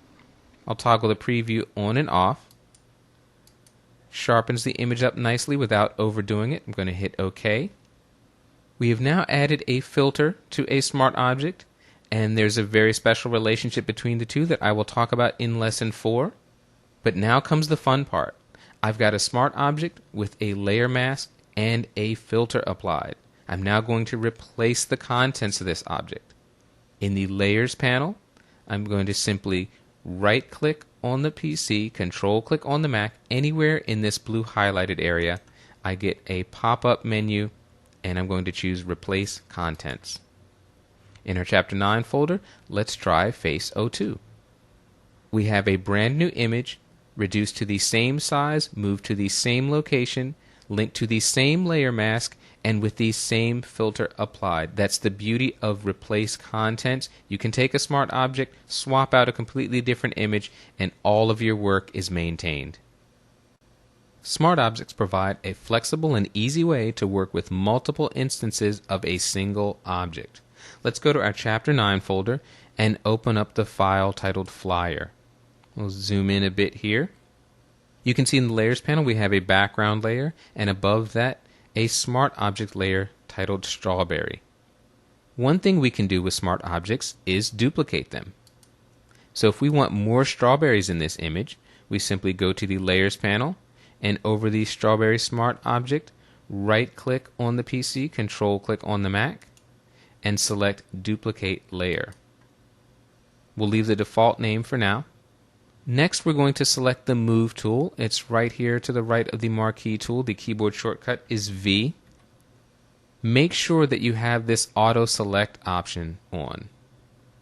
A: I'll toggle the preview on and off. Sharpens the image up nicely without overdoing it. I'm going to hit OK. We have now added a filter to a smart object, and there's a very special relationship between the two that I will talk about in Lesson 4. But now comes the fun part. I've got a smart object with a layer mask and a filter applied. I'm now going to replace the contents of this object. In the Layers panel, I'm going to simply right-click on the PC, control click on the Mac, anywhere in this blue highlighted area, I get a pop-up menu, and I'm going to choose Replace Contents. In our Chapter 9 folder, let's try Face 02. We have a brand new image, reduced to the same size, moved to the same location, linked to the same layer mask, and with the same filter applied. That's the beauty of Replace Contents. You can take a smart object, swap out a completely different image, and all of your work is maintained. Smart objects provide a flexible and easy way to work with multiple instances of a single object. Let's go to our Chapter 9 folder and open up the file titled Flyer. We'll zoom in a bit here. You can see in the Layers panel we have a background layer, and above that a Smart Object layer titled Strawberry. One thing we can do with smart objects is duplicate them. So if we want more strawberries in this image, we simply go to the Layers panel, and over the Strawberry Smart Object, right-click on the PC, control-click on the Mac, and select Duplicate Layer. We'll leave the default name for now. Next, we're going to select the Move tool. It's right here to the right of the Marquee tool. The keyboard shortcut is V. Make sure that you have this Auto Select option on.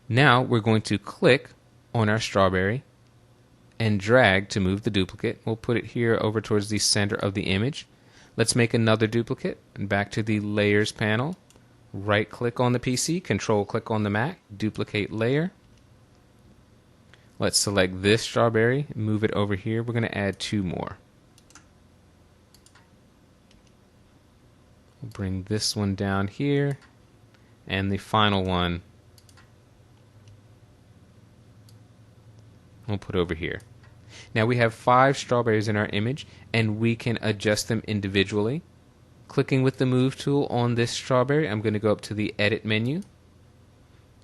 A: Now, we're going to click on our strawberry and drag to move the duplicate. We'll put it here over towards the center of the image. Let's make another duplicate, and back to the Layers panel. Right-click on the PC, control-click on the Mac, Duplicate Layer. Let's select this strawberry, move it over here. We're going to add 2 more. We'll bring this one down here, and the final one we'll put over here. Now we have 5 strawberries in our image, and we can adjust them individually. Clicking with the Move tool on this strawberry, I'm going to go up to the Edit menu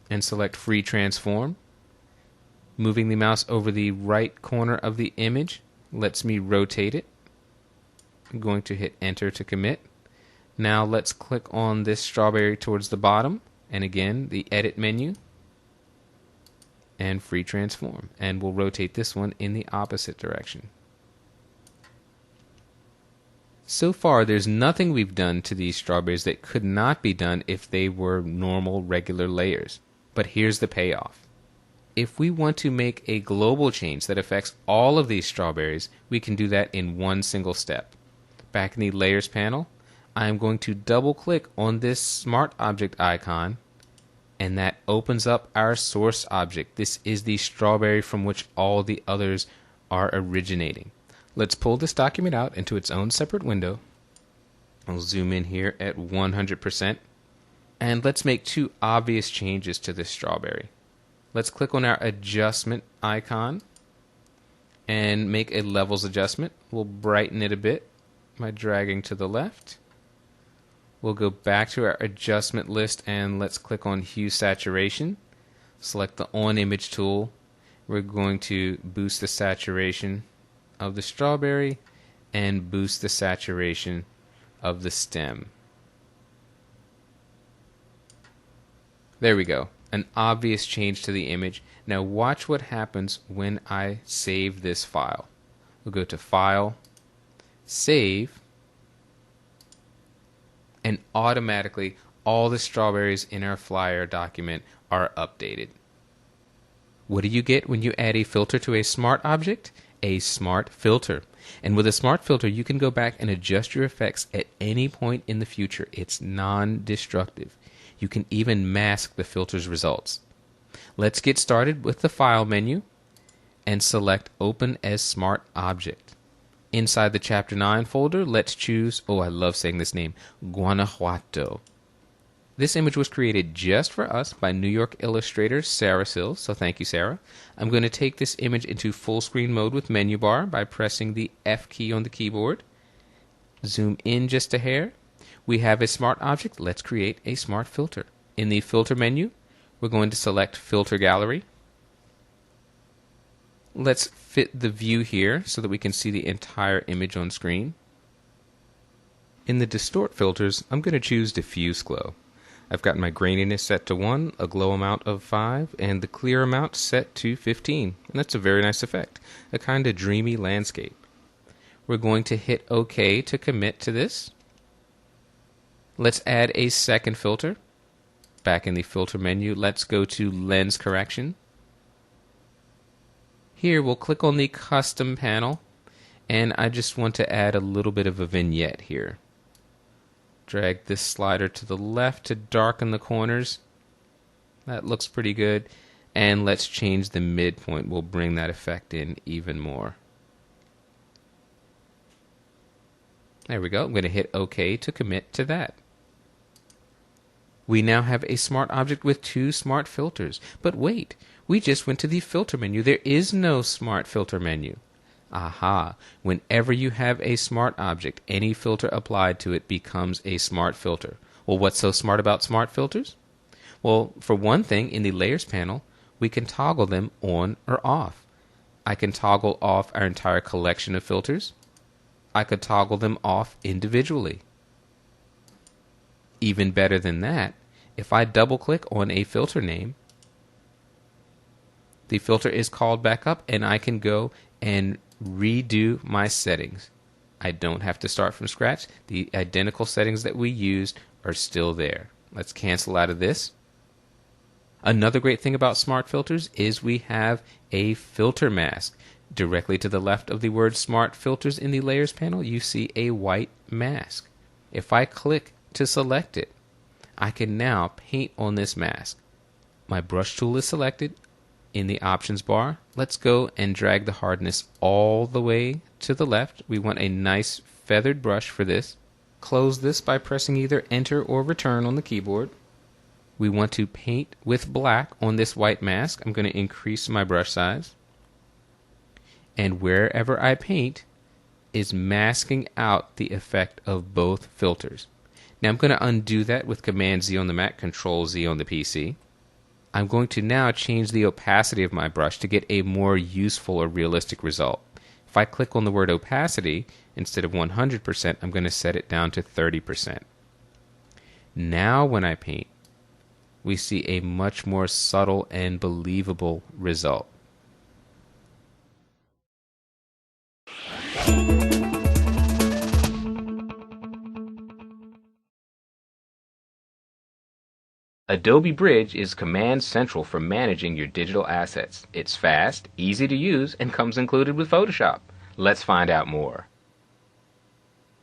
A: and select Free Transform. Moving the mouse over the right corner of the image lets me rotate it. I'm going to hit Enter to commit. Now let's click on this strawberry towards the bottom, and again the Edit menu and Free Transform, and we'll rotate this one in the opposite direction. So far, there's nothing we've done to these strawberries that could not be done if they were normal, regular layers. But here's the payoff. If we want to make a global change that affects all of these strawberries, we can do that in one single step. Back in the Layers panel, I'm going to double-click on this Smart Object icon, and that opens up our source object. This is the strawberry from which all the others are originating. Let's pull this document out into its own separate window. I'll zoom in here at 100%, and let's make 2 obvious changes to this strawberry. Let's click on our adjustment icon and make a levels adjustment. We'll brighten it a bit by dragging to the left. We'll go back to our adjustment list and let's click on Hue Saturation. Select the On Image tool. We're going to boost the saturation of the strawberry and boost the saturation of the stem. There we go. An obvious change to the image. Now watch what happens when I save this file. We'll go to File, Save, and automatically all the strawberries in our Flyer document are updated. What do you get when you add a filter to a smart object? A smart filter. And with a smart filter, you can go back and adjust your effects at any point in the future. It's non-destructive. You can even mask the filter's results. Let's get started with the File menu and select Open as Smart Object. Inside the Chapter 9 folder, let's choose, oh I love saying this name, Guanajuato. This image was created just for us by New York illustrator Sarah Sills, so thank you Sarah. I'm going to take this image into full screen mode with menu bar by pressing the F key on the keyboard. Zoom in just a hair. We have a smart object. Let's create a smart filter. In the filter menu, we're going to select Filter Gallery. Let's fit the view here so that we can see the entire image on screen. In the Distort filters, I'm going to choose Diffuse Glow. I've got my graininess set to 1, a glow amount of 5, and the clear amount set to 15. And that's a very nice effect, a kind of dreamy landscape. We're going to hit OK to commit to this. Let's add a second filter. Back in the filter menu, let's go to lens correction. Here we'll click on the custom panel, and I just want to add a little bit of a vignette here. Drag this slider to the left to darken the corners. That looks pretty good. And let's change the midpoint. We'll bring that effect in even more. There we go. I'm going to hit OK to commit to that. We now have a smart object with 2 smart filters. But wait, we just went to the filter menu. There is no smart filter menu. Aha! Whenever you have a smart object, any filter applied to it becomes a smart filter. Well, what's so smart about smart filters? Well, for one thing, in the Layers panel, we can toggle them on or off. I can toggle off our entire collection of filters. I could toggle them off individually. Even better than that, if I double-click on a filter name, the filter is called back up and I can go and redo my settings. I don't have to start from scratch. The identical settings that we used are still there. Let's cancel out of this. Another great thing about smart filters is we have a filter mask. Directly to the left of the word smart filters in the layers panel, you see a white mask. If I click to select it, I can now paint on this mask. My brush tool is selected. In the options bar, let's go and drag the hardness all the way to the left. We want a nice feathered brush for this. Close this by pressing either enter or return on the keyboard. We want to paint with black on this white mask. I'm going to increase my brush size. And wherever I paint is masking out the effect of both filters. Now I'm going to undo that with Command Z on the Mac, Control Z on the PC. I'm going to now change the opacity of my brush to get a more useful or realistic result. If I click on the word opacity, instead of 100%, I'm going to set it down to 30%. Now when I paint, we see a much more subtle and believable result. Adobe Bridge is command central for managing your digital assets. It's fast, easy to use, and comes included with Photoshop. Let's find out more.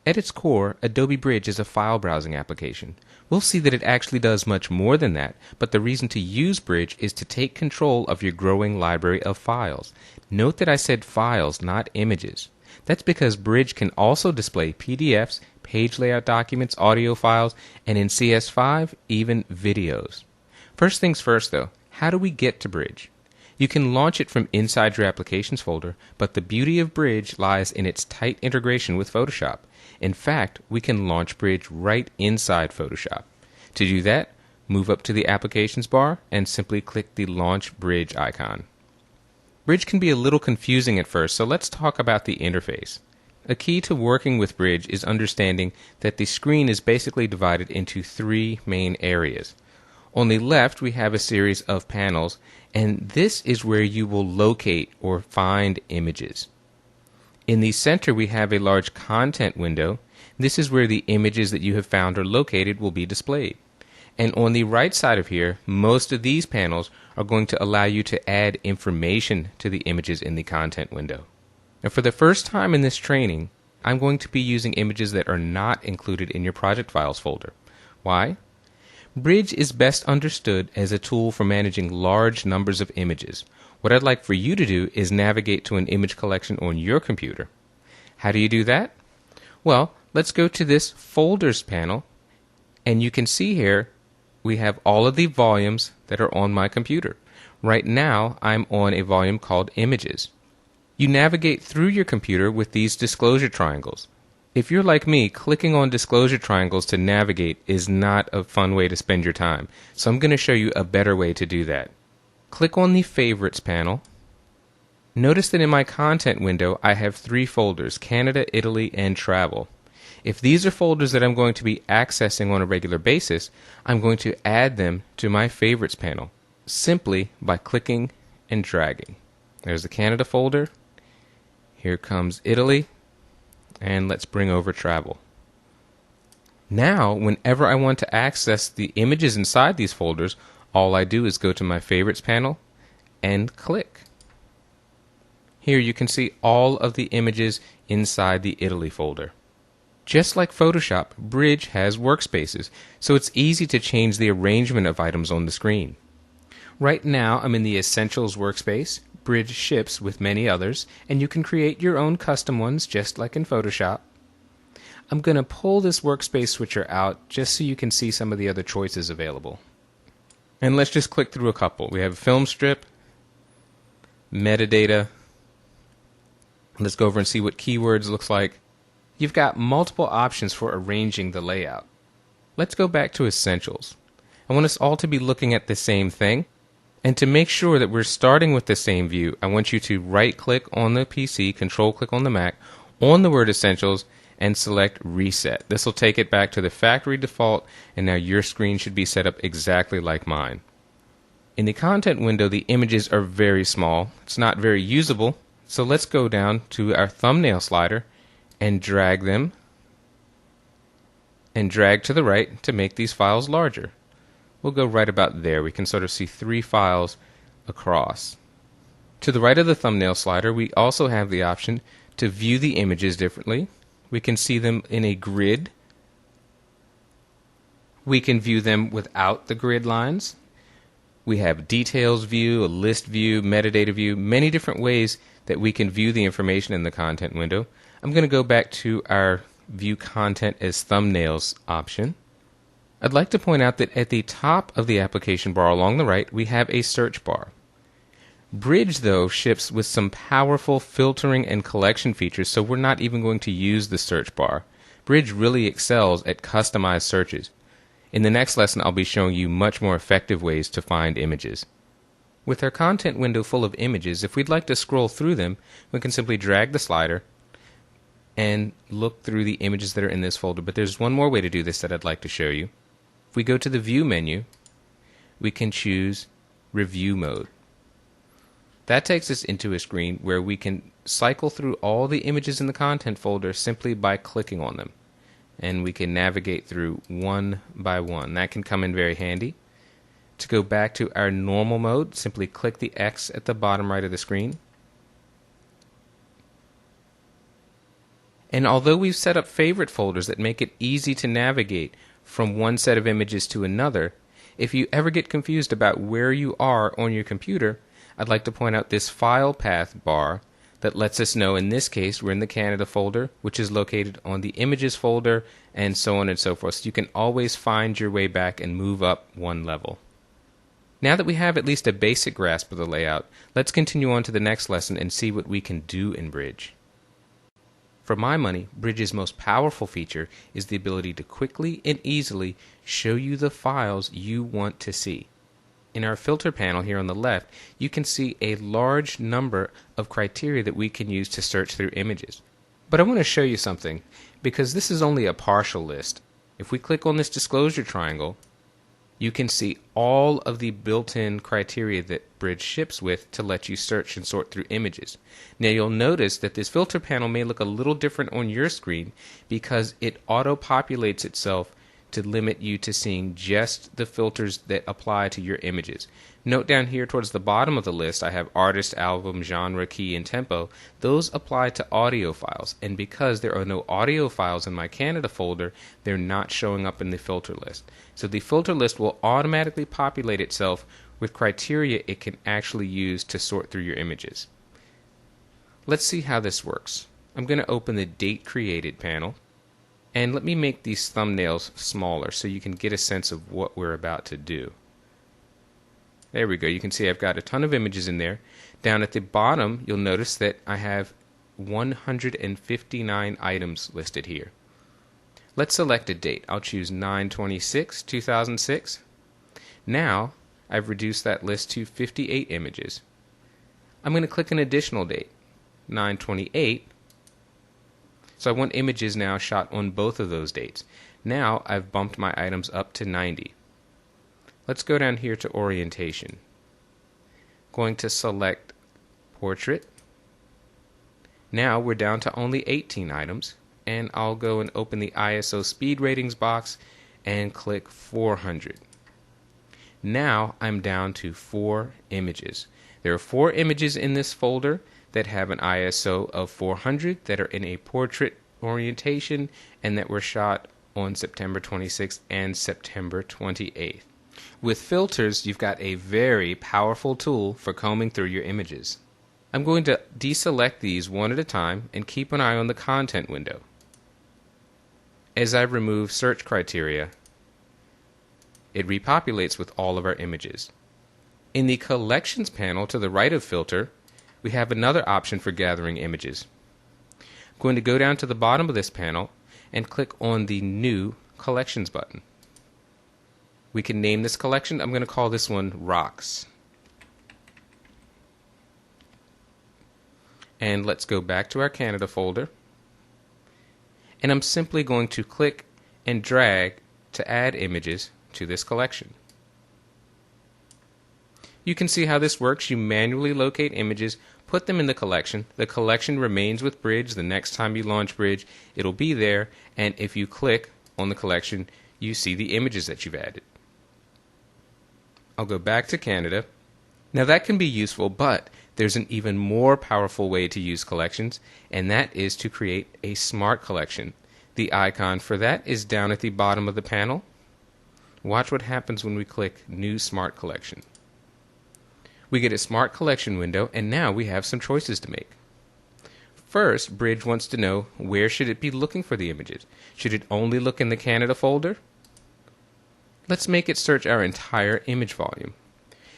A: At its core, Adobe Bridge is a file browsing application. We'll see that it actually does much more than that, but the reason to use Bridge is to take control of your growing library of files. Note that I said files, not images. That's because Bridge can also display PDFs, page layout documents, audio files, and in CS5, even videos. First things first though, how do we get to Bridge? You can launch it from inside your Applications folder, but the beauty of Bridge lies in its tight integration with Photoshop. In fact, we can launch Bridge right inside Photoshop. To do that, move up to the Applications bar and simply click the Launch Bridge icon. Bridge can be a little confusing at first, so let's talk about the interface. A key to working with Bridge is understanding that the screen is basically divided into 3 main areas. On the left, we have a series of panels, and this is where you will locate or find images. In the center, we have a large content window. This is where the images that you have found or located will be displayed. And on the right side of here, most of these panels are going to allow you to add information to the images in the content window. Now, for the first time in this training, I'm going to be using images that are not included in your project files folder. Why? Bridge is best understood as a tool for managing large numbers of images. What I'd like for you to do is navigate to an image collection on your computer. How do you do that? Well, let's go to this Folders panel, and you can see here we have all of the volumes that are on my computer. Right now, I'm on a volume called Images. You navigate through your computer with these disclosure triangles. If you're like me, clicking on disclosure triangles to navigate is not a fun way to spend your time, so I'm going to show you a better way to do that. Click on the Favorites panel. Notice that in my content window I have 3 folders, Canada, Italy, and Travel. If these are folders that I'm going to be accessing on a regular basis, I'm going to add them to my favorites panel simply by clicking and dragging. There's the Canada folder. Here comes Italy. And let's bring over travel. Now, whenever I want to access the images inside these folders, all I do is go to my favorites panel and click. Here you can see all of the images inside the Italy folder. Just like Photoshop, Bridge has workspaces, so it's easy to change the arrangement of items on the screen. Right now I'm in the Essentials workspace. Bridge ships with many others, and you can create your own custom ones just like in Photoshop. I'm going to pull this workspace switcher out just so you can see some of the other choices available. And let's just click through a couple. We have film strip, metadata. Let's go over and see what keywords looks like. You've got multiple options for arranging the layout. Let's go back to Essentials. I want us all to be looking at the same thing. And to make sure that we're starting with the same view, I want you to right-click on the PC, control-click on the Mac, on the word Essentials, and select Reset. This will take it back to the factory default, and now your screen should be set up exactly like mine. In the content window, the images are very small. It's not very usable, so let's go down to our thumbnail slider and drag them, and drag to the right to make these files larger. We'll go right about there. We can sort of see 3 files across. To the right of the thumbnail slider, we also have the option to view the images differently. We can see them in a grid. We can view them without the grid lines. We have details view, a list view, metadata view, many different ways that we can view the information in the content window. I'm going to go back to our View Content as Thumbnails option. I'd like to point out that at the top of the application bar along the right, we have a search bar. Bridge, though, ships with some powerful filtering and collection features, so we're not even going to use the search bar. Bridge really excels at customized searches. In the next lesson, I'll be showing you much more effective ways to find images. With our content window full of images, if we'd like to scroll through them, we can simply drag the slider and look through the images that are in this folder. But there's one more way to do this that I'd like to show you. If we go to the View menu, we can choose Review Mode. That takes us into a screen where we can cycle through all the images in the content folder simply by clicking on them. And we can navigate through one by one. That can come in very handy. To go back to our normal mode, simply click the X at the bottom right of the screen. And although we've set up favorite folders that make it easy to navigate from one set of images to another, if you ever get confused about where you are on your computer, I'd like to point out this file path bar that lets us know in this case we're in the Canada folder, which is located on the images folder, and so on and so forth. So you can always find your way back and move up one level. Now that we have at least a basic grasp of the layout, let's continue on to the next lesson and see what we can do in Bridge. For my money, Bridge's most powerful feature is the ability to quickly and easily show you the files you want to see. In our filter panel here on the left, you can see a large number of criteria that we can use to search through images. But I want to show you something, because this is only a partial list. If we click on this disclosure triangle, you can see all of the built-in criteria that Bridge ships with to let you search and sort through images. Now you'll notice that this filter panel may look a little different on your screen because it auto-populates itself to limit you to seeing just the filters that apply to your images. Note down here towards the bottom of the list I have artist, album, genre, key, and tempo. Those apply to audio files, and because there are no audio files in my Canada folder, they're not showing up in the filter list. So the filter list will automatically populate itself with criteria it can actually use to sort through your images. Let's see how this works. I'm going to open the Date Created panel. And let me make these thumbnails smaller so you can get a sense of what we're about to do. There we go. You can see I've got a ton of images in there. Down at the bottom, you'll notice that I have 159 items listed here. Let's select a date. I'll choose 9/26/2006. Now, I've reduced that list to 58 images. I'm going to click an additional date, 9/28. So I want images now shot on both of those dates. Now I've bumped my items up to 90. Let's go down here to orientation. Going to select portrait. Now we're down to only 18 items, and I'll go and open the ISO speed ratings box and click 400. Now I'm down to 4 images. There are 4 images in this folder that have an ISO of 400 that are in a portrait orientation and that were shot on September 26th and September 28th. With filters, you've got a very powerful tool for combing through your images. I'm going to deselect these one at a time and keep an eye on the content window. As I remove search criteria, it repopulates with all of our images. In the collections panel to the right of filter, we have another option for gathering images. I'm going to go down to the bottom of this panel and click on the new collections button. We can name this collection. I'm going to call this one Rocks. And let's go back to our Canada folder. And I'm simply going to click and drag to add images to this collection. You can see how this works. You manually locate images, put them in the collection. The collection remains with Bridge. The next time you launch Bridge, it'll be there. And if you click on the collection, you see the images that you've added. I'll go back to Canada. Now that can be useful, but there's an even more powerful way to use collections, and that is to create a smart collection. The icon for that is down at the bottom of the panel. Watch what happens when we click New Smart Collection. We get a Smart Collection window, and now we have some choices to make. First, Bridge wants to know where should it be looking for the images. Should it only look in the Canada folder? Let's make it search our entire image volume.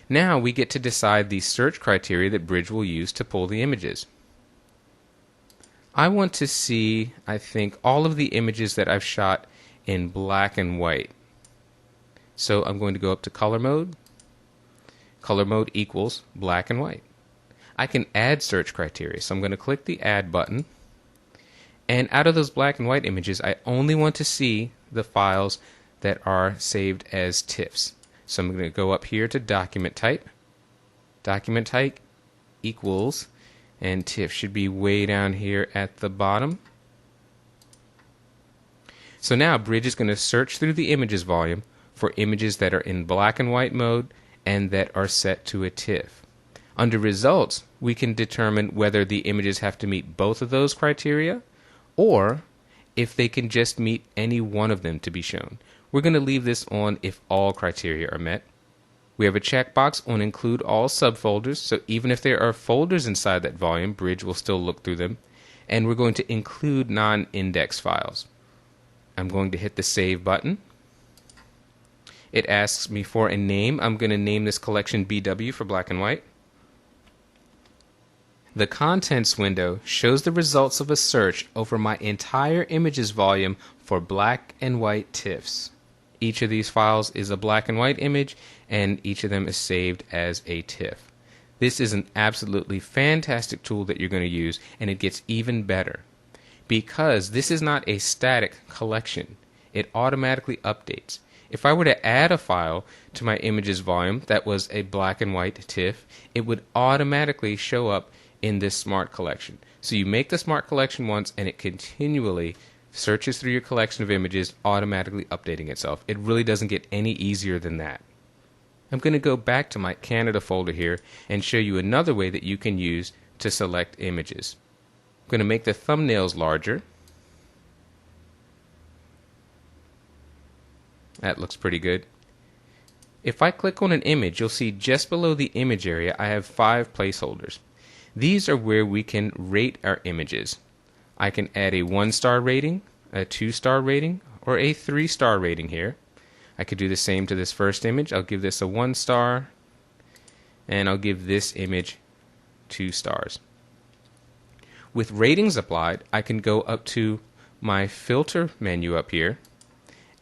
A: Now we get to decide the search criteria that Bridge will use to pull the images. I want to see, I think, all of the images that I've shot in black and white. So I'm going to go up to color mode. Color mode equals black and white. I can add search criteria, so I'm going to click the add button. And out of those black and white images, I only want to see the files that are saved as TIFFs. So I'm going to go up here to document type. Document type equals, and TIFF should be way down here at the bottom. So now Bridge is going to search through the images volume for images that are in black and white mode and that are set to a TIFF. Under results, we can determine whether the images have to meet both of those criteria or if they can just meet any one of them to be shown. We're going to leave this on if all criteria are met. We have a checkbox on include all subfolders, so even if there are folders inside that volume, Bridge will still look through them. And we're going to include non-index files. I'm going to hit the save button. It asks me for a name. I'm going to name this collection BW for black and white. The contents window shows the results of a search over my entire images volume for black and white TIFFs. Each of these files is a black and white image, and each of them is saved as a TIFF. This is an absolutely fantastic tool that you're going to use, and it gets even better. Because this is not a static collection, it automatically updates. If I were to add a file to my images volume that was a black and white TIFF, it would automatically show up in this smart collection. So you make the smart collection once, and it continually searches through your collection of images, automatically updating itself. It really doesn't get any easier than that. I'm going to go back to my Canada folder here and show you another way that you can use to select images. I'm going to make the thumbnails larger. That looks pretty good. If I click on an image, you'll see just below the image area I have 5 placeholders. These are where we can rate our images. I can add a 1-star rating, a 2-star rating, or a 3-star rating here. I could do the same to this first image. I'll give this a 1 star, and I'll give this image 2 stars. With ratings applied, I can go up to my filter menu up here,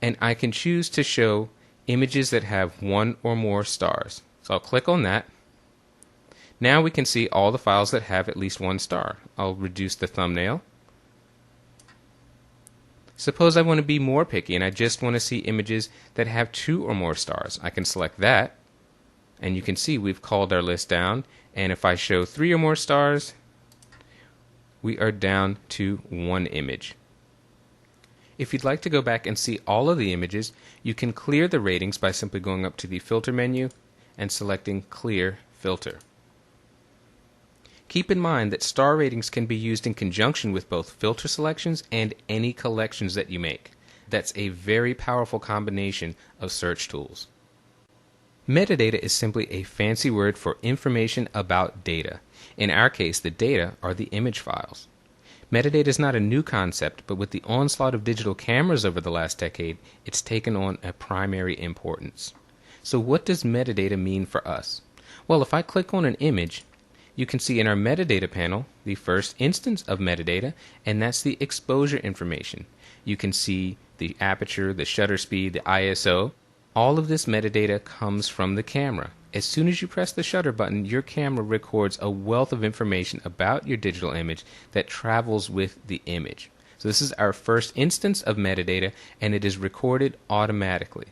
A: and I can choose to show images that have 1 or more stars. So I'll click on that. Now we can see all the files that have at least 1 star. I'll reduce the thumbnail. Suppose I want to be more picky and I just want to see images that have 2 or more stars. I can select that, and you can see we've called our list down, and if I show 3 or more stars, we are down to 1 image. If you'd like to go back and see all of the images, you can clear the ratings by simply going up to the Filter menu and selecting Clear Filter. Keep in mind that star ratings can be used in conjunction with both filter selections and any collections that you make. That's a very powerful combination of search tools. Metadata is simply a fancy word for information about data. In our case, the data are the image files. Metadata is not a new concept, but with the onslaught of digital cameras over the last decade, it's taken on a primary importance. So what does metadata mean for us? Well, if I click on an image, you can see in our metadata panel the first instance of metadata, and that's the exposure information. You can see the aperture, the shutter speed, the ISO. All of this metadata comes from the camera. As soon as you press the shutter button, your camera records a wealth of information about your digital image that travels with the image. So this is our first instance of metadata, and it is recorded automatically.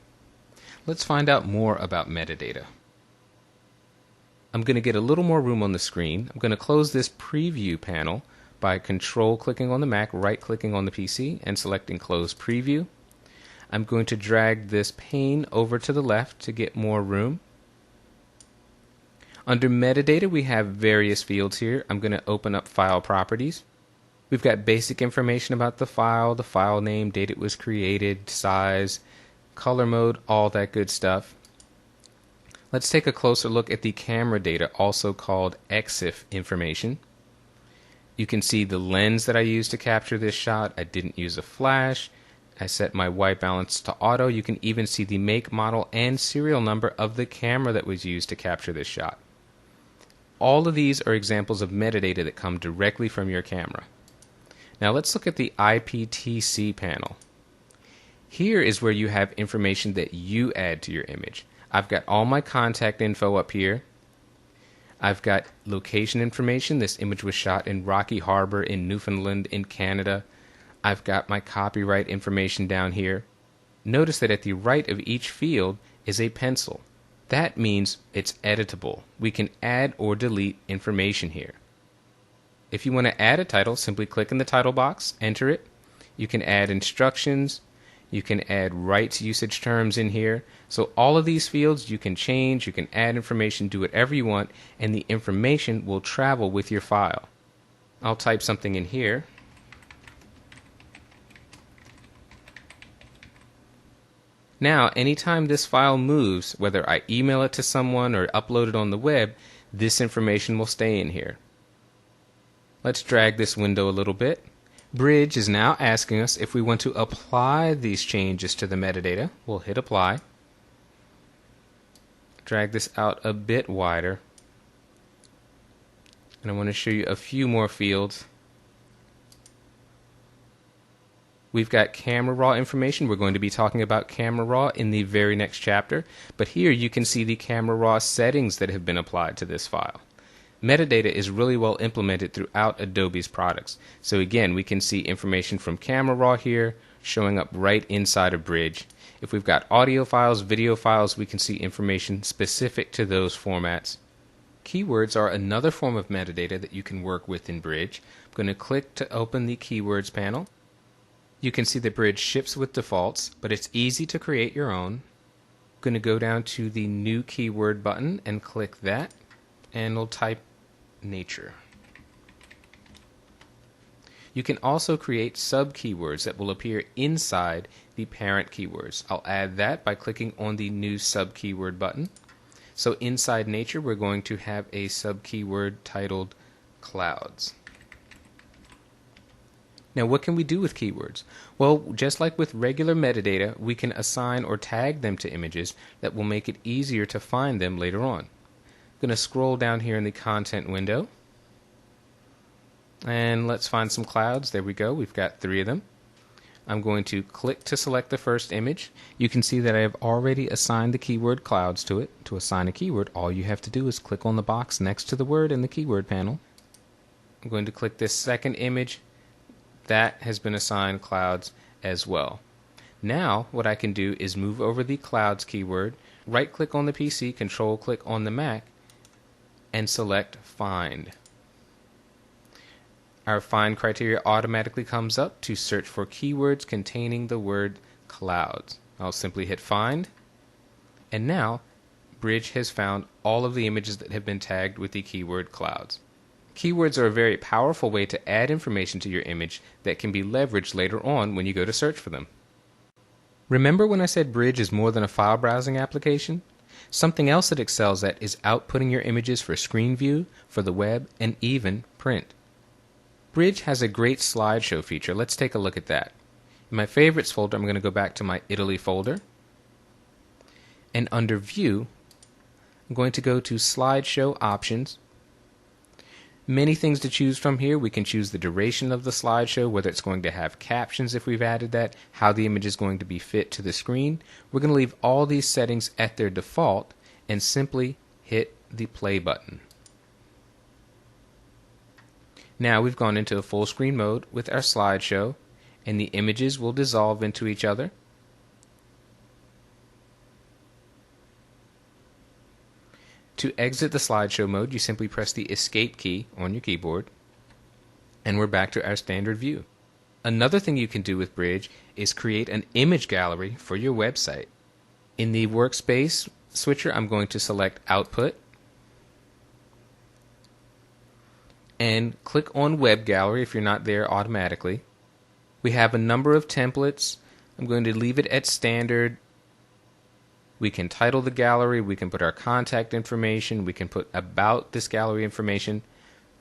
A: Let's find out more about metadata. I'm going to get a little more room on the screen. I'm going to close this preview panel by control-clicking on the Mac, right-clicking on the PC, and selecting Close Preview. I'm going to drag this pane over to the left to get more room. Under metadata, we have various fields here. I'm going to open up File Properties. We've got basic information about the file name, date it was created, size, color mode, all that good stuff. Let's take a closer look at the camera data, also called EXIF information. You can see the lens that I used to capture this shot. I didn't use a flash. I set my white balance to auto. You can even see the make, model, and serial number of the camera that was used to capture this shot. All of these are examples of metadata that come directly from your camera. Now let's look at the IPTC panel. Here is where you have information that you add to your image. I've got all my contact info up here. I've got location information. This image was shot in Rocky Harbor in Newfoundland in Canada. I've got my copyright information down here. Notice that at the right of each field is a pencil. That means it's editable. We can add or delete information here. If you want to add a title, simply click in the title box, enter it. You can add instructions. You can add rights usage terms in here. So all of these fields you can change, you can add information, do whatever you want, and the information will travel with your file. I'll type something in here. Now, anytime this file moves, whether I email it to someone or upload it on the web, this information will stay in here. Let's drag this window a little bit. Bridge is now asking us if we want to apply these changes to the metadata. We'll hit apply. Drag this out a bit wider. And I want to show you a few more fields. We've got camera raw information. We're going to be talking about camera raw in the very next chapter. But here you can see the camera raw settings that have been applied to this file. Metadata is really well implemented throughout Adobe's products. So again, we can see information from camera raw here showing up right inside of Bridge. If we've got audio files, video files, we can see information specific to those formats. Keywords are another form of metadata that you can work with in Bridge. I'm going to click to open the Keywords panel. You can see that Bridge ships with defaults, but it's easy to create your own. I'm going to go down to the New Keyword button and click that, and we'll type nature. You can also create sub-keywords that will appear inside the parent keywords. I'll add that by clicking on the New Sub-Keyword button. So inside nature, we're going to have a sub-keyword titled clouds. Now, what can we do with keywords? Well, just like with regular metadata, we can assign or tag them to images that will make it easier to find them later on. I'm going to scroll down here in the content window, and let's find some clouds. There we go. We've got 3 of them. I'm going to click to select the first image. You can see that I have already assigned the keyword clouds to it. To assign a keyword, all you have to do is click on the box next to the word in the keyword panel. I'm going to click this second image. That has been assigned clouds, as well. Now what I can do is move over the clouds keyword, right click on the PC, control click on the Mac, and select find. Our find criteria automatically comes up to search for keywords containing the word clouds. I'll simply hit find, and now Bridge has found all of the images that have been tagged with the keyword clouds. Keywords are a very powerful way to add information to your image that can be leveraged later on when you go to search for them. Remember when I said Bridge is more than a file browsing application? Something else it excels at is outputting your images for screen view, for the web, and even print. Bridge has a great slideshow feature. Let's take a look at that. In my favorites folder, I'm going to go back to my Italy folder. And under View, I'm going to go to Slideshow Options. Many things to choose from here. We can choose the duration of the slideshow, whether it's going to have captions if we've added that, how the image is going to be fit to the screen. We're going to leave all these settings at their default and simply hit the play button. Now we've gone into a full screen mode with our slideshow, and the images will dissolve into each other. To exit the slideshow mode, you simply press the Escape key on your keyboard, and we're back to our standard view. Another thing you can do with Bridge is create an image gallery for your website. In the Workspace switcher, I'm going to select Output, and click on Web Gallery if you're not there automatically. We have a number of templates. I'm going to leave it at standard. We can title the gallery, we can put our contact information, we can put about this gallery information.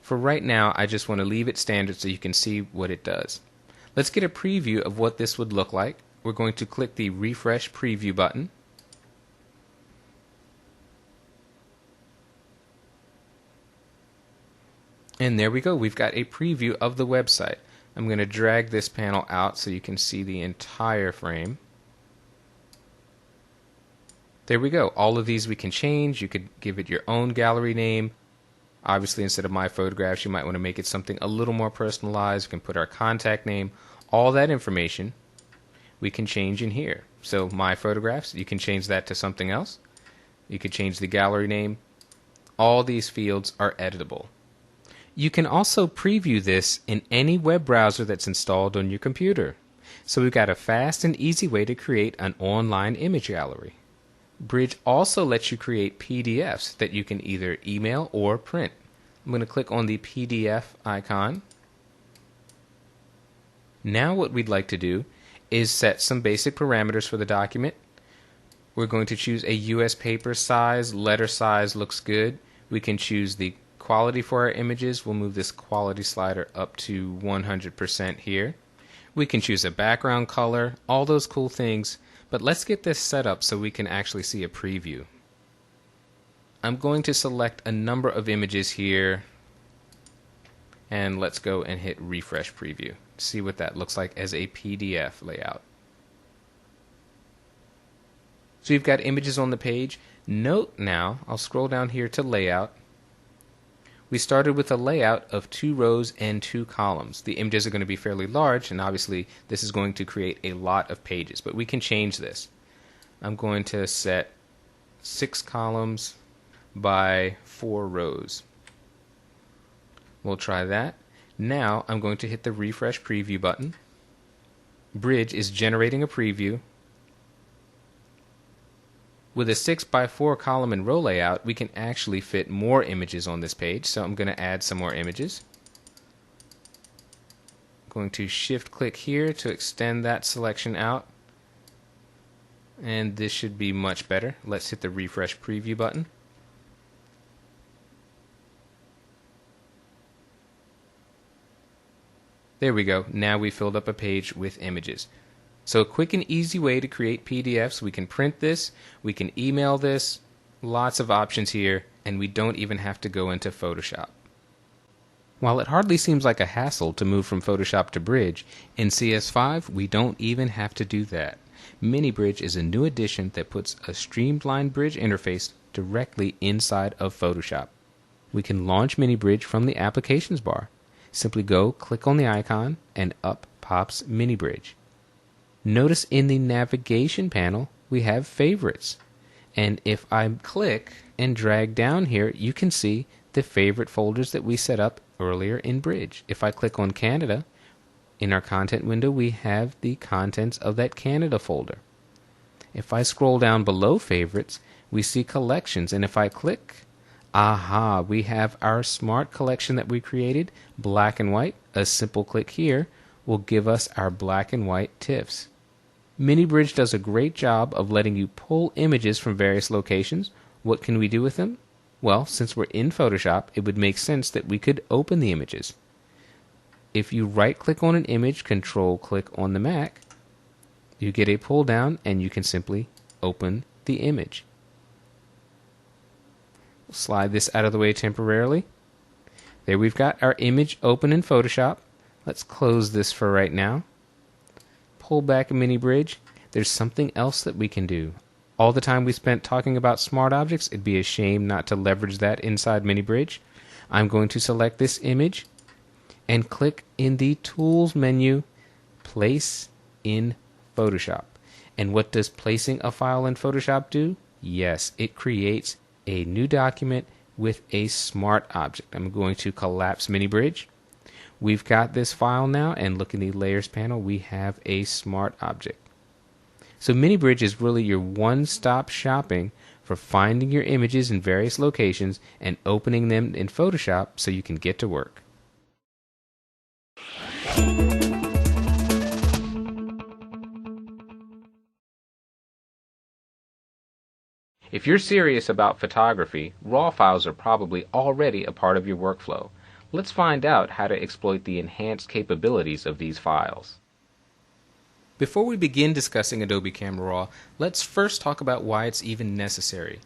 A: For right now, I just want to leave it standard so you can see what it does. Let's get a preview of what this would look like. We're going to click the Refresh Preview button. And there we go, we've got a preview of the website. I'm going to drag this panel out so you can see the entire frame. There we go. All of these we can change. You could give it your own gallery name. Obviously, instead of my photographs, you might want to make it something a little more personalized. We can put our contact name. All that information we can change in here. So my photographs, you can change that to something else. You could change the gallery name. All these fields are editable. You can also preview this in any web browser that's installed on your computer. So we've got a fast and easy way to create an online image gallery. Bridge also lets you create PDFs that you can either email or print. I'm going to click on the PDF icon. Now what we'd like to do is set some basic parameters for the document. We're going to choose a US paper size. Letter size looks good. We can choose the quality for our images. We'll move this quality slider up to 100% here. We can choose a background color, all those cool things. But let's get this set up so we can actually see a preview. I'm going to select a number of images here, and let's go and hit Refresh Preview. See what that looks like as a PDF layout. So you've got images on the page. Note now, I'll scroll down here to Layout. We started with a layout of 2 rows and 2 columns. The images are going to be fairly large, and obviously this is going to create a lot of pages, but we can change this. I'm going to set 6 columns by 4 rows. We'll try that. Now I'm going to hit the Refresh Preview button. Bridge is generating a preview. With a 6x4 column and row layout, we can actually fit more images on this page, so I'm going to add some more images. I'm going to shift click here to extend that selection out, and this should be much better. Let's hit the Refresh Preview button. There we go. Now we filled up a page with images. So a quick and easy way to create PDFs. We can print this, we can email this, lots of options here, and we don't even have to go into Photoshop. While it hardly seems like a hassle to move from Photoshop to Bridge, in CS5 we don't even have to do that. Mini Bridge is a new addition that puts a streamlined Bridge interface directly inside of Photoshop. We can launch Mini Bridge from the Applications bar. Simply go click on the icon and up pops Mini Bridge. Notice in the navigation panel we have favorites. And if I click and drag down here, you can see the favorite folders that we set up earlier in Bridge. If I click on Canada, in our content window we have the contents of that Canada folder. If I scroll down below favorites, we see collections, and if I click, aha, we have our smart collection that we created, black and white. A simple click here will give us our black and white TIFFs. Mini Bridge does a great job of letting you pull images from various locations. What can we do with them? Well, since we're in Photoshop, it would make sense that we could open the images. If you right-click on an image, control-click on the Mac, you get a pull down and you can simply open the image. We'll slide this out of the way temporarily. There we've got our image open in Photoshop. Let's close this for right now. Pull back a Mini Bridge. There's something else that we can do. All the time we spent talking about smart objects, it'd be a shame not to leverage that inside Mini Bridge. I'm going to select this image and click in the Tools menu, Place in Photoshop. And what does placing a file in Photoshop do? Yes, it creates a new document with a smart object. I'm going to collapse Mini Bridge. We've got this file now, and look in the Layers panel, we have a smart object. So Mini Bridge is really your one-stop shopping for finding your images in various locations and opening them in Photoshop so you can get to work. If you're serious about photography, RAW files are probably already a part of your workflow. Let's find out how to exploit the enhanced capabilities of these files. Before we begin discussing Adobe Camera Raw, let's first talk about why it's even necessary.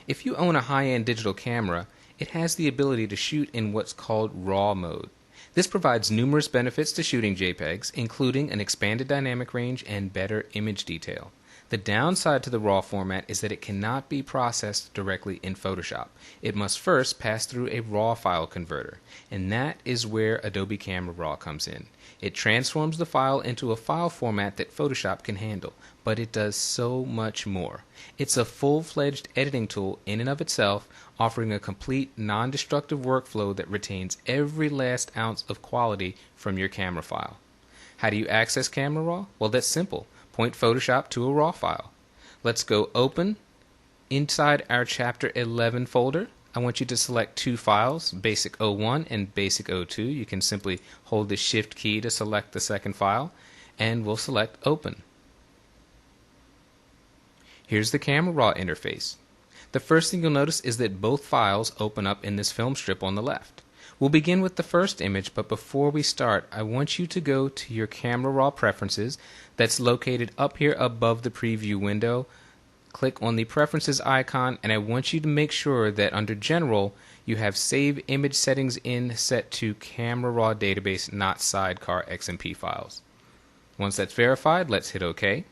A: If you own a high-end digital camera, it has the ability to shoot in what's called RAW mode. This provides numerous benefits to shooting JPEGs, including an expanded dynamic range and better image detail. The downside to the RAW format is that it cannot be processed directly in Photoshop. It must first pass through a RAW file converter, and that is where Adobe Camera Raw comes in. It transforms the file into a file format that Photoshop can handle, but it does so much more. It's a full-fledged editing tool in and of itself, offering a complete non-destructive workflow that retains every last ounce of quality from your camera file. How do you access Camera Raw? Well, that's simple. Point Photoshop to a RAW file. Let's go Open. Inside our Chapter 11 folder, I want you to select two files, Basic 01 and Basic 02. You can simply hold the Shift key to select the second file, and we'll select Open. Here's the Camera Raw interface. The first thing you'll notice is that both files open up in this film strip on the left. We'll begin with the first image, but before we start, I want you to go to your Camera Raw preferences that's located up here above the preview window. Click on the preferences icon, and I want you to make sure that under General you have Save Image Settings in set to Camera Raw Database, not Sidecar XMP files. Once that's verified, let's hit OK.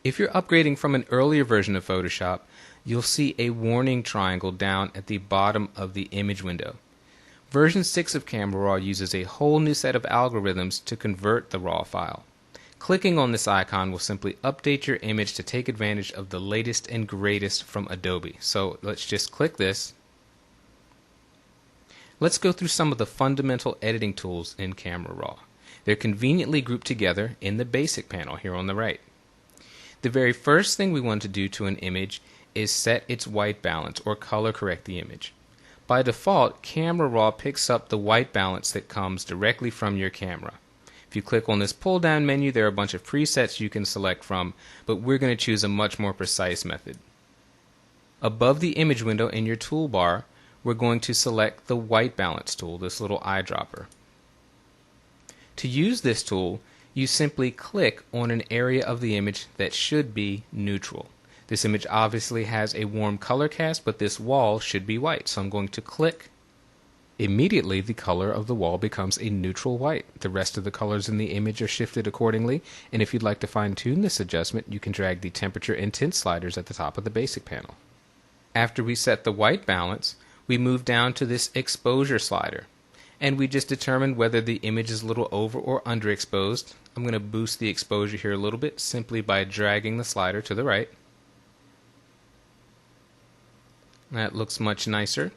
A: If you're upgrading from an earlier version of Photoshop, you'll see a warning triangle down at the bottom of the image window. Version 6 of Camera Raw uses a whole new set of algorithms to convert the RAW file. Clicking on this icon will simply update your image to take advantage of the latest and greatest from Adobe. So let's just click this. Let's go through some of the fundamental editing tools in Camera Raw. They're conveniently grouped together in the Basic panel here on the right. The very first thing we want to do to an image is set its white balance or color correct the image. By default, Camera Raw picks up the white balance that comes directly from your camera. If you click on this pull down menu, there are a bunch of presets you can select from, but we're going to choose a much more precise method. Above the image window in your toolbar, we're going to select the white balance tool, this little eyedropper. To use this tool, you simply click on an area of the image that should be neutral. This image obviously has a warm color cast, but this wall should be white. So I'm going to click. Immediately, the color of the wall becomes a neutral white. The rest of the colors in the image are shifted accordingly. And if you'd like to fine-tune this adjustment, you can drag the temperature and tint sliders at the top of the Basic panel. After we set the white balance, we move down to this exposure slider. And we just determine whether the image is a little over or underexposed. I'm going to boost the exposure here a little bit simply by dragging the slider to the right. That looks much nicer.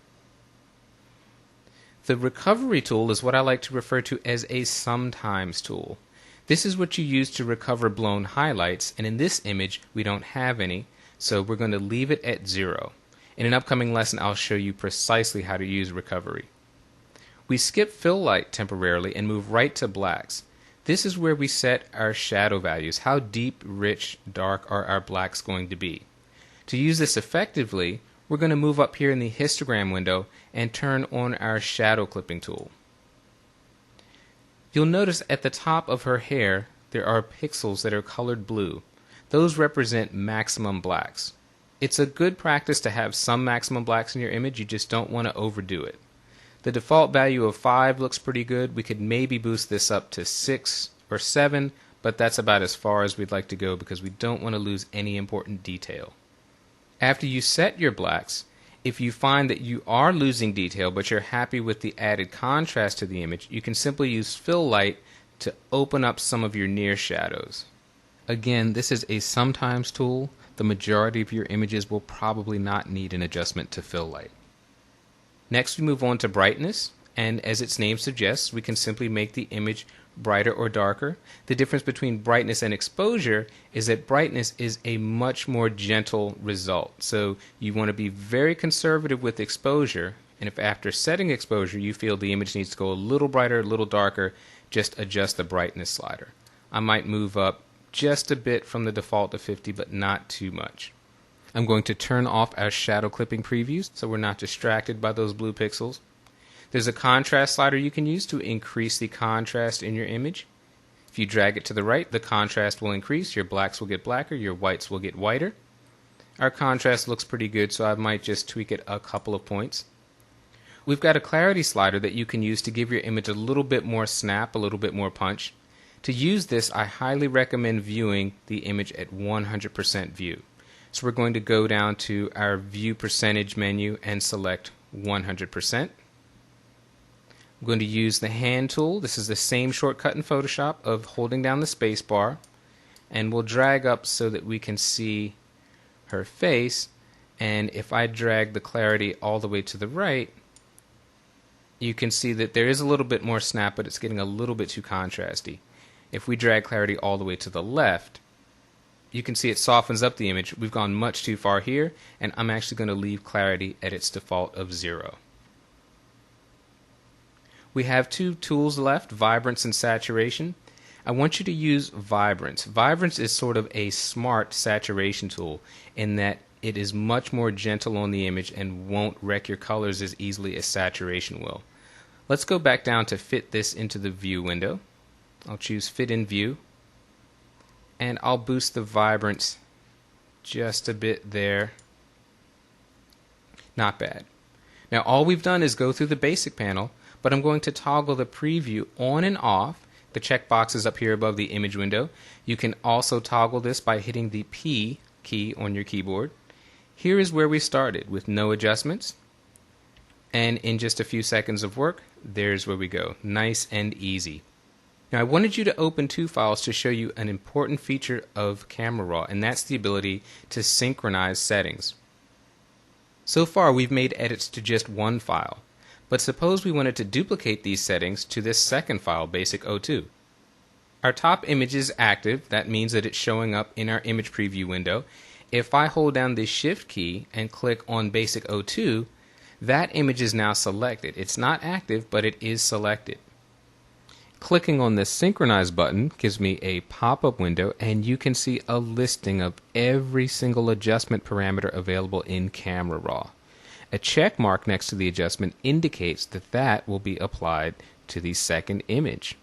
A: The recovery tool is what I like to refer to as a sometimes tool. This is what you use to recover blown highlights, and in this image we don't have any, so we're going to leave it at 0. In an upcoming lesson I'll show you precisely how to use recovery. We skip fill light temporarily and move right to blacks. This is where we set our shadow values. How deep, rich, dark are our blacks going to be? To use this effectively, we're going to move up here in the histogram window and turn on our shadow clipping tool. You'll notice at the top of her hair there are pixels that are colored blue. Those represent maximum blacks. It's a good practice to have some maximum blacks in your image, you just don't want to overdo it. The default value of 5 looks pretty good. We could maybe boost this up to 6 or 7, but that's about as far as we'd like to go because we don't want to lose any important detail. After you set your blacks, if you find that you are losing detail but you're happy with the added contrast to the image, you can simply use fill light to open up some of your near shadows. Again, this is a sometimes tool. The majority of your images will probably not need an adjustment to fill light. Next we move on to brightness, and as its name suggests, we can simply make the image brighter or darker. The difference between brightness and exposure is that brightness is a much more gentle result. So you want to be very conservative with exposure, and if after setting exposure you feel the image needs to go a little brighter, a little darker, just adjust the brightness slider. I might move up just a bit from the default of 50, but not too much. I'm going to turn off our shadow clipping previews so we're not distracted by those blue pixels. There's a contrast slider you can use to increase the contrast in your image. If you drag it to the right, the contrast will increase, your blacks will get blacker, your whites will get whiter. Our contrast looks pretty good, so I might just tweak it a couple of points. We've got a clarity slider that you can use to give your image a little bit more snap, a little bit more punch. To use this, I highly recommend viewing the image at 100% view. So we're going to go down to our view percentage menu and select 100%. I'm going to use the hand tool. This is the same shortcut in Photoshop of holding down the space bar, and we'll drag up so that we can see her face. And if I drag the clarity all the way to the right, you can see that there is a little bit more snap, but it's getting a little bit too contrasty. If we drag clarity all the way to the left, you can see it softens up the image. We've gone much too far here, and I'm actually going to leave clarity at its default of 0. We have two tools left, vibrance and saturation. I want you to use vibrance. Vibrance is sort of a smart saturation tool in that it is much more gentle on the image and won't wreck your colors as easily as saturation will. Let's go back down to fit this into the view window. I'll choose fit in view, and I'll boost the vibrance just a bit there. Not bad. Now all we've done is go through the basic panel, but I'm going to toggle the preview on and off. The checkbox is up here above the image window. You can also toggle this by hitting the P key on your keyboard. Here is where we started with no adjustments, and in just a few seconds of work, there's where we go. Nice and easy. Now I wanted you to open two files to show you an important feature of Camera Raw, and that's the ability to synchronize settings. So far we've made edits to just one file, but suppose we wanted to duplicate these settings to this second file, Basic02. Our top image is active. That means that it's showing up in our image preview window. If I hold down the Shift key and click on Basic02, that image is now selected. It's not active, but it is selected. Clicking on the Synchronize button gives me a pop-up window, and you can see a listing of every single adjustment parameter available in Camera Raw. A check mark next to the adjustment indicates that that will be applied to the second image.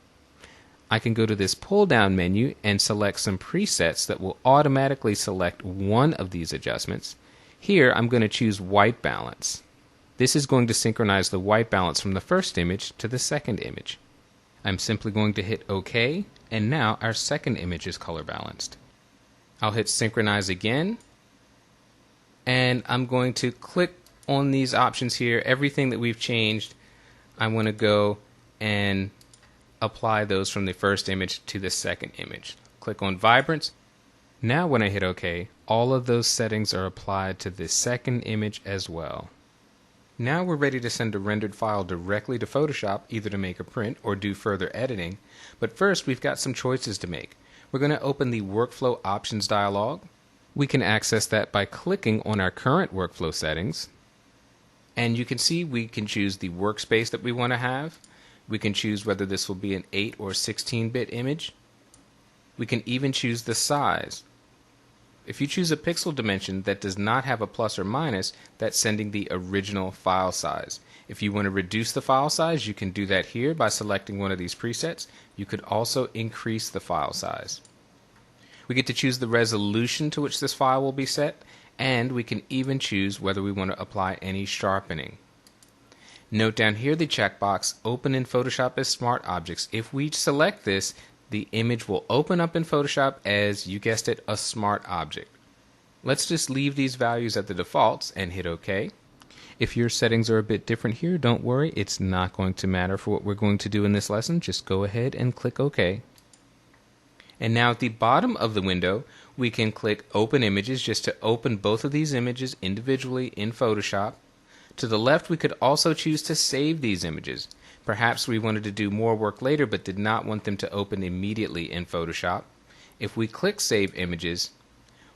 A: I can go to this pull-down menu and select some presets that will automatically select one of these adjustments. Here I'm going to choose white balance. This is going to synchronize the white balance from the first image to the second image. I'm simply going to hit OK, and now our second image is color balanced. I'll hit synchronize again, and I'm going to click on these options here. Everything that we've changed, I want to go and apply those from the first image to the second image. Click on Vibrance. Now when I hit OK, all of those settings are applied to the second image as well. Now we're ready to send a rendered file directly to Photoshop, either to make a print or do further editing. But first, we've got some choices to make. We're going to open the Workflow Options dialog. We can access that by clicking on our current workflow settings. And you can see we can choose the workspace that we want to have. We can choose whether this will be an 8 or 16-bit image. We can even choose the size. If you choose a pixel dimension that does not have a plus or minus, that's sending the original file size. If you want to reduce the file size, you can do that here by selecting one of these presets. You could also increase the file size. We get to choose the resolution to which this file will be set, and we can even choose whether we want to apply any sharpening. Note down here the checkbox, Open in Photoshop as Smart Objects. If we select this, the image will open up in Photoshop as, you guessed it, a smart object. Let's just leave these values at the defaults and hit OK. If your settings are a bit different here, don't worry, it's not going to matter for what we're going to do in this lesson. Just go ahead and click OK. And now at the bottom of the window, we can click Open Images just to open both of these images individually in Photoshop. To the left, we could also choose to save these images. Perhaps we wanted to do more work later but did not want them to open immediately in Photoshop. If we click Save Images,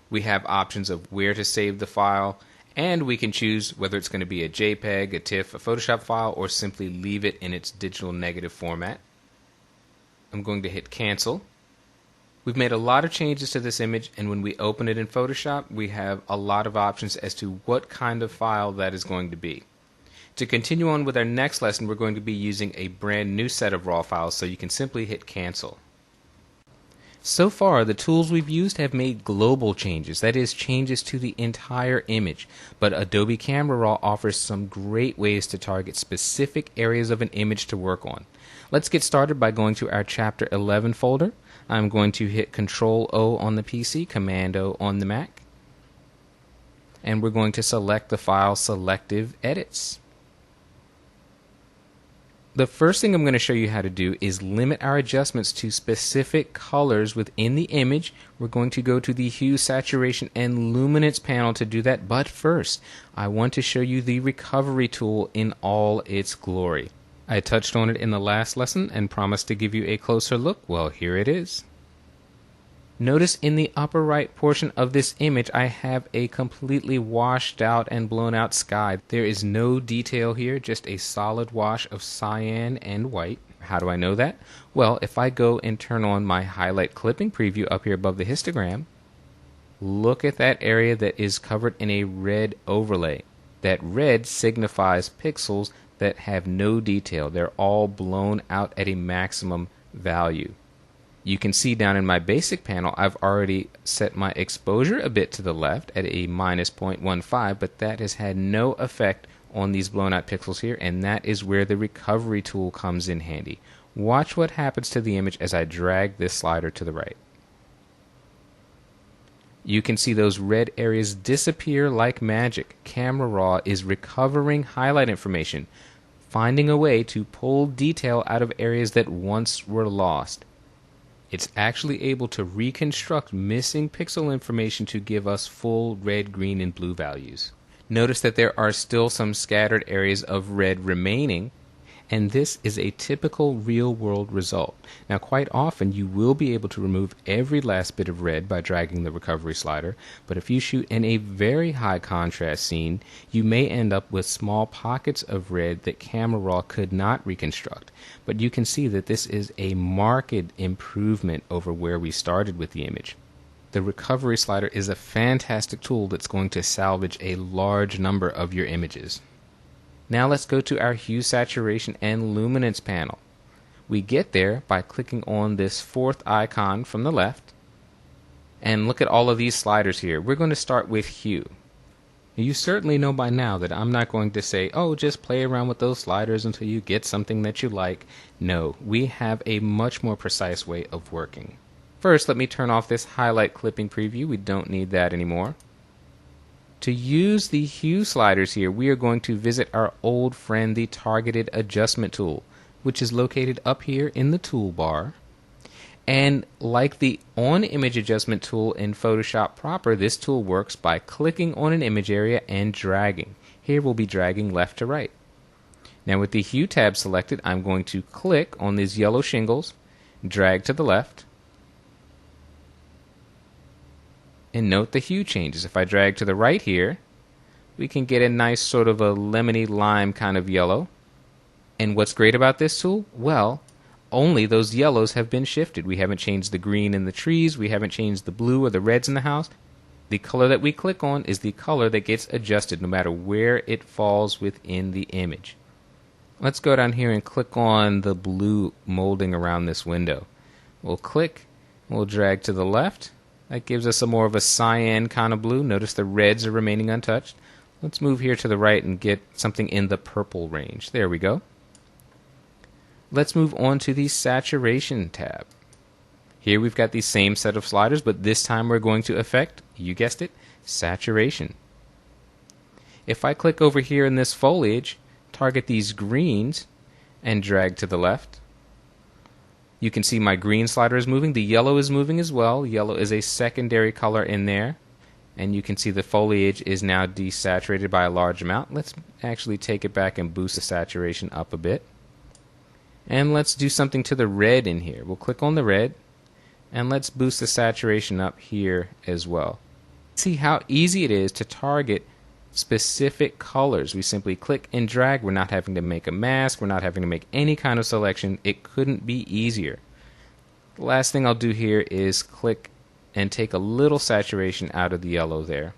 A: we have options of where to save the file, and we can choose whether it's going to be a JPEG, a TIFF, a Photoshop file, or simply leave it in its digital negative format. I'm going to hit Cancel. We've made a lot of changes to this image, and when we open it in Photoshop, we have a lot of options as to what kind of file that is going to be. To continue on with our next lesson, we're going to be using a brand new set of raw files, so you can simply hit Cancel. So far, the tools we've used have made global changes, that is, changes to the entire image. But Adobe Camera Raw offers some great ways to target specific areas of an image to work on. Let's get started by going to our Chapter 11 folder. I'm going to hit Control-O on the PC, Command-O on the Mac. And we're going to select the file Selective Edits. The first thing I'm going to show you how to do is limit our adjustments to specific colors within the image. We're going to go to the Hue, Saturation, and Luminance panel to do that, but first, I want to show you the Recovery tool in all its glory. I touched on it in the last lesson and promised to give you a closer look. Well, here it is. Notice in the upper right portion of this image I have a completely washed out and blown out sky. There is no detail here, just a solid wash of cyan and white. How do I know that? Well, if I go and turn on my highlight clipping preview up here above the histogram, look at that area that is covered in a red overlay. That red signifies pixels that have no detail. They're all blown out at a maximum value. You can see down in my basic panel I've already set my exposure a bit to the left at a minus 0.15, but that has had no effect on these blown out pixels here, and that is where the recovery tool comes in handy. Watch what happens to the image as I drag this slider to the right. You can see those red areas disappear like magic. Camera Raw is recovering highlight information, finding a way to pull detail out of areas that once were lost. It's actually able to reconstruct missing pixel information to give us full red, green, and blue values. Notice that there are still some scattered areas of red remaining, and this is a typical real-world result. Now, quite often you will be able to remove every last bit of red by dragging the recovery slider, but if you shoot in a very high contrast scene, you may end up with small pockets of red that Camera Raw could not reconstruct. But you can see that this is a marked improvement over where we started with the image. The recovery slider is a fantastic tool that's going to salvage a large number of your images. Now let's go to our Hue, Saturation, and Luminance panel. We get there by clicking on this fourth icon from the left, and look at all of these sliders here. We're going to start with Hue. You certainly know by now that I'm not going to say, oh, just play around with those sliders until you get something that you like. No, we have a much more precise way of working. First, let me turn off this highlight clipping preview. We don't need that anymore. To use the hue sliders here, we are going to visit our old friend, the targeted adjustment tool. which is located up here in the toolbar. And like the On Image Adjustment tool in Photoshop proper, this tool works by clicking on an image area and dragging. Here we'll be dragging left to right. Now with the Hue tab selected, I'm going to click on these yellow shingles, drag to the left, and note the hue changes. If I drag to the right here, we can get a nice sort of a lemony lime kind of yellow. And what's great about this tool? Well, only those yellows have been shifted. We haven't changed the green in the trees, we haven't changed the blue or the reds in the house. The color that we click on is the color that gets adjusted no matter where it falls within the image. Let's go down here and click on the blue molding around this window. We'll click, we'll drag to the left. That gives us a more of a cyan kind of blue. Notice the reds are remaining untouched. Let's move here to the right and get something in the purple range. There we go. Let's move on to the Saturation tab. Here we've got the same set of sliders, but this time we're going to affect, you guessed it, saturation. If I click over here in this foliage, target these greens, and drag to the left, you can see my green slider is moving. The yellow is moving as well. Yellow is a secondary color in there. And you can see the foliage is now desaturated by a large amount. Let's actually take it back and boost the saturation up a bit. And let's do something to the red in here. We'll click on the red, and let's boost the saturation up here as well. See how easy it is to target specific colors. We simply click and drag. We're not having to make a mask. We're not having to make any kind of selection. It couldn't be easier. The last thing I'll do here is click and take a little saturation out of the yellow there.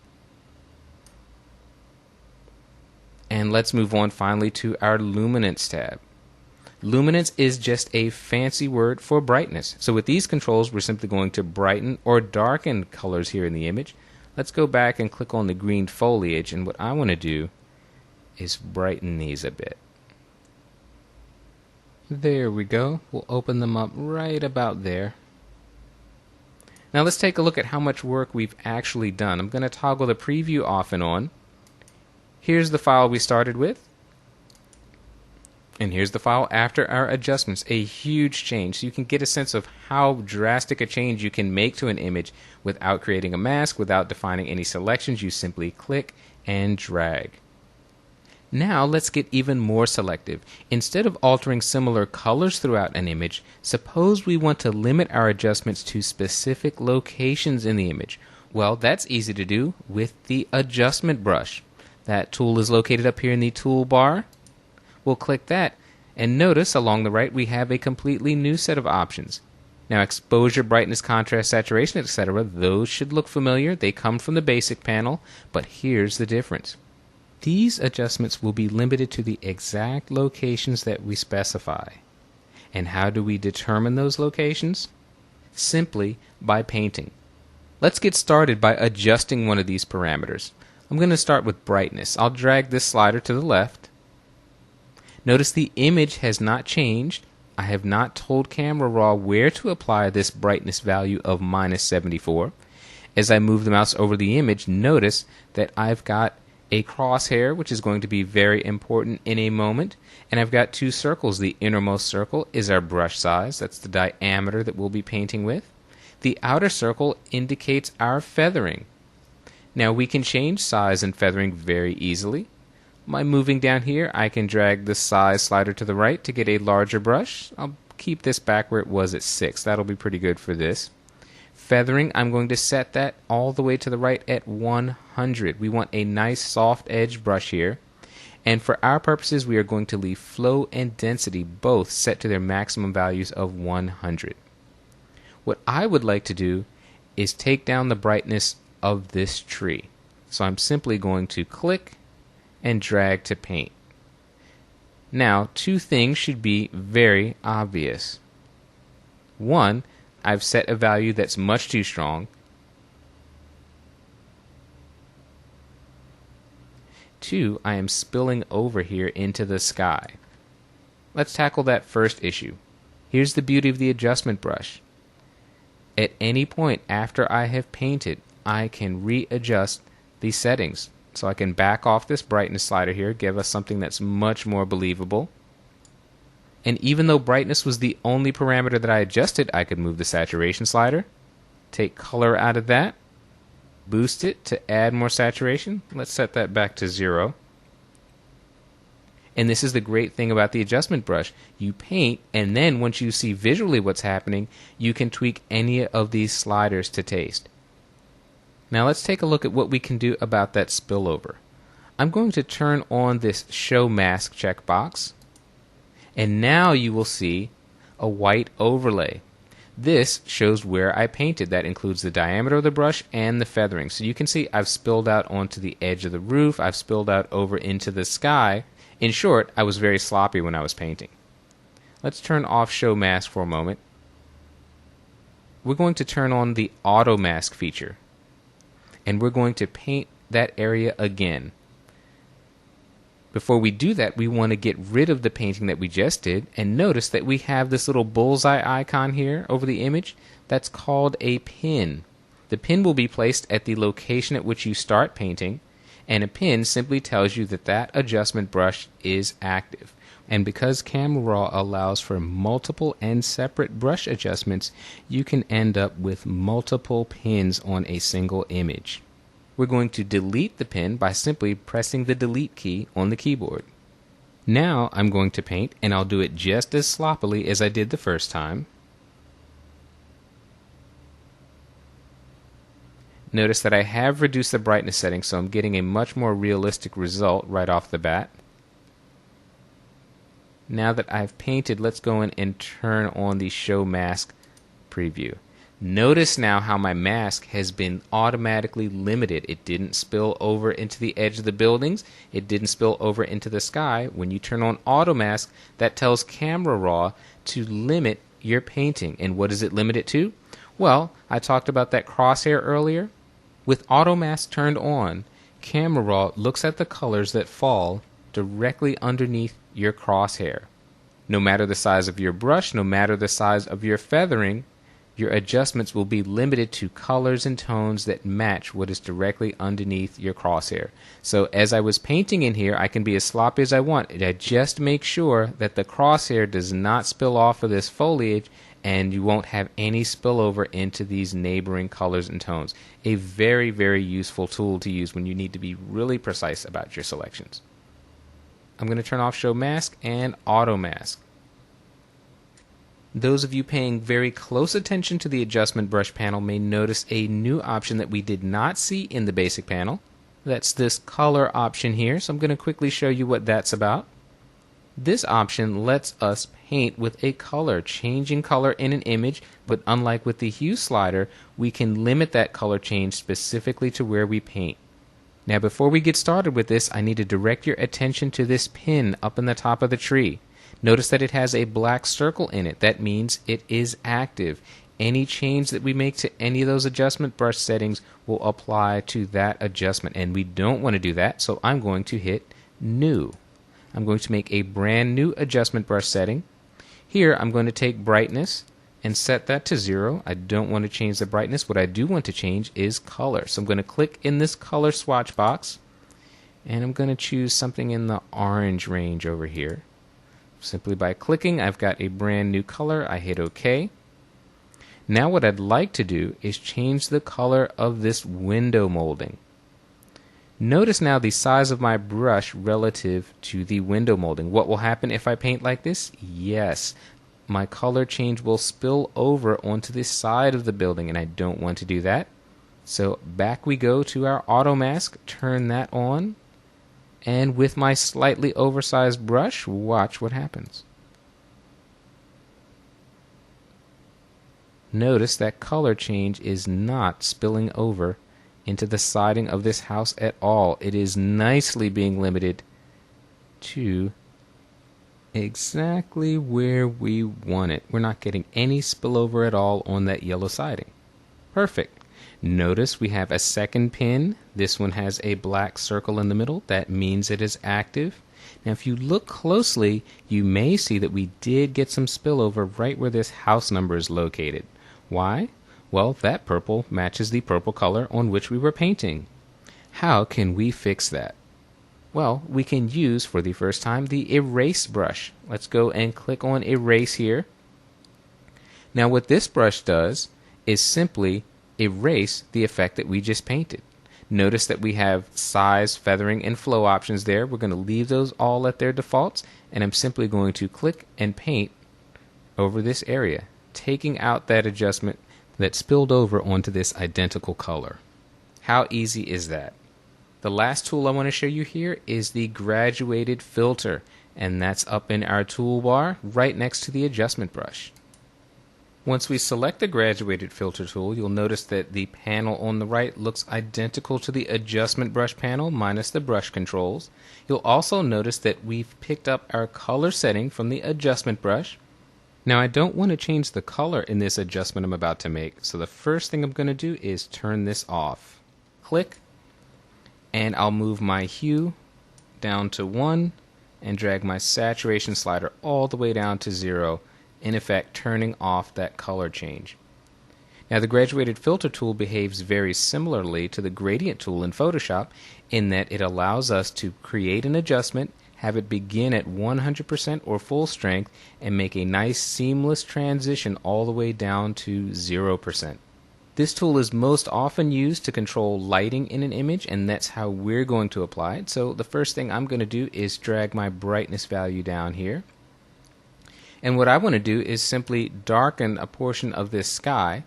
A: And let's move on finally to our Luminance tab. Luminance is just a fancy word for brightness. So with these controls, we're simply going to brighten or darken colors here in the image. Let's go back and click on the green foliage, and what I want to do is brighten these a bit. There we go. We'll open them up right about there. Now let's take a look at how much work we've actually done. I'm going to toggle the preview off and on. Here's the file we started with. And here's the file after our adjustments. A huge change. So you can get a sense of how drastic a change you can make to an image without creating a mask, without defining any selections. You simply click and drag. Now let's get even more selective. Instead of altering similar colors throughout an image, suppose we want to limit our adjustments to specific locations in the image. Well, that's easy to do with the adjustment brush. That tool is located up here in the toolbar. We'll click that, and notice along the right we have a completely new set of options. Now exposure, brightness, contrast, saturation, etc., those should look familiar. They come from the basic panel, but here's the difference. These adjustments will be limited to the exact locations that we specify. And how do we determine those locations? Simply by painting. Let's get started by adjusting one of these parameters. I'm going to start with brightness. I'll drag this slider to the left. Notice the image has not changed. I have not told Camera Raw where to apply this brightness value of -74. As I move the mouse over the image, notice that I've got a crosshair, which is going to be very important in a moment, and I've got two circles. The innermost circle is our brush size. That's the diameter that we'll be painting with. The outer circle indicates our feathering. Now we can change size and feathering very easily. By moving down here, I can drag the size slider to the right to get a larger brush. I'll keep this back where it was at 6. That'll be pretty good for this. Feathering, I'm going to set that all the way to the right at 100. We want a nice soft edge brush here. And for our purposes, we are going to leave flow and density both set to their maximum values of 100. What I would like to do is take down the brightness of this tree. So I'm simply going to click and drag to paint. Now, two things should be very obvious. One, I've set a value that's much too strong. Two, I am spilling over here into the sky. Let's tackle that first issue. Here's the beauty of the adjustment brush. At any point after I have painted, I can readjust the settings. So I can back off this brightness slider here, give us something that's much more believable. And even though brightness was the only parameter that I adjusted, I could move the saturation slider, take color out of that, boost it to add more saturation. Let's set that back to 0. And this is the great thing about the adjustment brush. You paint, and then once you see visually what's happening, you can tweak any of these sliders to taste. Now let's take a look at what we can do about that spillover. I'm going to turn on this Show Mask checkbox, and now you will see a white overlay. This shows where I painted. That includes the diameter of the brush and the feathering. So you can see I've spilled out onto the edge of the roof, I've spilled out over into the sky. In short, I was very sloppy when I was painting. Let's turn off Show Mask for a moment. We're going to turn on the Auto Mask feature, and we're going to paint that area again. Before we do that, we want to get rid of the painting that we just did, and notice that we have this little bullseye icon here over the image. That's called a pin. The pin will be placed at the location at which you start painting, and a pin simply tells you that that adjustment brush is active. And because Camera Raw allows for multiple and separate brush adjustments, you can end up with multiple pins on a single image. We're going to delete the pin by simply pressing the delete key on the keyboard. Now I'm going to paint, and I'll do it just as sloppily as I did the first time. Notice that I have reduced the brightness setting, so I'm getting a much more realistic result right off the bat. Now that I've painted, let's go in and turn on the Show Mask preview. Notice now how my mask has been automatically limited. It didn't spill over into the edge of the buildings. It didn't spill over into the sky. When you turn on Auto Mask, that tells Camera Raw to limit your painting. And what does it limit it to? Well, I talked about that crosshair earlier. With Auto Mask turned on, Camera Raw looks at the colors that fall directly underneath your crosshair. No matter the size of your brush, no matter the size of your feathering, your adjustments will be limited to colors and tones that match what is directly underneath your crosshair. So as I was painting in here, I can be as sloppy as I want. I just make sure that the crosshair does not spill off of this foliage, and you won't have any spillover into these neighboring colors and tones. A very, very useful tool to use when you need to be really precise about your selections. I'm going to turn off Show Mask and Auto Mask. Those of you paying very close attention to the adjustment brush panel may notice a new option that we did not see in the basic panel. That's this color option here, so I'm going to quickly show you what that's about. This option lets us paint with a color, changing color in an image, but unlike with the hue slider, we can limit that color change specifically to where we paint. Now before we get started with this, I need to direct your attention to this pin up in the top of the tree. Notice that it has a black circle in it. That means it is active. Any change that we make to any of those adjustment brush settings will apply to that adjustment, and we don't want to do that, so I'm going to hit New. I'm going to make a brand new adjustment brush setting. Here I'm going to take brightness and set that to 0. I don't want to change the brightness. What I do want to change is color. So I'm going to click in this color swatch box, and I'm going to choose something in the orange range over here. Simply by clicking, I've got a brand new color. I hit OK. Now what I'd like to do is change the color of this window molding. Notice now the size of my brush relative to the window molding. What will happen if I paint like this? Yes, my color change will spill over onto the side of the building, and I don't want to do that. So back we go to our Auto Mask, turn that on, and with my slightly oversized brush, watch what happens. Notice that color change is not spilling over into the siding of this house at all. It is nicely being limited to exactly where we want it. We're not getting any spillover at all on that yellow siding. Perfect. Notice we have a second pin. This one has a black circle in the middle. That means it is active. Now if you look closely, you may see that we did get some spillover right where this house number is located. Why? Well, that purple matches the purple color on which we were painting. How can we fix that? Well, we can use, for the first time, the erase brush. Let's go and click on erase here. Now what this brush does is simply erase the effect that we just painted. Notice that we have size, feathering, and flow options there. We're going to leave those all at their defaults, and I'm simply going to click and paint over this area, taking out that adjustment that spilled over onto this identical color. How easy is that? The last tool I want to show you here is the graduated filter, and that's up in our toolbar right next to the adjustment brush. Once we select the graduated filter tool, you'll notice that the panel on the right looks identical to the adjustment brush panel minus the brush controls. You'll also notice that we've picked up our color setting from the adjustment brush. Now I don't want to change the color in this adjustment I'm about to make, so the first thing I'm going to do is turn this off. Click, and I'll move my hue down to 1 and drag my saturation slider all the way down to 0, in effect turning off that color change. Now the graduated filter tool behaves very similarly to the gradient tool in Photoshop in that it allows us to create an adjustment, have it begin at 100% or full strength, and make a nice seamless transition all the way down to 0%. This tool is most often used to control lighting in an image, and that's how we're going to apply it. So the first thing I'm going to do is drag my brightness value down here. And what I want to do is simply darken a portion of this sky.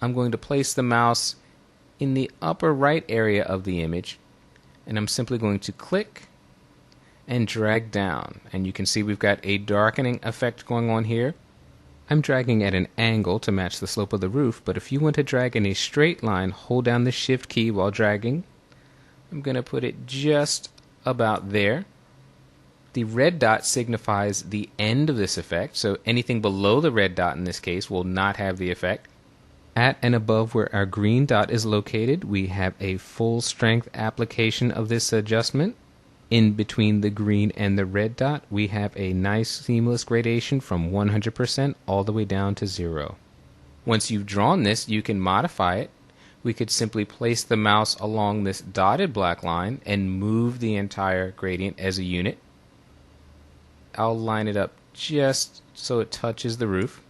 A: I'm going to place the mouse in the upper right area of the image, and I'm simply going to click and drag down. And you can see we've got a darkening effect going on here. I'm dragging at an angle to match the slope of the roof, but if you want to drag in a straight line, hold down the Shift key while dragging. I'm going to put it just about there. The red dot signifies the end of this effect, so anything below the red dot in this case will not have the effect. At and above where our green dot is located, we have a full strength application of this adjustment. In between the green and the red dot, we have a nice seamless gradation from 100% all the way down to 0. Once you've drawn this, you can modify it. We could simply place the mouse along this dotted black line and move the entire gradient as a unit. I'll line it up just so it touches the roof.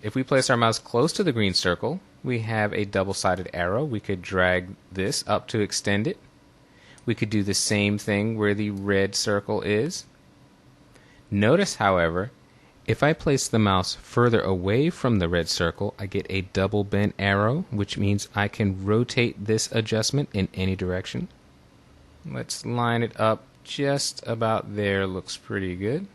A: If we place our mouse close to the green circle, we have a double-sided arrow. We could drag this up to extend it. We could do the same thing where the red circle is. Notice, however, if I place the mouse further away from the red circle, I get a double bent arrow, which means I can rotate this adjustment in any direction. Let's line it up just about there. Looks pretty good.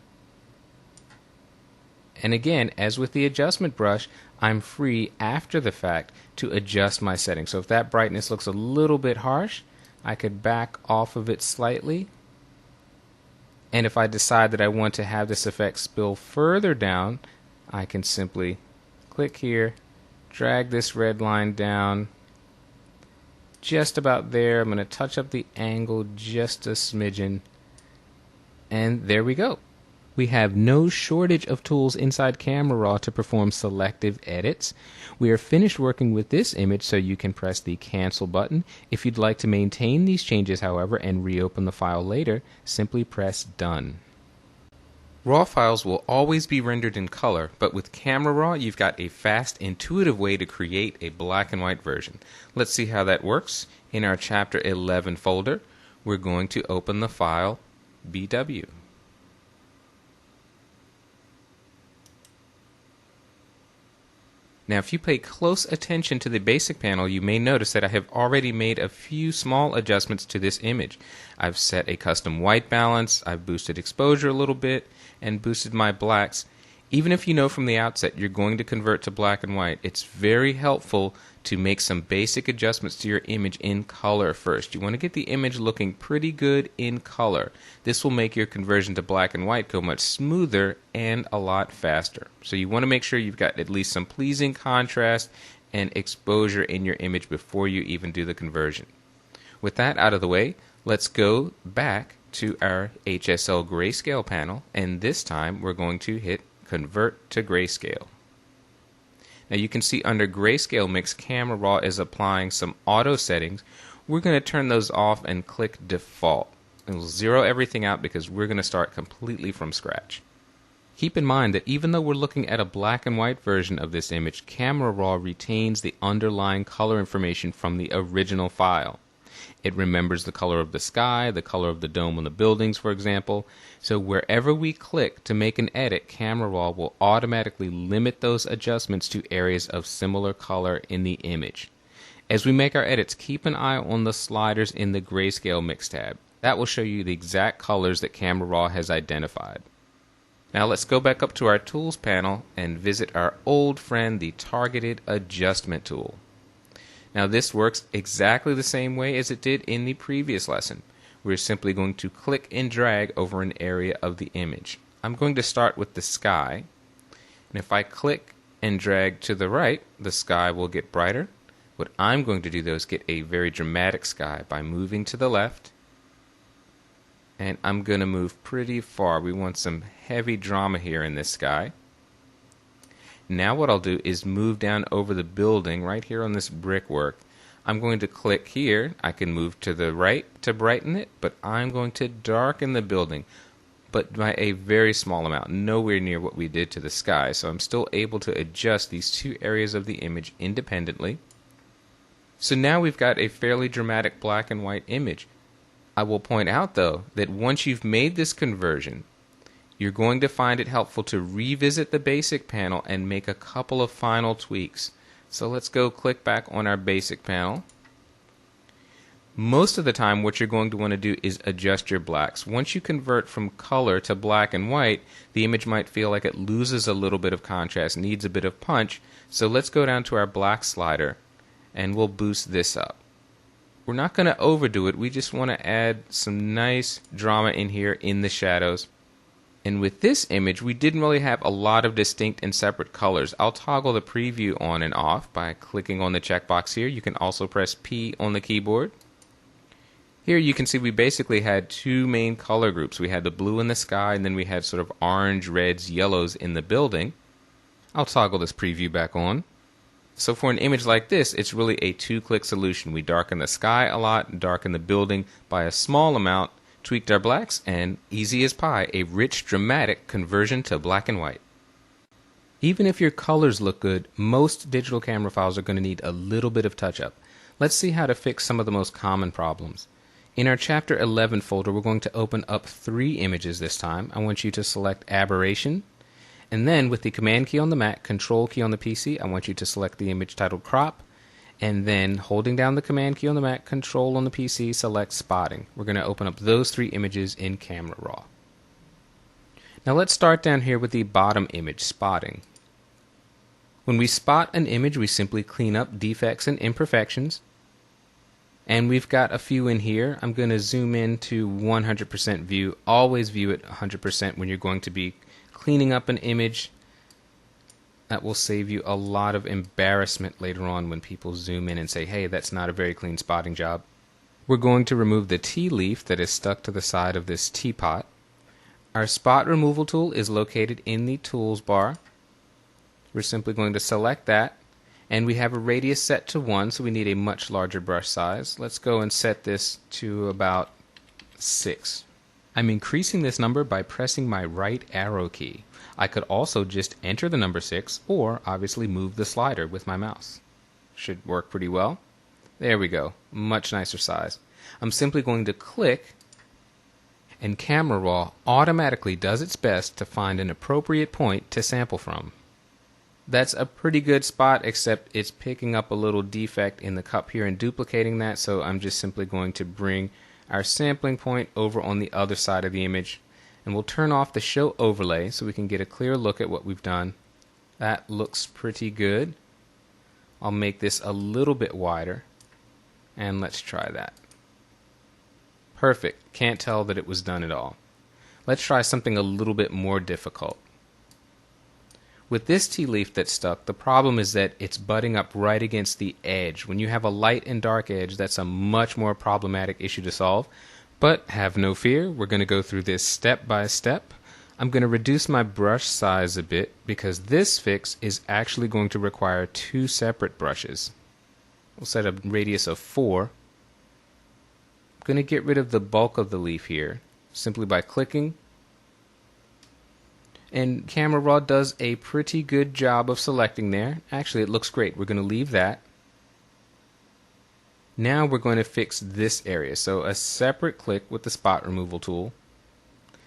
A: And again, as with the adjustment brush, I'm free after the fact to adjust my settings. So if that brightness looks a little bit harsh, I could back off of it slightly. And if I decide that I want to have this effect spill further down, I can simply click here, drag this red line down just about there. I'm going to touch up the angle just a smidgen, and there we go. We have no shortage of tools inside Camera Raw to perform selective edits. We are finished working with this image, so you can press the cancel button. If you'd like to maintain these changes, however, and reopen the file later, simply press done. RAW files will always be rendered in color, but with Camera Raw, you've got a fast, intuitive way to create a black and white version. Let's see how that works. In our Chapter 11 folder, we're going to open the file BW. Now, if you pay close attention to the basic panel, you may notice that I have already made a few small adjustments to this image. I've set a custom white balance, I've boosted exposure a little bit, and boosted my blacks. Even if you know from the outset you're going to convert to black and white, it's very helpful to make some basic adjustments to your image in color first. You want to get the image looking pretty good in color. This will make your conversion to black and white go much smoother and a lot faster. So you want to make sure you've got at least some pleasing contrast and exposure in your image before you even do the conversion. With that out of the way, let's go back to our HSL grayscale panel, and this time we're going to hit Convert to Grayscale. Now you can see under Grayscale Mix, Camera Raw is applying some auto settings we're going to turn those off and click Default. And we'll zero everything out because we're going to start completely from scratch. Keep in mind that even though we're looking at a black and white version of this image, Camera Raw retains the underlying color information from the original file. It remembers the color of the sky, the color of the dome on the buildings, for example. So wherever we click to make an edit, Camera Raw will automatically limit those adjustments to areas of similar color in the image. As we make our edits, keep an eye on the sliders in the Grayscale Mix tab. That will show you the exact colors that Camera Raw has identified. Now let's go back up to our Tools panel and visit our old friend, the Targeted Adjustment tool. Now this works exactly the same way as it did in the previous lesson. We're simply going to click and drag over an area of the image. I'm going to start with the sky, and if I click and drag to the right, the sky will get brighter. What I'm going to do though is get a very dramatic sky by moving to the left, and I'm going to move pretty far. We want some heavy drama here in this sky. Now what I'll do is move down over the building right here on this brickwork. I'm going to click here. I can move to the right to brighten it, but I'm going to darken the building, but by a very small amount, nowhere near what we did to the sky. So I'm still able to adjust these two areas of the image independently. So now we've got a fairly dramatic black and white image. I will point out though that once you've made this conversion, you're going to find it helpful to revisit the basic panel and make a couple of final tweaks. So let's go click back on our basic panel. Most of the time what you're going to want to do is adjust your blacks. Once you convert from color to black and white, the image might feel like it loses a little bit of contrast, needs a bit of punch. So let's go down to our black slider and we'll boost this up. We're not going to overdo it. We just want to add some nice drama in here in the shadows. And with this image, we didn't really have a lot of distinct and separate colors. I'll toggle the preview on and off by clicking on the checkbox here. You can also press P on the keyboard. Here you can see we basically had two main color groups. We had the blue in the sky, and then we had sort of orange, reds, yellows in the building. I'll toggle this preview back on. So for an image like this, it's really a two-click solution. We darken the sky a lot, darken the building by a small amount, tweaked our blacks, and easy as pie, a rich, dramatic conversion to black and white. Even if your colors look good, most digital camera files are going to need a little bit of touch-up. Let's see how to fix some of the most common problems. In our Chapter 11 folder, we're going to open up 3 images this time. I want you to select Aberration, and then with the Command key on the Mac, Control key on the PC, I want you to select the image titled Crop, and then holding down the Command key on the Mac, Control on the PC, select Spotting. We're going to open up those 3 images in Camera Raw. Now let's start down here with the bottom image, Spotting. When we spot an image, we simply clean up defects and imperfections. And we've got a few in here. I'm going to zoom in to 100% view. Always view it 100% when you're going to be cleaning up an image. That will save you a lot of embarrassment later on when people zoom in and say, hey, that's not a very clean spotting job. We're going to remove the tea leaf that is stuck to the side of this teapot. Our spot removal tool is located in the tools bar. We're simply going to select that, and we have a radius set to 1, so we need a much larger brush size. Let's go and set this to about 6. I'm increasing this number by pressing my right arrow key. I could also just enter the number 6, or obviously move the slider with my mouse. Should work pretty well. There we go, much nicer size. I'm simply going to click, and Camera Raw automatically does its best to find an appropriate point to sample from. That's a pretty good spot, except it's picking up a little defect in the cup here and duplicating that, so I'm just simply going to bring our sampling point over on the other side of the image, and we'll turn off the show overlay so we can get a clear look at what we've done. That looks pretty good. I'll make this a little bit wider, and let's try that. Perfect. Can't tell that it was done at all. Let's try something a little bit more difficult. With this tea leaf that's stuck, the problem is that it's butting up right against the edge. When you have a light and dark edge, that's a much more problematic issue to solve. But have no fear, we're going to go through this step by step. I'm going to reduce my brush size a bit because this fix is actually going to require 2 separate brushes. We'll set a radius of 4. going to get rid of the bulk of the leaf here simply by clicking. And Camera Raw does a pretty good job of selecting there. Actually, it looks great. We're going to leave that. Now we're going to fix this area. So a separate click with the spot removal tool.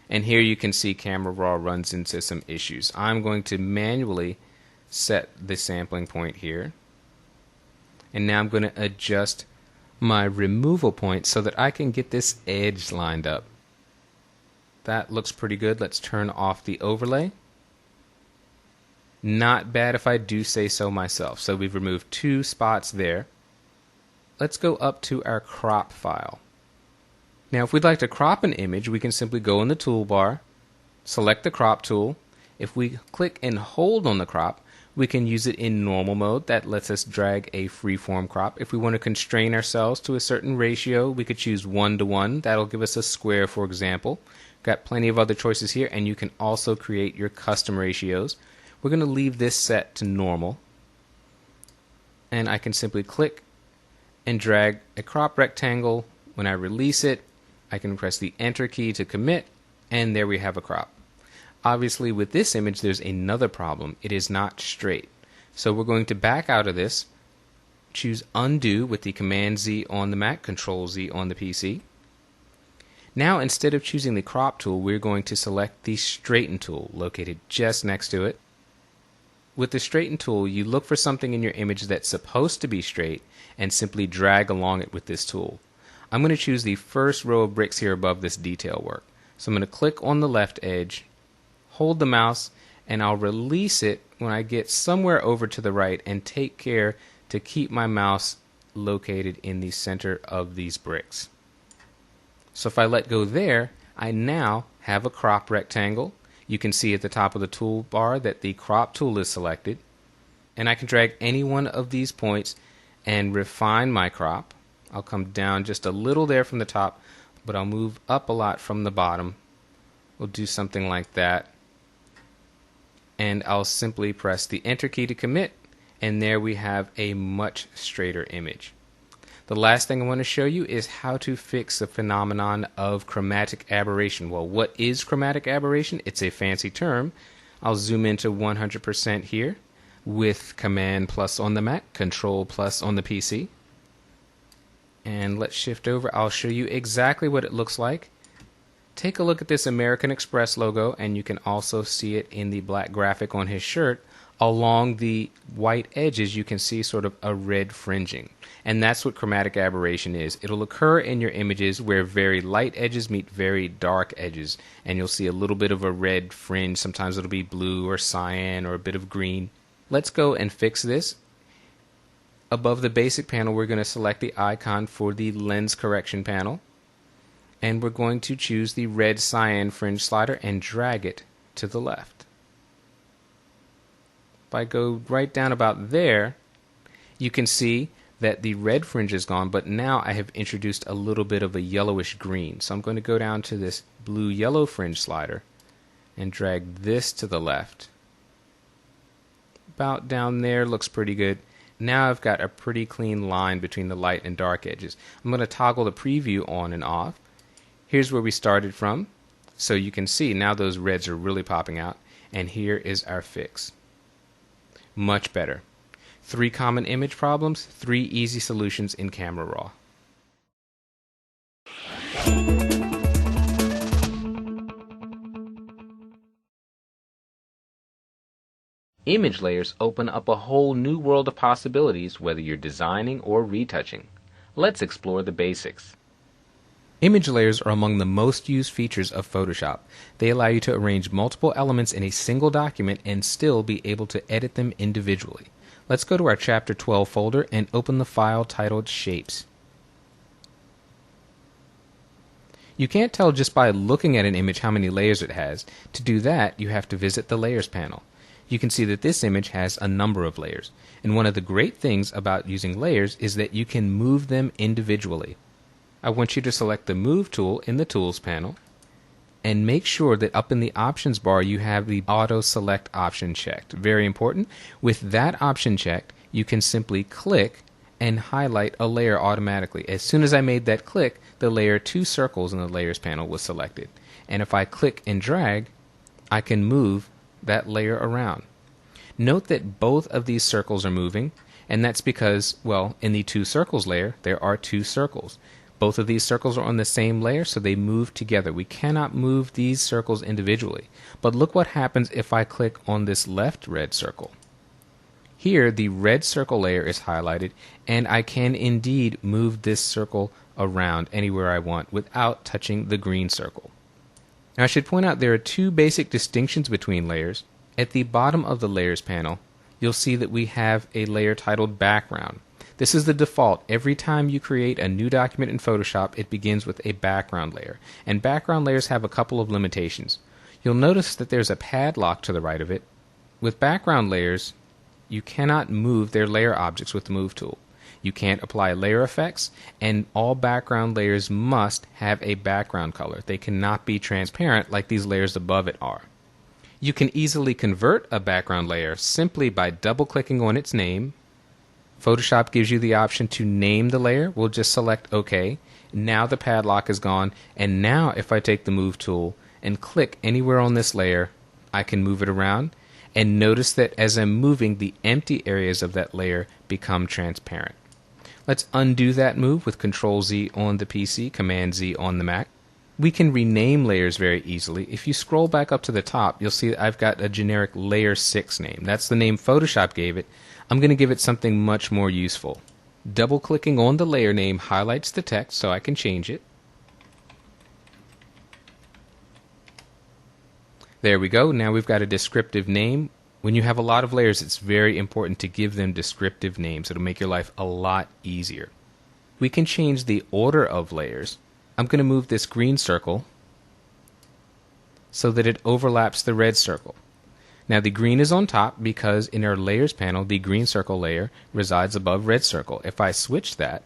A: And here you can see Camera Raw runs into some issues. I'm going to manually set the sampling point here. And now I'm going to adjust my removal point so that I can get this edge lined up. That looks pretty good. Let's turn off the overlay. Not bad if I do say so myself. So we've removed 2 spots there. Let's go up to our crop file. Now if we'd like to crop an image, we can simply go in the toolbar, select the crop tool. If we click and hold on the crop, we can use it in normal mode. That lets us drag a freeform crop. If we want to constrain ourselves to a certain ratio, we could choose 1:1. That'll give us a square, for example. Got plenty of other choices here, and you can also create your custom ratios. We're going to leave this set to normal. And I can simply click and drag a crop rectangle. When I release it, I can press the Enter key to commit, and there we have a crop. Obviously, with this image, there's another problem. It is not straight. So we're going to back out of this, choose Undo with the Command Z on the Mac, Control Z on the PC. Now, instead of choosing the crop tool, we're going to select the straighten tool located just next to it. With the straighten tool, you look for something in your image that's supposed to be straight and simply drag along it with this tool. I'm going to choose the first row of bricks here above this detail work. So I'm going to click on the left edge, hold the mouse, and I'll release it when I get somewhere over to the right, and take care to keep my mouse located in the center of these bricks. So if I let go there, I now have a crop rectangle. You can see at the top of the toolbar that the crop tool is selected. And I can drag any one of these points and refine my crop. I'll come down just a little there from the top, but I'll move up a lot from the bottom. We'll do something like that. And I'll simply press the Enter key to commit, and there we have a much straighter image. The last thing I want to show you is how to fix the phenomenon of chromatic aberration. Well, what is chromatic aberration? It's a fancy term. I'll zoom into 100% here with Command plus on the Mac, Control plus on the PC. And let's shift over. I'll show you exactly what it looks like. Take a look at this American Express logo, and you can also see it in the black graphic on his shirt. Along the white edges, you can see sort of a red fringing. And that's what chromatic aberration is. It'll occur in your images where very light edges meet very dark edges, and you'll see a little bit of a red fringe. Sometimes it'll be blue or cyan or a bit of green. Let's go and fix this. Above the basic panel, we're going to select the icon for the lens correction panel, and we're going to choose the red cyan fringe slider and drag it to the left. If I go right down about there, you can see that the red fringe is gone, but now I have introduced a little bit of a yellowish green. So I'm going to go down to this blue-yellow fringe slider and drag this to the left. About down there, looks pretty good. Now I've got a pretty clean line between the light and dark edges. I'm going to toggle the preview on and off. Here's where we started from. So you can see now those reds are really popping out. And here is our fix. Much better. 3 common image problems, 3 easy solutions in Camera Raw. Image layers open up a whole new world of possibilities, whether you're designing or retouching. Let's explore the basics. Image layers are among the most used features of Photoshop. They allow you to arrange multiple elements in a single document and still be able to edit them individually. Let's go to our Chapter 12 folder and open the file titled Shapes. You can't tell just by looking at an image how many layers it has. To do that, you have to visit the Layers panel. You can see that this image has a number of layers. And one of the great things about using layers is that you can move them individually. I want you to select the Move tool in the Tools panel and make sure that up in the Options bar you have the Auto Select option checked. Very important. With that option checked, you can simply click and highlight a layer automatically. As soon as I made that click, the layer 2 circles in the layers panel was selected. And if I click and drag, I can move that layer around. Note that both of these circles are moving, and that's because, well, in the 2 circles layer, there are 2 circles. Both of these circles are on the same layer, so they move together. We cannot move these circles individually. But look what happens if I click on this left red circle. Here, the red circle layer is highlighted, and I can indeed move this circle around anywhere I want without touching the green circle. Now, I should point out there are 2 basic distinctions between layers. At the bottom of the layers panel, you'll see that we have a layer titled background. This is the default. Every time you create a new document in Photoshop, it begins with a background layer. And background layers have a couple of limitations. You'll notice that there's a padlock to the right of it. With background layers, you cannot move their layer objects with the Move tool. You can't apply layer effects, and all background layers must have a background color. They cannot be transparent like these layers above it are. You can easily convert a background layer simply by double-clicking on its name. Photoshop gives you the option to name the layer. We'll just select OK. Now the padlock is gone, and now if I take the Move tool and click anywhere on this layer, I can move it around. And notice that as I'm moving, the empty areas of that layer become transparent. Let's undo that move with Control-Z on the PC, Command-Z on the Mac. We can rename layers very easily. If you scroll back up to the top, you'll see that I've got a generic Layer 6 name. That's the name Photoshop gave it. I'm going to give it something much more useful. Double-clicking on the layer name highlights the text so I can change it. There we go. Now we've got a descriptive name. When you have a lot of layers, it's very important to give them descriptive names. It'll make your life a lot easier. We can change the order of layers. I'm going to move this green circle so that it overlaps the red circle. Now the green is on top because in our layers panel, the green circle layer resides above red circle. If I switch that,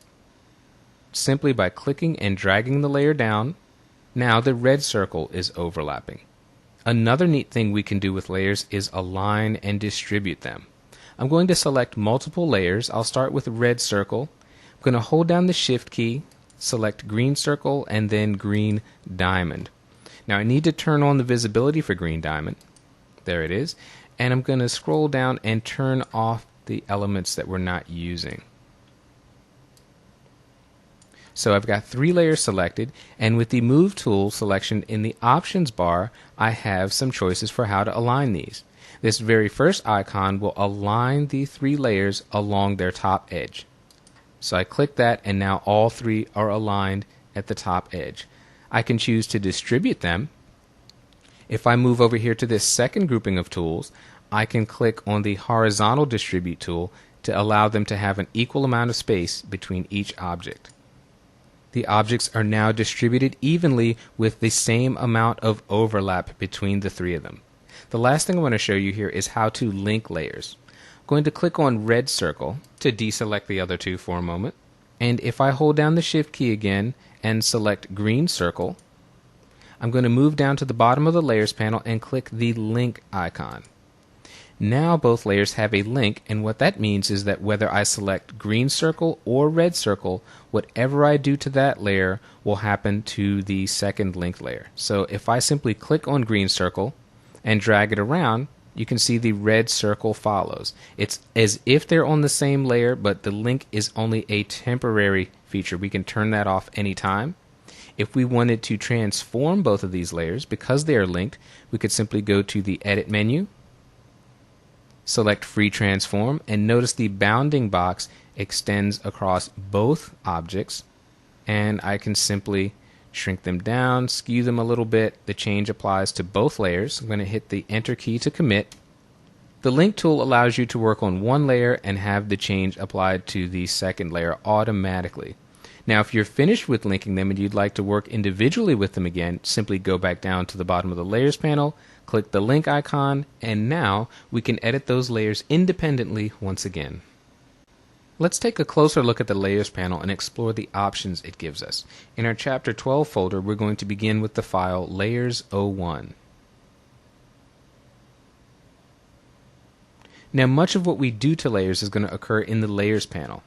A: simply by clicking and dragging the layer down, now the red circle is overlapping. Another neat thing we can do with layers is align and distribute them. I'm going to select multiple layers. I'll start with red circle. I'm going to hold down the Shift key, select green circle, and then green diamond. Now I need to turn on the visibility for green diamond. There it is. And I'm going to scroll down and turn off the elements that we're not using. So I've got 3 layers selected, and with the Move tool selection in the options bar, I have some choices for how to align these. This very first icon will align the 3 layers along their top edge. So I click that, and now all 3 are aligned at the top edge. I can choose to distribute them. If I move over here to this second grouping of tools, I can click on the horizontal distribute tool to allow them to have an equal amount of space between each object. The objects are now distributed evenly with the same amount of overlap between the 3 of them. The last thing I want to show you here is how to link layers. I'm going to click on red circle to deselect the other 2 for a moment. And if I hold down the Shift key again and select green circle, I'm going to move down to the bottom of the layers panel and click the link icon. Now both layers have a link, and what that means is that whether I select green circle or red circle, whatever I do to that layer will happen to the second linked layer. So if I simply click on green circle and drag it around, you can see the red circle follows. It's as if they're on the same layer, but the link is only a temporary feature. We can turn that off anytime. If we wanted to transform both of these layers, because they are linked, we could simply go to the Edit menu, select Free Transform, and notice the bounding box extends across both objects, and I can simply shrink them down, skew them a little bit. The change applies to both layers. I'm going to hit the Enter key to commit. The Link tool allows you to work on one layer and have the change applied to the second layer automatically. Now, if you're finished with linking them and you'd like to work individually with them again, simply go back down to the bottom of the Layers panel, click the link icon, and now we can edit those layers independently once again. Let's take a closer look at the Layers panel and explore the options it gives us. In our Chapter 12 folder, we're going to begin with the file Layers01. Now, much of what we do to layers is going to occur in the Layers panel.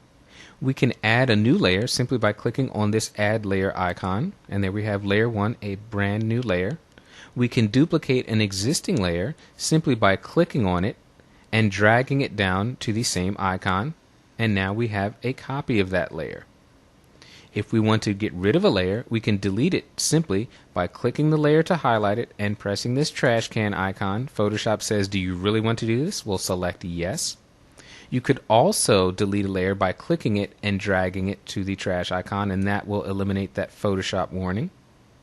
A: We can add a new layer simply by clicking on this Add Layer icon, and there we have Layer 1, a brand new layer. We can duplicate an existing layer simply by clicking on it and dragging it down to the same icon, and now we have a copy of that layer. If we want to get rid of a layer, we can delete it simply by clicking the layer to highlight it and pressing this trash can icon. Photoshop says, do you really want to do this? We'll select yes. You could also delete a layer by clicking it and dragging it to the trash icon, and that will eliminate that Photoshop warning.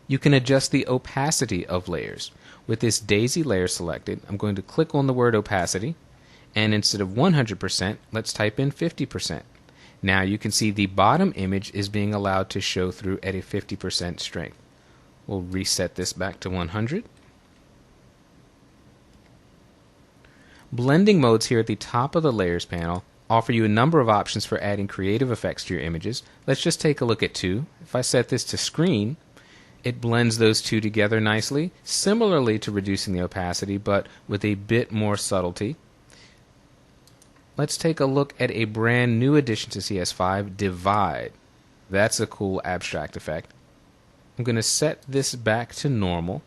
A: You can adjust the opacity of layers. With this daisy layer selected, I'm going to click on the word opacity, and instead of 100%, let's type in 50%. Now you can see the bottom image is being allowed to show through at a 50% strength. We'll reset this back to 100. Blending modes here at the top of the Layers panel offer you a number of options for adding creative effects to your images. Let's just take a look at two. If I set this to screen, it blends those two together nicely, similarly to reducing the opacity, but with a bit more subtlety. Let's take a look at a brand new addition to CS5, Divide. That's a cool abstract effect. I'm going to set this back to normal.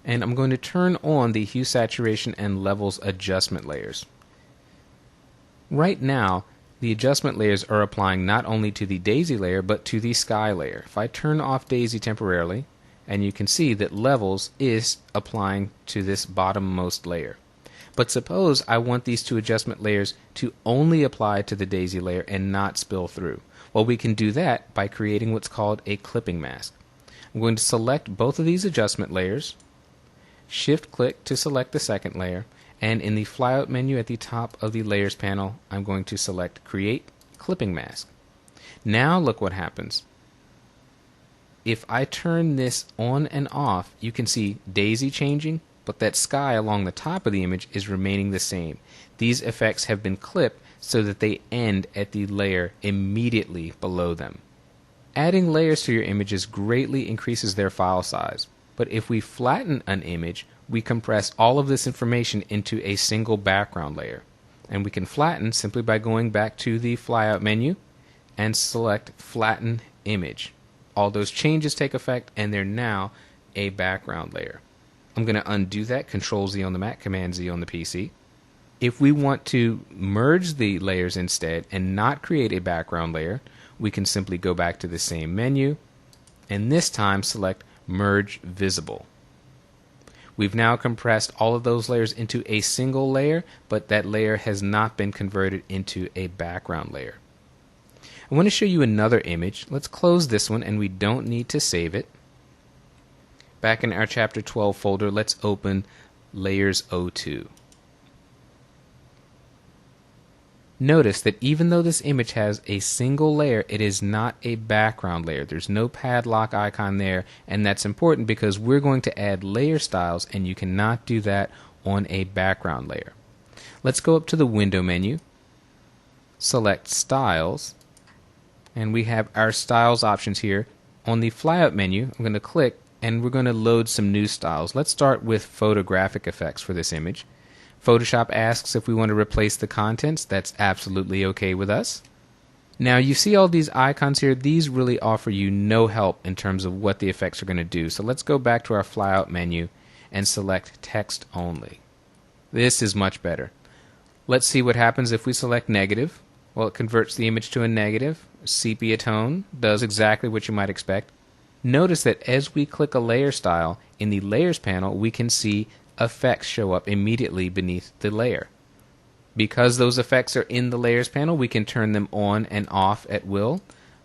A: And I'm going to turn on the hue, saturation, and levels adjustment layers. Right now, the adjustment layers are applying not only to the daisy layer, but to the sky layer. If I turn off daisy temporarily, and you can see that levels is applying to this bottommost layer. But suppose I want these two adjustment layers to only apply to the daisy layer and not spill through. Well, we can do that by creating what's called a clipping mask. I'm going to select both of these adjustment layers, shift click to select the second layer, and in the flyout menu at the top of the Layers panel, I'm going to select Create Clipping Mask. Now look what happens. If I turn this on and off, you can see daisy changing, but that sky along the top of the image is remaining the same. These effects have been clipped so that they end at the layer immediately below them. Adding layers to your images greatly increases their file size, but if we flatten an image, we compress all of this information into a single background layer. And we can flatten simply by going back to the flyout menu and select Flatten Image. All those changes take effect, and they're now a background layer. I'm going to undo that, Control-Z on the Mac, Command-Z on the PC. If we want to merge the layers instead and not create a background layer, we can simply go back to the same menu, and this time select Merge Visible. We've now compressed all of those layers into a single layer, but that layer has not been converted into a background layer. I want to show you another image. Let's close this one, and we don't need to save it. Back in our Chapter 12 folder, let's open Layers 02. Notice that even though this image has a single layer, it is not a background layer. There's no padlock icon there, and that's important because we're going to add layer styles, and you cannot do that on a background layer. Let's go up to the Window menu, select Styles, and we have our styles options here. On the flyout menu, I'm going to click and we're going to load some new styles. Let's start with photographic effects for this image. Photoshop asks if we want to replace the contents. That's absolutely okay with us. Now you see all these icons here. These really offer you no help in terms of what the effects are going to do. So let's go back to our flyout menu and select text only. This is much better. Let's see what happens if we select negative. Well, it converts the image to a negative. Sepia tone does exactly what you might expect. Notice that as we click a layer style in the Layers panel, we can see effects show up immediately beneath the layer. Because those effects are in the Layers panel, we can turn them on and off at will,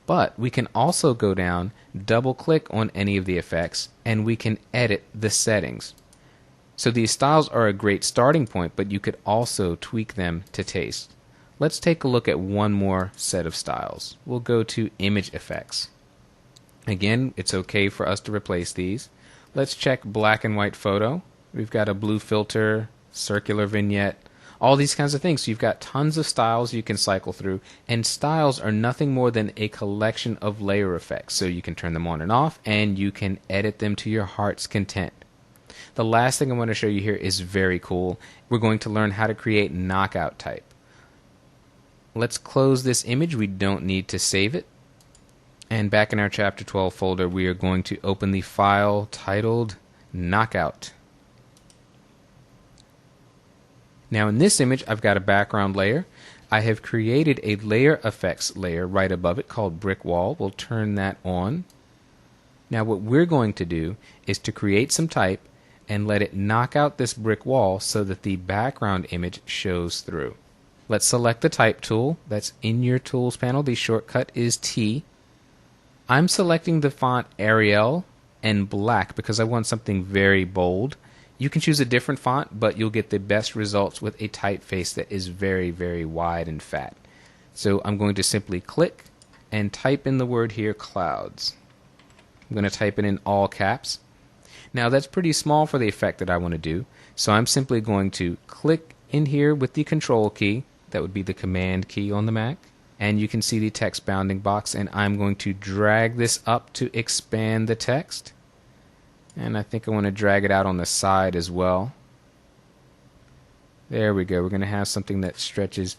A: but we can also go down, double click on any of the effects, and we can edit the settings. So these styles are a great starting point, but you could also tweak them to taste. Let's take a look at one more set of styles. We'll go to Image Effects. Again, it's okay for us to replace these. Let's check Black and White Photo. We've got a blue filter, circular vignette, all these kinds of things. So you've got tons of styles you can cycle through, and styles are nothing more than a collection of layer effects. So you can turn them on and off, and you can edit them to your heart's content. The last thing I want to show you here is very cool. We're going to learn how to create knockout type. Let's close this image. We don't need to save it. And back in our Chapter 12 folder, we are going to open the file titled Knockout. Now in this image, I've got a background layer. I have created a layer effects layer right above it called Brick Wall. We'll turn that on. Now what we're going to do is to create some type and let it knock out this brick wall so that the background image shows through. Let's select the type tool that's in your tools panel. The shortcut is T. I'm selecting the font Arial and black because I want something very bold. You can choose a different font, but you'll get the best results with a typeface that is very, very wide and fat. So I'm going to simply click and type in the word here, clouds. I'm going to type it in all caps. Now that's pretty small for the effect that I want to do, so I'm simply going to click in here with the control key, that would be the command key on the Mac, and you can see the text bounding box, and I'm going to drag this up to expand the text. And I think I want to drag it out on the side as well. There we go. We're going to have something that stretches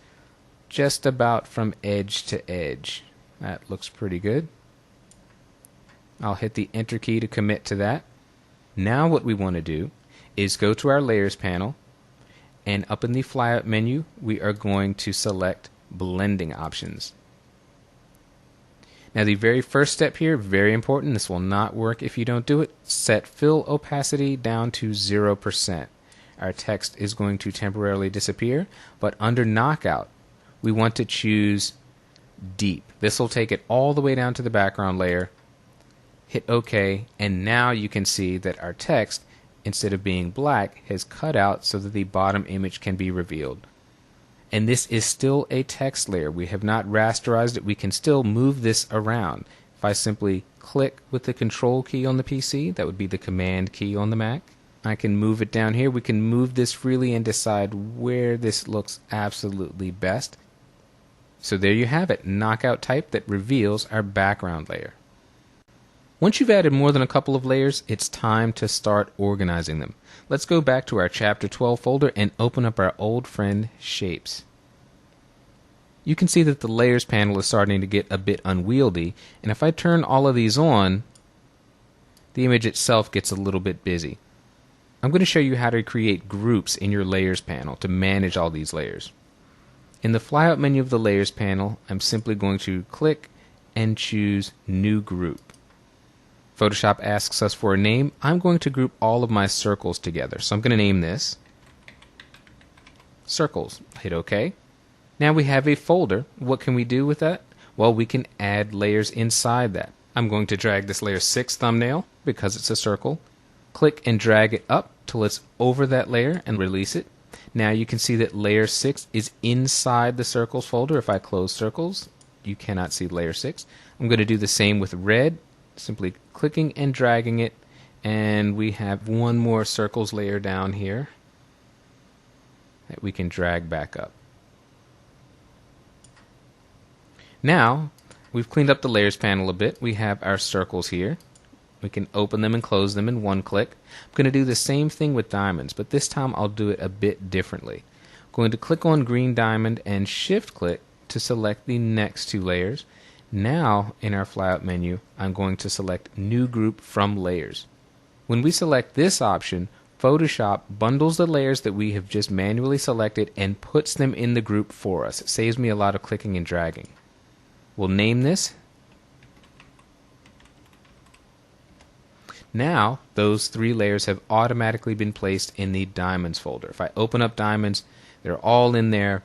A: just about from edge to edge. That looks pretty good. I'll hit the Enter key to commit to that. Now what we want to do is go to our Layers panel, and up in the flyout menu, we are going to select Blending Options. Now the very first step here, very important, this will not work if you don't do it, set fill opacity down to 0%. Our text is going to temporarily disappear, but under knockout, we want to choose deep. This will take it all the way down to the background layer, hit OK, and now you can see that our text, instead of being black, has cut out so that the bottom image can be revealed. And this is still a text layer. We have not rasterized it. We can still move this around. If I simply click with the control key on the PC, that would be the command key on the Mac, I can move it down here. We can move this freely and decide where this looks absolutely best. So there you have it, knockout type that reveals our background layer. Once you've added more than a couple of layers, it's time to start organizing them. Let's go back to our Chapter 12 folder and open up our old friend Shapes. You can see that the Layers panel is starting to get a bit unwieldy, and if I turn all of these on, the image itself gets a little bit busy. I'm going to show you how to create groups in your Layers panel to manage all these layers. In the flyout menu of the Layers panel, I'm simply going to click and choose New Group. Photoshop asks us for a name. I'm going to group all of my circles together. So I'm going to name this Circles. Hit OK. Now we have a folder. What can we do with that? Well, we can add layers inside that. I'm going to drag this layer 6 thumbnail because it's a circle. Click and drag it up till it's over that layer and release it. Now you can see that layer 6 is inside the circles folder. If I close circles, you cannot see layer 6. I'm going to do the same with red. Simply clicking and dragging it, and we have one more circles layer down here that we can drag back up. Now we've cleaned up the layers panel a bit. We have our circles here. We can open them and close them in one click. I'm going to do the same thing with diamonds, but this time I'll do it a bit differently. I'm going to click on green diamond and shift click to select the next two layers. Now, in our flyout menu, I'm going to select New Group from Layers. When we select this option, Photoshop bundles the layers that we have just manually selected and puts them in the group for us. It saves me a lot of clicking and dragging. We'll name this. Now, those 3 layers have automatically been placed in the Diamonds folder. If I open up Diamonds, they're all in there.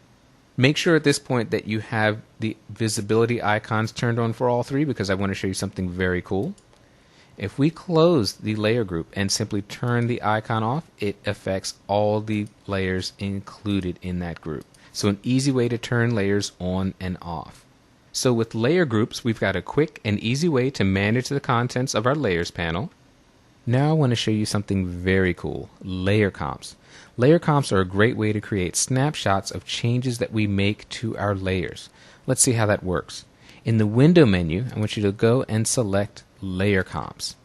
A: Make sure at this point that you have the visibility icons turned on for all 3 because I want to show you something very cool. If we close the layer group and simply turn the icon off, it affects all the layers included in that group. So an easy way to turn layers on and off. So with layer groups, we've got a quick and easy way to manage the contents of our Layers panel. Now I want to show you something very cool, layer comps. Layer comps are a great way to create snapshots of changes that we make to our layers. Let's see how that works. In the window menu, I want you to go and select Layer Comps.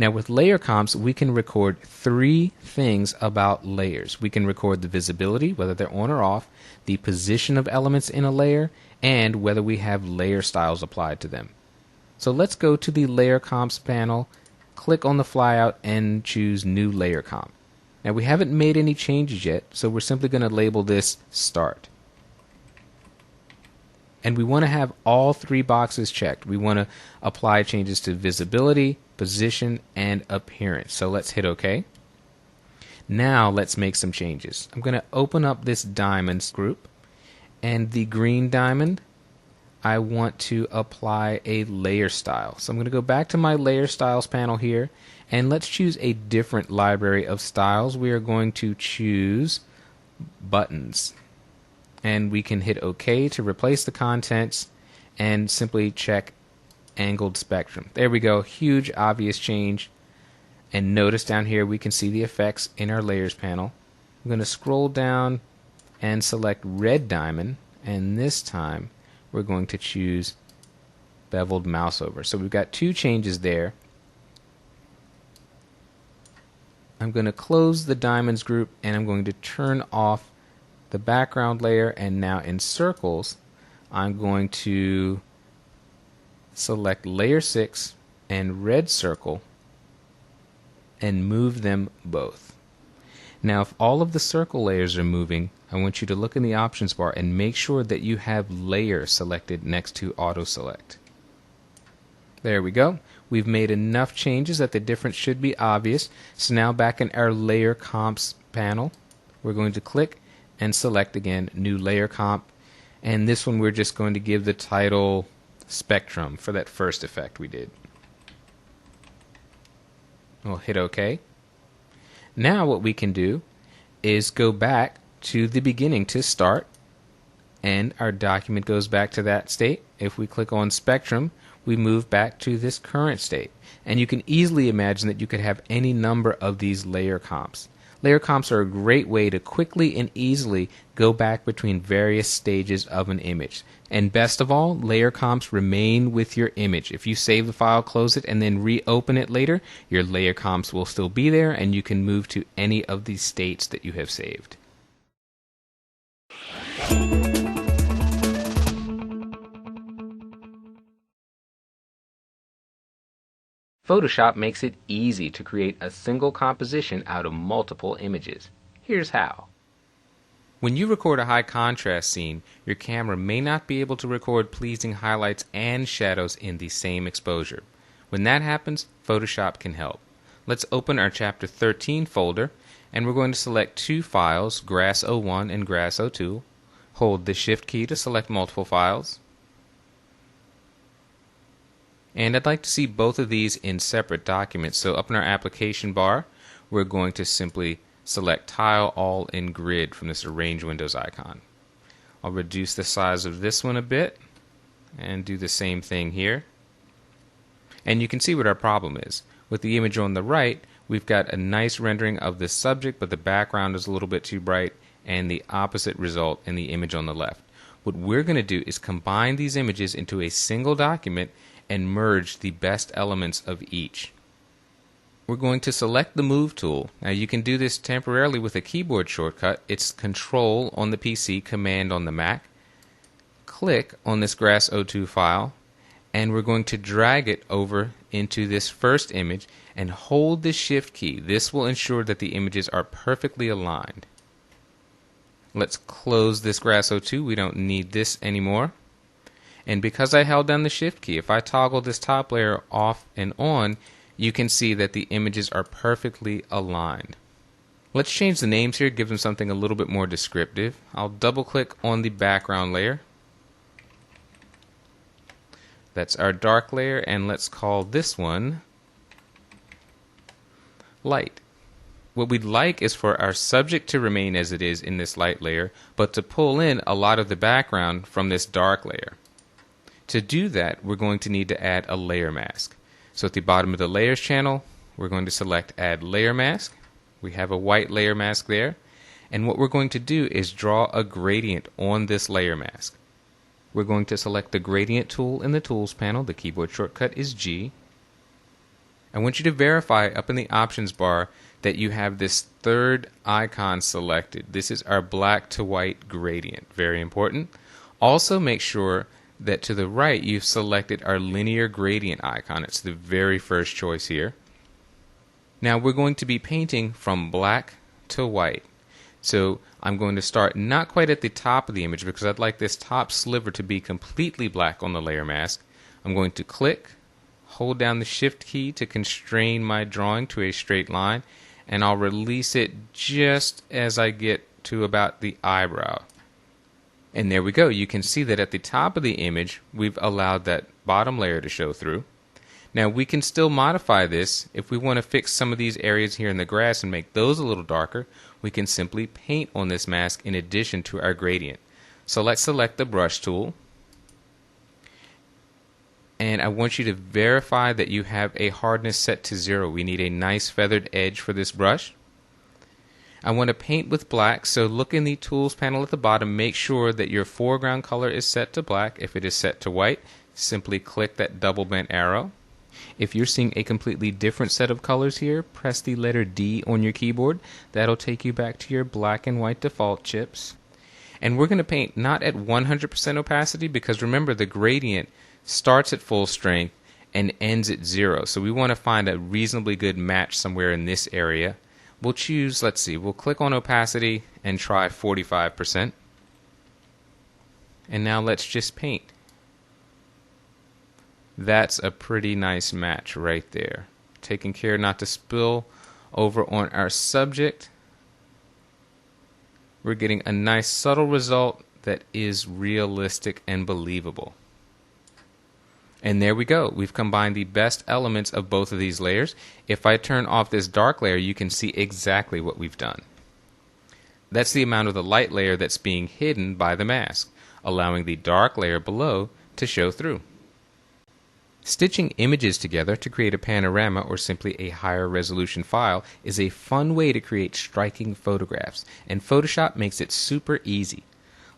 A: Now with layer comps, we can record three things about layers. We can record the visibility, whether they're on or off, the position of elements in a layer, and whether we have layer styles applied to them. So let's go to the Layer Comps panel, click on the flyout, and choose New Layer Comp. Now we haven't made any changes yet, so we're simply going to label this Start. And we want to have all three boxes checked. We want to apply changes to visibility, position, and appearance. So let's hit OK. Now let's make some changes. I'm going to open up this diamonds group, and the green diamond, I want to apply a layer style. So I'm going to go back to my layer styles panel here, and let's choose a different library of styles. We are going to choose buttons, and we can hit OK to replace the contents and simply check angled spectrum. There we go, huge obvious change. And notice down here we can see the effects in our layers panel. I'm going to scroll down and select red diamond, and this time we're going to choose beveled mouse over. So we've got two changes there. I'm going to close the diamonds group, and I'm going to turn off the background layer, and now in circles I'm going to select layer 6 and red circle and move them both. Now if all of the circle layers are moving, I want you to look in the options bar and make sure that you have layer selected next to auto select. There we go. We've made enough changes that the difference should be obvious. So now back in our layer comps panel, we're going to click and select again new layer comp, and this one we're just going to give the title spectrum for that first effect we did. We'll hit OK. Now what we can do is go back to the beginning to start, and our document goes back to that state. If we click on spectrum, we move back to this current state, and you can easily imagine that you could have any number of these layer comps. Layer comps are a great way to quickly and easily go back between various stages of an image. And best of all, layer comps remain with your image. If you save the file, close it, and then reopen it later, your layer comps will still be there, and you can move to any of these states that you have saved. Photoshop makes it easy to create a single composition out of multiple images. Here's how. When you record a high contrast scene, your camera may not be able to record pleasing highlights and shadows in the same exposure. When that happens, Photoshop can help. Let's open our Chapter 13 folder, and we're going to select two files, Grass01 and Grass02. Hold the Shift key to select multiple files. And I'd like to see both of these in separate documents. So up in our application bar, we're going to simply select Tile All in Grid from this Arrange Windows icon. I'll reduce the size of this one a bit and do the same thing here. And you can see what our problem is. With the image on the right, we've got a nice rendering of the subject, but the background is a little bit too bright, and the opposite result in the image on the left. What we're going to do is combine these images into a single document and merge the best elements of each. We're going to select the Move tool. Now you can do this temporarily with a keyboard shortcut. It's Control on the PC, Command on the Mac. Click on this Grass02 file, and we're going to drag it over into this first image and hold the Shift key. This will ensure that the images are perfectly aligned. Let's close this Grass02. We don't need this anymore. And because I held down the Shift key, if I toggle this top layer off and on, you can see that the images are perfectly aligned. Let's change the names here, give them something a little bit more descriptive. I'll double click on the background layer. That's our dark layer, and let's call this one Light. What we'd like is for our subject to remain as it is in this light layer, but to pull in a lot of the background from this dark layer. To do that, we're going to need to add a layer mask. So at the bottom of the Layers channel, we're going to select Add Layer Mask. We have a white layer mask there. And what we're going to do is draw a gradient on this layer mask. We're going to select the Gradient tool in the Tools panel. The keyboard shortcut is G. I want you to verify up in the options bar that you have this third icon selected. This is our black to white gradient. Very important. Also make sure that to the right you've selected our linear gradient icon. It's the very first choice here. Now we're going to be painting from black to white. So I'm going to start not quite at the top of the image because I'd like this top sliver to be completely black on the layer mask. I'm going to click, hold down the shift key to constrain my drawing to a straight line, and I'll release it just as I get to about the eyebrow. And there we go. You can see that at the top of the image we've allowed that bottom layer to show through. Now we can still modify this. If we want to fix some of these areas here in the grass and make those a little darker, we can simply paint on this mask in addition to our gradient. So let's select the brush tool. And I want you to verify that you have a hardness set to 0. We need a nice feathered edge for this brush. I want to paint with black, so look in the tools panel at the bottom. Make sure that your foreground color is set to black. If it is set to white, simply click that double bent arrow. If you're seeing a completely different set of colors here, press the letter D on your keyboard. That'll take you back to your black and white default chips. And we're going to paint not at 100% opacity because remember the gradient starts at full strength and ends at 0. So we want to find a reasonably good match somewhere in this area. We'll choose, let's see, we'll click on opacity and try 45%. And now let's just paint. That's a pretty nice match right there. Taking care not to spill over on our subject. We're getting a nice subtle result that is realistic and believable. And there we go. We've combined the best elements of both of these layers. If I turn off this dark layer, you can see exactly what we've done. That's the amount of the light layer that's being hidden by the mask, allowing the dark layer below to show through. Stitching images together to create a panorama or simply a higher resolution file is a fun way to create striking photographs, and Photoshop makes it super easy.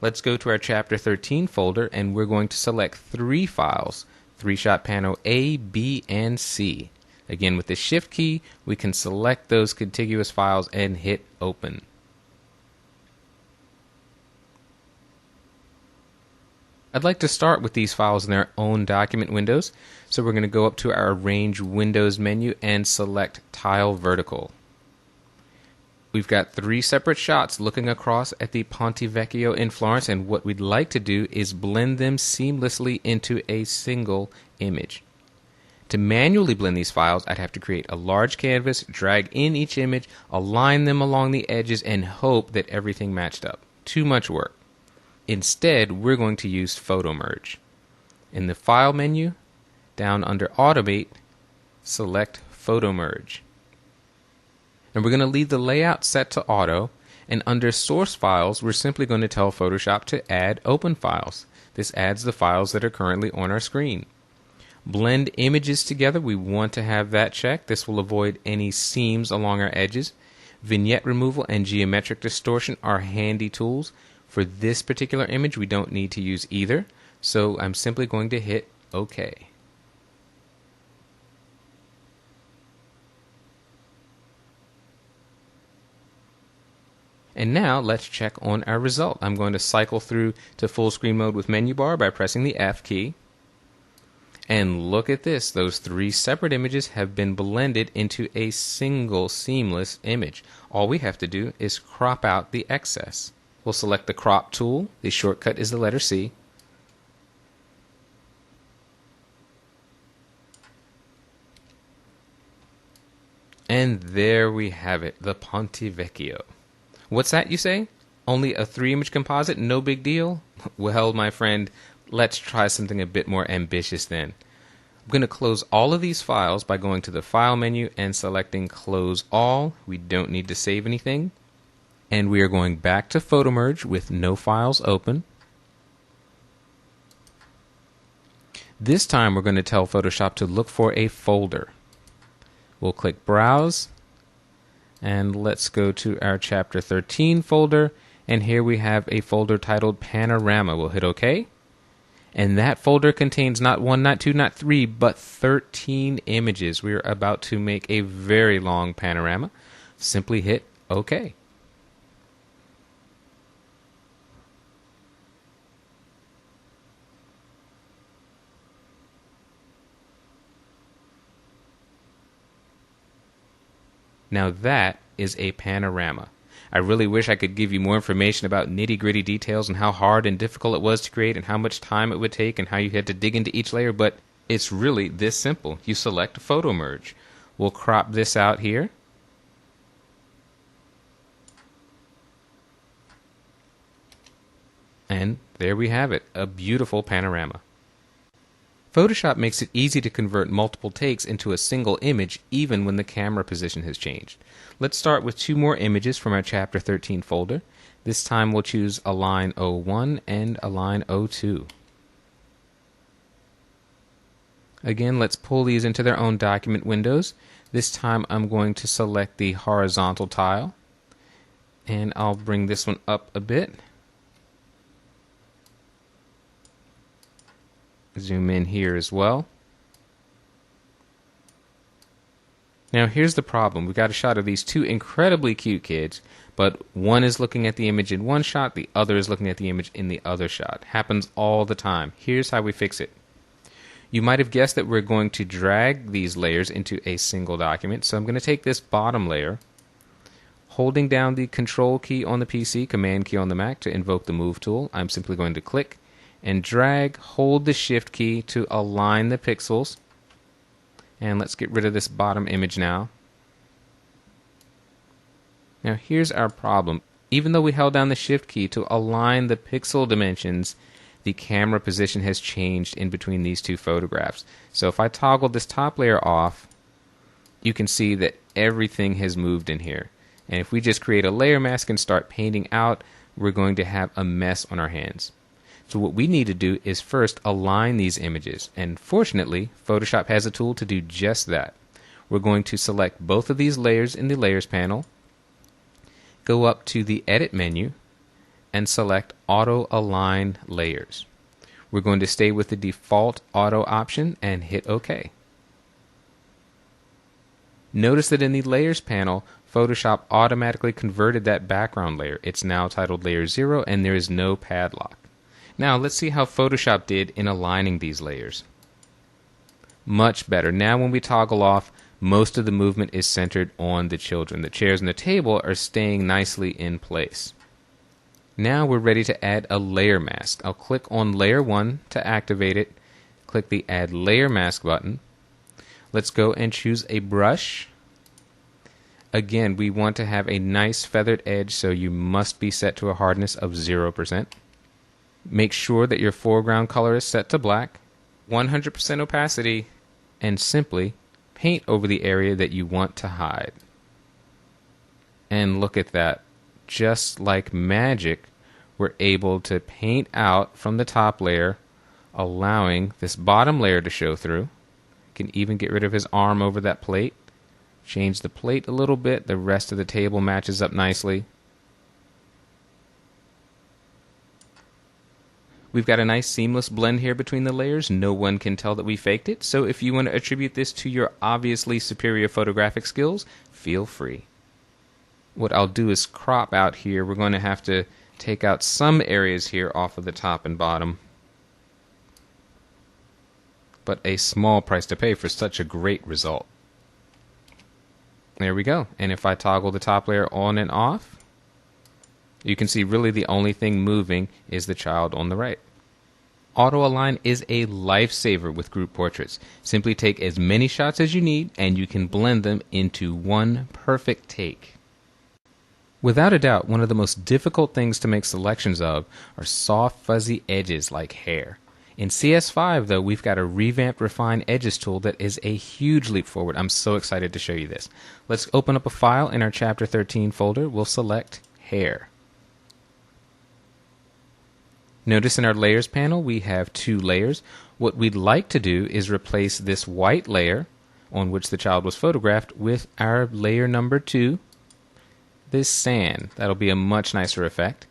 A: Let's go to our Chapter 13 folder and we're going to select 3 files, 3-shot pano A, B, and C. Again, with the Shift key, we can select those contiguous files and hit Open. I'd like to start with these files in their own document windows, so we're going to go up to our Arrange Windows menu and select Tile Vertical. We've got 3 separate shots looking across at the Ponte Vecchio in Florence, and what we'd like to do is blend them seamlessly into a single image. To manually blend these files, I'd have to create a large canvas, drag in each image, align them along the edges, and hope that everything matched up. Too much work. Instead, we're going to use Photo Merge. In the File menu, down under Automate, select Photo Merge. And we're going to leave the layout set to Auto, and under Source Files, we're simply going to tell Photoshop to add Open Files. This adds the files that are currently on our screen. Blend images together, we want to have that checked. This will avoid any seams along our edges. Vignette removal and geometric distortion are handy tools. For this particular image, we don't need to use either, so I'm simply going to hit OK. And now let's check on our result. I'm going to cycle through to full screen mode with menu bar by pressing the F key. And look at this, those 3 separate images have been blended into a single seamless image. All we have to do is crop out the excess. We'll select the Crop tool. The shortcut is the letter C. And there we have it, the Ponte Vecchio. What's that, you say? Only a 3-image composite? No big deal? Well, my friend, let's try something a bit more ambitious then. I'm going to close all of these files by going to the File menu and selecting Close All. We don't need to save anything. And we are going back to Photo Merge with no files open. This time we're going to tell Photoshop to look for a folder. We'll click Browse, and let's go to our Chapter 13 folder, and here we have a folder titled Panorama. We'll hit OK, And that folder contains not 1, not 2, not 3, but 13 images. We are about to make a very long panorama. Simply hit OK. Now that is a panorama. I really wish I could give you more information about nitty-gritty details and how hard and difficult it was to create and how much time it would take and how you had to dig into each layer, but it's really this simple. You select Photo Merge. We'll crop this out here. And there we have it, a beautiful panorama. Photoshop makes it easy to convert multiple takes into a single image even when the camera position has changed. Let's start with 2 more images from our Chapter 13 folder. This time we'll choose Align 01 and Align 02. Again, let's pull these into their own document windows. This time I'm going to select the horizontal tile, and I'll bring this one up a bit. Zoom in here as well. Now here's the problem. We've got a shot of these 2 incredibly cute kids, but one is looking at the image in one shot, the other is looking at the image in the other shot. Happens all the time. Here's how we fix it. You might have guessed that we're going to drag these layers into a single document, so I'm going to take this bottom layer, holding down the Control key on the PC, Command key on the Mac to invoke the Move tool. I'm simply going to click and drag, hold the Shift key to align the pixels. And let's get rid of this bottom image now. Now here's our problem. Even though we held down the Shift key to align the pixel dimensions, the camera position has changed in between these 2 photographs. So if I toggle this top layer off, you can see that everything has moved in here. And if we just create a layer mask and start painting out, we're going to have a mess on our hands. So what we need to do is first align these images, and fortunately Photoshop has a tool to do just that. We're going to select both of these layers in the Layers panel, go up to the Edit menu, and select Auto Align Layers. We're going to stay with the default Auto option and hit OK. Notice that in the Layers panel, Photoshop automatically converted that background layer. It's now titled Layer 0 and there is no padlock. Now let's see how Photoshop did in aligning these layers. Much better. Now when we toggle off, most of the movement is centered on the children. The chairs and the table are staying nicely in place. Now we're ready to add a layer mask. I'll click on Layer 1 to activate it. Click the Add Layer Mask button. Let's go and choose a brush. Again, we want to have a nice feathered edge, so you must be set to a hardness of 0%. Make sure that your foreground color is set to black, 100% opacity, and simply paint over the area that you want to hide. And look at that. Just like magic, we're able to paint out from the top layer, allowing this bottom layer to show through. Can even get rid of his arm over that plate. Change the plate a little bit. The rest of the table matches up nicely. We've got a nice seamless blend here between the layers. No one can tell that we faked it. So if you want to attribute this to your obviously superior photographic skills, feel free. What I'll do is crop out here. We're going to have to take out some areas here off of the top and bottom. But a small price to pay for such a great result. There we go. And if I toggle the top layer on and off, you can see really the only thing moving is the child on the right. Auto Align is a lifesaver with group portraits. Simply take as many shots as you need and you can blend them into one perfect take. Without a doubt, one of the most difficult things to make selections of are soft, fuzzy edges like hair. In CS5, though, we've got a revamped Refine Edges tool that is a huge leap forward. I'm so excited to show you this. Let's open up a file in our Chapter 13 folder. We'll select Hair. Notice in our Layers panel we have 2 layers. What we'd like to do is replace this white layer on which the child was photographed with our layer number 2, this sand. That'll be a much nicer effect.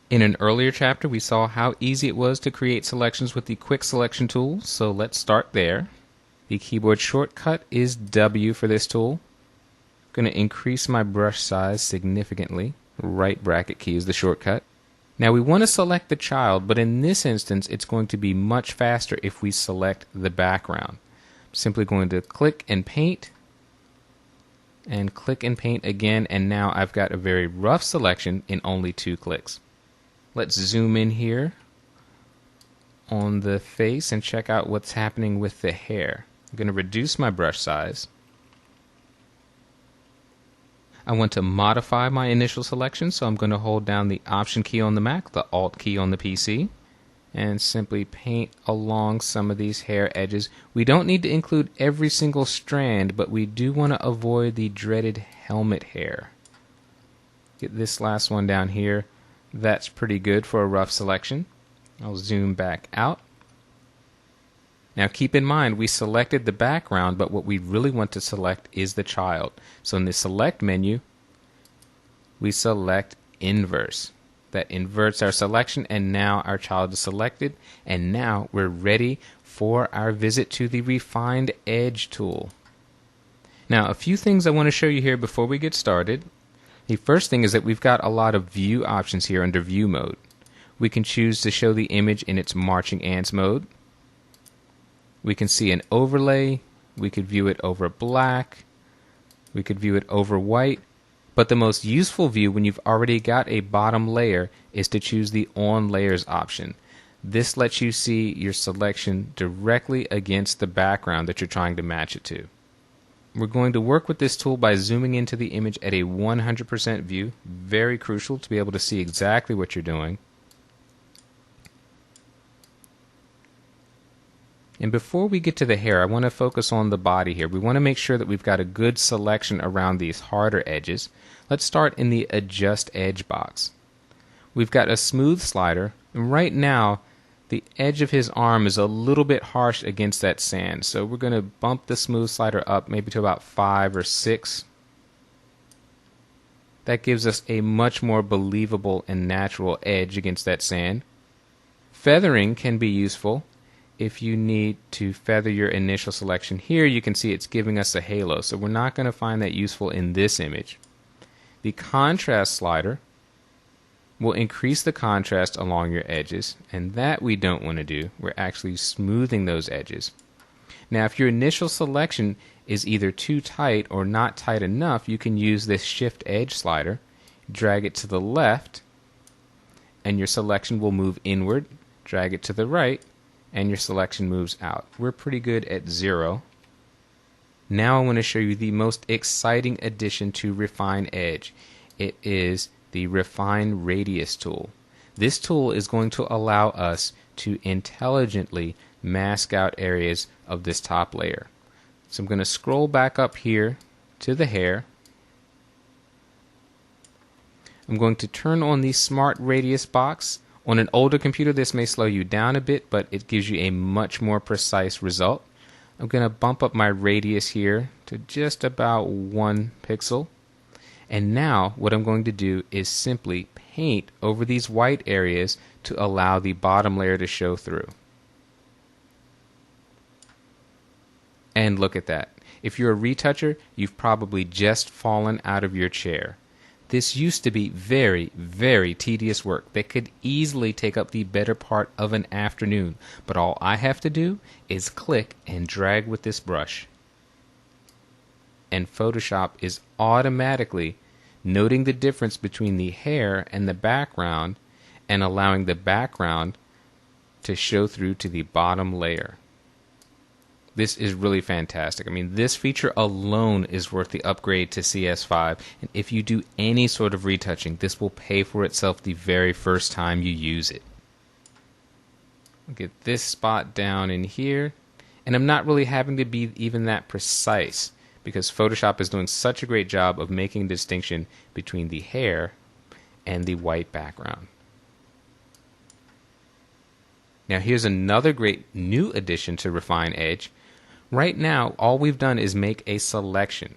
A: In an earlier chapter, we saw how easy it was to create selections with the Quick Selection tool, so let's start there. The keyboard shortcut is W for this tool. I'm going to increase my brush size significantly. Right bracket key is the shortcut. Now we want to select the child, but in this instance, it's going to be much faster if we select the background. I'm simply going to click and paint, and click and paint again, and now I've got a very rough selection in only 2 clicks. Let's zoom in here on the face and check out what's happening with the hair. I'm going to reduce my brush size. I want to modify my initial selection, so I'm going to hold down the Option key on the Mac, the Alt key on the PC, and simply paint along some of these hair edges. We don't need to include every single strand, but we do want to avoid the dreaded helmet hair. Get this last one down here. That's pretty good for a rough selection. I'll zoom back out. Now keep in mind, we selected the background, but what we really want to select is the child. So in the Select menu, we select Inverse. That inverts our selection, and now our child is selected, and now we're ready for our visit to the Refined Edge tool. Now a few things I want to show you here before we get started. The first thing is that we've got a lot of view options here under View mode. We can choose to show the image in its marching ants mode. We can see an overlay. We could view it over black. We could view it over white. But the most useful view when you've already got a bottom layer is to choose the On Layers option. This lets you see your selection directly against the background that you're trying to match it to. We're going to work with this tool by zooming into the image at a 100% view. Very crucial to be able to see exactly what you're doing. And before we get to the hair, I want to focus on the body here. We want to make sure that we've got a good selection around these harder edges. Let's start in the Adjust Edge box. We've got a smooth slider, and right now the edge of his arm is a little bit harsh against that sand. So we're going to bump the smooth slider up maybe to about 5 or 6. That gives us a much more believable and natural edge against that sand. Feathering can be useful if you need to feather your initial selection. Here you can see it's giving us a halo, so we're not going to find that useful in this image. The contrast slider will increase the contrast along your edges, and that we don't want to do. We're actually smoothing those edges. Now if your initial selection is either too tight or not tight enough, you can use this Shift Edge slider, drag it to the left, and your selection will move inward. Drag it to the right, and your selection moves out. We're pretty good at 0. Now I want to show you the most exciting addition to Refine Edge. It is the Refine Radius tool. This tool is going to allow us to intelligently mask out areas of this top layer. So I'm going to scroll back up here to the hair. I'm going to turn on the Smart Radius box. On an older computer, this may slow you down a bit, but it gives you a much more precise result. I'm going to bump up my radius here to just about 1 pixel. And now what I'm going to do is simply paint over these white areas to allow the bottom layer to show through. And look at that. If you're a retoucher, you've probably just fallen out of your chair. This used to be very, very tedious work that could easily take up the better part of an afternoon, but all I have to do is click and drag with this brush. And Photoshop is automatically noting the difference between the hair and the background and allowing the background to show through to the bottom layer. This is really fantastic. I mean, this feature alone is worth the upgrade to CS5, and if you do any sort of retouching, this will pay for itself the very first time you use it. I'll get this spot down in here, and I'm not really having to be even that precise because Photoshop is doing such a great job of making a distinction between the hair and the white background. Now here's another great new addition to Refine Edge. Right now, all we've done is make a selection.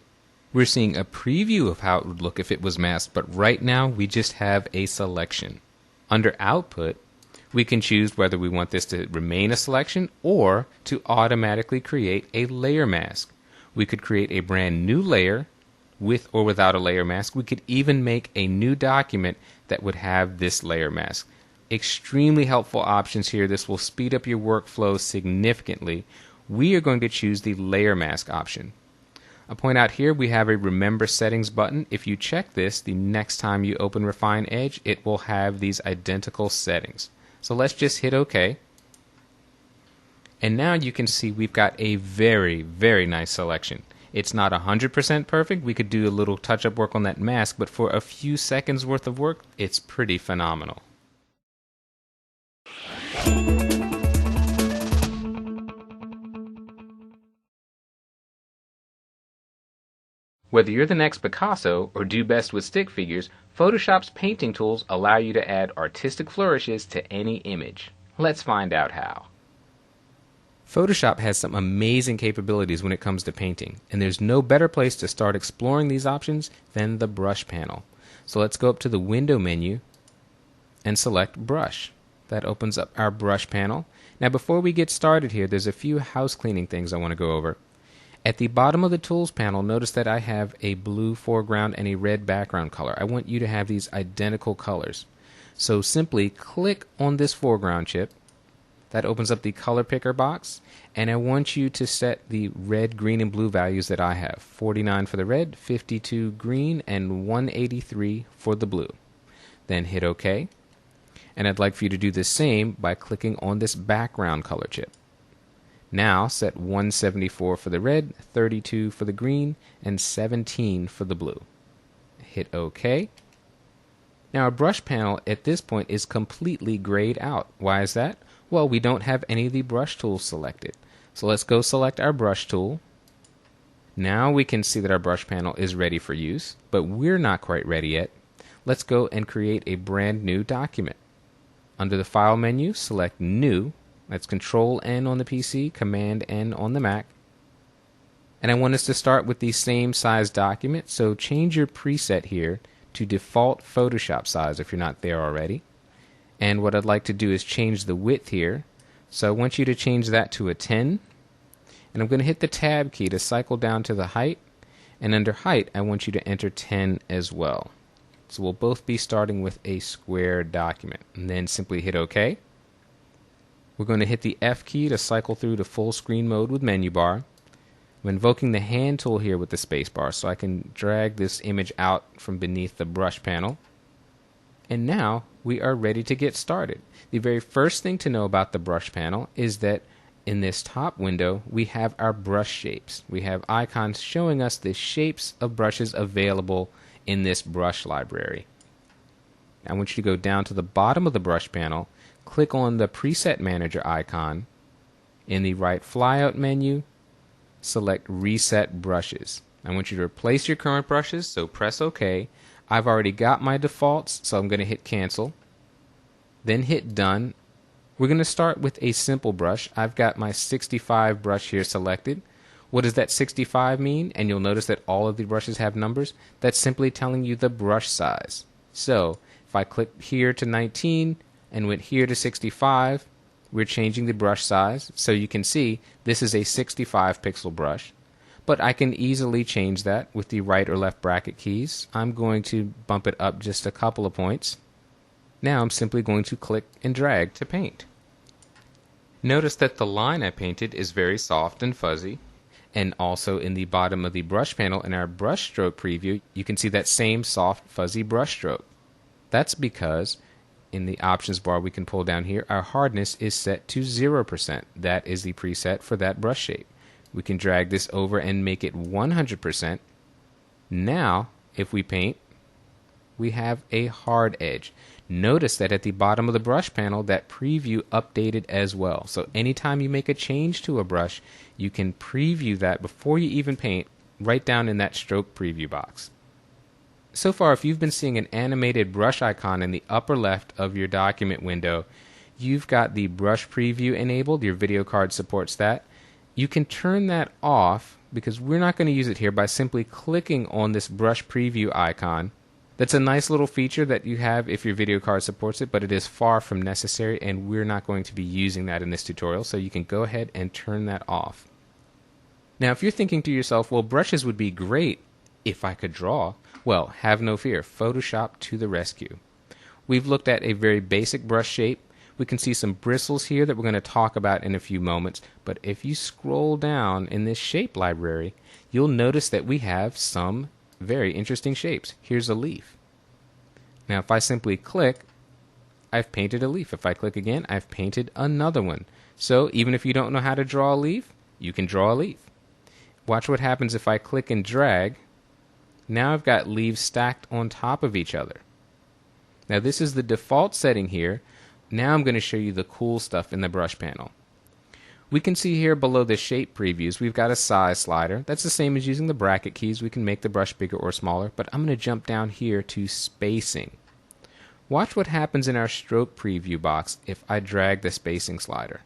A: We're seeing a preview of how it would look if it was masked, but right now we just have a selection. Under Output, we can choose whether we want this to remain a selection or to automatically create a layer mask. We could create a brand new layer with or without a layer mask. We could even make a new document that would have this layer mask. Extremely helpful options here. This will speed up your workflow significantly. We are going to choose the layer mask option. I'll point out here we have a Remember Settings button. If you check this, the next time you open Refine Edge, it will have these identical settings. So let's just hit OK. And now you can see we've got a very, very nice selection. It's not 100% perfect. We could do a little touch-up work on that mask, but for a few seconds worth of work, it's pretty phenomenal. Whether you're the next Picasso or do best with stick figures, Photoshop's painting tools allow you to add artistic flourishes to any image. Let's find out how. Photoshop has some amazing capabilities when it comes to painting, and there's no better place to start exploring these options than the Brush panel. So let's go up to the Window menu and select Brush. That opens up our Brush panel. Now before we get started here, there's a few house cleaning things I want to go over. At the bottom of the Tools panel, notice that I have a blue foreground and a red background color. I want you to have these identical colors. So simply click on this foreground chip. That opens up the color picker box, and I want you to set the red, green, and blue values that I have. 49 for the red, 52 green, and 183 for the blue. Then hit OK. And I'd like for you to do the same by clicking on this background color chip. Now set 174 for the red, 32 for the green, and 17 for the blue. Hit OK. Now our brush panel at this point is completely grayed out. Why is that? Well, we don't have any of the brush tools selected. So let's go select our brush tool. Now we can see that our brush panel is ready for use, but we're not quite ready yet. Let's go and create a brand new document. Under the File menu, select New. That's Control-N on the PC, Command-N on the Mac. And I want us to start with the same size document, so change your preset here to default Photoshop size if you're not there already. And what I'd like to do is change the width here. So I want you to change that to a 10. And I'm going to hit the Tab key to cycle down to the height. And under height, I want you to enter 10 as well. So we'll both be starting with a square document. And then simply hit OK. We're going to hit the F key to cycle through to full screen mode with menu bar. I'm invoking the hand tool here with the space bar so I can drag this image out from beneath the brush panel. And now we are ready to get started. The very first thing to know about the brush panel is that in this top window we have our brush shapes. We have icons showing us the shapes of brushes available in this brush library. I want you to go down to the bottom of the brush panel, click on the Preset Manager icon. In the right flyout menu, select Reset Brushes. I want you to replace your current brushes, so press OK. I've already got my defaults, so I'm going to hit Cancel. Then hit Done. We're going to start with a simple brush. I've got my 65 brush here selected. What does that 65 mean? And you'll notice that all of the brushes have numbers. That's simply telling you the brush size. So if I click here to 19 and went here to 65, we're changing the brush size. So you can see this is a 65 pixel brush. But I can easily change that with the right or left bracket keys. I'm going to bump it up just a couple of points. Now I'm simply going to click and drag to paint. Notice that the line I painted is very soft and fuzzy. And also in the bottom of the brush panel in our brush stroke preview, you can see that same soft fuzzy brush stroke. That's because in the options bar we can pull down here, our hardness is set to 0%. That is the preset for that brush shape. We can drag this over and make it 100%. Now, if we paint, we have a hard edge. Notice that at the bottom of the brush panel, that preview updated as well. So anytime you make a change to a brush, you can preview that before you even paint, right down in that stroke preview box. So far, if you've been seeing an animated brush icon in the upper left of your document window, you've got the brush preview enabled. Your video card supports that. You can turn that off because we're not going to use it here by simply clicking on this brush preview icon That's a nice little feature that you have if your video card supports it, but it is far from necessary, and we're not going to be using that in this tutorial, so you can go ahead and turn that off. Now, if you're thinking to yourself, well, brushes would be great if I could draw. Well, have no fear. Photoshop to the rescue. We've looked at a very basic brush shape. We can see some bristles here that we're going to talk about in a few moments, but if you scroll down in this shape library, you'll notice that we have some very interesting shapes. Here's a leaf. Now, if I simply click, I've painted a leaf. If I click again, I've painted another one. So even if you don't know how to draw a leaf, you can draw a leaf. Watch what happens if I click and drag. Now I've got leaves stacked on top of each other. Now this is the default setting here. Now I'm going to show you the cool stuff in the brush panel. We can see here below the shape previews, we've got a size slider. That's the same as using the bracket keys. We can make the brush bigger or smaller, but I'm going to jump down here to spacing. Watch what happens in our stroke preview box if I drag the spacing slider.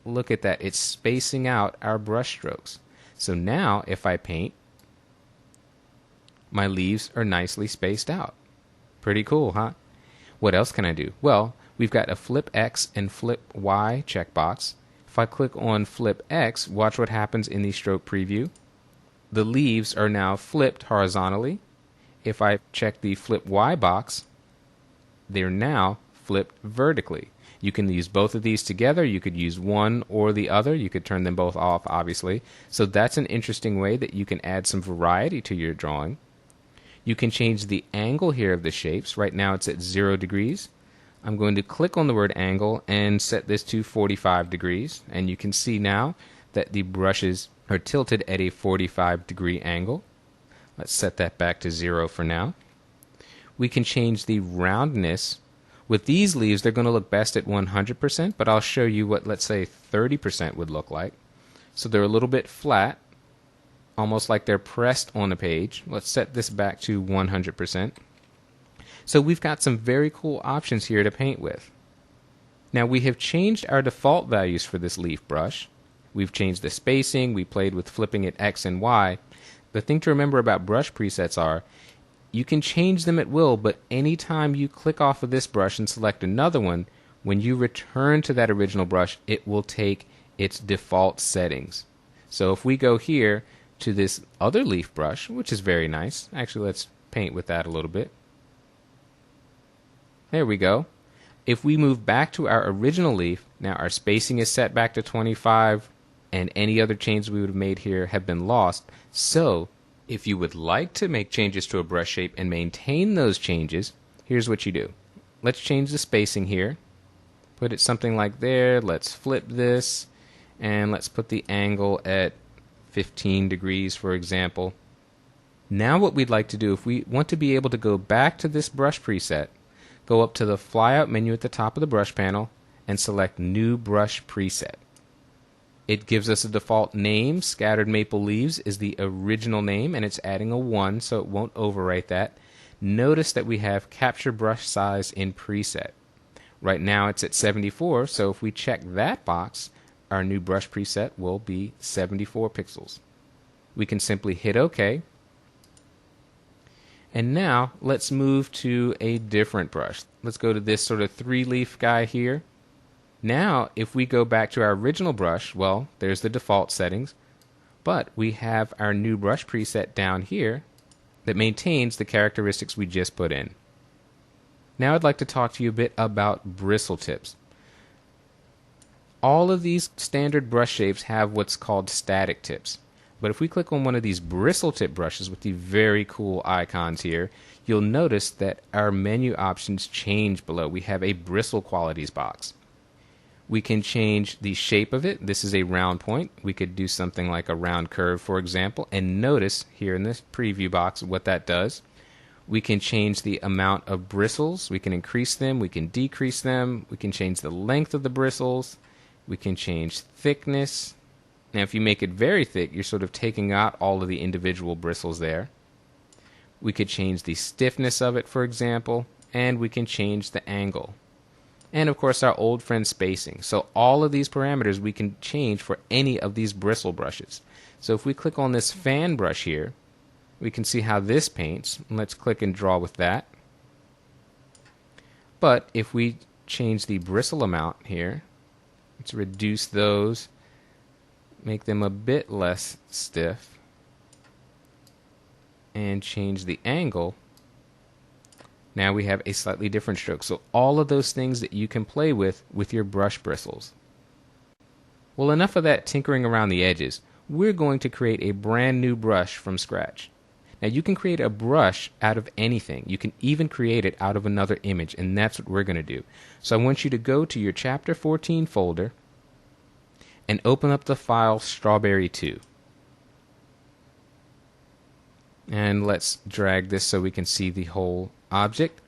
A: Look at that. It's spacing out our brush strokes. So now if I paint, my leaves are nicely spaced out. Pretty cool, huh? What else can I do? Well, we've got a flip X and flip Y checkbox. If I click on flip X, watch what happens in the stroke preview. The leaves are now flipped horizontally. If I check the flip Y box, they're now flipped vertically. You can use both of these together. You could use one or the other. You could turn them both off, obviously. So that's an interesting way that you can add some variety to your drawing. You can change the angle here of the shapes. Right now it's at 0 degrees. I'm going to click on the word angle and set this to 45 degrees. And you can see now that the brushes are tilted at a 45-degree angle. Let's set that back to 0 for now. We can change the roundness. With these leaves, they're going to look best at 100%, but I'll show you what, let's say, 30% would look like. So they're a little bit flat, almost like they're pressed on a page. Let's set this back to 100%. So we've got some very cool options here to paint with. Now we have changed our default values for this leaf brush. We've changed the spacing, we played with flipping it X and Y. The thing to remember about brush presets are, you can change them at will, but anytime you click off of this brush and select another one, when you return to that original brush, it will take its default settings. So if we go here to this other leaf brush, which is very nice. Actually, let's paint with that a little bit. There we go. If we move back to our original leaf, now our spacing is set back to 25, and any other changes we would have made here have been lost. So if you would like to make changes to a brush shape and maintain those changes, here's what you do. Let's change the spacing here. Put it something like there. Let's flip this, and let's put the angle at 15 degrees, for example. Now what we'd like to do, if we want to be able to go back to this brush preset, go up to the flyout menu at the top of the brush panel and select New Brush Preset. It gives us a default name. Scattered Maple Leaves is the original name, and it's adding a 1, so it won't overwrite that. Notice that we have Capture Brush Size in Preset. Right now it's at 74, so if we check that box, our new brush preset will be 74 pixels. We can simply hit OK. And now let's move to a different brush. Let's go to this sort of 3-leaf guy here. Now if we go back to our original brush, well, there's the default settings, but we have our new brush preset down here that maintains the characteristics we just put in. Now I'd like to talk to you a bit about bristle tips. All of these standard brush shapes have what's called static tips. But if we click on one of these bristle tip brushes with the very cool icons here, you'll notice that our menu options change below. We have a bristle qualities box. We can change the shape of it. This is a round point. We could do something like a round curve, for example, and notice here in this preview box what that does. We can change the amount of bristles. We can increase them. We can decrease them. We can change the length of the bristles. We can change thickness. Now if you make it very thick, you're sort of taking out all of the individual bristles there. We could change the stiffness of it, for example, and we can change the angle. And of course our old friend spacing. So all of these parameters we can change for any of these bristle brushes. So if we click on this fan brush here, We can see how this paints. Let's click and draw with that. But if we change the bristle amount here, let's reduce those, make them a bit less stiff, and change the angle. Now we have a slightly different stroke. So all of those things that you can play with your brush bristles. Well, enough of that tinkering around the edges. We're going to create a brand new brush from scratch. Now you can create a brush out of anything. You can even create it out of another image, and that's what we're going to do. So I want you to go to your Chapter 14 folder and open up the file Strawberry 2. And let's drag this so we can see the whole object.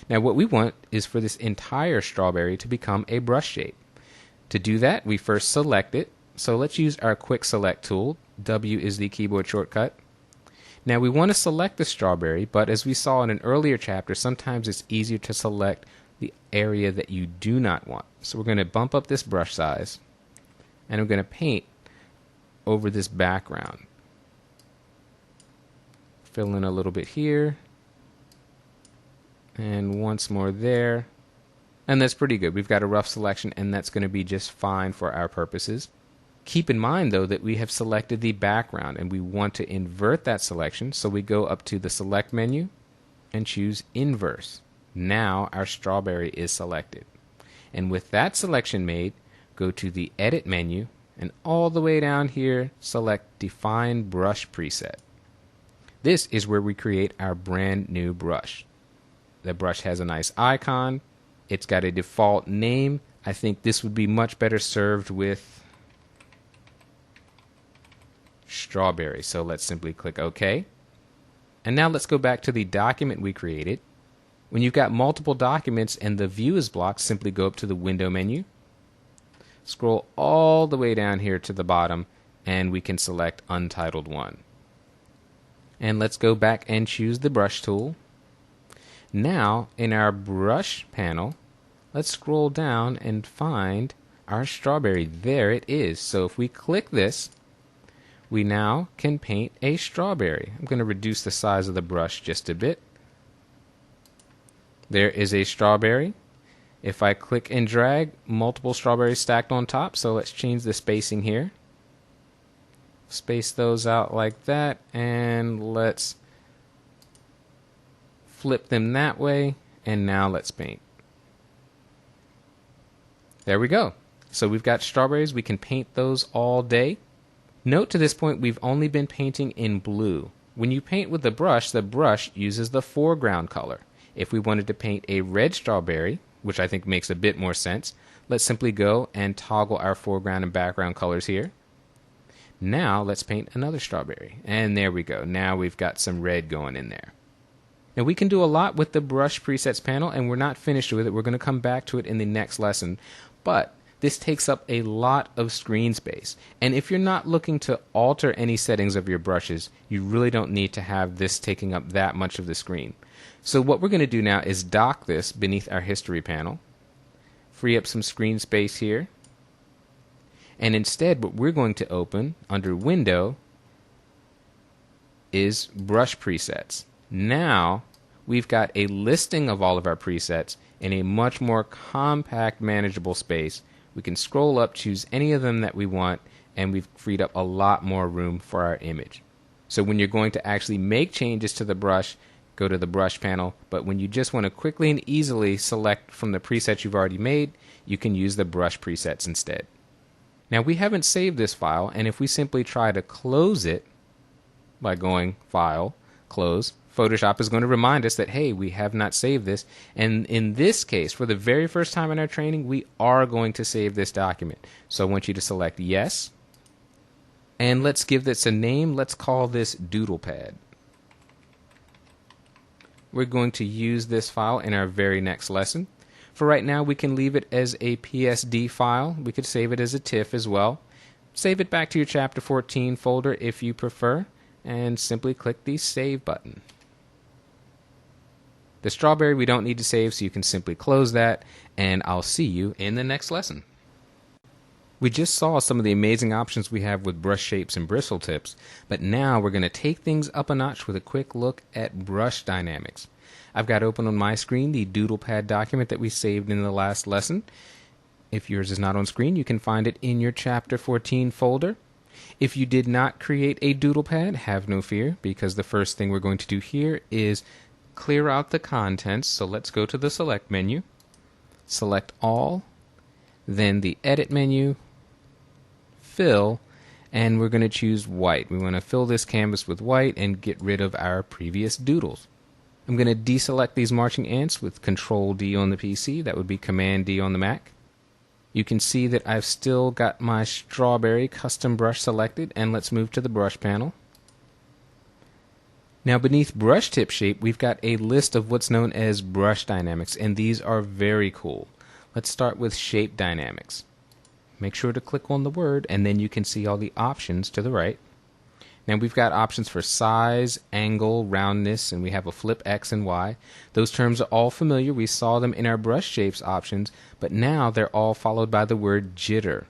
A: Now what we want is for this entire strawberry to become a brush shape. To do that, we first select it. So let's use our quick select tool. W is the keyboard shortcut. Now we want to select the strawberry, but as we saw in an earlier chapter, sometimes it's easier to select the area that you do not want. So we're going to bump up this brush size, and I'm going to paint over this background. Fill in a little bit here, and once more there. And that's pretty good. We've got a rough selection, and that's going to be just fine for our purposes. Keep in mind, though, that we have selected the background, and we want to invert that selection, so we go up to the Select menu and choose Inverse. Now our strawberry is selected. And with that selection made, go to the Edit menu, and all the way down here, select Define Brush Preset. This is where we create our brand new brush. The brush has a nice icon. It's got a default name. I think this would be much better served with strawberry. So let's simply click OK. And now let's go back to the document we created. When you've got multiple documents and the view is blocked, simply go up to the Window menu. Scroll all the way down here to the bottom, and we can select Untitled 1. And let's go back and choose the brush tool. Now, in our brush panel, let's scroll down and find our strawberry. There it is. So if we click this, we now can paint a strawberry. I'm going to reduce the size of the brush just a bit. There is a strawberry. If I click and drag, multiple strawberries stacked on top. So let's change the spacing here. Space those out like that, and let's flip them that way, and now let's paint. There we go. So we've got strawberries. We can paint those all day. Note to this point we've only been painting in blue. When you paint with the brush uses the foreground color. If we wanted to paint a red strawberry, which I think makes a bit more sense, let's simply go and toggle our foreground and background colors here. Now let's paint another strawberry. And there we go. Now we've got some red going in there. Now we can do a lot with the brush presets panel, and we're not finished with it. We're going to come back to it in the next lesson. But this takes up a lot of screen space. And if you're not looking to alter any settings of your brushes, you really don't need to have this taking up that much of the screen. So what we're going to do now is dock this beneath our history panel, free up some screen space here, and instead what we're going to open under Window is Brush Presets. Now we've got a listing of all of our presets in a much more compact, manageable space. We can scroll up, choose any of them that we want, and we've freed up a lot more room for our image. So when you're going to actually make changes to the brush, go to the brush panel, but when you just want to quickly and easily select from the presets you've already made, you can use the brush presets instead. Now we haven't saved this file, and if we simply try to close it by going File, Close, Photoshop is going to remind us that, hey, we have not saved this. And in this case, for the very first time in our training, we are going to save this document. So I want you to select Yes. And let's give this a name. Let's call this DoodlePad. We're going to use this file in our very next lesson. For right now, we can leave it as a PSD file. We could save it as a TIFF as well. Save it back to your Chapter 14 folder if you prefer, and simply click the Save button. The strawberry we don't need to save, so you can simply close that, and I'll see you in the next lesson. We just saw some of the amazing options we have with brush shapes and bristle tips, but now we're going to take things up a notch with a quick look at brush dynamics. I've got open on my screen the DoodlePad document that we saved in the last lesson. If yours is not on screen, you can find it in your Chapter 14 folder. If you did not create a DoodlePad, have no fear, because the first thing we're going to do here is clear out the contents. So let's go to the Select menu, select All, then the Edit menu, Fill, and we're going to choose white. We want to fill this canvas with white and get rid of our previous doodles. I'm going to deselect these marching ants with Control D on the PC. That would be Command D on the Mac. You can see that I've still got my strawberry custom brush selected, and let's move to the brush panel. Now beneath brush tip shape, we've got a list of what's known as brush dynamics, and these are very cool. Let's start with shape dynamics. Make sure to click on the word, and then you can see all the options to the right. Now we've got options for size, angle, roundness, and we have a flip X and Y. Those terms are all familiar. We saw them in our brush shapes options, but now they're all followed by the word jitter.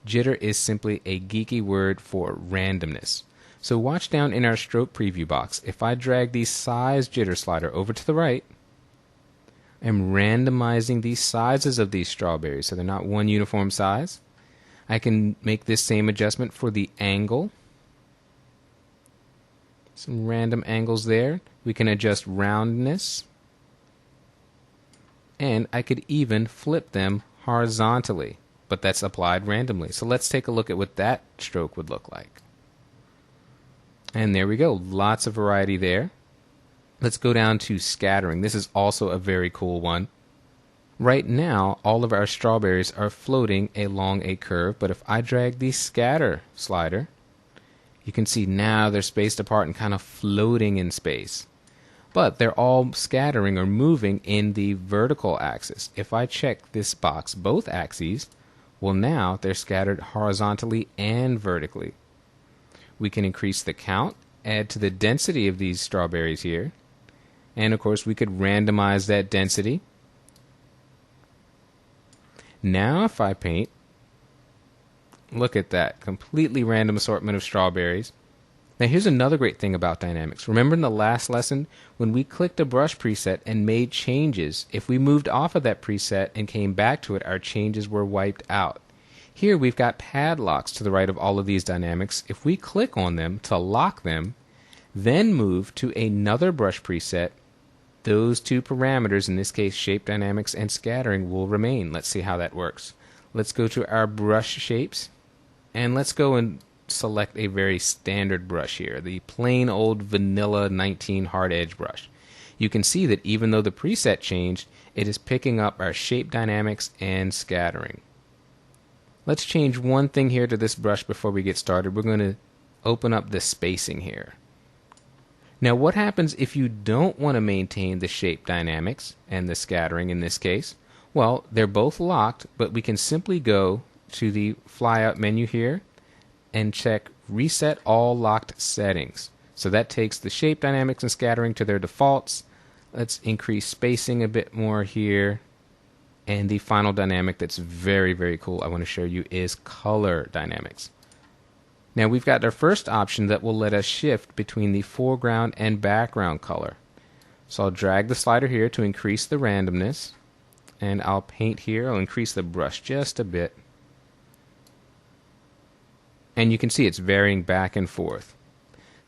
A: Jitter is simply a geeky word for randomness. So watch down in our stroke preview box. If I drag the size jitter slider over to the right, I'm randomizing the sizes of these strawberries so they're not one uniform size. I can make this same adjustment for the angle. Some random angles there. We can adjust roundness. And I could even flip them horizontally, but that's applied randomly. So let's take a look at what that stroke would look like. And there we go. Lots of variety there. Let's go down to scattering. This is also a very cool one. Right now, all of our strawberries are floating along a curve, but if I drag the scatter slider, you can see now they're spaced apart and kind of floating in space. But they're all scattering or moving in the vertical axis. If I check this box, both axes, well now they're scattered horizontally and vertically. We can increase the count, add to the density of these strawberries here, and of course we could randomize that density. Now if I paint, look at that, completely random assortment of strawberries. Now here's another great thing about dynamics. Remember in the last lesson when we clicked a brush preset and made changes, if we moved off of that preset and came back to it, our changes were wiped out. Here we've got padlocks to the right of all of these dynamics. If we click on them to lock them, then move to another brush preset, those two parameters, in this case shape dynamics and scattering, will remain. Let's see how that works. Let's go to our brush shapes, and let's go and select a very standard brush here, the plain old vanilla 19 hard edge brush. You can see that even though the preset changed, it is picking up our shape dynamics and scattering. Let's change one thing here to this brush before we get started. We're going to open up the spacing here. Now what happens if you don't want to maintain the shape dynamics and the scattering in this case? Well, they're both locked, but we can simply go to the flyout menu here and check Reset All Locked Settings. So that takes the shape dynamics and scattering to their defaults. Let's increase spacing a bit more here. And the final dynamic that's very, very cool I want to show you is color dynamics. Now we've got our first option that will let us shift between the foreground and background color. So I'll drag the slider here to increase the randomness, and I'll paint here. I'll increase the brush just a bit. And you can see it's varying back and forth.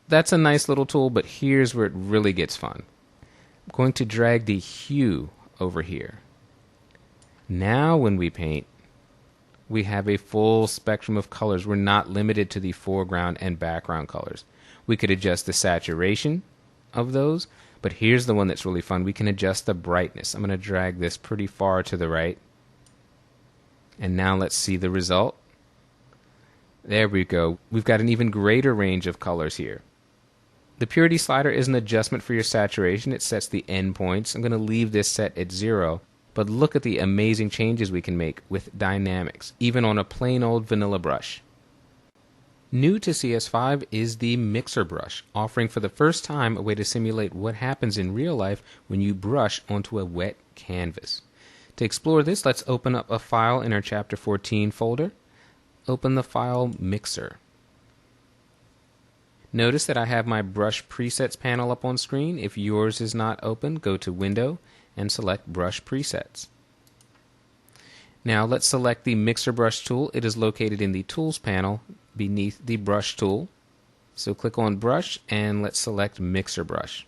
A: That's a nice little tool, but here's where it really gets fun. I'm going to drag the hue over here. Now when we paint, we have a full spectrum of colors. We're not limited to the foreground and background colors. We could adjust the saturation of those, but here's the one that's really fun. We can adjust the brightness. I'm going to drag this pretty far to the right. And now let's see the result. There we go. We've got an even greater range of colors here. The purity slider is an adjustment for your saturation. It sets the endpoints. I'm going to leave this set at 0. But look at the amazing changes we can make with dynamics, even on a plain old vanilla brush. New to CS5 is the Mixer brush, offering for the first time a way to simulate what happens in real life when you brush onto a wet canvas. To explore this, let's open up a file in our Chapter 14 folder. open the file Mixer. Notice that I have my Brush Presets panel up on screen. If yours is not open, go to Window and select Brush Presets. Now let's select the Mixer Brush tool. It is located in the Tools panel beneath the Brush tool. So click on Brush and let's select Mixer Brush.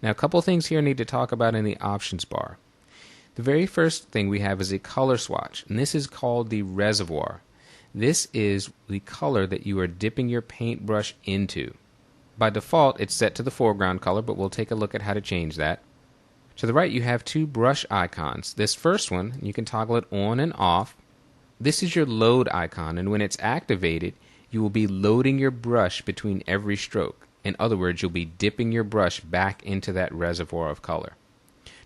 A: Now a couple things here I need to talk about in the options bar. The very first thing we have is a color swatch, and this is called the reservoir. This is the color that you are dipping your paintbrush into. By default, it's set to the foreground color, but we'll take a look at how to change that. To the right, you have two brush icons. This first one, you can toggle it on and off. This is your load icon, and when it's activated, you will be loading your brush between every stroke. In other words, you'll be dipping your brush back into that reservoir of color.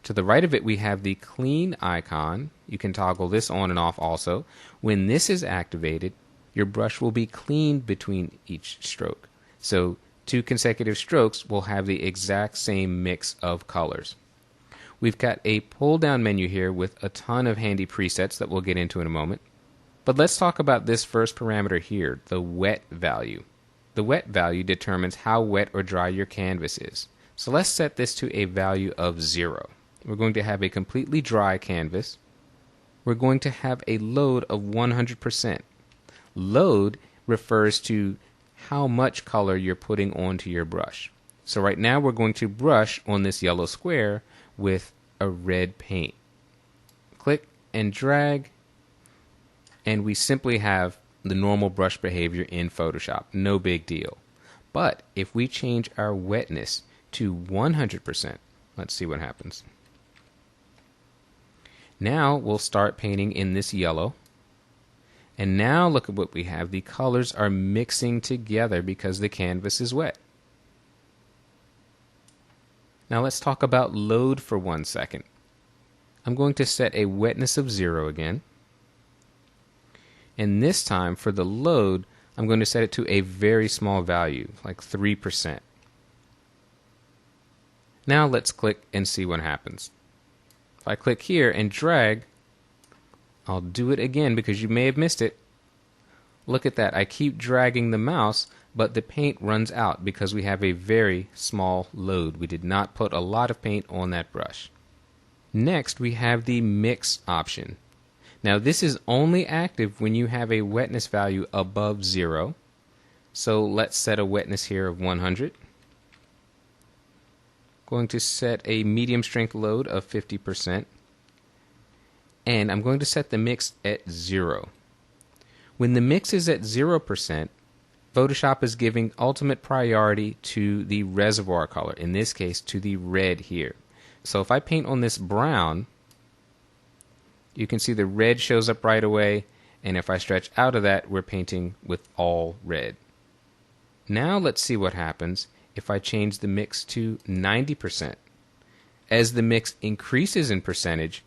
A: To the right of it, we have the clean icon. You can toggle this on and off also. When this is activated, your brush will be cleaned between each stroke. So 2 consecutive strokes will have the exact same mix of colors. We've got a pull down menu here with a ton of handy presets that we'll get into in a moment. But let's talk about this first parameter here, the wet value. The wet value determines how wet or dry your canvas is. So let's set this to a value of 0. We're going to have a completely dry canvas. We're going to have a load of 100%. Load refers to how much color you're putting onto your brush. So right now we're going to brush on this yellow square with a red paint. Click and drag, and we simply have the normal brush behavior in Photoshop. No big deal. But if we change our wetness to 100%, let's see what happens. Now we'll start painting in this yellow. And now look at what we have. The colors are mixing together because the canvas is wet. Now let's talk about load for 1 second. I'm going to set a wetness of 0 again. And this time for the load, I'm going to set it to a very small value, like 3%. Now let's click and see what happens. If I click here and drag, I'll do it again because you may have missed it. Look at that. I keep dragging the mouse, but the paint runs out because we have a very small load. We did not put a lot of paint on that brush. Next, we have the mix option. Now this is only active when you have a wetness value above 0. So let's set a wetness here of 100. Going to set a medium strength load of 50%. And I'm going to set the mix at 0. When the mix is at 0%, Photoshop is giving ultimate priority to the reservoir color, in this case to the red here. So if I paint on this brown, you can see the red shows up right away, and if I stretch out of that, we're painting with all red. Now let's see what happens if I change the mix to 90%. As the mix increases in percentage,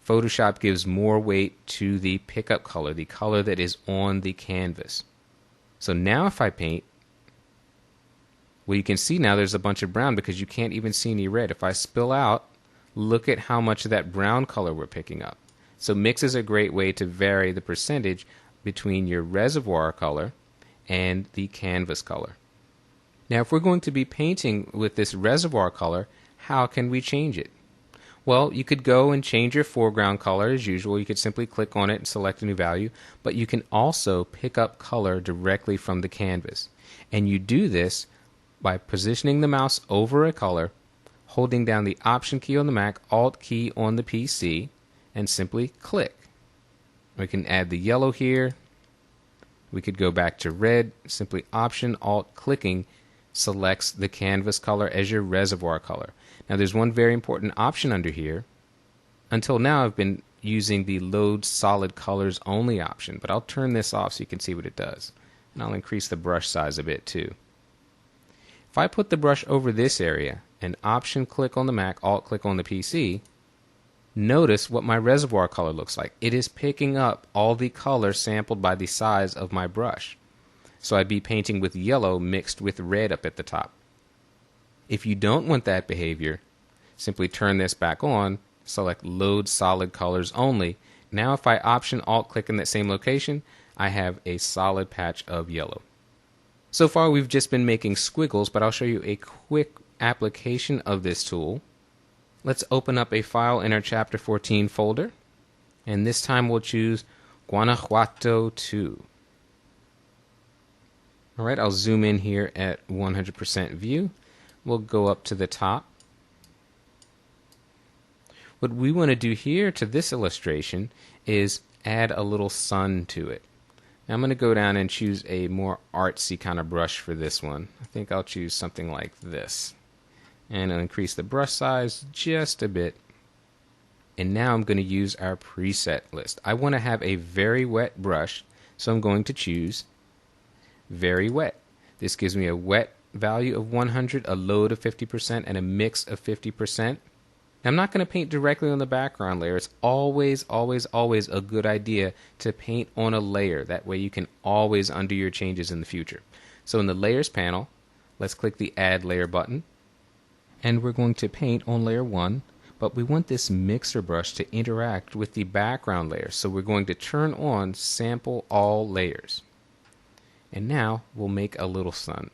A: Photoshop gives more weight to the pickup color, the color that is on the canvas. So now if I paint, well, you can see now there's a bunch of brown because you can't even see any red. If I spill out, look at how much of that brown color we're picking up. So mix is a great way to vary the percentage between your reservoir color and the canvas color. Now if we're going to be painting with this reservoir color, how can we change it? Well, you could go and change your foreground color as usual. You could simply click on it and select a new value, but you can also pick up color directly from the canvas. And you do this by positioning the mouse over a color, holding down the Option key on the Mac, Alt key on the PC, and simply click. We can add the yellow here. We could go back to red. Simply Option Alt clicking selects the canvas color as your reservoir color. Now there's one very important option under here. Until now I've been using the Load Solid Colors Only option, but I'll turn this off so you can see what it does. And I'll increase the brush size a bit too. If I put the brush over this area and Option click on the Mac, Alt click on the PC, notice what my reservoir color looks like. It is picking up all the color sampled by the size of my brush. So I'd be painting with yellow mixed with red up at the top. If you don't want that behavior, simply turn this back on, select Load Solid Colors Only. Now if I Option Alt click in that same location, I have a solid patch of yellow. So far we've just been making squiggles, but I'll show you a quick application of this tool. Let's open up a file in our Chapter 14 folder, and this time we'll choose Guanajuato 2. Alright, I'll zoom in here at 100% view. We'll go up to the top. What we want to do here to this illustration is add a little sun to it. Now I'm going to go down and choose a more artsy kind of brush for this one. I think I'll choose something like this. And I'll increase the brush size just a bit. And now I'm going to use our preset list. I want to have a very wet brush, so I'm going to choose very wet. This gives me a wet value of 100, a load of 50%, and a mix of 50%. I'm not going to paint directly on the background layer. It's always, always, always a good idea to paint on a layer. That way you can always undo your changes in the future. So in the Layers panel, let's click the Add Layer button. And we're going to paint on layer 1, but we want this mixer brush to interact with the background layer. So we're going to turn on Sample All Layers. And now we'll make a little sun.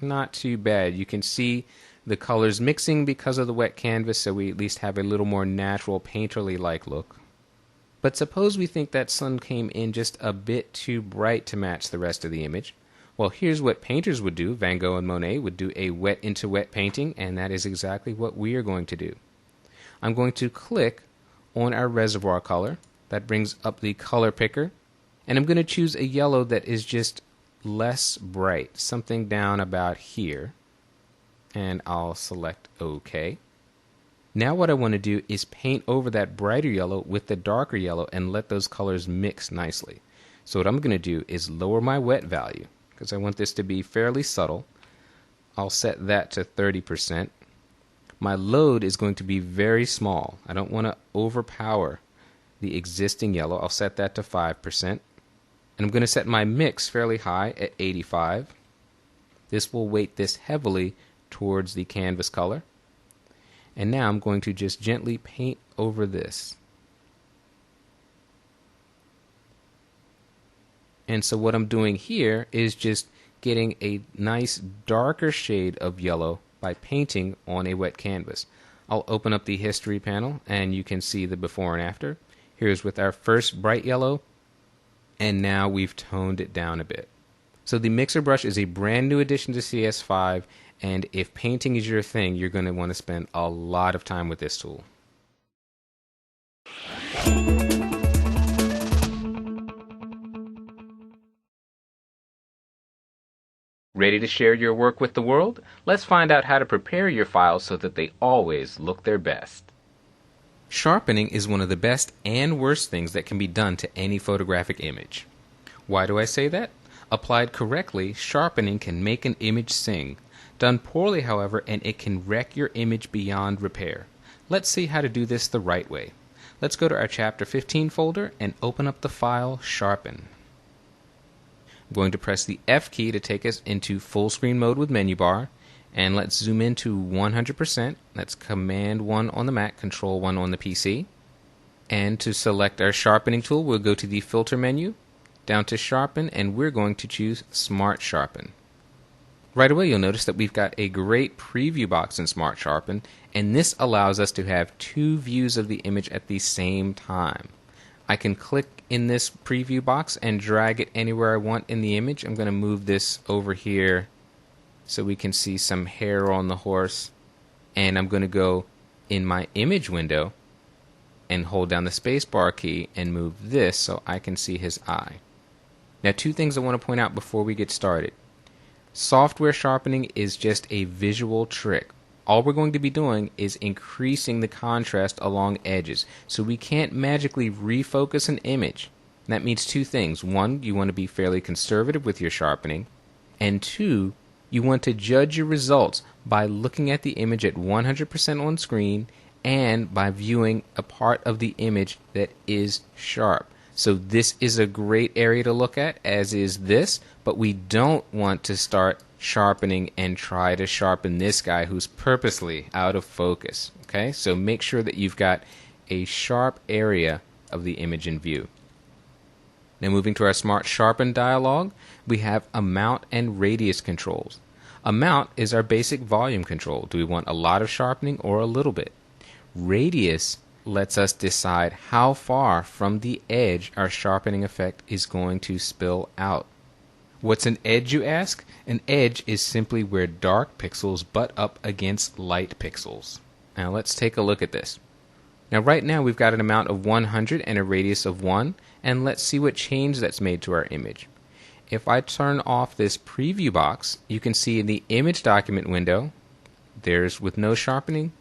A: Not too bad. You can see the colors mixing because of the wet canvas, so we at least have a little more natural painterly-like look. But suppose we think that sun came in just a bit too bright to match the rest of the image. Well, here's what painters would do. Van Gogh and Monet would do a wet into wet painting, and that is exactly what we are going to do. I'm going to click on our reservoir color. That brings up the color picker, and I'm going to choose a yellow that is just less bright, something down about here, and I'll select OK. Now what I want to do is paint over that brighter yellow with the darker yellow and let those colors mix nicely. So what I'm going to do is lower my wet value because I want this to be fairly subtle. I'll set that to 30%. My load is going to be very small. I don't want to overpower the existing yellow. I'll set that to 5%. And I'm going to set my mix fairly high at 85. This will weight this heavily towards the canvas color. And now I'm going to just gently paint over this. And so what I'm doing here is just getting a nice darker shade of yellow by painting on a wet canvas. I'll open up the history panel and you can see the before and after. Here's with our first bright yellow, and now we've toned it down a bit. So the mixer brush is a brand new addition to CS5, and if painting is your thing, you're going to want to spend a lot of time with this tool. Ready to share your work with the world? Let's find out how to prepare your files so that they always look their best. Sharpening is one of the best and worst things that can be done to any photographic image. Why do I say that? Applied correctly, sharpening can make an image sing. Done poorly, however, and it can wreck your image beyond repair. Let's see how to do this the right way. Let's go to our Chapter 15 folder and open up the file Sharpen. I'm going to press the F key to take us into full screen mode with menu bar, and let's zoom in to 100%. That's Command 1 on the Mac, Control 1 on the PC. And to select our sharpening tool, we'll go to the Filter menu, down to Sharpen, and we're going to choose Smart Sharpen. Right away you'll notice that we've got a great preview box in Smart Sharpen, and this allows us to have two views of the image at the same time. I can click in this preview box and drag it anywhere I want in the image. I'm going to move this over here so we can see some hair on the horse, and I'm going to go in my image window and hold down the spacebar key and move this so I can see his eye. Now, two things I want to point out before we get started. Software sharpening is just a visual trick. All we're going to be doing is increasing the contrast along edges, so we can't magically refocus an image. That means two things. One, you want to be fairly conservative with your sharpening, and two, you want to judge your results by looking at the image at 100% on screen and by viewing a part of the image that is sharp. So this is a great area to look at, as is this, but we don't want to start sharpening and try to sharpen this guy who's purposely out of focus. Okay, so make sure that you've got a sharp area of the image in view. Now moving to our Smart Sharpen dialog, we have amount and radius controls. Amount is our basic volume control. Do we want a lot of sharpening or a little bit? Radius lets us decide how far from the edge our sharpening effect is going to spill out. What's an edge, you ask? An edge is simply where dark pixels butt up against light pixels. Now let's take a look at this. Now right now we've got an amount of 100 and a radius of 1, and let's see what change that's made to our image. If I turn off this preview box, you can see in the image document window, there's with no sharpening,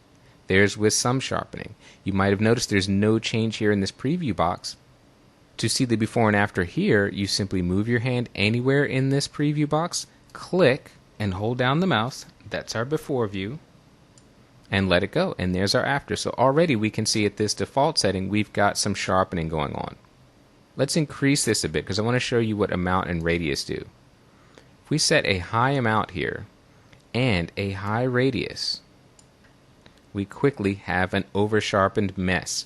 A: there's with some sharpening. You might have noticed there's no change here in this preview box. To see the before and after here, you simply move your hand anywhere in this preview box, click, and hold down the mouse. That's our before view. And let it go, and there's our after. So already we can see at this default setting we've got some sharpening going on. Let's increase this a bit because I want to show you what amount and radius do. If we set a high amount here and a high radius, we quickly have an over-sharpened mess.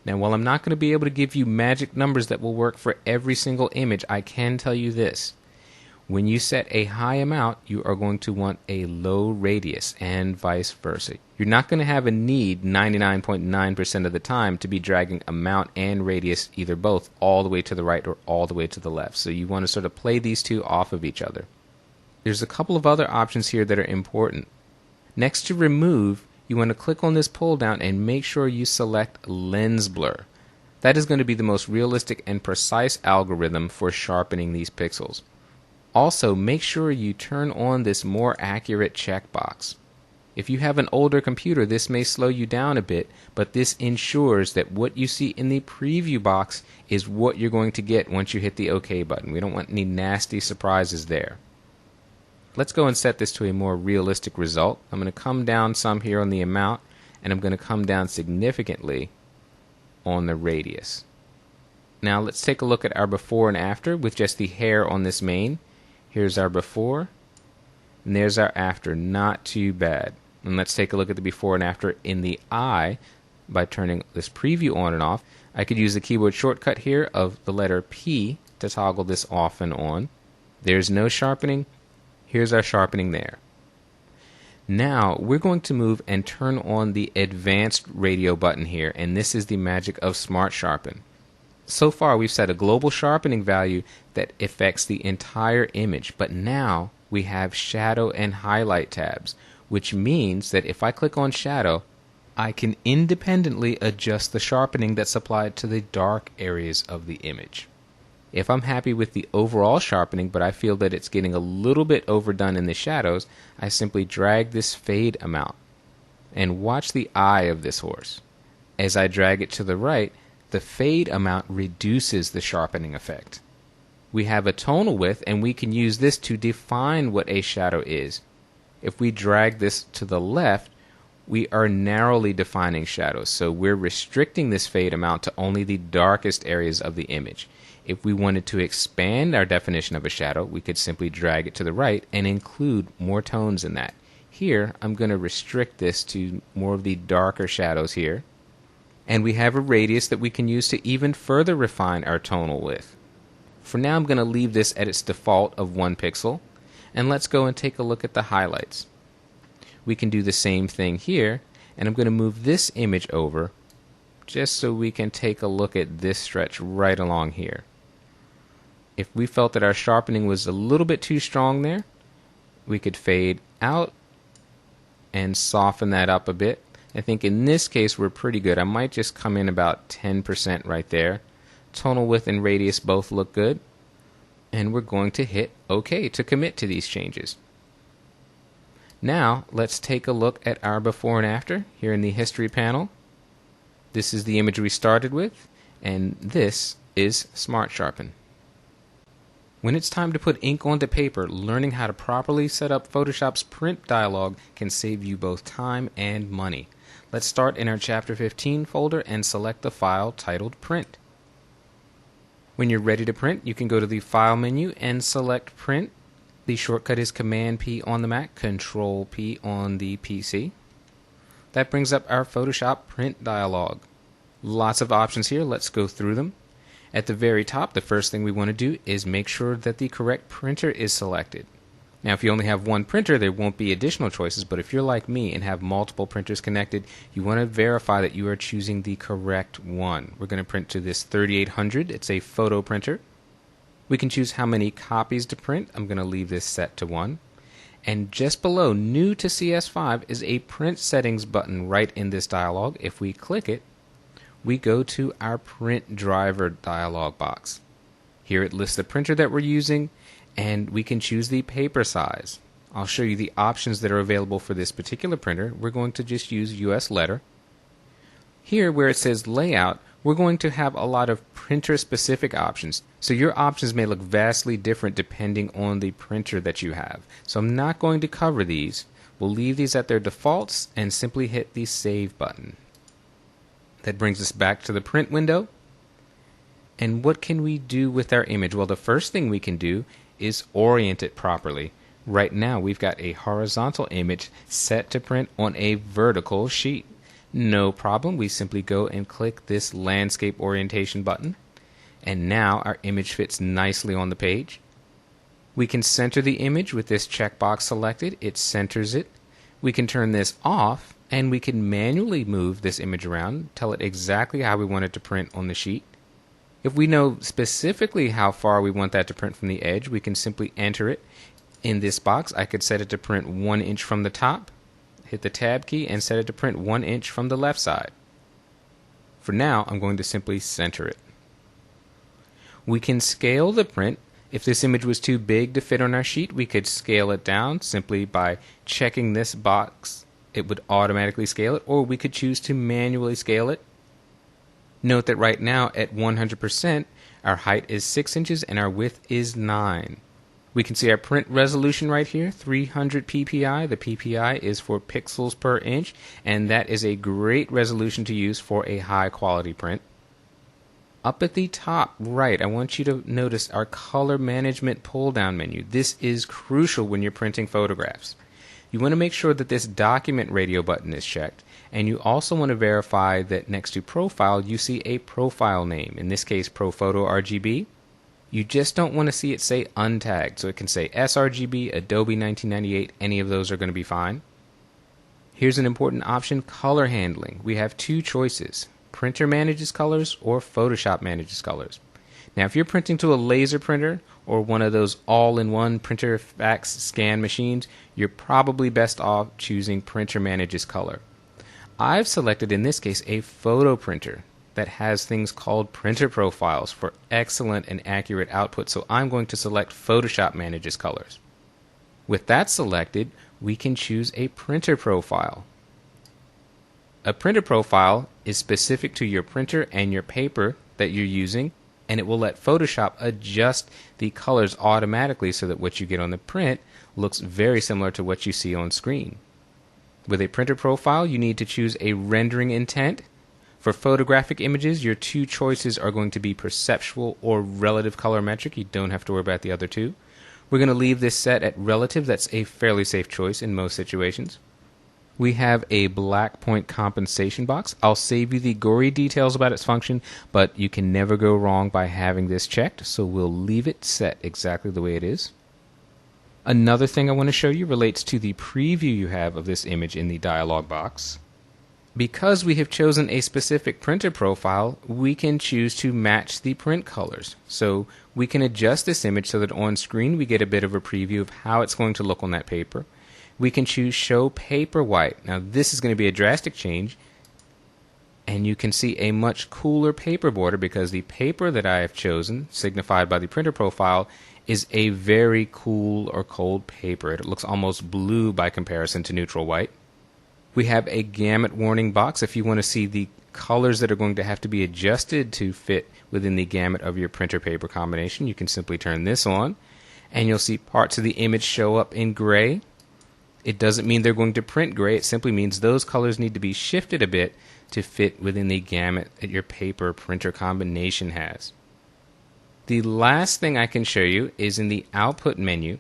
A: Now while I'm not going to be able to give you magic numbers that will work for every single image, I can tell you this. When you set a high amount, you are going to want a low radius and vice versa. You're not going to have a need 99.9% of the time to be dragging amount and radius, either both, all the way to the right or all the way to the left. So you want to sort of play these two off of each other. There's a couple of other options here that are important. Next to remove, you want to click on this pull down and make sure you select lens blur. That is going to be the most realistic and precise algorithm for sharpening these pixels. Also, make sure you turn on this more accurate checkbox. If you have an older computer, this may slow you down a bit, but this ensures that what you see in the preview box is what you're going to get once you hit the OK button. We don't want any nasty surprises there. Let's go and set this to a more realistic result. I'm going to come down some here on the amount, and I'm going to come down significantly on the radius. Now let's take a look at our before and after with just the hair on this mane. Here's our before, and there's our after. Not too bad. And let's take a look at the before and after in the eye by turning this preview on and off. I could use the keyboard shortcut here of the letter P to toggle this off and on. There's no sharpening. Here's our sharpening there. Now we're going to move and turn on the advanced radio button here, and this is the magic of Smart Sharpen. So far we've set a global sharpening value that affects the entire image, but now we have shadow and highlight tabs, which means that if I click on shadow, I can independently adjust the sharpening that's applied to the dark areas of the image. If I'm happy with the overall sharpening, but I feel that it's getting a little bit overdone in the shadows, I simply drag this fade amount. And watch the eye of this horse. As I drag it to the right, the fade amount reduces the sharpening effect. We have a tonal width, and we can use this to define what a shadow is. If we drag this to the left, we are narrowly defining shadows, so we're restricting this fade amount to only the darkest areas of the image. If we wanted to expand our definition of a shadow, we could simply drag it to the right and include more tones in that. Here, I'm going to restrict this to more of the darker shadows here. And we have a radius that we can use to even further refine our tonal width. For now, I'm going to leave this at its default of 1 pixel, and let's go and take a look at the highlights. We can do the same thing here, and I'm going to move this image over just so we can take a look at this stretch right along here. If we felt that our sharpening was a little bit too strong there, we could fade out and soften that up a bit. I think in this case we're pretty good. I might just come in about 10% right there. Tonal width and radius both look good. And we're going to hit OK to commit to these changes. Now let's take a look at our before and after here in the history panel. This is the image we started with, and this is Smart Sharpen. When it's time to put ink onto paper, learning how to properly set up Photoshop's print dialog can save you both time and money. Let's start in our Chapter 15 folder and select the file titled Print. When you're ready to print, you can go to the File menu and select Print. The shortcut is Command P on the Mac, Control P on the PC. That brings up our Photoshop print dialog. Lots of options here. Let's go through them. At the very top, the first thing we want to do is make sure that the correct printer is selected. Now, if you only have one printer, there won't be additional choices, but if you're like me and have multiple printers connected, you want to verify that you are choosing the correct one. We're going to print to this 3800. It's a photo printer. We can choose how many copies to print. I'm going to leave this set to 1. And just below, new to CS5, is a print settings button right in this dialog. If we click it, we go to our print driver dialog box. Here it lists the printer that we're using, and we can choose the paper size. I'll show you the options that are available for this particular printer. We're going to just use US letter. Here where it says layout, we're going to have a lot of printer specific options. So your options may look vastly different depending on the printer that you have. So I'm not going to cover these. We'll leave these at their defaults and simply hit the save button. That brings us back to the print window. And what can we do with our image? Well, the first thing we can do is orient it properly. Right now we've got a horizontal image set to print on a vertical sheet. No problem, we simply go and click this landscape orientation button, and now our image fits nicely on the page. We can center the image with this checkbox selected. It centers it. We can turn this off, and we can manually move this image around, tell it exactly how we want it to print on the sheet. If we know specifically how far we want that to print from the edge, we can simply enter it. In this box, I could set it to print 1 inch from the top, hit the tab key, and set it to print 1 inch from the left side. For now, I'm going to simply center it. We can scale the print. If this image was too big to fit on our sheet, we could scale it down simply by checking this box. It would automatically scale it, or we could choose to manually scale it. Note that right now at 100%, our height is 6 inches and our width is 9. We can see our print resolution right here, 300 ppi. The ppi is for pixels per inch, and that is a great resolution to use for a high quality print. Up at the top right, I want you to notice our color management pull-down menu. This is crucial when you're printing photographs. You want to make sure that this document radio button is checked, and you also want to verify that next to profile you see a profile name, in this case ProPhoto RGB. You just don't want to see it say untagged, so it can say sRGB, Adobe 1998, any of those are going to be fine. Here's an important option, color handling. We have two choices, Printer manages colors or Photoshop manages colors. Now if you're printing to a laser printer or one of those all-in-one printer fax scan machines, you're probably best off choosing Printer manages color. I've selected in this case a photo printer that has things called printer profiles for excellent and accurate output, so I'm going to select Photoshop manages colors. With that selected, we can choose a printer profile. A printer profile is specific to your printer and your paper that you're using, and it will let Photoshop adjust the colors automatically so that what you get on the print looks very similar to what you see on screen. With a printer profile, you need to choose a rendering intent. For photographic images, your two choices are going to be perceptual or relative colorimetric. You don't have to worry about the other two. We're going to leave this set at relative. That's a fairly safe choice in most situations. We have a black point compensation box. I'll save you the gory details about its function, but you can never go wrong by having this checked, so we'll leave it set exactly the way it is. Another thing I want to show you relates to the preview you have of this image in the dialog box. Because we have chosen a specific printer profile, we can choose to match the print colors. So we can adjust this image so that on screen we get a bit of a preview of how it's going to look on that paper. We can choose Show Paper White. Now this is going to be a drastic change, and you can see a much cooler paper border because the paper that I have chosen, signified by the printer profile, is a very cool or cold paper. It looks almost blue by comparison to neutral white. We have a gamut warning box if you want to see the colors that are going to have to be adjusted to fit within the gamut of your printer paper combination. You can simply turn this on and you'll see parts of the image show up in gray. It doesn't mean they're going to print gray, it simply means those colors need to be shifted a bit to fit within the gamut that your paper printer combination has. The last thing I can show you is in the output menu.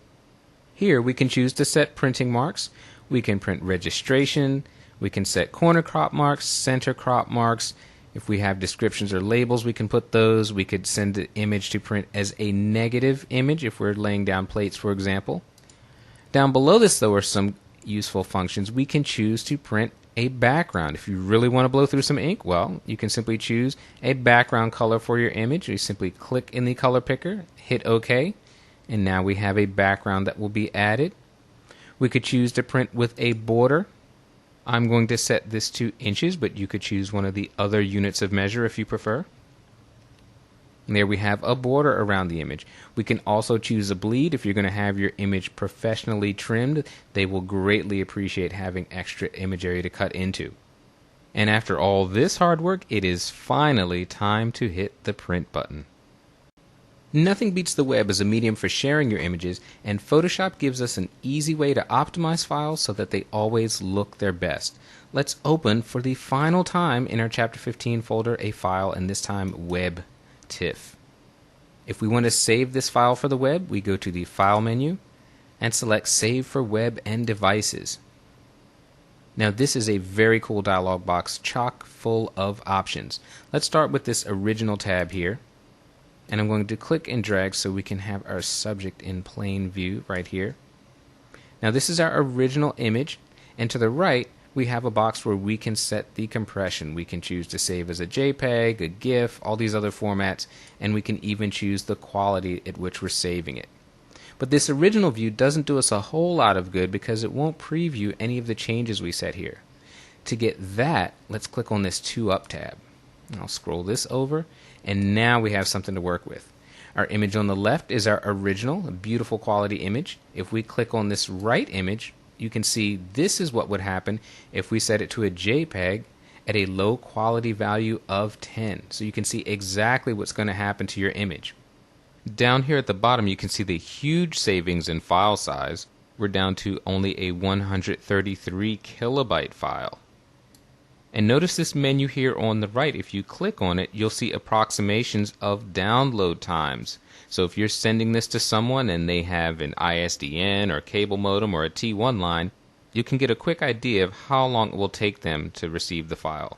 A: Here we can choose to set printing marks. We can print registration. We can set corner crop marks, center crop marks. If we have descriptions or labels, we can put those. We could send the image to print as a negative image if we're laying down plates, for example. Down below this, though, are some useful functions. We can choose to print a background. If you really want to blow through some ink, well, you can simply choose a background color for your image. You simply click in the color picker, hit OK, and now we have a background that will be added. We could choose to print with a border. I'm going to set this to inches, but you could choose one of the other units of measure if you prefer. And there we have a border around the image. We can also choose a bleed. If you're going to have your image professionally trimmed, they will greatly appreciate having extra image area to cut into. And after all this hard work, it is finally time to hit the print button. Nothing beats the web as a medium for sharing your images, and Photoshop gives us an easy way to optimize files so that they always look their best. Let's open for the final time in our Chapter 15 folder a file, and this time Web TIFF. If we want to save this file for the web, we go to the File menu and select Save for Web and Devices. Now this is a very cool dialog box chock full of options. Let's start with this Original tab here. And I'm going to click and drag so we can have our subject in plain view right here. Now this is our original image, and to the right we have a box where we can set the compression. We can choose to save as a JPEG, a GIF, all these other formats, and we can even choose the quality at which we're saving it. But this original view doesn't do us a whole lot of good because it won't preview any of the changes we set here. To get that, let's click on this 2-up tab. I'll scroll this over, and now we have something to work with. Our image on the left is our original, a beautiful quality image. If we click on this right image, you can see this is what would happen if we set it to a JPEG at a low quality value of 10. So you can see exactly what's going to happen to your image. Down here at the bottom you can see the huge savings in file size. We're down to only a 133 kilobyte file. And notice this menu here on the right. If you click on it, you'll see approximations of download times. So if you're sending this to someone and they have an ISDN or cable modem or a T1 line, you can get a quick idea of how long it will take them to receive the file.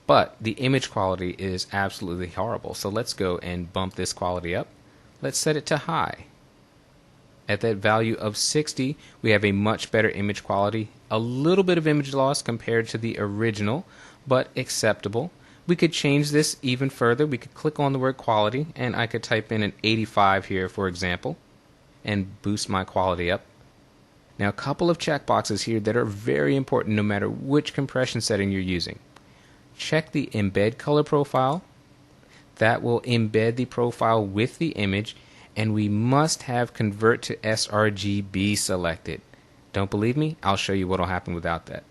A: But the image quality is absolutely horrible. So let's go and bump this quality up. Let's set it to high. At that value of 60, we have a much better image quality. A little bit of image loss compared to the original, but acceptable. We could change this even further. We could click on the word quality, and I could type in an 85 here, for example, and boost my quality up. Now, a couple of checkboxes here that are very important no matter which compression setting you're using. Check the Embed Color Profile. That will embed the profile with the image, and we must have Convert to sRGB selected. Don't believe me? I'll show you what will happen without that.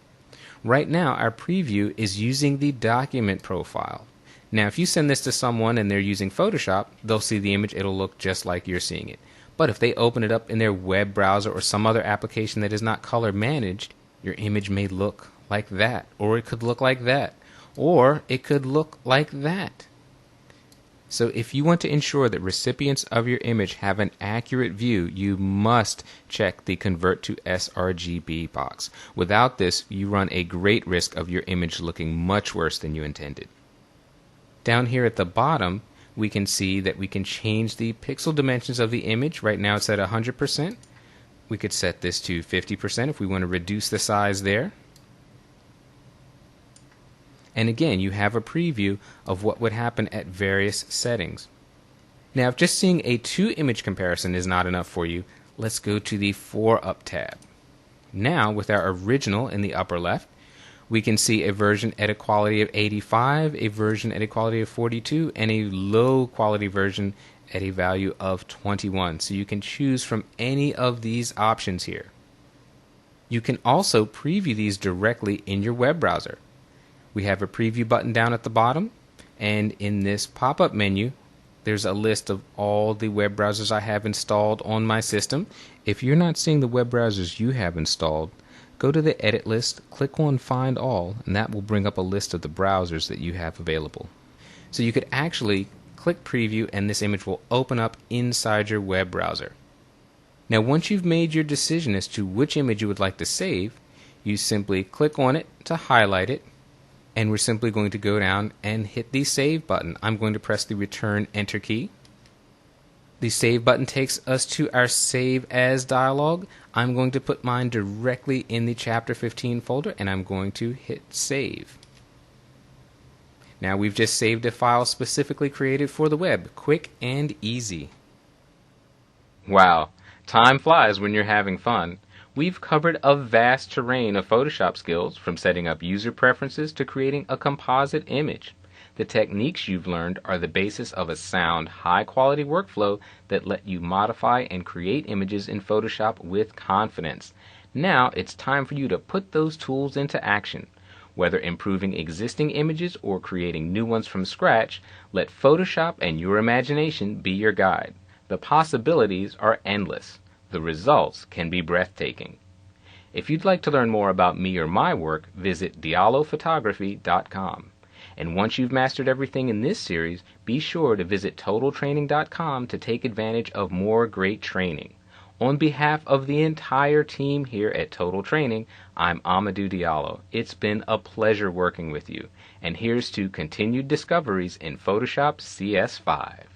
A: Right now, our preview is using the document profile. Now, if you send this to someone and they're using Photoshop, they'll see the image. It'll look just like you're seeing it. But if they open it up in their web browser or some other application that is not color managed, your image may look like that, or it could look like that, or it could look like that. So if you want to ensure that recipients of your image have an accurate view, you must check the Convert to sRGB box. Without this, you run a great risk of your image looking much worse than you intended. Down here at the bottom, we can see that we can change the pixel dimensions of the image. Right now it's at 100%. We could set this to 50% if we want to reduce the size there. And again, you have a preview of what would happen at various settings. Now, if just seeing a 2-image comparison is not enough for you, let's go to the 4-up tab. Now, with our original in the upper left, we can see a version at a quality of 85, a version at a quality of 42, and a low quality version at a value of 21. So you can choose from any of these options here. You can also preview these directly in your web browser. We have a preview button down at the bottom, and in this pop-up menu there's a list of all the web browsers I have installed on my system. If you're not seeing the web browsers you have installed, go to the edit list, click on Find All, and that will bring up a list of the browsers that you have available. So you could actually click preview and this image will open up inside your web browser. Now once you've made your decision as to which image you would like to save, you simply click on it to highlight it, and we're simply going to go down and hit the Save button. I'm going to press the Return Enter key. The Save button takes us to our Save As dialog. I'm going to put mine directly in the Chapter 15 folder, and I'm going to hit Save. Now we've just saved a file specifically created for the web. Quick and easy. Wow, time flies when you're having fun. We've covered a vast terrain of Photoshop skills, from setting up user preferences to creating a composite image. The techniques you've learned are the basis of a sound, high-quality workflow that let you modify and create images in Photoshop with confidence. Now it's time for you to put those tools into action. Whether improving existing images or creating new ones from scratch, let Photoshop and your imagination be your guide. The possibilities are endless. The results can be breathtaking. If you'd like to learn more about me or my work, visit diallophotography.com. And once you've mastered everything in this series, be sure to visit totaltraining.com to take advantage of more great training. On behalf of the entire team here at Total Training, I'm Amadou Diallo. It's been a pleasure working with you. And here's to continued discoveries in Photoshop CS5.